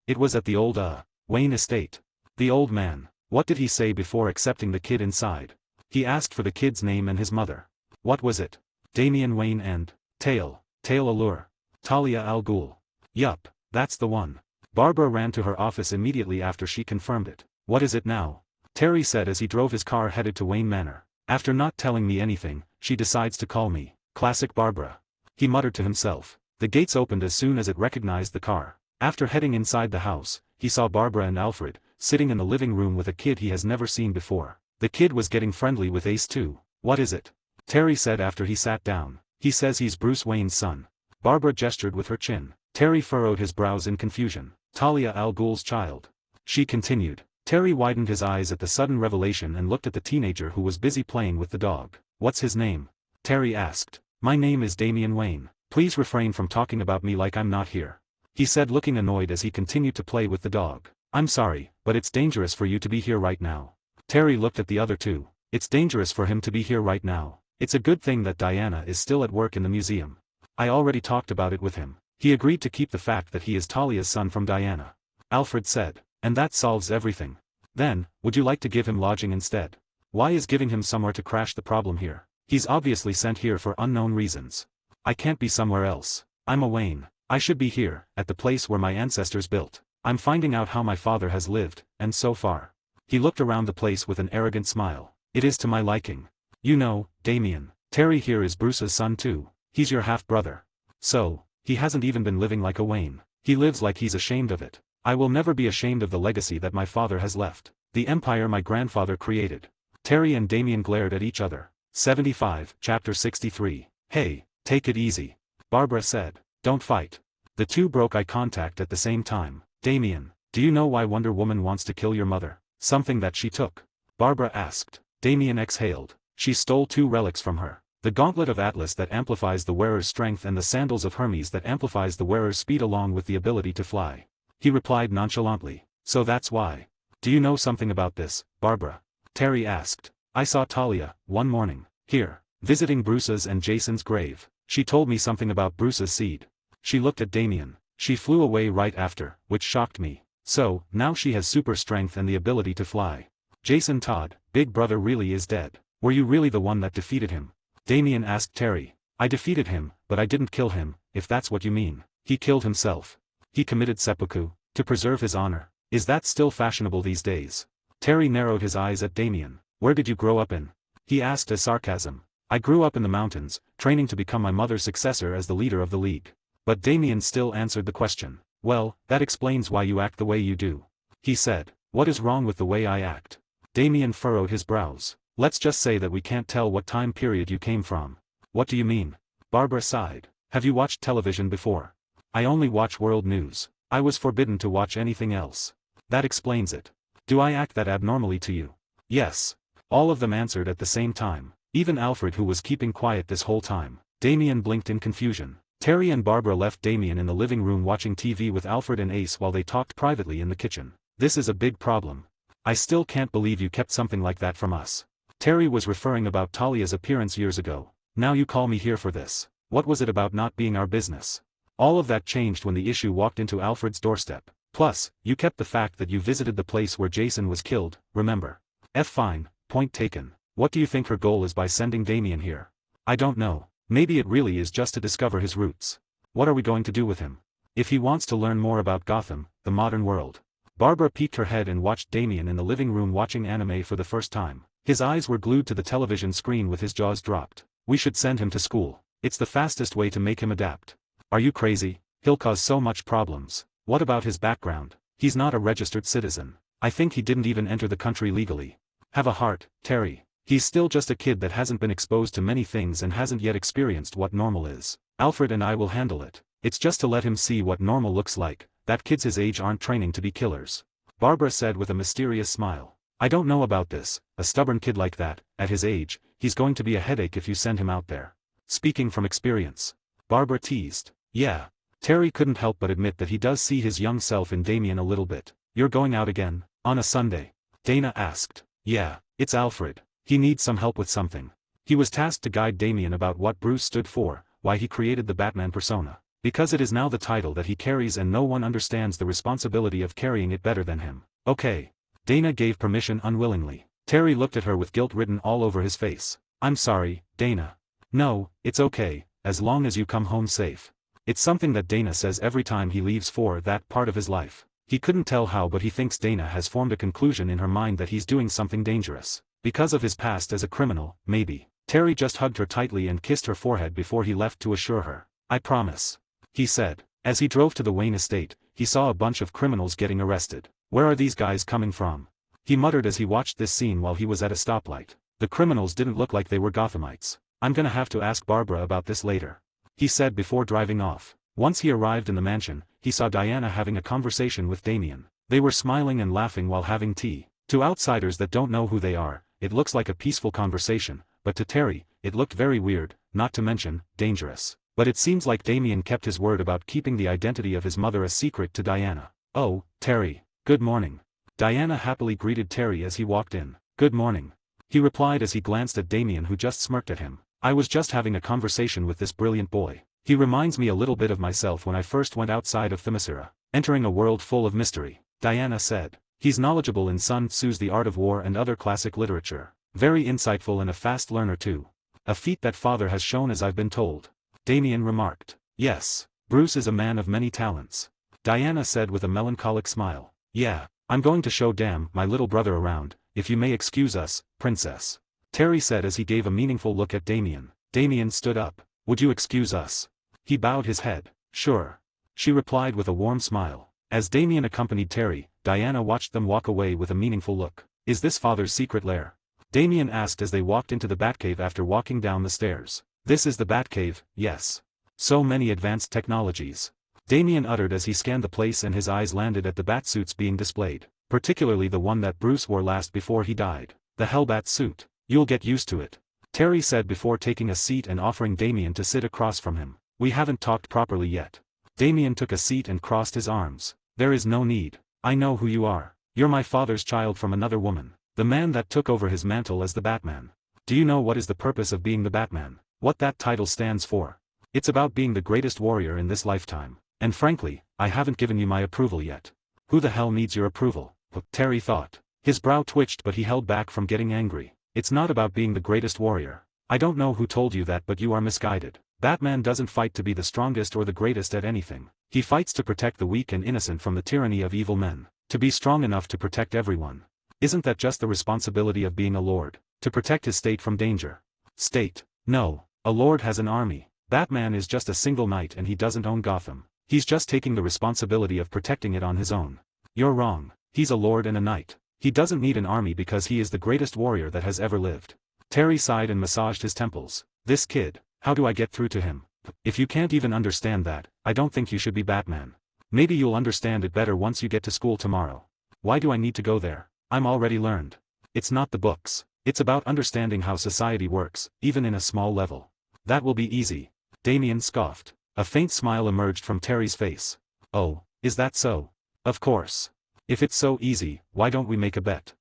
it was at the old, Wayne estate. The old man. What did he say before accepting the kid inside? He asked for the kid's name and his mother. What was it? Damien Wayne and Tail Allure. Talia al Ghul. Yup, that's the one. Barbara ran to her office immediately after she confirmed it. What is it now? Terry said as he drove his car headed to Wayne Manor. After not telling me anything, she decides to call me. Classic Barbara. He muttered to himself. The gates opened as soon as it recognized the car. After heading inside the house, he saw Barbara and Alfred, sitting in the living room with a kid he has never seen before. The kid was getting friendly with Ace too. What is it? Terry said after he sat down. He says he's Bruce Wayne's son. Barbara gestured with her chin. Terry furrowed his brows in confusion. Talia al Ghul's child. She continued. Terry widened his eyes at the sudden revelation and looked at the teenager who was busy playing with the dog. What's his name? Terry asked. My name is Damien Wayne. Please refrain from talking about me like I'm not here. He said, looking annoyed as he continued to play with the dog. I'm sorry, but it's dangerous for you to be here right now. Terry looked at the other two. It's dangerous for him to be here right now. It's a good thing that Diana is still at work in the museum. I already talked about it with him. He agreed to keep the fact that he is Talia's son from Diana. Alfred said. And that solves everything. Then, would you like to give him lodging instead? Why is giving him somewhere to crash the problem here? He's obviously sent here for unknown reasons. I can't be somewhere else. I'm a Wayne. I should be here, at the place where my ancestors built. I'm finding out how my father has lived, and so far. He looked around the place with an arrogant smile. It is to my liking. You know, Damien, Terry here is Bruce's son too. He's your half-brother. So, He hasn't even been living like a Wayne. He lives like he's ashamed of it. I will never be ashamed of the legacy that my father has left. The empire my grandfather created. Terry and Damien glared at each other. 75, Chapter 63. Hey, take it easy. Barbara said. Don't fight. The two broke eye contact at the same time. Damien, do you know why Wonder Woman wants to kill your mother? Something that she took? Barbara asked. Damien exhaled. She stole 2 relics from her. The gauntlet of Atlas that amplifies the wearer's strength and the sandals of Hermes that amplifies the wearer's speed along with the ability to fly. He replied nonchalantly. So that's why. Do you know something about this, Barbara? Terry asked. I saw Talia, one morning, here, visiting Bruce's and Jason's grave. She told me something about Bruce's seed. She looked at Damien. She flew away right after, which shocked me. So, now she has super strength and the ability to fly. Jason Todd, Big Brother really is dead. Were you really the one that defeated him? Damien asked Terry. I defeated him, but I didn't kill him, if that's what you mean. He killed himself. He committed seppuku, to preserve his honor. Is that still fashionable these days? Terry narrowed his eyes at Damien. Where did you grow up in? He asked as sarcasm. I grew up in the mountains, training to become my mother's successor as the leader of the league. But Damien still answered the question. Well, that explains why you act the way you do. He said. What is wrong with the way I act? Damien furrowed his brows. Let's just say that we can't tell what time period you came from. What do you mean? Barbara sighed. Have you watched television before? I only watch world news. I was forbidden to watch anything else. That explains it. Do I act that abnormally to you? Yes. All of them answered at the same time. Even Alfred, who was keeping quiet this whole time. Damien blinked in confusion. Terry and Barbara left Damien in the living room watching TV with Alfred and Ace while they talked privately in the kitchen. This is a big problem. I still can't believe you kept something like that from us. Terry was referring about Talia's appearance years ago. Now you call me here for this. What was it about not being our business? All of that changed when the issue walked into Alfred's doorstep. Plus, you kept the fact that you visited the place where Jason was killed, remember? Fine, point taken. What do you think her goal is by sending Damien here? I don't know. Maybe it really is just to discover his roots. What are we going to do with him? If he wants to learn more about Gotham, the modern world. Barbara peeked her head and watched Damien in the living room watching anime for the first time. His eyes were glued to the television screen with his jaws dropped. We should send him to school. It's the fastest way to make him adapt. Are you crazy? He'll cause so much problems. What about his background? He's not a registered citizen. I think he didn't even enter the country legally. Have a heart, Terry. He's still just a kid that hasn't been exposed to many things and hasn't yet experienced what normal is. Alfred and I will handle it. It's just to let him see what normal looks like. That kids his age aren't training to be killers. Barbara said with a mysterious smile. I don't know about this. A stubborn kid like that, at his age, he's going to be a headache if you send him out there. Speaking from experience. Barbara teased. Yeah. Terry couldn't help but admit that he does see his young self in Damien a little bit. You're going out again, on a Sunday? Dana asked. Yeah, it's Alfred. He needs some help with something. He was tasked to guide Damien about what Bruce stood for, why he created the Batman persona. Because it is now the title that he carries and no one understands the responsibility of carrying it better than him. Okay. Dana gave permission unwillingly. Terry looked at her with guilt written all over his face. I'm sorry, Dana. No, it's okay, as long as you come home safe. It's something that Dana says every time he leaves for that part of his life. He couldn't tell how, but he thinks Dana has formed a conclusion in her mind that he's doing something dangerous. Because of his past as a criminal, maybe. Terry just hugged her tightly and kissed her forehead before he left to assure her. I promise. He said. As he drove to the Wayne estate, he saw a bunch of criminals getting arrested. Where are these guys coming from? He muttered as he watched this scene while he was at a stoplight. The criminals didn't look like they were Gothamites. I'm gonna have to ask Barbara about this later. He said before driving off. Once he arrived in the mansion, he saw Diana having a conversation with Damien. They were smiling and laughing while having tea. To outsiders that don't know who they are, it looks like a peaceful conversation, but to Terry, it looked very weird, not to mention, dangerous. But it seems like Damien kept his word about keeping the identity of his mother a secret to Diana. Oh, Terry. Good morning. Diana happily greeted Terry as he walked in. Good morning. He replied as he glanced at Damien, who just smirked at him. I was just having a conversation with this brilliant boy. He reminds me a little bit of myself when I first went outside of Themyscira, entering a world full of mystery, Diana said. He's knowledgeable in Sun Tzu's The Art of War and other classic literature. Very insightful and a fast learner too. A feat that father has shown, as I've been told. Damien remarked. Yes, Bruce is a man of many talents. Diana said with a melancholic smile. Yeah, I'm going to show my little brother around, if you may excuse us, princess. Terry said as he gave a meaningful look at Damien. Damien stood up. Would you excuse us? He bowed his head. Sure. She replied with a warm smile. As Damien accompanied Terry, Diana watched them walk away with a meaningful look. Is this father's secret lair? Damien asked as they walked into the Batcave after walking down the stairs. This is the Batcave, yes. So many advanced technologies. Damien uttered as he scanned the place, and his eyes landed at the Batsuits being displayed, particularly the one that Bruce wore last before he died. The Hellbat suit. You'll get used to it, Terry said before taking a seat and offering Damien to sit across from him. We haven't talked properly yet. Damien took a seat and crossed his arms. There is no need. I know who you are. You're my father's child from another woman. The man that took over his mantle as the Batman. Do you know what is the purpose of being the Batman? What that title stands for? It's about being the greatest warrior in this lifetime. And frankly, I haven't given you my approval yet. Who the hell needs your approval? Terry thought. His brow twitched, but he held back from getting angry. It's not about being the greatest warrior. I don't know who told you that, but you are misguided. Batman doesn't fight to be the strongest or the greatest at anything. He fights to protect the weak and innocent from the tyranny of evil men. To be strong enough to protect everyone. Isn't that just the responsibility of being a lord? To protect his state from danger. State? No. A lord has an army. Batman is just a single knight, and he doesn't own Gotham. He's just taking the responsibility of protecting it on his own. You're wrong. He's a lord and a knight. He doesn't need an army because he is the greatest warrior that has ever lived. Terry sighed and massaged his temples. This kid, how do I get through to him? If you can't even understand that, I don't think you should be Batman. Maybe you'll understand it better once you get to school tomorrow. Why do I need to go there? I'm already learned. It's not the books. It's about understanding how society works, even in a small level. That will be easy. Damien scoffed. A faint smile emerged from Terry's face. Oh, is that so? Of course. If it's so easy, why don't we make a bet?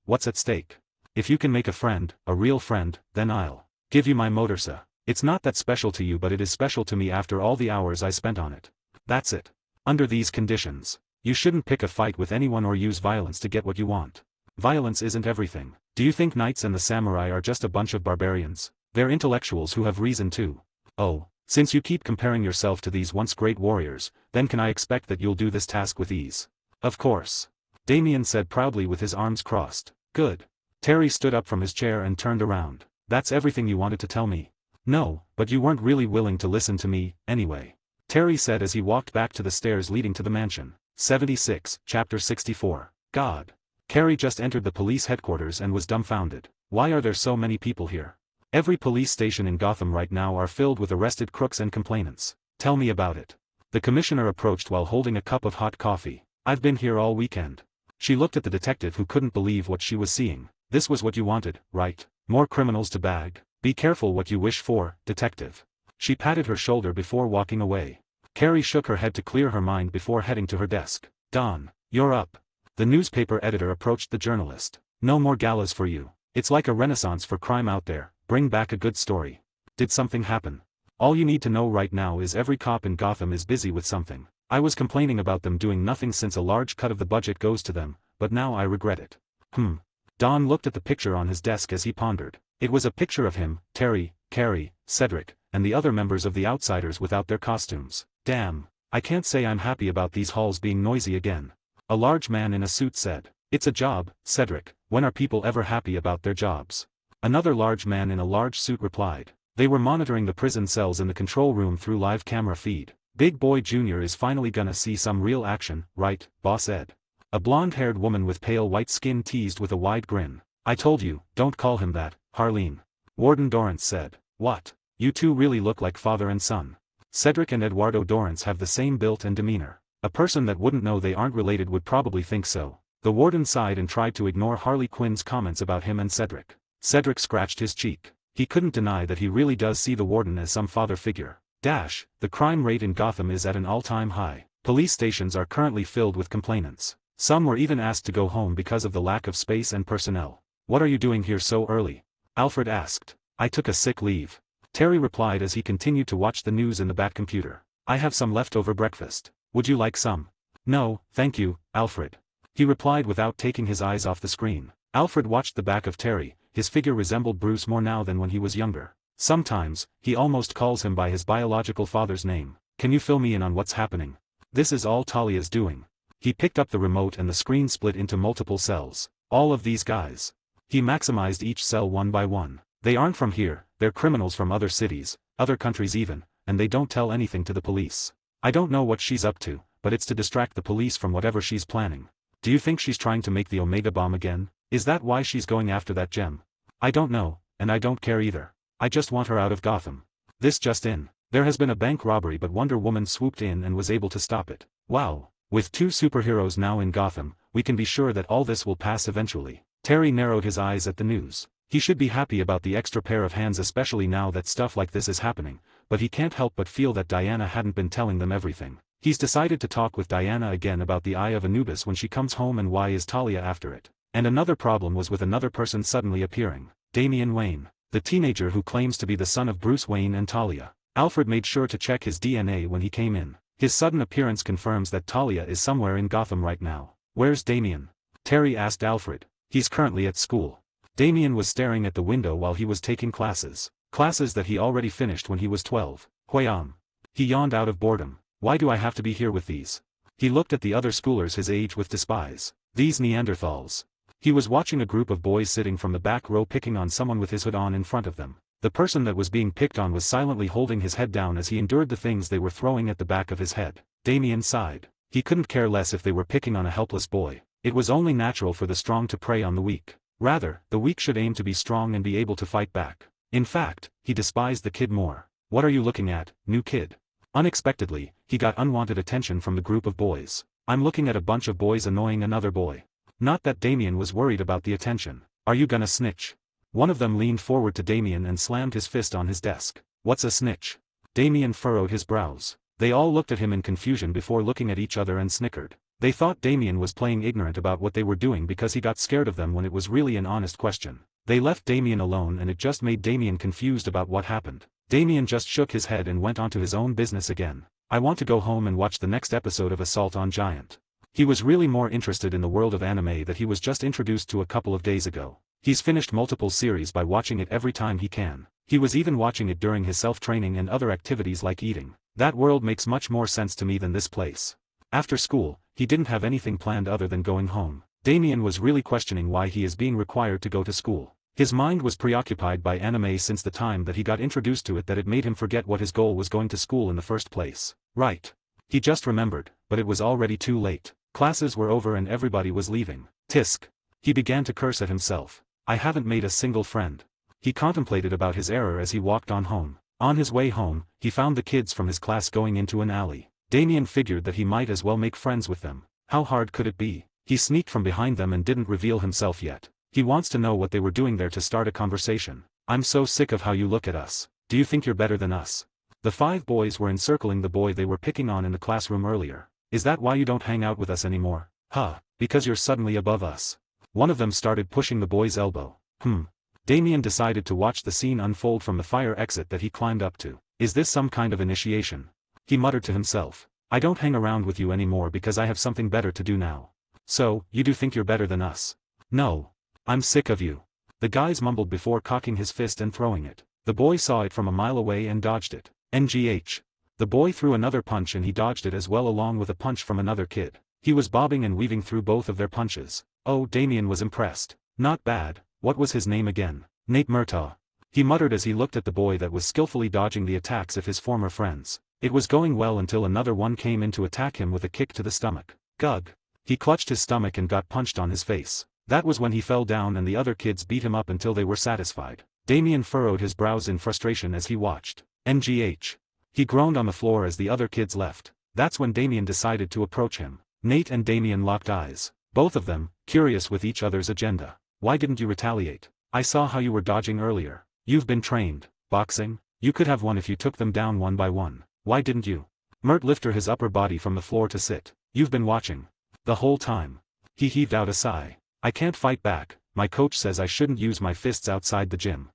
What's at stake? If you can make a friend, a real friend, then I'll give you my motorsa. It's not that special to you, but it is special to me after all the hours I spent on it. That's it. Under these conditions, you shouldn't pick a fight with anyone or use violence to get what you want. Violence isn't everything. Do you think knights and the samurai are just a bunch of barbarians? They're intellectuals who have reason too. Oh, since you keep comparing yourself to these once great warriors, then can I expect that you'll do this task with ease? Of course. Damien said proudly with his arms crossed. Good. Terry stood up from his chair and turned around. That's everything you wanted to tell me? No, but you weren't really willing to listen to me, anyway. Terry said as he walked back to the stairs leading to the mansion. 76, Chapter 64. God. Carrie just entered the police headquarters and was dumbfounded. Why are there so many people here? Every police station in Gotham right now are filled with arrested crooks and complainants. Tell me about it. The commissioner approached while holding a cup of hot coffee. I've been here all weekend. She looked at the detective, who couldn't believe what she was seeing. This was what you wanted, right? More criminals to bag? Be careful what you wish for, detective. She patted her shoulder before walking away. Carrie shook her head to clear her mind before heading to her desk. Don, you're up. The newspaper editor approached the journalist. No more galas for you. It's like a renaissance for crime out there. Bring back a good story. Did something happen? All you need to know right now is every cop in Gotham is busy with something. I was complaining about them doing nothing since a large cut of the budget goes to them, but now I regret it. Don looked at the picture on his desk as he pondered. It was a picture of him, Terry, Carrie, Cedric, and the other members of the Outsiders without their costumes. Damn. I can't say I'm happy about these halls being noisy again. A large man in a suit said. It's a job, Cedric. When are people ever happy about their jobs? Another large man in a large suit replied. They were monitoring the prison cells in the control room through live camera feed. Big Boy Jr. is finally gonna see some real action, right, Boss Ed? A blonde-haired woman with pale white skin teased with a wide grin. I told you, don't call him that, Harleen. Warden Dorrance said. What? You two really look like father and son. Cedric and Eduardo Dorrance have the same build and demeanor. A person that wouldn't know they aren't related would probably think so. The warden sighed and tried to ignore Harley Quinn's comments about him and Cedric. Cedric scratched his cheek. He couldn't deny that he really does see the warden as some father figure. The crime rate in Gotham is at an all-time high. Police stations are currently filled with complainants. Some were even asked to go home because of the lack of space and personnel. What are you doing here so early? Alfred asked. I took a sick leave. Terry replied as he continued to watch the news in the Bat computer. I have some leftover breakfast. Would you like some? No, thank you, Alfred. He replied without taking his eyes off the screen. Alfred watched the back of Terry. His figure resembled Bruce more now than when he was younger. Sometimes, he almost calls him by his biological father's name. Can you fill me in on what's happening? This is all Talia's doing. He picked up the remote and the screen split into multiple cells. All of these guys. He maximized each cell one by one. They aren't from here, they're criminals from other cities, other countries even, and they don't tell anything to the police. I don't know what she's up to, but it's to distract the police from whatever she's planning. Do you think she's trying to make the Omega Bomb again? Is that why she's going after that gem? I don't know, and I don't care either. I just want her out of Gotham. This just in. There has been a bank robbery, but Wonder Woman swooped in and was able to stop it. Wow. With 2 superheroes now in Gotham, we can be sure that all this will pass eventually. Terry narrowed his eyes at the news. He should be happy about the extra pair of hands, especially now that stuff like this is happening, but he can't help but feel that Diana hadn't been telling them everything. He's decided to talk with Diana again about the Eye of Anubis when she comes home, and why is Talia after it. And another problem was with another person suddenly appearing. Damian Wayne, the teenager who claims to be the son of Bruce Wayne and Talia. Alfred made sure to check his DNA when he came in. His sudden appearance confirms that Talia is somewhere in Gotham right now. Where's Damian? Terry asked Alfred. He's currently at school. Damian was staring at the window while he was taking classes. Classes that he already finished when he was 12. Huayam. He yawned out of boredom. Why do I have to be here with these? He looked at the other schoolers his age with despise. These Neanderthals. He was watching a group of boys sitting from the back row picking on someone with his hood on in front of them. The person that was being picked on was silently holding his head down as he endured the things they were throwing at the back of his head. Damian sighed. He couldn't care less if they were picking on a helpless boy. It was only natural for the strong to prey on the weak. Rather, the weak should aim to be strong and be able to fight back. In fact, he despised the kid more. What are you looking at, new kid? Unexpectedly, he got unwanted attention from the group of boys. I'm looking at a bunch of boys annoying another boy. Not that Damian was worried about the attention. Are you gonna snitch? One of them leaned forward to Damian and slammed his fist on his desk. What's a snitch? Damian furrowed his brows. They all looked at him in confusion before looking at each other and snickered. They thought Damian was playing ignorant about what they were doing because he got scared of them when it was really an honest question. They left Damian alone, and it just made Damian confused about what happened. Damian just shook his head and went on to his own business again. I want to go home and watch the next episode of Assault on Giant. He was really more interested in the world of anime that he was just introduced to a couple of days ago. He's finished multiple series by watching it every time he can. He was even watching it during his self-training and other activities like eating. That world makes much more sense to me than this place. After school, he didn't have anything planned other than going home. Damian was really questioning why he is being required to go to school. His mind was preoccupied by anime since the time that he got introduced to it, that it made him forget what his goal was going to school in the first place. Right. He just remembered, but it was already too late. Classes were over and everybody was leaving. Tisk. He began to curse at himself. I haven't made a single friend. He contemplated about his error as he walked on home. On his way home, he found the kids from his class going into an alley. Damian figured that he might as well make friends with them. How hard could it be? He sneaked from behind them and didn't reveal himself yet. He wants to know what they were doing there to start a conversation. I'm so sick of how you look at us. Do you think you're better than us? The 5 boys were encircling the boy they were picking on in the classroom earlier. Is that why you don't hang out with us anymore? Huh, because you're suddenly above us. One of them started pushing the boy's elbow. Damian decided to watch the scene unfold from the fire exit that he climbed up to. Is this some kind of initiation? He muttered to himself. I don't hang around with you anymore because I have something better to do now. So, you do think you're better than us? No. I'm sick of you. The guys mumbled before cocking his fist and throwing it. The boy saw it from a mile away and dodged it. NGH. The boy threw another punch and he dodged it as well, along with a punch from another kid. He was bobbing and weaving through both of their punches. Oh, Damian was impressed. Not bad. What was his name again? Nate Murtaugh. He muttered as he looked at the boy that was skillfully dodging the attacks of his former friends. It was going well until another one came in to attack him with a kick to the stomach. Gug. He clutched his stomach and got punched on his face. That was when he fell down and the other kids beat him up until they were satisfied. Damian furrowed his brows in frustration as he watched. NGH. He groaned on the floor as the other kids left. That's when Damian decided to approach him. Nate and Damian locked eyes. Both of them, curious with each other's agenda. Why didn't you retaliate? I saw how you were dodging earlier. You've been trained. Boxing? You could have won if you took them down one by one. Why didn't you? Mert lifted his upper body from the floor to sit. You've been watching. The whole time. He heaved out a sigh. I can't fight back. My coach says I shouldn't use my fists outside the gym.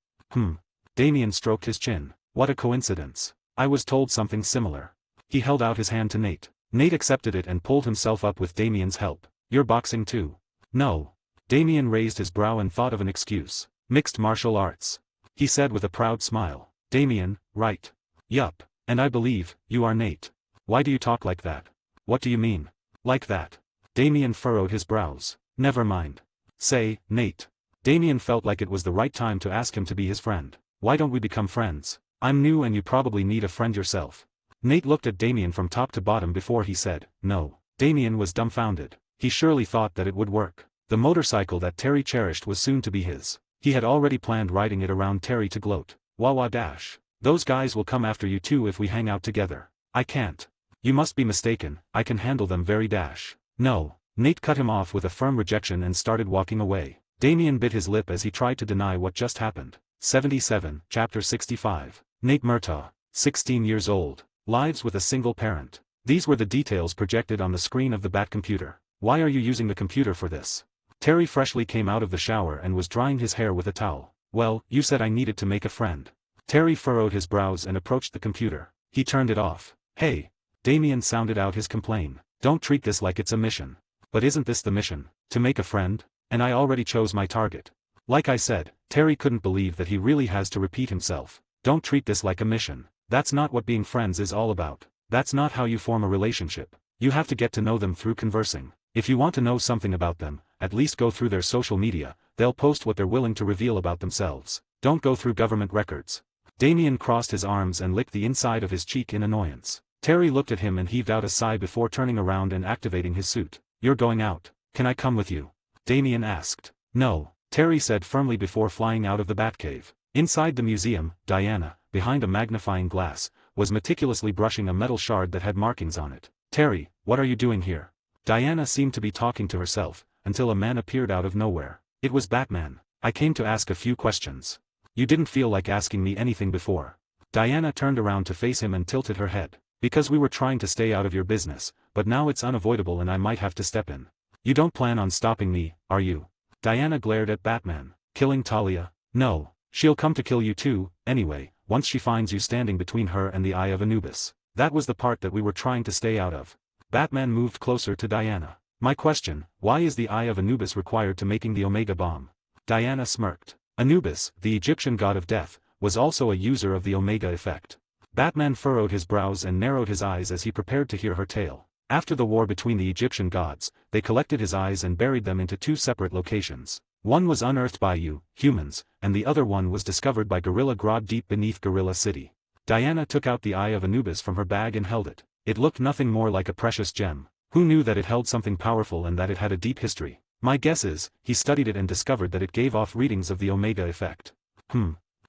Damian stroked his chin. What a coincidence. I was told something similar. He held out his hand to Nate. Nate accepted it and pulled himself up with Damian's help. You're boxing too? No. Damian raised his brow and thought of an excuse. Mixed martial arts. He said with a proud smile. Damian, right. Yup. And I believe, you are Nate. Why do you talk like that? What do you mean? Like that. Damian furrowed his brows. Never mind. Say, Nate. Damian felt like it was the right time to ask him to be his friend. Why don't we become friends? I'm new and you probably need a friend yourself. Nate looked at Damien from top to bottom before he said, no. Damien was dumbfounded. He surely thought that it would work. The motorcycle that Terry cherished was soon to be his. He had already planned riding it around Terry to gloat. Wawa dash. Those guys will come after you too if we hang out together. I can't. You must be mistaken, I can handle them very dash. No. Nate cut him off with a firm rejection and started walking away. Damien bit his lip as he tried to deny what just happened. 77, Chapter 65. Nate Murtaugh, 16 years old, lives with a single parent. These were the details projected on the screen of the Bat computer. Why are you using the computer for this? Terry freshly came out of the shower and was drying his hair with a towel. Well, you said I needed to make a friend. Terry furrowed his brows and approached the computer. He turned it off. Hey. Damien sounded out his complaint. Don't treat this like it's a mission. But isn't this the mission? To make a friend? And I already chose my target. Like I said, Terry couldn't believe that he really has to repeat himself. Don't treat this like a mission. That's not what being friends is all about. That's not how you form a relationship. You have to get to know them through conversing. If you want to know something about them, at least go through their social media. They'll post what they're willing to reveal about themselves. Don't go through government records. Damien crossed his arms and licked the inside of his cheek in annoyance. Terry looked at him and heaved out a sigh before turning around and activating his suit. You're going out. Can I come with you? Damien asked. No, Terry said firmly before flying out of the Batcave. Inside the museum, Diana, behind a magnifying glass, was meticulously brushing a metal shard that had markings on it. Terry, what are you doing here? Diana seemed to be talking to herself, until a man appeared out of nowhere. It was Batman. I came to ask a few questions. You didn't feel like asking me anything before. Diana turned around to face him and tilted her head. Because we were trying to stay out of your business, but now it's unavoidable and I might have to step in. You don't plan on stopping me, are you? Diana glared at Batman. Killing Talia? No. She'll come to kill you too, anyway, once she finds you standing between her and the Eye of Anubis. That was the part that we were trying to stay out of. Batman moved closer to Diana. My question, why is the Eye of Anubis required to making the Omega bomb? Diana smirked. Anubis, the Egyptian god of death, was also a user of the Omega effect. Batman furrowed his brows and narrowed his eyes as he prepared to hear her tale. After the war between the Egyptian gods, they collected his eyes and buried them into two separate locations. One was unearthed by you, humans, and the other one was discovered by Gorilla Grodd deep beneath Gorilla City. Diana took out the Eye of Anubis from her bag and held it. It looked nothing more like a precious gem. Who knew that it held something powerful and that it had a deep history? My guess is, he studied it and discovered that it gave off readings of the Omega effect.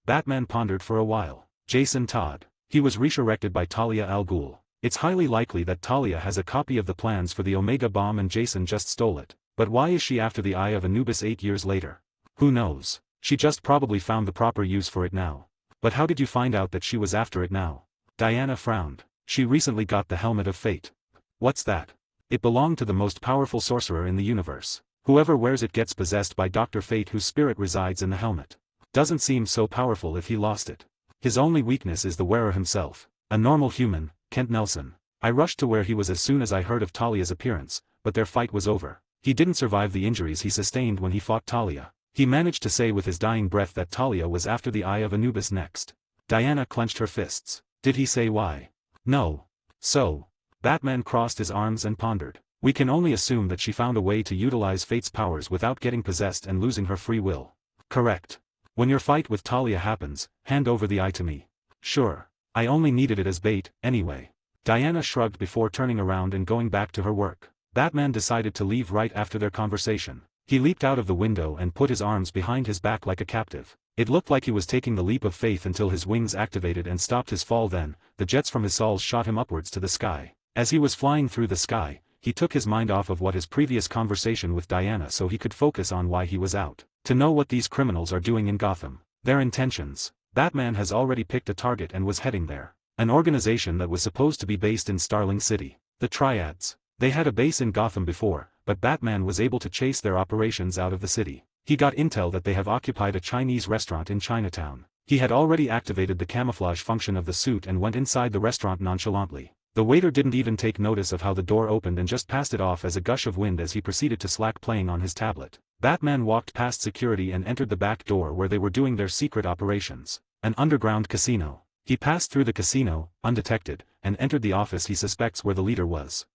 Batman pondered for a while. Jason Todd. He was resurrected by Talia al Ghul. It's highly likely that Talia has a copy of the plans for the Omega bomb and Jason just stole it. But why is she after the Eye of Anubis 8 years later? Who knows? She just probably found the proper use for it now. But how did you find out that she was after it now? Diana frowned. She recently got the Helmet of Fate. What's that? It belonged to the most powerful sorcerer in the universe. Whoever wears it gets possessed by Dr. Fate, whose spirit resides in the helmet. Doesn't seem so powerful if he lost it. His only weakness is the wearer himself. A normal human, Kent Nelson. I rushed to where he was as soon as I heard of Talia's appearance, but their fight was over. He didn't survive the injuries he sustained when he fought Talia. He managed to say with his dying breath that Talia was after the Eye of Anubis next. Diana clenched her fists. Did he say why? No. So. Batman crossed his arms and pondered. We can only assume that she found a way to utilize Fate's powers without getting possessed and losing her free will. Correct. When your fight with Talia happens, hand over the eye to me. Sure. I only needed it as bait, anyway. Diana shrugged before turning around and going back to her work. Batman decided to leave right after their conversation. He leaped out of the window and put his arms behind his back like a captive. It looked like he was taking the leap of faith until his wings activated and stopped his fall. Then, the jets from his soles shot him upwards to the sky. As he was flying through the sky, he took his mind off of what his previous conversation with Diana so he could focus on why he was out. To know what these criminals are doing in Gotham. Their intentions. Batman has already picked a target and was heading there. An organization that was supposed to be based in Starling City. The Triads. They had a base in Gotham before, but Batman was able to chase their operations out of the city. He got intel that they have occupied a Chinese restaurant in Chinatown. He had already activated the camouflage function of the suit and went inside the restaurant nonchalantly. The waiter didn't even take notice of how the door opened and just passed it off as a gush of wind as he proceeded to slack playing on his tablet. Batman walked past security and entered the back door where they were doing their secret operations. An underground casino. He passed through the casino, undetected, and entered the office he suspects where the leader was.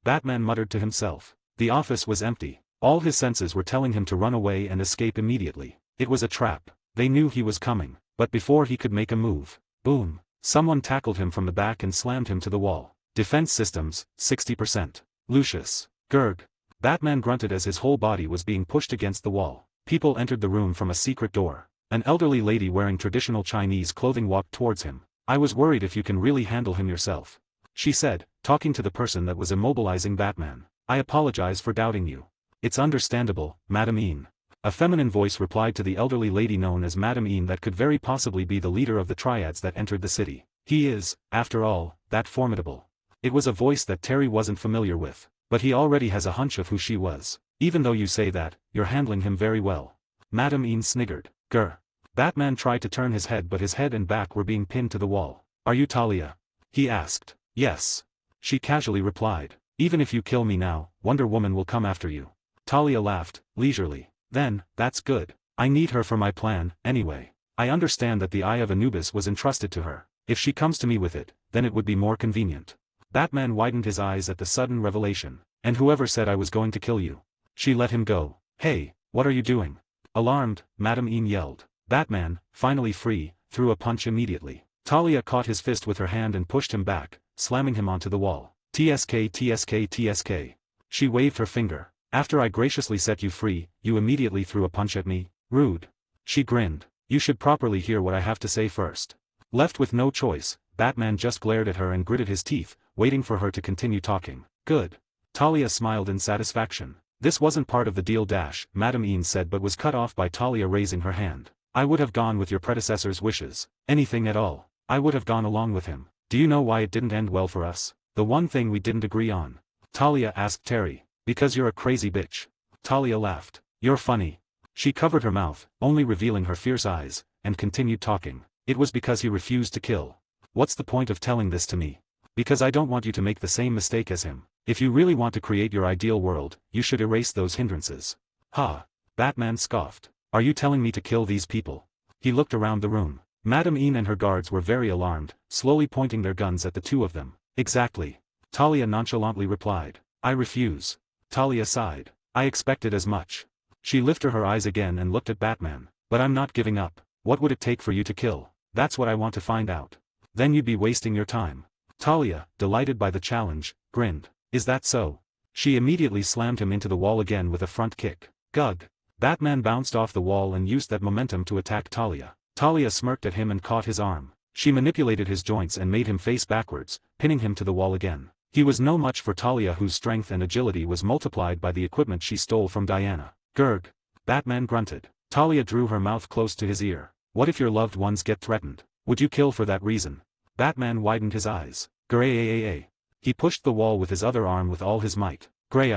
Batman muttered to himself. The office was empty. All his senses were telling him to run away and escape immediately. It was a trap. They knew he was coming. But before he could make a move, Boom. Someone tackled him from the back and slammed him to the wall. Defense systems, 60%. Lucius. Gurg. Batman grunted as his whole body was being pushed against the wall. People entered the room from a secret door. An elderly lady wearing traditional Chinese clothing walked towards him. I was worried if you can really handle him yourself, she said, talking to the person that was immobilizing Batman. I apologize for doubting you. It's understandable, Madam Ian. A feminine voice replied to the elderly lady known as Madam Ian that could very possibly be the leader of the triads that entered the city. He is, after all, that formidable. It was a voice that Terry wasn't familiar with, but he already has a hunch of who she was. Even though you say that, you're handling him very well. Madam Ian sniggered. Grr. Batman tried to turn his head but his head and back were being pinned to the wall. Are you Talia? He asked. Yes. She casually replied. Even if you kill me now, Wonder Woman will come after you. Talia laughed, leisurely. Then, that's good. I need her for my plan, anyway. I understand that the Eye of Anubis was entrusted to her. If she comes to me with it, then it would be more convenient. Batman widened his eyes at the sudden revelation. And whoever said I was going to kill you? She let him go. Hey, what are you doing? Alarmed, Madam Ian yelled. Batman, finally free, threw a punch immediately. Talia caught his fist with her hand and pushed him back, slamming him onto the wall. TSK TSK TSK. She waved her finger. After I graciously set you free, you immediately threw a punch at me? Rude. She grinned. You should properly hear what I have to say first. Left with no choice, Batman just glared at her and gritted his teeth, waiting for her to continue talking. Good. Talia smiled in satisfaction. This wasn't part of the deal Madam Ian said but was cut off by Talia raising her hand. I would have gone with your predecessor's wishes. Anything at all. I would have gone along with him. Do you know why it didn't end well for us? The one thing we didn't agree on. Talia asked Terry. Because you're a crazy bitch. Talia laughed. You're funny. She covered her mouth, only revealing her fierce eyes, and continued talking. It was because he refused to kill. What's the point of telling this to me? Because I don't want you to make the same mistake as him. If you really want to create your ideal world, you should erase those hindrances. Ha! Batman scoffed. Are you telling me to kill these people? He looked around the room. Madam Ian and her guards were very alarmed, slowly pointing their guns at the two of them. Exactly. Talia nonchalantly replied. I refuse. Talia sighed. I expected as much. She lifted her eyes again and looked at Batman. But I'm not giving up. What would it take for you to kill? That's what I want to find out. Then you'd be wasting your time. Talia, delighted by the challenge, grinned. Is that so? She immediately slammed him into the wall again with a front kick. Gug. Batman bounced off the wall and used that momentum to attack Talia. Talia smirked at him and caught his arm. She manipulated his joints and made him face backwards, pinning him to the wall again. He was no match for Talia, whose strength and agility was multiplied by the equipment she stole from Diana. Gurg. Batman grunted. Talia drew her mouth close to his ear. What if your loved ones get threatened? Would you kill for that reason? Batman widened his eyes. Gray. He pushed the wall with his other arm with all his might. Gray.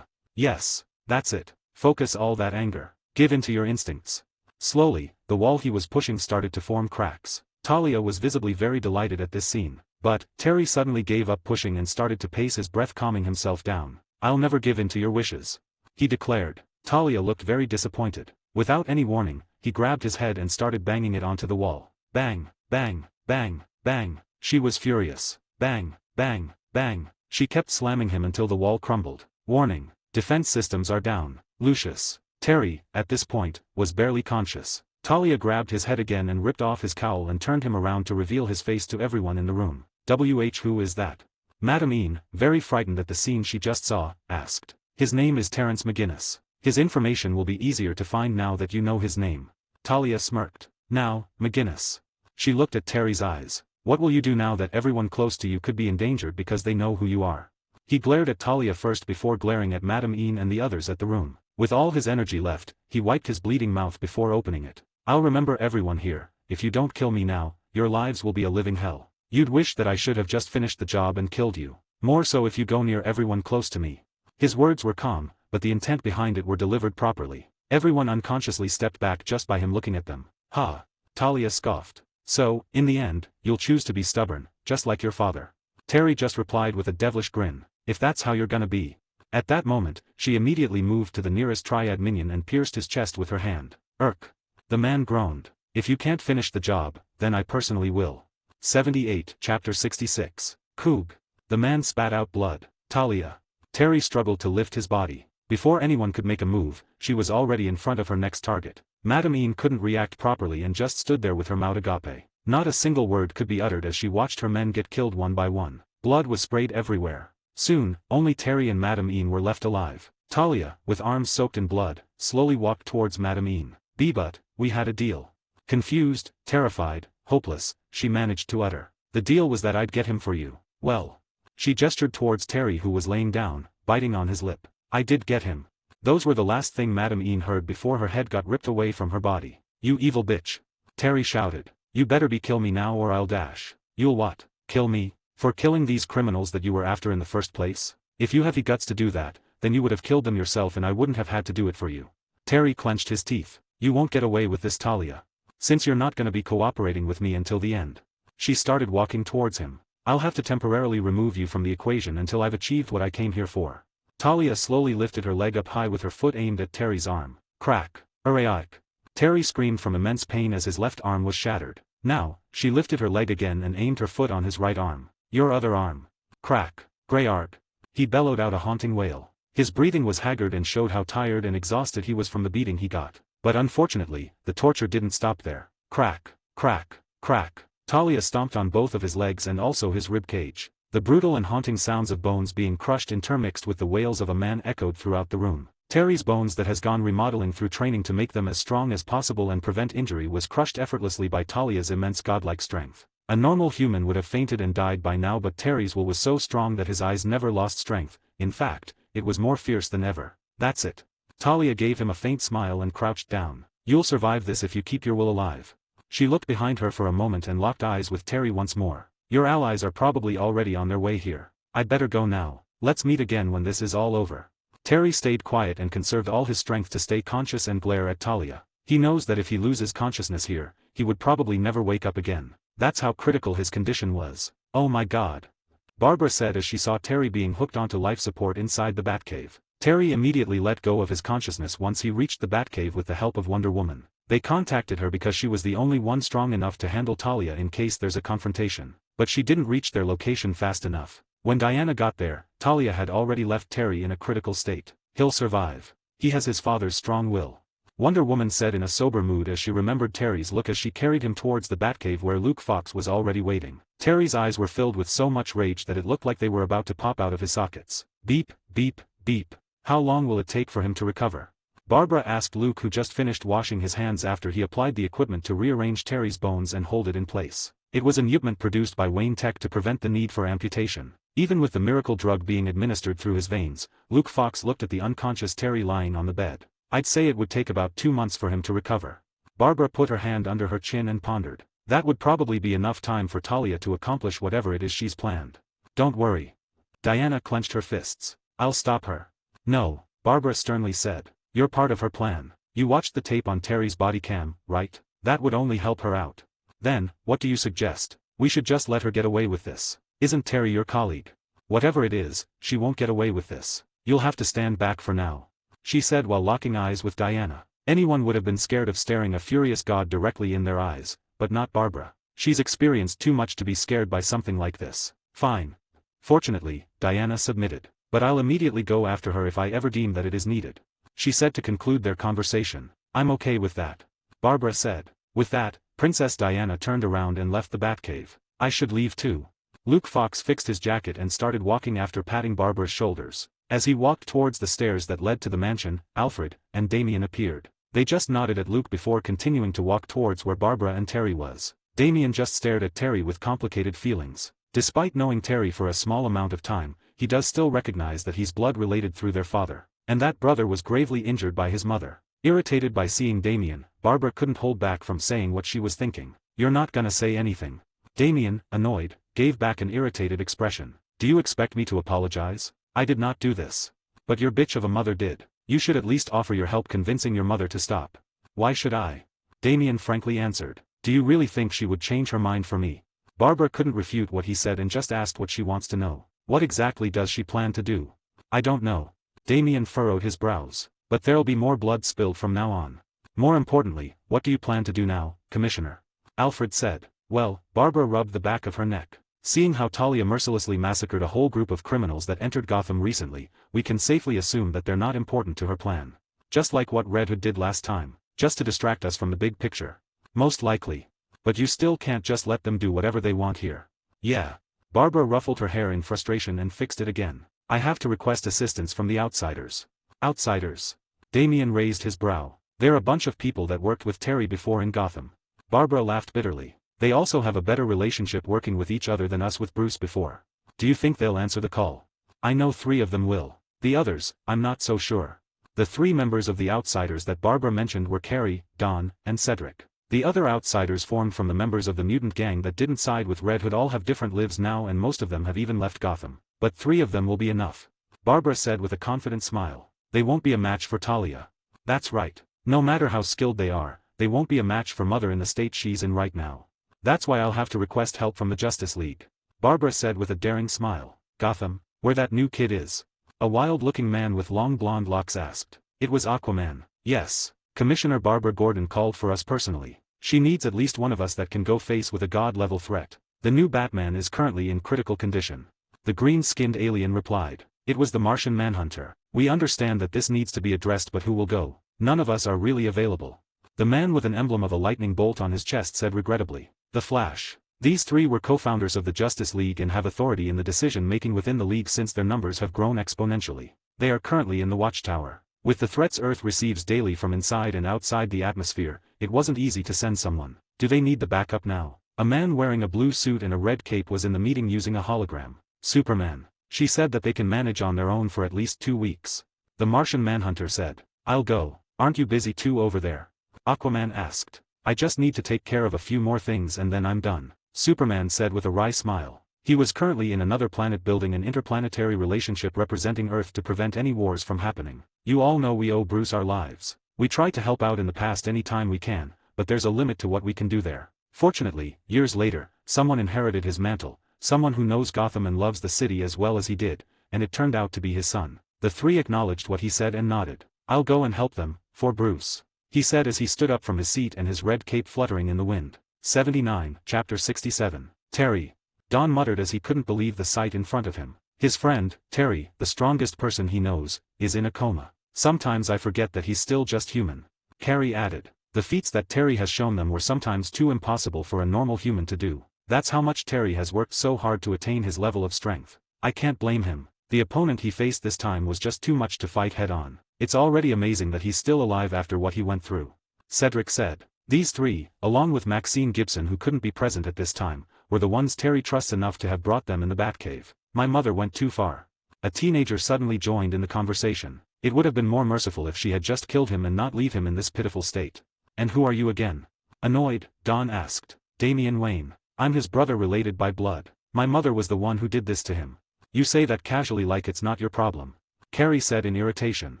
Yes. That's it. Focus all that anger. Give in to your instincts. Slowly, the wall he was pushing started to form cracks. Talia was visibly very delighted at this scene. But, Terry suddenly gave up pushing and started to pace his breath, calming himself down. I'll never give in to your wishes. He declared. Talia looked very disappointed. Without any warning, he grabbed his head and started banging it onto the wall. Bang, bang, bang, bang. She was furious. Bang, bang, bang. She kept slamming him until the wall crumbled. Warning. Defense systems are down. Lucius. Terry, at this point, was barely conscious. Talia grabbed his head again and ripped off his cowl and turned him around to reveal his face to everyone in the room. Who is that? Madam Ian, very frightened at the scene she just saw, asked. His name is Terrence McGinnis. His information will be easier to find now that you know his name. Talia smirked. Now, McGinnis. She looked at Terry's eyes. What will you do now that everyone close to you could be endangered because they know who you are? He glared at Talia first before glaring at Madam Ian and the others at the room. With all his energy left, he wiped his bleeding mouth before opening it. I'll remember everyone here. If you don't kill me now, your lives will be a living hell. You'd wish that I should have just finished the job and killed you. More so if you go near everyone close to me. His words were calm, but the intent behind it were delivered properly. Everyone unconsciously stepped back just by him looking at them. Ha! Talia scoffed. So, in the end, you'll choose to be stubborn, just like your father. Terry just replied with a devilish grin. If that's how you're gonna be. At that moment, she immediately moved to the nearest triad minion and pierced his chest with her hand. Irk. The man groaned. If you can't finish the job, then I personally will. 78 Chapter 66. Coog. The man spat out blood. Talia. Terry struggled to lift his body. Before anyone could make a move, she was already in front of her next target. Madam Ian couldn't react properly and just stood there with her mouth agape. Not a single word could be uttered as she watched her men get killed one by one. Blood was sprayed everywhere. Soon, only Terry and Madame Ian were left alive. Talia, with arms soaked in blood, slowly walked towards Madame Ian. "But, we had a deal." Confused, terrified, hopeless, she managed to utter. "The deal was that I'd get him for you." "Well." She gestured towards Terry who was laying down, biting on his lip. "I did get him." Those were the last thing Madame Ian heard before her head got ripped away from her body. "You evil bitch!" Terry shouted. "You better be kill me now or I'll dash." "You'll what? Kill me? For killing these criminals that you were after in the first place? If you have the guts to do that, then you would have killed them yourself and I wouldn't have had to do it for you." Terry clenched his teeth. "You won't get away with this, Talia. Since you're not gonna be cooperating with me until the end." She started walking towards him. "I'll have to temporarily remove you from the equation until I've achieved what I came here for." Talia slowly lifted her leg up high with her foot aimed at Terry's arm. Crack. Uriak. Terry screamed from immense pain as his left arm was shattered. Now, she lifted her leg again and aimed her foot on his right arm. "Your other arm." Crack. Greyark. He bellowed out a haunting wail. His breathing was haggard and showed how tired and exhausted he was from the beating he got. But unfortunately, the torture didn't stop there. Crack. Crack. Crack. Talia stomped on both of his legs and also his rib cage. The brutal and haunting sounds of bones being crushed intermixed with the wails of a man echoed throughout the room. Terry's bones that has gone remodeling through training to make them as strong as possible and prevent injury was crushed effortlessly by Talia's immense godlike strength. A normal human would have fainted and died by now, but Terry's will was so strong that his eyes never lost strength. In fact, it was more fierce than ever. "That's it." Talia gave him a faint smile and crouched down. "You'll survive this if you keep your will alive." She looked behind her for a moment and locked eyes with Terry once more. "Your allies are probably already on their way here. I'd better go now. Let's meet again when this is all over." Terry stayed quiet and conserved all his strength to stay conscious and glare at Talia. He knows that if he loses consciousness here, he would probably never wake up again. That's how critical his condition was. "Oh my God," Barbara said as she saw Terry being hooked onto life support inside the Batcave. Terry immediately let go of his consciousness once he reached the Batcave with the help of Wonder Woman. They contacted her because she was the only one strong enough to handle Talia in case there's a confrontation. But she didn't reach their location fast enough. When Diana got there, Talia had already left Terry in a critical state. "He'll survive. He has his father's strong will," Wonder Woman said in a sober mood as she remembered Terry's look as she carried him towards the Batcave where Luke Fox was already waiting. Terry's eyes were filled with so much rage that it looked like they were about to pop out of his sockets. "Beep, beep, beep. How long will it take for him to recover?" Barbara asked Luke, who just finished washing his hands after he applied the equipment to rearrange Terry's bones and hold it in place. It was an equipment produced by Wayne Tech to prevent the need for amputation. Even with the miracle drug being administered through his veins, Luke Fox looked at the unconscious Terry lying on the bed. "I'd say it would take about 2 months for him to recover." Barbara put her hand under her chin and pondered. That would probably be enough time for Talia to accomplish whatever it is she's planned. "Don't worry." Diana clenched her fists. "I'll stop her." "No," Barbara sternly said. "You're part of her plan. You watched the tape on Terry's body cam, right? That would only help her out. Then, what do you suggest? We should just let her get away with this. Isn't Terry your colleague? Whatever it is, she won't get away with this. You'll have to stand back for now," she said while locking eyes with Diana. Anyone would have been scared of staring a furious god directly in their eyes, but not Barbara. She's experienced too much to be scared by something like this. "Fine." Fortunately, Diana submitted. "But I'll immediately go after her if I ever deem that it is needed," she said to conclude their conversation. "I'm okay with that," Barbara said. With that, Princess Diana turned around and left the Batcave. "I should leave too." Luke Fox fixed his jacket and started walking after patting Barbara's shoulders. As he walked towards the stairs that led to the mansion, Alfred and Damien appeared. They just nodded at Luke before continuing to walk towards where Barbara and Terry was. Damien just stared at Terry with complicated feelings. Despite knowing Terry for a small amount of time, he does still recognize that he's blood-related through their father, and that brother was gravely injured by his mother. Irritated by seeing Damien, Barbara couldn't hold back from saying what she was thinking. "You're not gonna say anything?" Damien, annoyed, gave back an irritated expression. "Do you expect me to apologize? I did not do this. But your bitch of a mother did. You should at least offer your help convincing your mother to stop." "Why should I?" Damien frankly answered. "Do you really think she would change her mind for me?" Barbara couldn't refute what he said and just asked what she wants to know. "What exactly does she plan to do?" "I don't know." Damien furrowed his brows. "But there'll be more blood spilled from now on. More importantly, what do you plan to do now, Commissioner?" Alfred said. "Well," Barbara rubbed the back of her neck. "Seeing how Talia mercilessly massacred a whole group of criminals that entered Gotham recently, we can safely assume that they're not important to her plan. Just like what Red Hood did last time, just to distract us from the big picture." "Most likely." But you still can't just let them do whatever they want here. Yeah. Barbara ruffled her hair in frustration and fixed it again. I have to request assistance from the outsiders. Outsiders? Damien raised his brow. They're a bunch of people that worked with Terry before in Gotham. Barbara laughed bitterly. They also have a better relationship working with each other than us with Bruce before. Do you think they'll answer the call? I know 3 of them will. The others, I'm not so sure. The 3 members of the outsiders that Barbara mentioned were Carrie, Don, and Cedric. The other outsiders formed from the members of the mutant gang that didn't side with Red Hood all have different lives now, and most of them have even left Gotham. But 3 of them will be enough. Barbara said with a confident smile. They won't be a match for Talia. That's right. No matter how skilled they are, they won't be a match for Mother in the state she's in right now. That's why I'll have to request help from the Justice League. Barbara said with a daring smile. Gotham, where that new kid is? A wild-looking man with long blonde locks asked. It was Aquaman. Yes. Commissioner Barbara Gordon called for us personally. She needs at least one of us that can go face with a god-level threat. The new Batman is currently in critical condition. The green-skinned alien replied. It was the Martian Manhunter. We understand that this needs to be addressed, but who will go? None of us are really available. The man with an emblem of a lightning bolt on his chest said regrettably. The Flash. These 3 were co-founders of the Justice League and have authority in the decision-making within the League since their numbers have grown exponentially. They are currently in the Watchtower. With the threats Earth receives daily from inside and outside the atmosphere, it wasn't easy to send someone. Do they need the backup now? A man wearing a blue suit and a red cape was in the meeting using a hologram. Superman. She said that they can manage on their own for at least 2 weeks. The Martian Manhunter said. I'll go. Aren't you busy too over there? Aquaman asked. I just need to take care of a few more things and then I'm done. Superman said with a wry smile. He was currently in another planet building an interplanetary relationship representing Earth to prevent any wars from happening. You all know we owe Bruce our lives. We try to help out in the past any time we can, but there's a limit to what we can do there. Fortunately, years later, someone inherited his mantle, someone who knows Gotham and loves the city as well as he did, and it turned out to be his son. The 3 acknowledged what he said and nodded. I'll go and help them, for Bruce. He said as he stood up from his seat and his red cape fluttering in the wind. 79, Chapter 67. Terry. Don muttered as he couldn't believe the sight in front of him. His friend, Terry, the strongest person he knows, is in a coma. Sometimes I forget that he's still just human. Carrie added. The feats that Terry has shown them were sometimes too impossible for a normal human to do. That's how much Terry has worked so hard to attain his level of strength. I can't blame him. The opponent he faced this time was just too much to fight head-on. It's already amazing that he's still alive after what he went through. Cedric said. These 3, along with Maxine Gibson who couldn't be present at this time, were the ones Terry trusts enough to have brought them in the Batcave. My mother went too far. A teenager suddenly joined in the conversation. It would have been more merciful if she had just killed him and not leave him in this pitiful state. And who are you again? Annoyed, Don asked. Damian Wayne. I'm his brother related by blood. My mother was the one who did this to him. You say that casually like it's not your problem. Carrie said in irritation.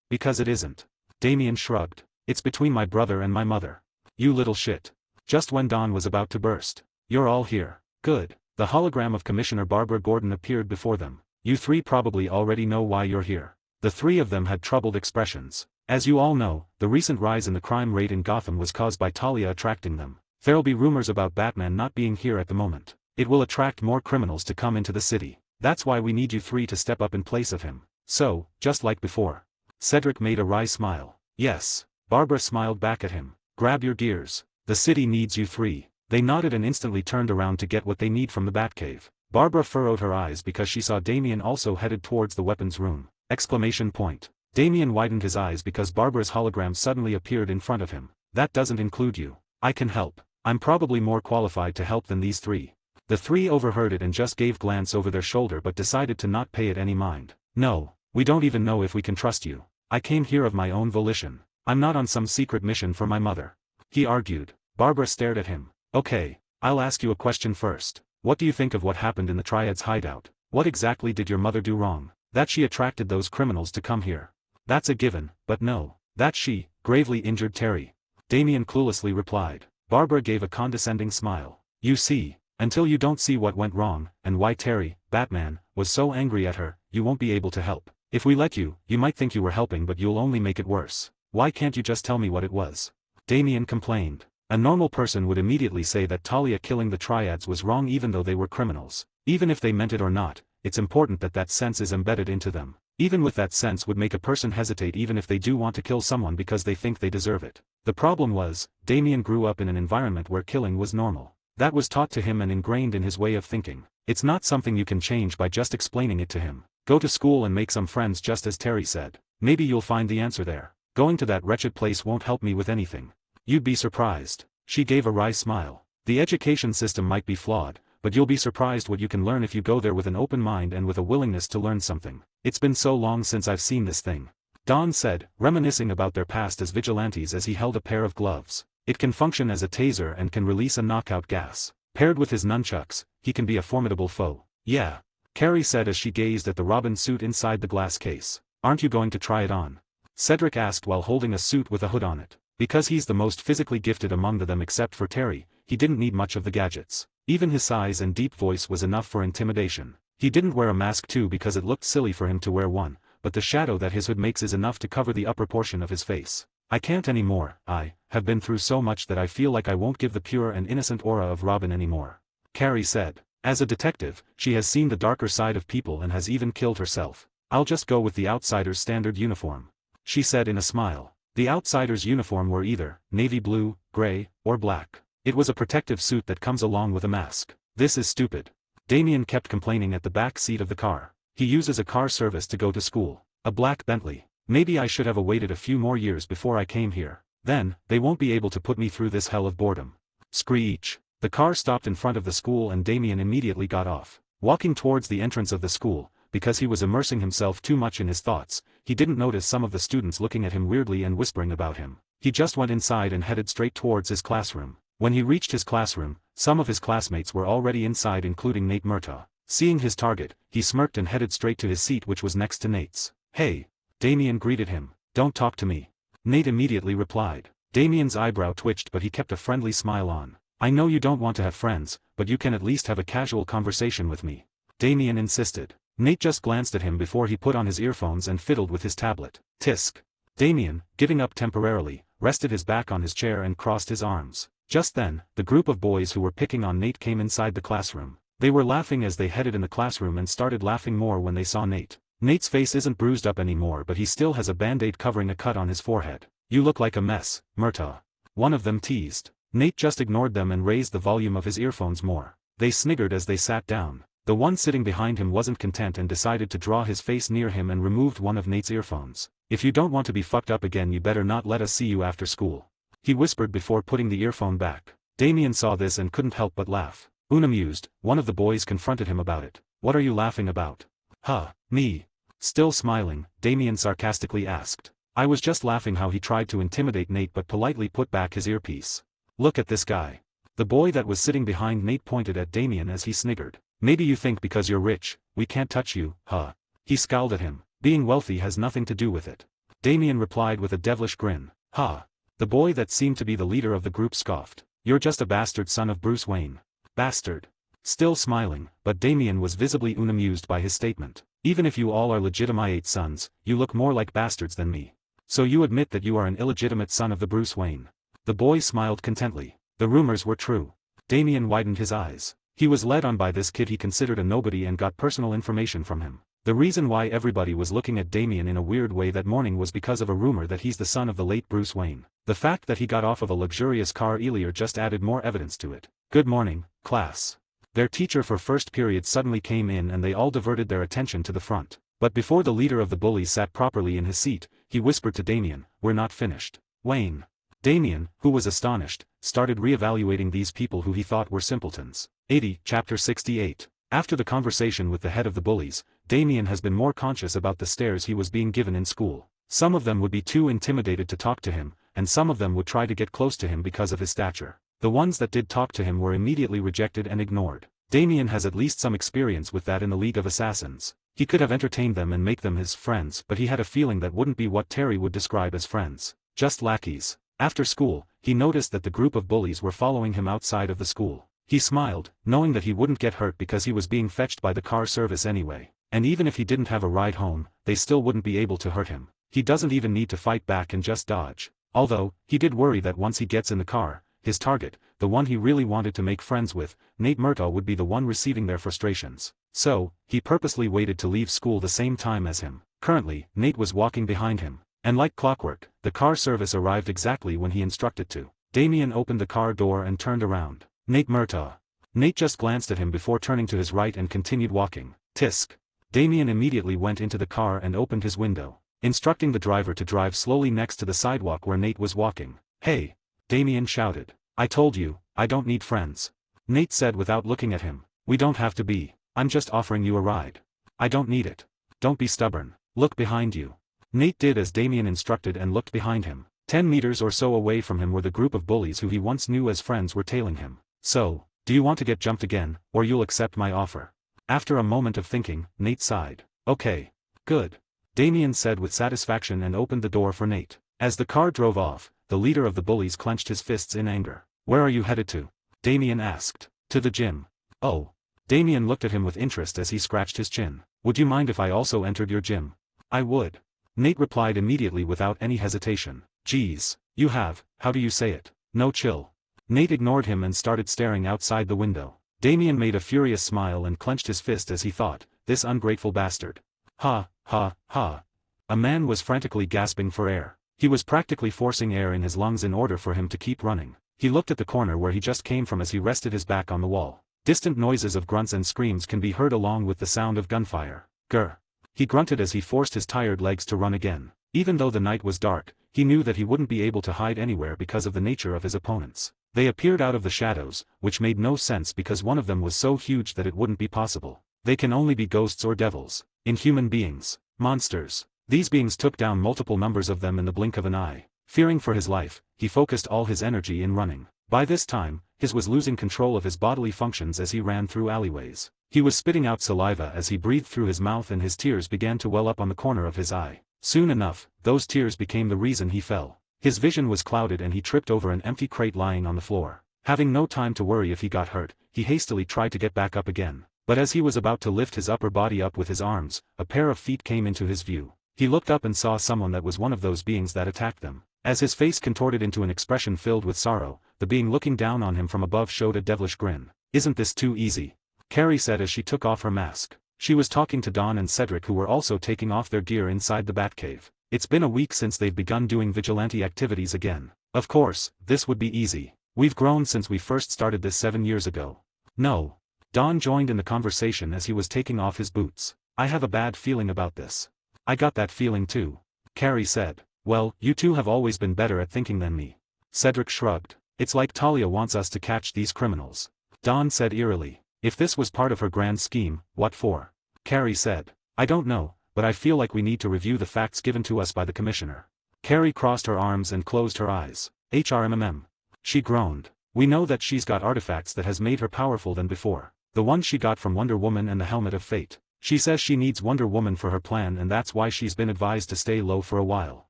Because it isn't. Damian shrugged. It's between my brother and my mother. You little shit. Just when Don was about to burst. You're all here. Good. The hologram of Commissioner Barbara Gordon appeared before them. You 3 probably already know why you're here. The 3 of them had troubled expressions. As you all know, the recent rise in the crime rate in Gotham was caused by Talia attracting them. There'll be rumors about Batman not being here at the moment. It will attract more criminals to come into the city. That's why we need you 3 to step up in place of him. So, just like before. Cedric made a wry smile. Yes. Barbara smiled back at him. Grab your gears. The city needs you 3. They nodded and instantly turned around to get what they need from the Batcave. Barbara furrowed her eyes because she saw Damian also headed towards the weapons room. Exclamation point. Damian widened his eyes because Barbara's hologram suddenly appeared in front of him. That doesn't include you. I can help. I'm probably more qualified to help than these 3. The 3 overheard it and just gave glance over their shoulder but decided to not pay it any mind. No, we don't even know if we can trust you. I came here of my own volition. I'm not on some secret mission for my mother. He argued. Barbara stared at him. Okay, I'll ask you a question first. What do you think of what happened in the Triad's hideout? What exactly did your mother do wrong? That she attracted those criminals to come here. That's a given, but no. That she, gravely injured Terry. Damian cluelessly replied. Barbara gave a condescending smile. You see, until you don't see what went wrong, and why Terry, Batman, was so angry at her, you won't be able to help. If we let you, you might think you were helping but you'll only make it worse. Why can't you just tell me what it was? Damian complained. A normal person would immediately say that Talia killing the Triads was wrong even though they were criminals. Even if they meant it or not, it's important that that sense is embedded into them. Even with that sense would make a person hesitate even if they do want to kill someone because they think they deserve it. The problem was, Damien grew up in an environment where killing was normal. That was taught to him and ingrained in his way of thinking. It's not something you can change by just explaining it to him. Go to school and make some friends, just as Terry said. Maybe you'll find the answer there. Going to that wretched place won't help me with anything. You'd be surprised. She gave a wry smile. The education system might be flawed, but you'll be surprised what you can learn if you go there with an open mind and with a willingness to learn something. It's been so long since I've seen this thing, Don said, reminiscing about their past as vigilantes as he held a pair of gloves. It can function as a taser and can release a knockout gas. Paired with his nunchucks, he can be a formidable foe. Yeah. Carrie said as she gazed at the Robin suit inside the glass case. Aren't you going to try it on? Cedric asked while holding a suit with a hood on it. Because he's the most physically gifted among them except for Terry, he didn't need much of the gadgets. Even his size and deep voice was enough for intimidation. He didn't wear a mask too because it looked silly for him to wear one, but the shadow that his hood makes is enough to cover the upper portion of his face. I can't anymore. I have been through so much that I feel like I won't give the pure and innocent aura of Robin anymore. Carrie said. As a detective, she has seen the darker side of people and has even killed herself. I'll just go with the outsider's standard uniform. She said in a smile. The outsider's uniform were either navy blue, gray, or black. It was a protective suit that comes along with a mask. This is stupid. Damien kept complaining at the back seat of the car. He uses a car service to go to school. A black Bentley. Maybe I should have waited a few more years before I came here. Then, they won't be able to put me through this hell of boredom. Screech. The car stopped in front of the school and Damien immediately got off. Walking towards the entrance of the school, because he was immersing himself too much in his thoughts, he didn't notice some of the students looking at him weirdly and whispering about him. He just went inside and headed straight towards his classroom. When he reached his classroom, some of his classmates were already inside, including Nate Murtaugh. Seeing his target, he smirked and headed straight to his seat, which was next to Nate's. Hey! Damien greeted him. Don't talk to me. Nate immediately replied. Damien's eyebrow twitched, but he kept a friendly smile on. I know you don't want to have friends, but you can at least have a casual conversation with me. Damien insisted. Nate just glanced at him before he put on his earphones and fiddled with his tablet. Tisk. Damien, giving up temporarily, rested his back on his chair and crossed his arms. Just then, the group of boys who were picking on Nate came inside the classroom. They were laughing as they headed in the classroom and started laughing more when they saw Nate. Nate's face isn't bruised up anymore, but he still has a band-aid covering a cut on his forehead. You look like a mess, Murtaugh. One of them teased. Nate just ignored them and raised the volume of his earphones more. They sniggered as they sat down. The one sitting behind him wasn't content and decided to draw his face near him and removed one of Nate's earphones. If you don't want to be fucked up again, you better not let us see you after school. He whispered before putting the earphone back. Damien saw this and couldn't help but laugh. Unamused, one of the boys confronted him about it. What are you laughing about? Huh, me. Still smiling, Damien sarcastically asked. I was just laughing how he tried to intimidate Nate but politely put back his earpiece. Look at this guy. The boy that was sitting behind Nate pointed at Damien as he sniggered. Maybe you think because you're rich, we can't touch you, huh? He scowled at him. Being wealthy has nothing to do with it. Damien replied with a devilish grin. Huh. The boy that seemed to be the leader of the group scoffed. You're just a bastard son of Bruce Wayne. Bastard. Still smiling, but Damien was visibly unamused by his statement. Even if you all are legitimate sons, you look more like bastards than me. So you admit that you are an illegitimate son of the Bruce Wayne. The boy smiled contently. The rumors were true. Damien widened his eyes. He was led on by this kid he considered a nobody and got personal information from him. The reason why everybody was looking at Damien in a weird way that morning was because of a rumor that he's the son of the late Bruce Wayne. The fact that he got off of a luxurious car earlier just added more evidence to it. Good morning, class. Their teacher for first period suddenly came in and they all diverted their attention to the front. But before the leader of the bullies sat properly in his seat, he whispered to Damien, "We're not finished." Wayne. Damien, who was astonished, started re-evaluating these people who he thought were simpletons. 80, Chapter 68. After the conversation with the head of the bullies, Damien has been more conscious about the stares he was being given in school. Some of them would be too intimidated to talk to him, and some of them would try to get close to him because of his stature. The ones that did talk to him were immediately rejected and ignored. Damien has at least some experience with that in the League of Assassins. He could have entertained them and make them his friends, but he had a feeling that wouldn't be what Terry would describe as friends. Just lackeys. After school, he noticed that the group of bullies were following him outside of the school. He smiled, knowing that he wouldn't get hurt because he was being fetched by the car service anyway. And even if he didn't have a ride home, they still wouldn't be able to hurt him. He doesn't even need to fight back and just dodge. Although, he did worry that once he gets in the car, his target, the one he really wanted to make friends with, Nate Murtaugh, would be the one receiving their frustrations. So, he purposely waited to leave school the same time as him. Currently, Nate was walking behind him. And like clockwork, the car service arrived exactly when he instructed to. Damien opened the car door and turned around. Nate Murtaugh. Nate just glanced at him before turning to his right and continued walking. Tisk. Damien immediately went into the car and opened his window, instructing the driver to drive slowly next to the sidewalk where Nate was walking. Hey! Damien shouted. I told you, I don't need friends. Nate said without looking at him. We don't have to be. I'm just offering you a ride. I don't need it. Don't be stubborn. Look behind you. Nate did as Damien instructed and looked behind him. 10 meters or so away from him were the group of bullies who he once knew as friends were tailing him. So, do you want to get jumped again, or you'll accept my offer? After a moment of thinking, Nate sighed. Okay. Good. Damien said with satisfaction and opened the door for Nate. As the car drove off, the leader of the bullies clenched his fists in anger. Where are you headed to? Damien asked. To the gym. Oh. Damien looked at him with interest as he scratched his chin. Would you mind if I also entered your gym? I would. Nate replied immediately without any hesitation. Geez, you have, how do you say it? No chill. Nate ignored him and started staring outside the window. Damien made a furious smile and clenched his fist as he thought, this ungrateful bastard. Ha, ha, ha. A man was frantically gasping for air. He was practically forcing air in his lungs in order for him to keep running. He looked at the corner where he just came from as he rested his back on the wall. Distant noises of grunts and screams can be heard along with the sound of gunfire. Grr. He grunted as he forced his tired legs to run again. Even though the night was dark, he knew that he wouldn't be able to hide anywhere because of the nature of his opponents. They appeared out of the shadows, which made no sense because one of them was so huge that it wouldn't be possible. They can only be ghosts or devils. Inhuman beings. Monsters. These beings took down multiple numbers of them in the blink of an eye. Fearing for his life, he focused all his energy in running. By this time, his was losing control of his bodily functions as he ran through alleyways. He was spitting out saliva as he breathed through his mouth and his tears began to well up on the corner of his eye. Soon enough, those tears became the reason he fell. His vision was clouded and he tripped over an empty crate lying on the floor. Having no time to worry if he got hurt, he hastily tried to get back up again. But as he was about to lift his upper body up with his arms, a pair of feet came into his view. He looked up and saw someone that was one of those beings that attacked them. As his face contorted into an expression filled with sorrow, the being looking down on him from above showed a devilish grin. Isn't this too easy? Carrie said as she took off her mask. She was talking to Don and Cedric who were also taking off their gear inside the Batcave. It's been a week since they've begun doing vigilante activities again. Of course, this would be easy. We've grown since we first started this 7 years ago. No. Don joined in the conversation as he was taking off his boots. I have a bad feeling about this. I got that feeling too. Carrie said. Well, you two have always been better at thinking than me. Cedric shrugged. It's like Talia wants us to catch these criminals. Don said eerily. If this was part of her grand scheme, what for? Carrie said. I don't know, but I feel like we need to review the facts given to us by the commissioner. Carrie crossed her arms and closed her eyes. HRMMM. She groaned. We know that she's got artifacts that has made her powerful than before. The one she got from Wonder Woman and the Helmet of Fate. She says she needs Wonder Woman for her plan and that's why she's been advised to stay low for a while.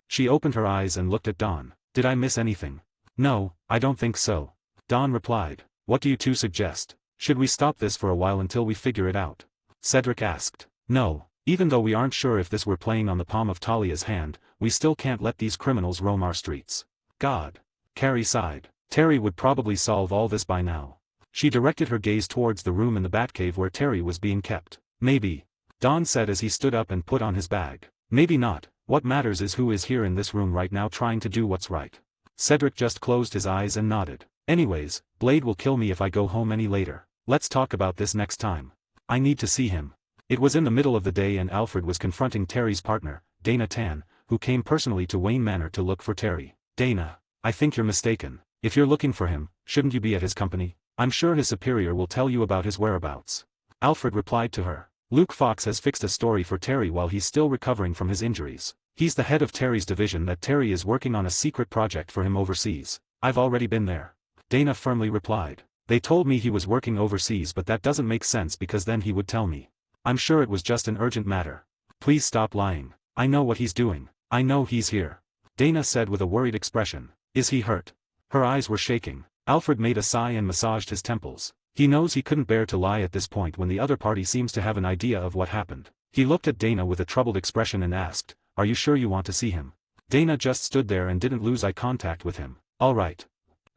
She opened her eyes and looked at Don. Did I miss anything? No, I don't think so. Don replied. What do you two suggest? Should we stop this for a while until we figure it out? Cedric asked. No, even though we aren't sure if this were playing on the palm of Talia's hand, we still can't let these criminals roam our streets. God. Carrie sighed. Terry would probably solve all this by now. She directed her gaze towards the room in the Batcave where Terry was being kept. Maybe. Don said as he stood up and put on his bag. Maybe not. What matters is who is here in this room right now trying to do what's right. Cedric just closed his eyes and nodded. Anyways, Blade will kill me if I go home any later. Let's talk about this next time. I need to see him. It was in the middle of the day and Alfred was confronting Terry's partner, Dana Tan, who came personally to Wayne Manor to look for Terry. Dana, I think you're mistaken. If you're looking for him, shouldn't you be at his company? I'm sure his superior will tell you about his whereabouts. Alfred replied to her. Luke Fox has fixed a story for Terry while he's still recovering from his injuries. He's the head of Terry's division that Terry is working on a secret project for him overseas. I've already been there. Dana firmly replied. They told me he was working overseas but that doesn't make sense because then he would tell me. I'm sure it was just an urgent matter. Please stop lying. I know what he's doing. I know he's here. Dana said with a worried expression. Is he hurt? Her eyes were shaking. Alfred made a sigh and massaged his temples. He knows he couldn't bear to lie at this point when the other party seems to have an idea of what happened. He looked at Dana with a troubled expression and asked, Are you sure you want to see him? Dana just stood there and didn't lose eye contact with him. All right.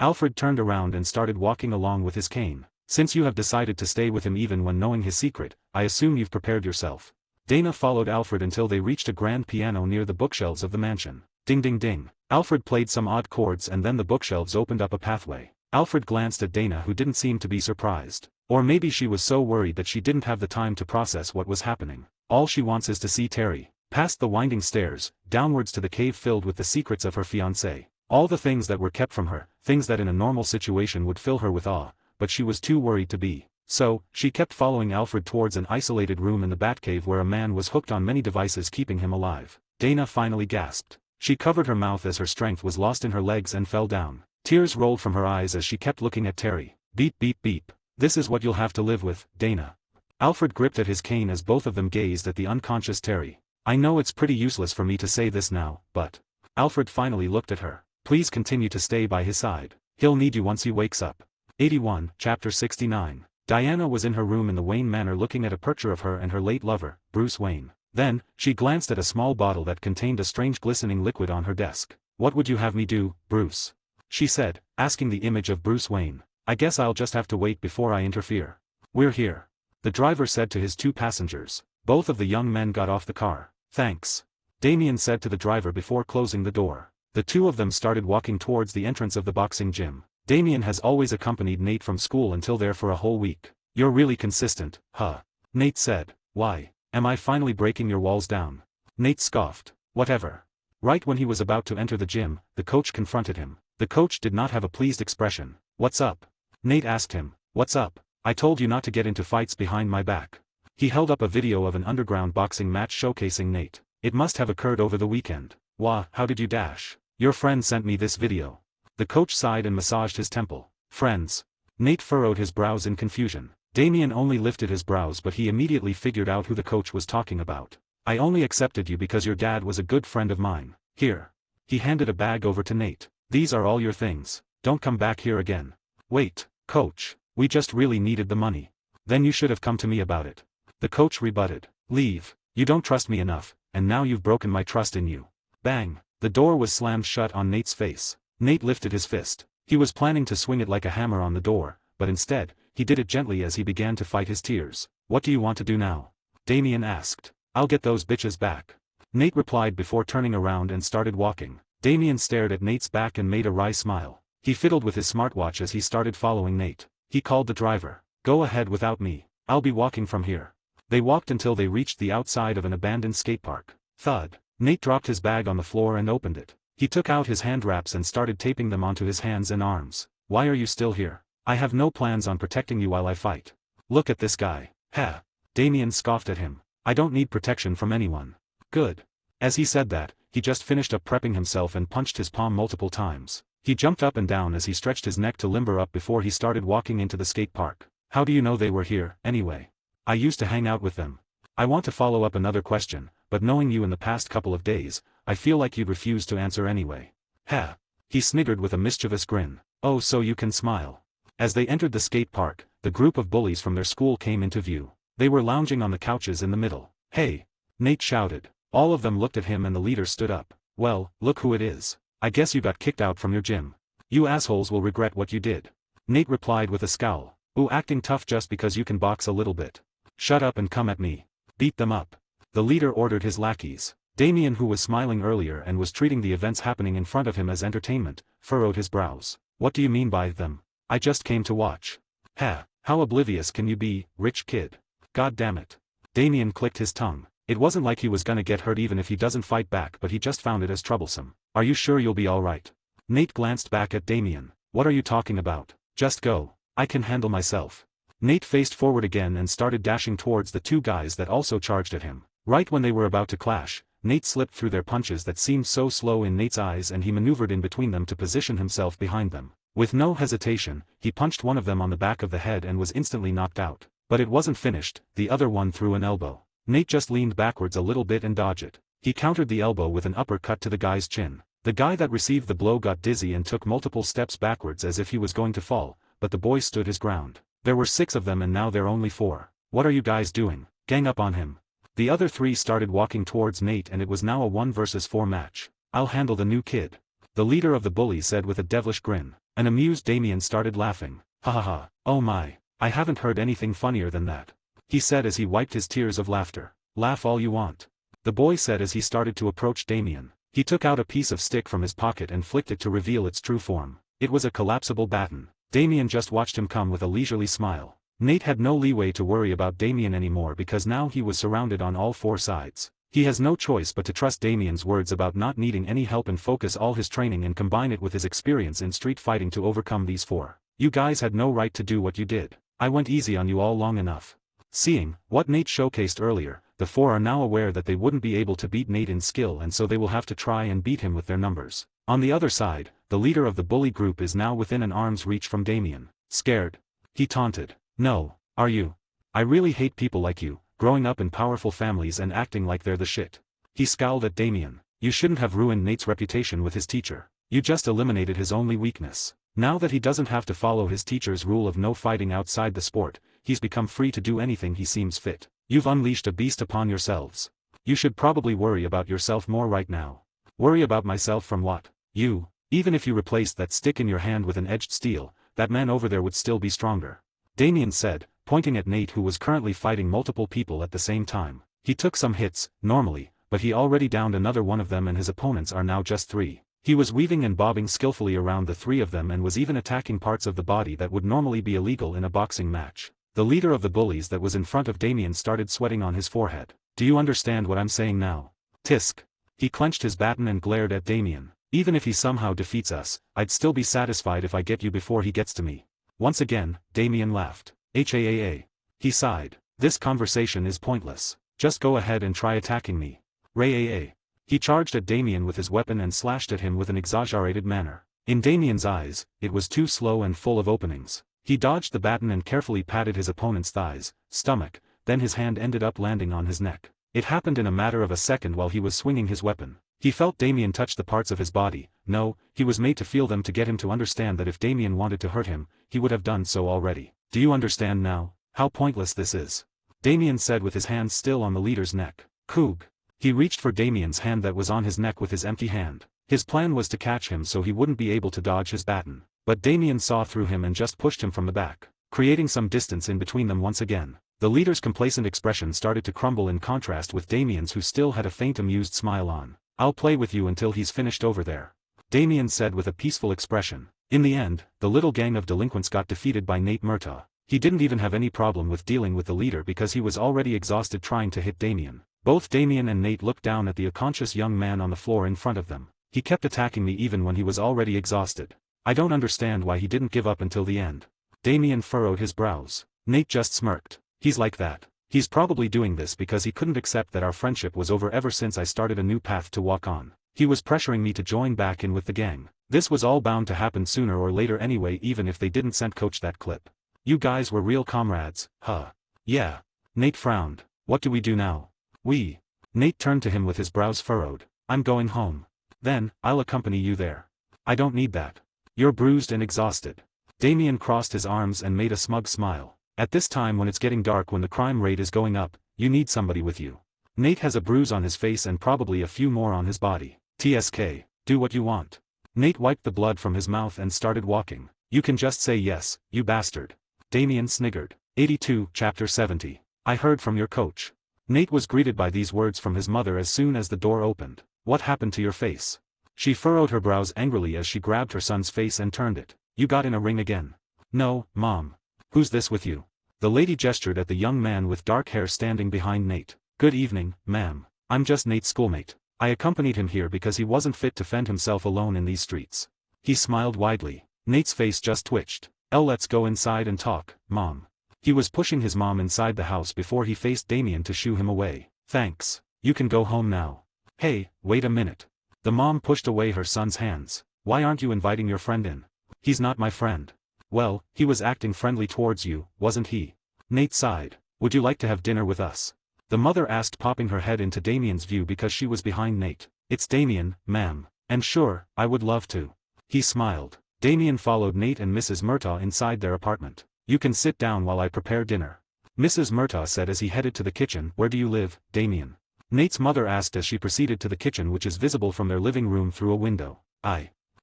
Alfred turned around and started walking along with his cane. Since you have decided to stay with him even when knowing his secret, I assume you've prepared yourself. Dana followed Alfred until they reached a grand piano near the bookshelves of the mansion. Ding ding ding. Alfred played some odd chords and then the bookshelves opened up a pathway. Alfred glanced at Dana, who didn't seem to be surprised. Or maybe she was so worried that she didn't have the time to process what was happening. All she wants is to see Terry. Past the winding stairs, downwards to the cave filled with the secrets of her fiancé. All the things that were kept from her, things that in a normal situation would fill her with awe, but she was too worried to be. So, she kept following Alfred towards an isolated room in the Batcave where a man was hooked on many devices keeping him alive. Dana finally gasped. She covered her mouth as her strength was lost in her legs and fell down. Tears rolled from her eyes as she kept looking at Terry. Beep beep beep. This is what you'll have to live with, Dana. Alfred gripped at his cane as both of them gazed at the unconscious Terry. I know it's pretty useless for me to say this now, but... Alfred finally looked at her. Please continue to stay by his side. He'll need you once he wakes up. 81, Chapter 69. Diana was in her room in the Wayne Manor looking at a picture of her and her late lover, Bruce Wayne. Then, she glanced at a small bottle that contained a strange glistening liquid on her desk. What would you have me do, Bruce? She said, asking the image of Bruce Wayne. I guess I'll just have to wait before I interfere. We're here. The driver said to his two passengers. Both of the young men got off the car. Thanks. Damien said to the driver before closing the door. The two of them started walking towards the entrance of the boxing gym. Damien has always accompanied Nate from school until there for a whole week. You're really consistent, huh? Nate said. Why? Am I finally breaking your walls down? Nate scoffed. Whatever. Right when he was about to enter the gym, the coach confronted him. The coach did not have a pleased expression. What's up? Nate asked him. What's up? I told you not to get into fights behind my back. He held up a video of an underground boxing match showcasing Nate. It must have occurred over the weekend. Wah, how did you dash? Your friend sent me this video. The coach sighed and massaged his temple. Friends. Nate furrowed his brows in confusion. Damien only lifted his brows, but he immediately figured out who the coach was talking about. I only accepted you because your dad was a good friend of mine. Here. He handed a bag over to Nate. These are all your things. Don't come back here again. Wait, coach. We just really needed the money. Then you should have come to me about it. The coach rebutted. Leave. You don't trust me enough, and now you've broken my trust in you. Bang. The door was slammed shut on Nate's face. Nate lifted his fist. He was planning to swing it like a hammer on the door, but instead, he did it gently as he began to fight his tears. What do you want to do now? Damien asked. I'll get those bitches back. Nate replied before turning around and started walking. Damien stared at Nate's back and made a wry smile. He fiddled with his smartwatch as he started following Nate. He called the driver. Go ahead without me. I'll be walking from here. They walked until they reached the outside of an abandoned skatepark. Thud. Nate dropped his bag on the floor and opened it. He took out his hand wraps and started taping them onto his hands and arms. Why are you still here? I have no plans on protecting you while I fight. Look at this guy. Ha. Damien scoffed at him. I don't need protection from anyone. Good. As he said that, he just finished up prepping himself and punched his palm multiple times. He jumped up and down as he stretched his neck to limber up before he started walking into the skate park. How do you know they were here, anyway? I used to hang out with them. I want to follow up another question, but knowing you in the past couple of days, I feel like you'd refuse to answer anyway. Ha. He sniggered with a mischievous grin. Oh, so you can smile. As they entered the skate park, the group of bullies from their school came into view. They were lounging on the couches in the middle. Hey! Nate shouted. All of them looked at him and the leader stood up. Well, look who it is. I guess you got kicked out from your gym. You assholes will regret what you did. Nate replied with a scowl. Ooh, acting tough just because you can box a little bit. Shut up and come at me. Beat them up. The leader ordered his lackeys. Damien, who was smiling earlier and was treating the events happening in front of him as entertainment, furrowed his brows. What do you mean by them? I just came to watch. Ha, how oblivious can you be, rich kid? God damn it. Damien clicked his tongue. It wasn't like he was gonna get hurt even if he doesn't fight back, but he just found it as troublesome. Are you sure you'll be alright? Nate glanced back at Damien. What are you talking about? Just go. I can handle myself. Nate faced forward again and started dashing towards the two guys that also charged at him. Right when they were about to clash, Nate slipped through their punches that seemed so slow in Nate's eyes and he maneuvered in between them to position himself behind them. With no hesitation, he punched one of them on the back of the head and was instantly knocked out. But it wasn't finished, the other one threw an elbow. Nate just leaned backwards a little bit and dodged it. He countered the elbow with an uppercut to the guy's chin. The guy that received the blow got dizzy and took multiple steps backwards as if he was going to fall, but the boy stood his ground. There were 6 of them and now there are only 4. What are you guys doing? Gang up on him. The other 3 started walking towards Nate and it was now a 1 versus 4 match. I'll handle the new kid. The leader of the bullies said with a devilish grin. An amused Damien started laughing. Ha ha ha, oh my, I haven't heard anything funnier than that. He said as he wiped his tears of laughter. laugh all you want," the boy said as he started to approach Damien. He took out a piece of stick from his pocket and flicked it to reveal its true form. It was a collapsible baton. Damien just watched him come with a leisurely smile. Nate had no leeway to worry about Damien anymore because now he was surrounded on all four sides. He has no choice but to trust Damien's words about not needing any help and focus all his training and combine it with his experience in street fighting to overcome these four. "You guys had no right to do what you did. I went easy on you all long enough." Seeing what Nate showcased earlier, the four are now aware that they wouldn't be able to beat Nate in skill and so they will have to try and beat him with their numbers. On the other side, the leader of the bully group is now within an arm's reach from Damien. "Scared?" he taunted. "No, are you? I really hate people like you, growing up in powerful families and acting like they're the shit." He scowled at Damien. "You shouldn't have ruined Nate's reputation with his teacher. You just eliminated his only weakness. Now that he doesn't have to follow his teacher's rule of no fighting outside the sport, he's become free to do anything he seems fit. You've unleashed a beast upon yourselves. You should probably worry about yourself more right now." "Worry about myself from what? You? Even if you replaced that stick in your hand with an edged steel, that man over there would still be stronger," Damien said, pointing at Nate who was currently fighting multiple people at the same time. He took some hits, normally, but he already downed another one of them and his opponents are now just three. He was weaving and bobbing skillfully around the three of them and was even attacking parts of the body that would normally be illegal in a boxing match. The leader of the bullies that was in front of Damien started sweating on his forehead. "Do you understand what I'm saying now?" "Tisk." He clenched his baton and glared at Damien. "Even if he somehow defeats us, I'd still be satisfied if I get you before he gets to me." Once again, Damien laughed. "HAAA. He sighed. "This conversation is pointless. Just go ahead and try attacking me." "Ray-AA." He charged at Damien with his weapon and slashed at him with an exaggerated manner. In Damien's eyes, it was too slow and full of openings. He dodged the baton and carefully patted his opponent's thighs, stomach, then his hand ended up landing on his neck. It happened in a matter of a second while he was swinging his weapon. He felt Damien touch the parts of his body. No, he was made to feel them to get him to understand that if Damien wanted to hurt him, he would have done so already. "Do you understand now, how pointless this is?" Damien said with his hands still on the leader's neck. "Coog." He reached for Damien's hand that was on his neck with his empty hand. His plan was to catch him so he wouldn't be able to dodge his baton. But Damien saw through him and just pushed him from the back, creating some distance in between them once again. The leader's complacent expression started to crumble in contrast with Damien's who still had a faint amused smile on. "I'll play with you until he's finished over there," Damien said with a peaceful expression. In the end, the little gang of delinquents got defeated by Nate Murtaugh. He didn't even have any problem with dealing with the leader because he was already exhausted trying to hit Damien. Both Damien and Nate looked down at the unconscious young man on the floor in front of them. "He kept attacking me even when he was already exhausted. I don't understand why he didn't give up until the end." Damien furrowed his brows. Nate just smirked. "He's like that. He's probably doing this because he couldn't accept that our friendship was over ever since I started a new path to walk on. He was pressuring me to join back in with the gang. This was all bound to happen sooner or later anyway even if they didn't send Coach that clip. You guys were real comrades, huh?" "Yeah." Nate frowned. "What do we do now?" Nate turned to him with his brows furrowed. "I'm going home. Then, I'll accompany you there." "I don't need that. You're bruised and exhausted." Damien crossed his arms and made a smug smile. "At this time when it's getting dark when the crime rate is going up, you need somebody with you. Nate has a bruise on his face and probably a few more on his body. TSK, do what you want." Nate wiped the blood from his mouth and started walking. "You can just say yes, you bastard." Damien sniggered. 82 Chapter 70. "I heard from your coach." Nate was greeted by these words from his mother as soon as the door opened. "What happened to your face?" She furrowed her brows angrily as she grabbed her son's face and turned it. "You got in a ring again?" "No, Mom." "Who's this with you?" The lady gestured at the young man with dark hair standing behind Nate. "Good evening, ma'am. I'm just Nate's schoolmate. I accompanied him here because he wasn't fit to fend himself alone in these streets." He smiled widely. Nate's face just twitched. Let's go inside and talk, Mom." He was pushing his mom inside the house before he faced Damien to shoo him away. "Thanks. You can go home now." "Hey, wait a minute." The mom pushed away her son's hands. "Why aren't you inviting your friend in?" "He's not my friend." "Well, he was acting friendly towards you, wasn't he?" Nate sighed. "Would you like to have dinner with us?" The mother asked, popping her head into Damien's view because she was behind Nate. "It's Damien, ma'am. And sure, I would love to." He smiled. Damien followed Nate and Mrs. Murtaugh inside their apartment. "You can sit down while I prepare dinner," Mrs. Murtaugh said as he headed to the kitchen. "Where do you live, Damien?" Nate's mother asked as she proceeded to the kitchen which is visible from their living room through a window.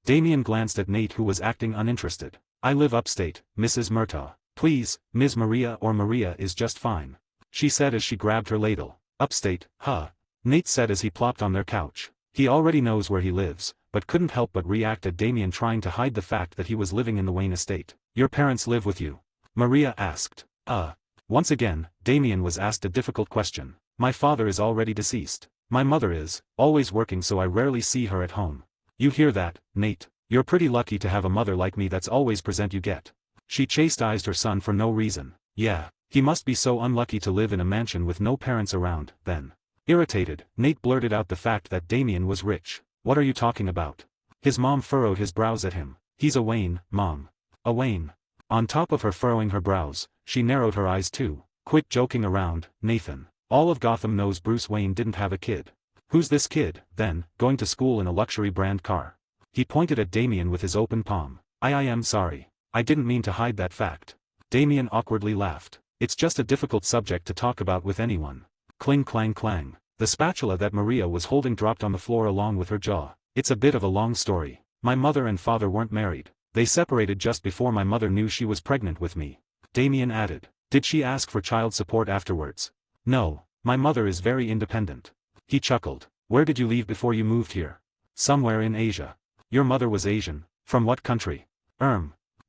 Damien glanced at Nate who was acting uninterested. "I live upstate, Mrs. Murtaugh. Please, Ms. Maria or Maria is just fine," she said as she grabbed her ladle. Upstate, huh? Nate said as he plopped on their couch. He already knows where he lives, but couldn't help but react at Damien trying to hide the fact that he was living in the Wayne estate. Your parents live with you? Maria asked. Once again, Damien was asked a difficult question. My father is already deceased. My mother is, always working, so I rarely see her at home. You hear that, Nate? You're pretty lucky to have a mother like me that's always present you get. She chastised her son for no reason. Yeah, he must be so unlucky to live in a mansion with no parents around, then. Irritated, Nate blurted out the fact that Damien was rich. What are you talking about? His mom furrowed his brows at him. He's a Wayne, Mom. A Wayne. On top of her furrowing her brows, she narrowed her eyes too. Quit joking around, Nathan. All of Gotham knows Bruce Wayne didn't have a kid. Who's this kid, then, going to school in a luxury brand car? He pointed at Damien with his open palm. I am sorry. I didn't mean to hide that fact. Damien awkwardly laughed. It's just a difficult subject to talk about with anyone. Cling clang clang. The spatula that Maria was holding dropped on the floor along with her jaw. It's a bit of a long story. My mother and father weren't married. They separated just before my mother knew she was pregnant with me. Damien added. Did she ask for child support afterwards? No, my mother is very independent. He chuckled. Where did you leave before you moved here? Somewhere in Asia. Your mother was Asian. From what country?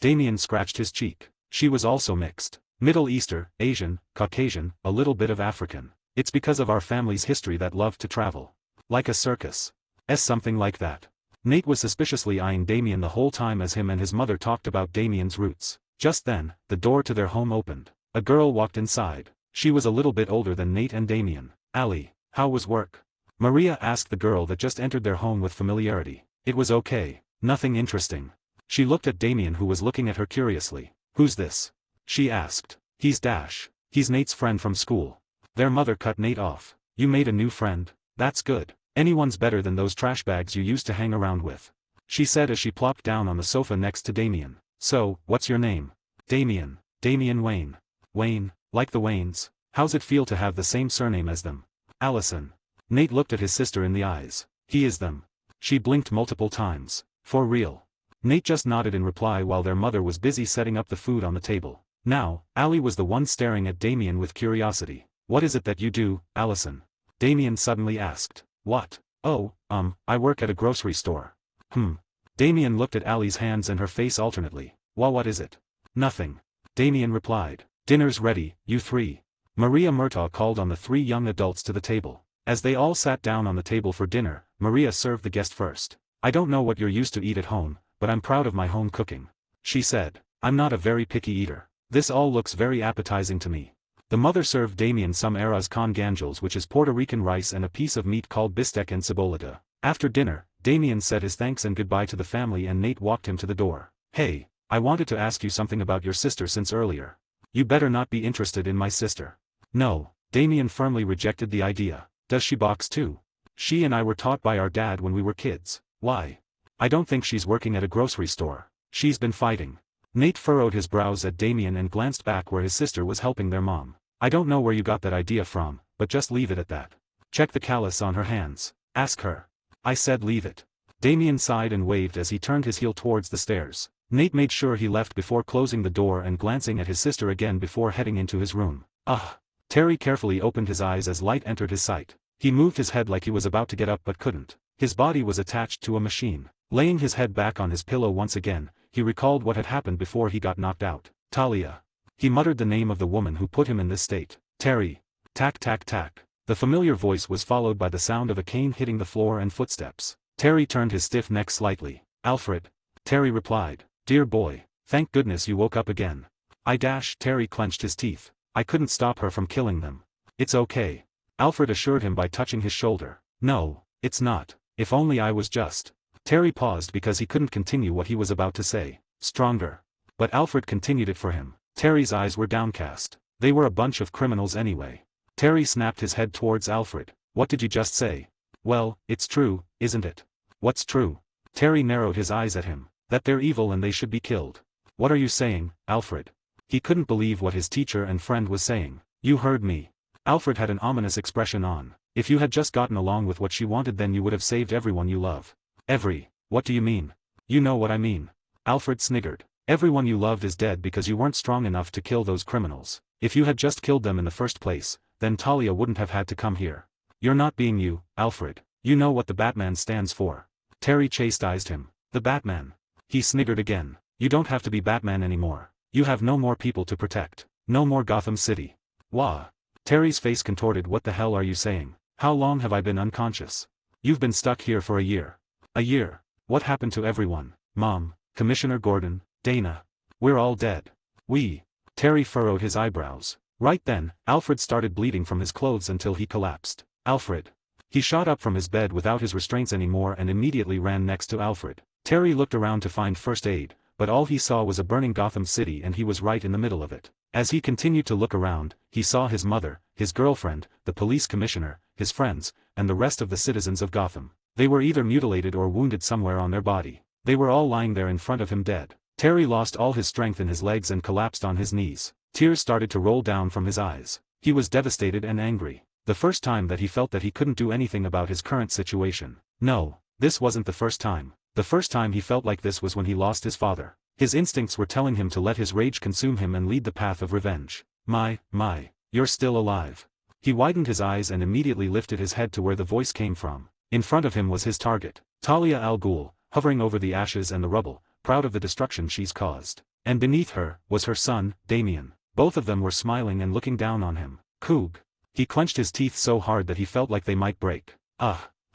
Damien scratched his cheek. She was also mixed. Middle Eastern, Asian, Caucasian, a little bit of African. It's because of our family's history that loved to travel. Like a circus. Something like that. Nate was suspiciously eyeing Damien the whole time as him and his mother talked about Damien's roots. Just then, the door to their home opened. A girl walked inside. She was a little bit older than Nate and Damien. Allie, how was work? Maria asked the girl that just entered their home with familiarity. It was okay. Nothing interesting. She looked at Damien who was looking at her curiously. Who's this? She asked. He's Dash. He's Nate's friend from school. Their mother cut Nate off. You made a new friend? That's good. Anyone's better than those trash bags you used to hang around with. She said as she plopped down on the sofa next to Damien. So, what's your name? Damien. Damien Wayne. Wayne, like the Waynes. How's it feel to have the same surname as them? Allison. Nate looked at his sister in the eyes. He is them. She blinked multiple times. For real. Nate just nodded in reply while their mother was busy setting up the food on the table. Now, Allie was the one staring at Damien with curiosity. What is it that you do, Allison? Damien suddenly asked. What? Oh, I work at a grocery store. Damien looked at Allie's hands and her face alternately. Well, what is it? Nothing. Damien replied. Dinner's ready, you three. Maria Murtaugh called on the three young adults to the table. As they all sat down on the table for dinner, Maria served the guest first. I don't know what you're used to eat at home, but I'm proud of my home cooking. She said. I'm not a very picky eater. This all looks very appetizing to me. The mother served Damien some arroz con ganjos, which is Puerto Rican rice, and a piece of meat called bistec and cebolita. After dinner, Damien said his thanks and goodbye to the family and Nate walked him to the door. Hey, I wanted to ask you something about your sister since earlier. You better not be interested in my sister. No, Damien firmly rejected the idea. Does she box too? She and I were taught by our dad when we were kids. Why? I don't think she's working at a grocery store. She's been fighting. Nate furrowed his brows at Damien and glanced back where his sister was helping their mom. I don't know where you got that idea from, but just leave it at that. Check the callus on her hands. Ask her. I said leave it. Damien sighed and waved as he turned his heel towards the stairs. Nate made sure he left before closing the door and glancing at his sister again before heading into his room. Terry carefully opened his eyes as light entered his sight. He moved his head like he was about to get up but couldn't. His body was attached to a machine. Laying his head back on his pillow once again, he recalled what had happened before he got knocked out. Talia. He muttered the name of the woman who put him in this state. Terry. Tack tack tack. The familiar voice was followed by the sound of a cane hitting the floor and footsteps. Terry turned his stiff neck slightly. Alfred. Terry replied. Dear boy, thank goodness you woke up again. Terry clenched his teeth. I couldn't stop her from killing them. It's okay. Alfred assured him by touching his shoulder. No, it's not. If only I was just. Terry paused because he couldn't continue what he was about to say. Stronger. But Alfred continued it for him. Terry's eyes were downcast. They were a bunch of criminals anyway. Terry snapped his head towards Alfred. What did you just say? Well, it's true, isn't it? What's true? Terry narrowed his eyes at him. That they're evil and they should be killed. What are you saying, Alfred? He couldn't believe what his teacher and friend was saying. You heard me. Alfred had an ominous expression on. If you had just gotten along with what she wanted, then you would have saved everyone you love. What do you mean? You know what I mean. Alfred sniggered. Everyone you loved is dead because you weren't strong enough to kill those criminals. If you had just killed them in the first place, then Talia wouldn't have had to come here. You're not being you, Alfred. You know what the Batman stands for. Terry chastised him. The Batman. He sniggered again. You don't have to be Batman anymore. You have no more people to protect. No more Gotham City. Wah. Terry's face contorted. What the hell are you saying? How long have I been unconscious? You've been stuck here for a year. A year. What happened to everyone? Mom, Commissioner Gordon, Dana. We're all dead. Terry furrowed his eyebrows. Right then, Alfred started bleeding from his clothes until he collapsed. Alfred. He shot up from his bed without his restraints anymore and immediately ran next to Alfred. Terry looked around to find first aid, but all he saw was a burning Gotham City and he was right in the middle of it. As he continued to look around, he saw his mother, his girlfriend, the police commissioner, his friends, and the rest of the citizens of Gotham. They were either mutilated or wounded somewhere on their body. They were all lying there in front of him dead. Terry lost all his strength in his legs and collapsed on his knees. Tears started to roll down from his eyes. He was devastated and angry. The first time that he felt that he couldn't do anything about his current situation. No, this wasn't the first time. The first time he felt like this was when he lost his father. His instincts were telling him to let his rage consume him and lead the path of revenge. My, you're still alive. He widened his eyes and immediately lifted his head to where the voice came from. In front of him was his target, Talia al Ghul, hovering over the ashes and the rubble, proud of the destruction she's caused. And beneath her, was her son, Damien. Both of them were smiling and looking down on him. Coog. He clenched his teeth so hard that he felt like they might break.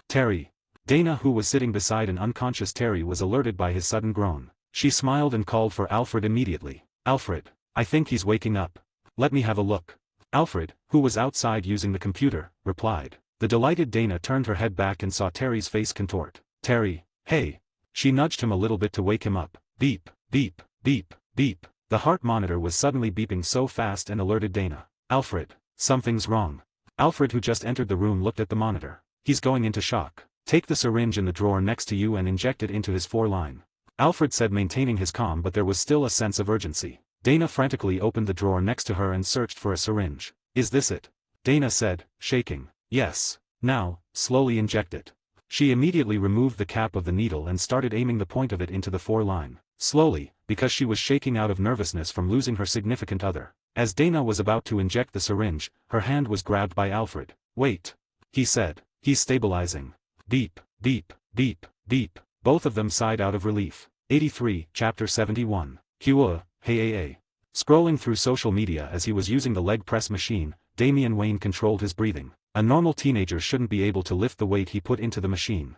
Terry. Dana, who was sitting beside an unconscious Terry, was alerted by his sudden groan. She smiled and called for Alfred immediately. Alfred. I think he's waking up. Let me have a look. Alfred, who was outside using the computer, replied. The delighted Dana turned her head back and saw Terry's face contort. Terry. Hey. She nudged him a little bit to wake him up. Beep, beep, beep, beep. The heart monitor was suddenly beeping so fast and alerted Dana. Alfred. Something's wrong. Alfred, who just entered the room, looked at the monitor. He's going into shock. Take the syringe in the drawer next to you and inject it into his foreline. Alfred said, maintaining his calm, but there was still a sense of urgency. Dana frantically opened the drawer next to her and searched for a syringe. Is this it? Dana said, shaking. Yes. Now, slowly inject it. She immediately removed the cap of the needle and started aiming the point of it into the foreline. Slowly, because she was shaking out of nervousness from losing her significant other. As Dana was about to inject the syringe, her hand was grabbed by Alfred. Wait. He said. He's stabilizing. Beep, beep, beep, beep. Both of them sighed out of relief. 83, Chapter 71. Hey. Scrolling through social media as he was using the leg press machine, Damian Wayne controlled his breathing. A normal teenager shouldn't be able to lift the weight he put into the machine.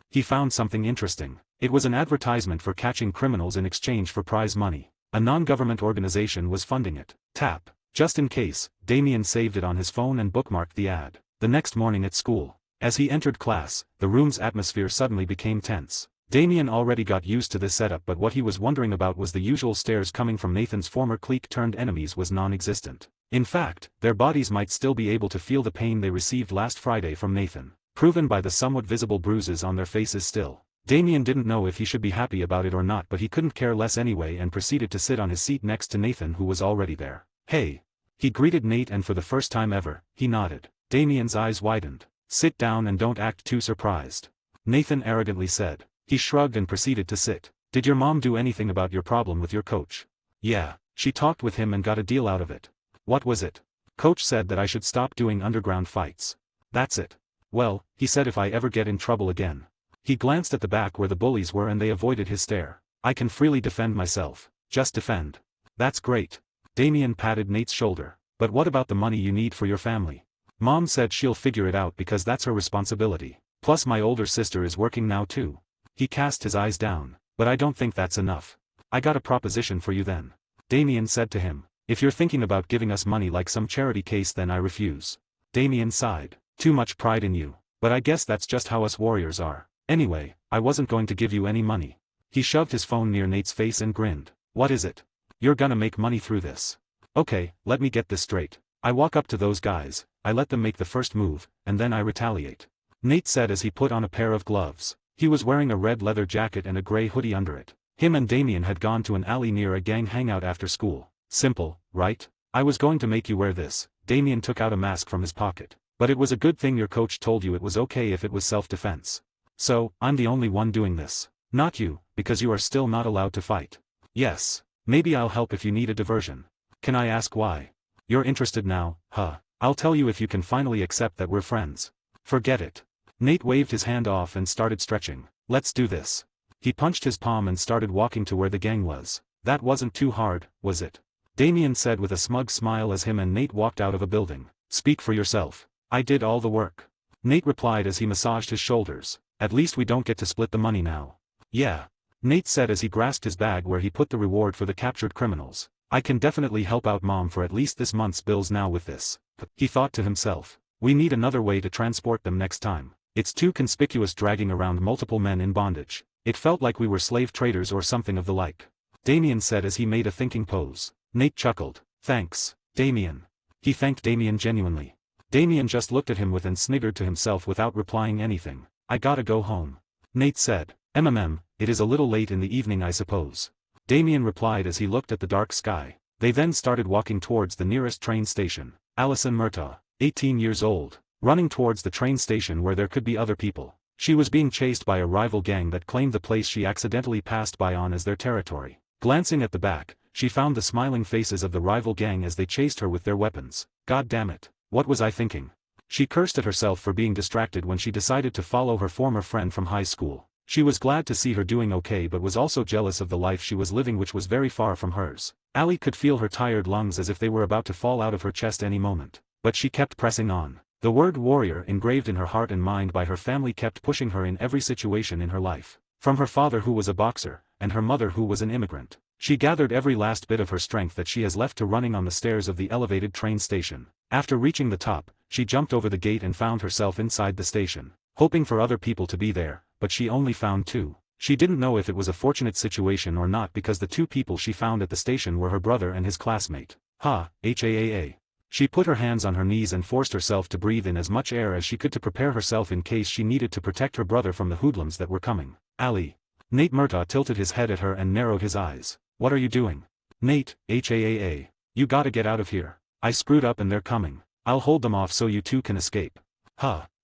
He found something interesting. It was an advertisement for catching criminals in exchange for prize money. A non-government organization was funding it. Tap. Just in case, Damian saved it on his phone and bookmarked the ad. The next morning at school. As he entered class, the room's atmosphere suddenly became tense. Damian already got used to this setup, but what he was wondering about was the usual stares coming from Nathan's former clique-turned-enemies was non-existent. In fact, their bodies might still be able to feel the pain they received last Friday from Nathan, proven by the somewhat visible bruises on their faces still. Damian didn't know if he should be happy about it or not, but he couldn't care less anyway and proceeded to sit on his seat next to Nathan, who was already there. Hey. He greeted Nate, and for the first time ever, he nodded. Damian's eyes widened. Sit down and don't act too surprised. Nathan arrogantly said. He shrugged and proceeded to sit. Did your mom do anything about your problem with your coach? Yeah, she talked with him and got a deal out of it. What was it? Coach said that I should stop doing underground fights. That's it. Well, he said if I ever get in trouble again. He glanced at the back where the bullies were and they avoided his stare. I can freely defend myself. Just defend. That's great. Damian patted Nate's shoulder. But what about the money you need for your family? Mom said she'll figure it out because that's her responsibility. Plus my older sister is working now too. He cast his eyes down. But I don't think that's enough. I got a proposition for you then. Damian said to him. If you're thinking about giving us money like some charity case, then I refuse. Damian sighed. Too much pride in you. But I guess that's just how us warriors are. Anyway, I wasn't going to give you any money. He shoved his phone near Nate's face and grinned. What is it? You're gonna make money through this. Okay, let me get this straight. I walk up to those guys, I let them make the first move, and then I retaliate. Nate said as he put on a pair of gloves. He was wearing a red leather jacket and a gray hoodie under it. Him and Damian had gone to an alley near a gang hangout after school. Simple, right? I was going to make you wear this. Damian took out a mask from his pocket. But it was a good thing your coach told you it was okay if it was self-defense. So, I'm the only one doing this. Not you, because you are still not allowed to fight. Yes. Maybe I'll help if you need a diversion. Can I ask why? You're interested now, huh? I'll tell you if you can finally accept that we're friends. Forget it. Nate waved his hand off and started stretching. Let's do this. He punched his palm and started walking to where the gang was. That wasn't too hard, was it? Damien said with a smug smile as him and Nate walked out of a building. Speak for yourself. I did all the work. Nate replied as he massaged his shoulders. At least we don't get to split the money now. Yeah. Nate said as he grasped his bag where he put the reward for the captured criminals. I can definitely help out Mom for at least this month's bills now with this. He thought to himself. We need another way to transport them next time. It's too conspicuous dragging around multiple men in bondage. It felt like we were slave traders or something of the like. Damien said as he made a thinking pose. Nate chuckled. Thanks, Damien. He thanked Damien genuinely. Damien just looked at him and sniggered to himself without replying anything. I gotta go home. Nate said. It is a little late in the evening I suppose. Damien replied as he looked at the dark sky. They then started walking towards the nearest train station. Alison Murtaugh, 18 years old, running towards the train station where there could be other people. She was being chased by a rival gang that claimed the place she accidentally passed by on as their territory. Glancing at the back, she found the smiling faces of the rival gang as they chased her with their weapons. God damn it, what was I thinking? She cursed at herself for being distracted when she decided to follow her former friend from high school. She was glad to see her doing okay but was also jealous of the life she was living which was very far from hers. Allie could feel her tired lungs as if they were about to fall out of her chest any moment. But she kept pressing on. The word warrior engraved in her heart and mind by her family kept pushing her in every situation in her life. From her father who was a boxer, and her mother who was an immigrant. She gathered every last bit of her strength that she has left to running on the stairs of the elevated train station. After reaching the top, she jumped over the gate and found herself inside the station, hoping for other people to be there, but she only found two. She didn't know if it was a fortunate situation or not because the two people she found at the station were her brother and his classmate. HAAA. She put her hands on her knees and forced herself to breathe in as much air as she could to prepare herself in case she needed to protect her brother from the hoodlums that were coming. Allie. Nate Murtaugh tilted his head at her and narrowed his eyes. What are you doing? Nate, HAAA. You gotta get out of here. I screwed up and they're coming. I'll hold them off so you two can escape.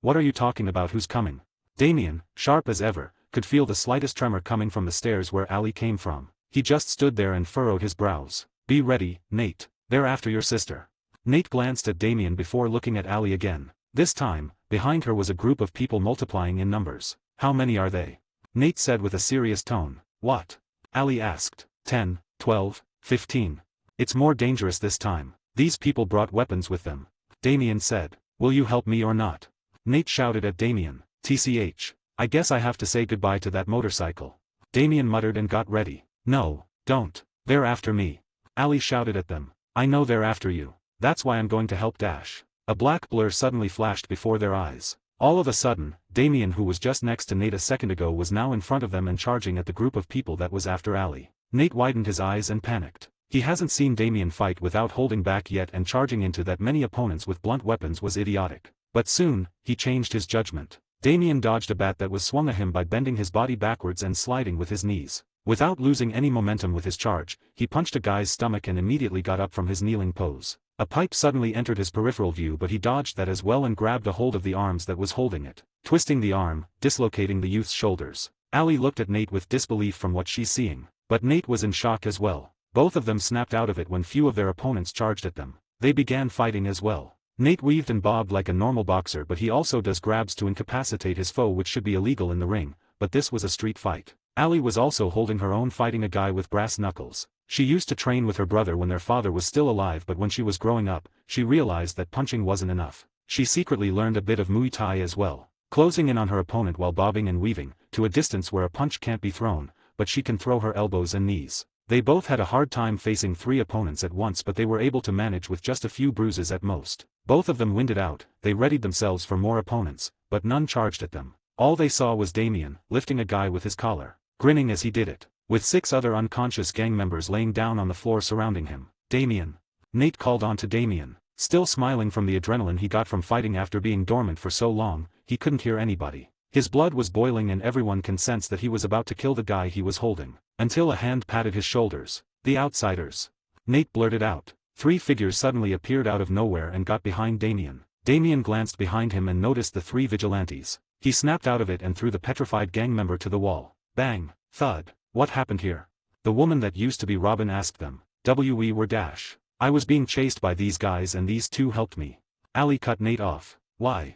What are you talking about? Who's coming? Damien, sharp as ever, could feel the slightest tremor coming from the stairs where Allie came from. He just stood there and furrowed his brows. Be ready, Nate. They're after your sister. Nate glanced at Damien before looking at Allie again. This time, behind her was a group of people multiplying in numbers. How many are they? Nate said with a serious tone. What? Allie asked. 10, 12, 15. It's more dangerous this time. These people brought weapons with them. Damien said. Will you help me or not? Nate shouted at Damien. TCH. I guess I have to say goodbye to that motorcycle. Damien muttered and got ready. No, don't. They're after me. Allie shouted at them. I know they're after you. That's why I'm going to help Dash. A black blur suddenly flashed before their eyes. All of a sudden, Damien who was just next to Nate a second ago was now in front of them and charging at the group of people that was after Allie. Nate widened his eyes and panicked. He hasn't seen Damien fight without holding back yet, and charging into that many opponents with blunt weapons was idiotic. But soon, he changed his judgment. Damien dodged a bat that was swung at him by bending his body backwards and sliding with his knees. Without losing any momentum with his charge, he punched a guy's stomach and immediately got up from his kneeling pose. A pipe suddenly entered his peripheral view, but he dodged that as well and grabbed a hold of the arms that was holding it, twisting the arm, dislocating the youth's shoulders. Allie looked at Nate with disbelief from what she's seeing. But Nate was in shock as well. Both of them snapped out of it when few of their opponents charged at them. They began fighting as well. Nate weaved and bobbed like a normal boxer, but he also does grabs to incapacitate his foe, which should be illegal in the ring, but this was a street fight. Allie was also holding her own, fighting a guy with brass knuckles. She used to train with her brother when their father was still alive, but when she was growing up, she realized that punching wasn't enough. She secretly learned a bit of Muay Thai as well, closing in on her opponent while bobbing and weaving, to a distance where a punch can't be thrown, but she can throw her elbows and knees. They both had a hard time facing three opponents at once, but they were able to manage with just a few bruises at most. Both of them winded out, they readied themselves for more opponents, but none charged at them. All they saw was Damien, lifting a guy with his collar, grinning as he did it, with 6 other unconscious gang members laying down on the floor surrounding him. Damien. Nate called on to Damien. Still smiling from the adrenaline he got from fighting after being dormant for so long, he couldn't hear anybody. His blood was boiling and everyone can sense that he was about to kill the guy he was holding. Until a hand patted his shoulders. The outsiders. Nate blurted out. 3 figures suddenly appeared out of nowhere and got behind Damien. Damien glanced behind him and noticed the 3 vigilantes. He snapped out of it and threw the petrified gang member to the wall. Bang. Thud. What happened here? The woman that used to be Robin asked them. We were Dash. I was being chased by these guys and these 2 helped me. Ali cut Nate off. Why?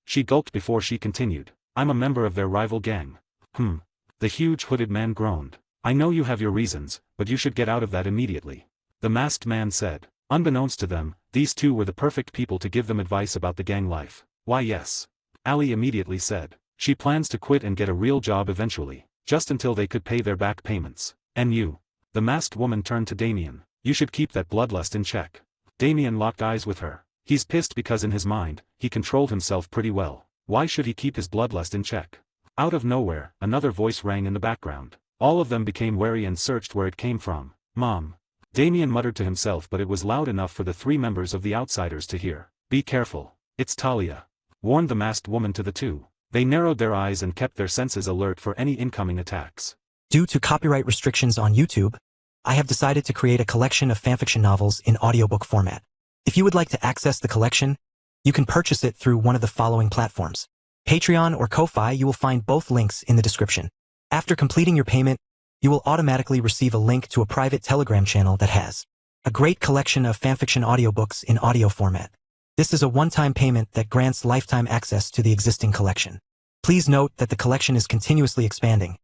She gulped before she continued. I'm a member of their rival gang. The huge hooded man groaned. I know you have your reasons, but you should get out of that immediately. The masked man said. Unbeknownst to them, these two were the perfect people to give them advice about the gang life. Why yes. Ali immediately said. She plans to quit and get a real job eventually, just until they could pay their back payments. And you? The masked woman turned to Damien. You should keep that bloodlust in check. Damien locked eyes with her. He's pissed because in his mind, he controlled himself pretty well. Why should he keep his bloodlust in check? Out of nowhere, another voice rang in the background. All of them became wary and searched where it came from. Mom. Damien muttered to himself, but it was loud enough for the three members of the outsiders to hear. Be careful. It's Talia. Warned the masked woman to the two. They narrowed their eyes and kept their senses alert for any incoming attacks. Due to copyright restrictions on YouTube, I have decided to create a collection of fanfiction novels in audiobook format. If you would like to access the collection, you can purchase it through one of the following platforms. Patreon or Ko-Fi. You will find both links in the description. After completing your payment, you will automatically receive a link to a private Telegram channel that has a great collection of fanfiction audiobooks in audio format. This is a one-time payment that grants lifetime access to the existing collection. Please note that the collection is continuously expanding.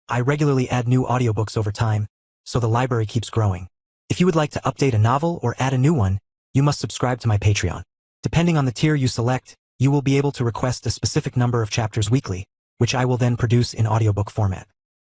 I regularly add new audiobooks over time, so the library keeps growing. If you would like to update a novel or add a new one, you must subscribe to my Patreon. Depending on the tier you select, you will be able to request a specific number of chapters weekly, which I will then produce in audiobook format.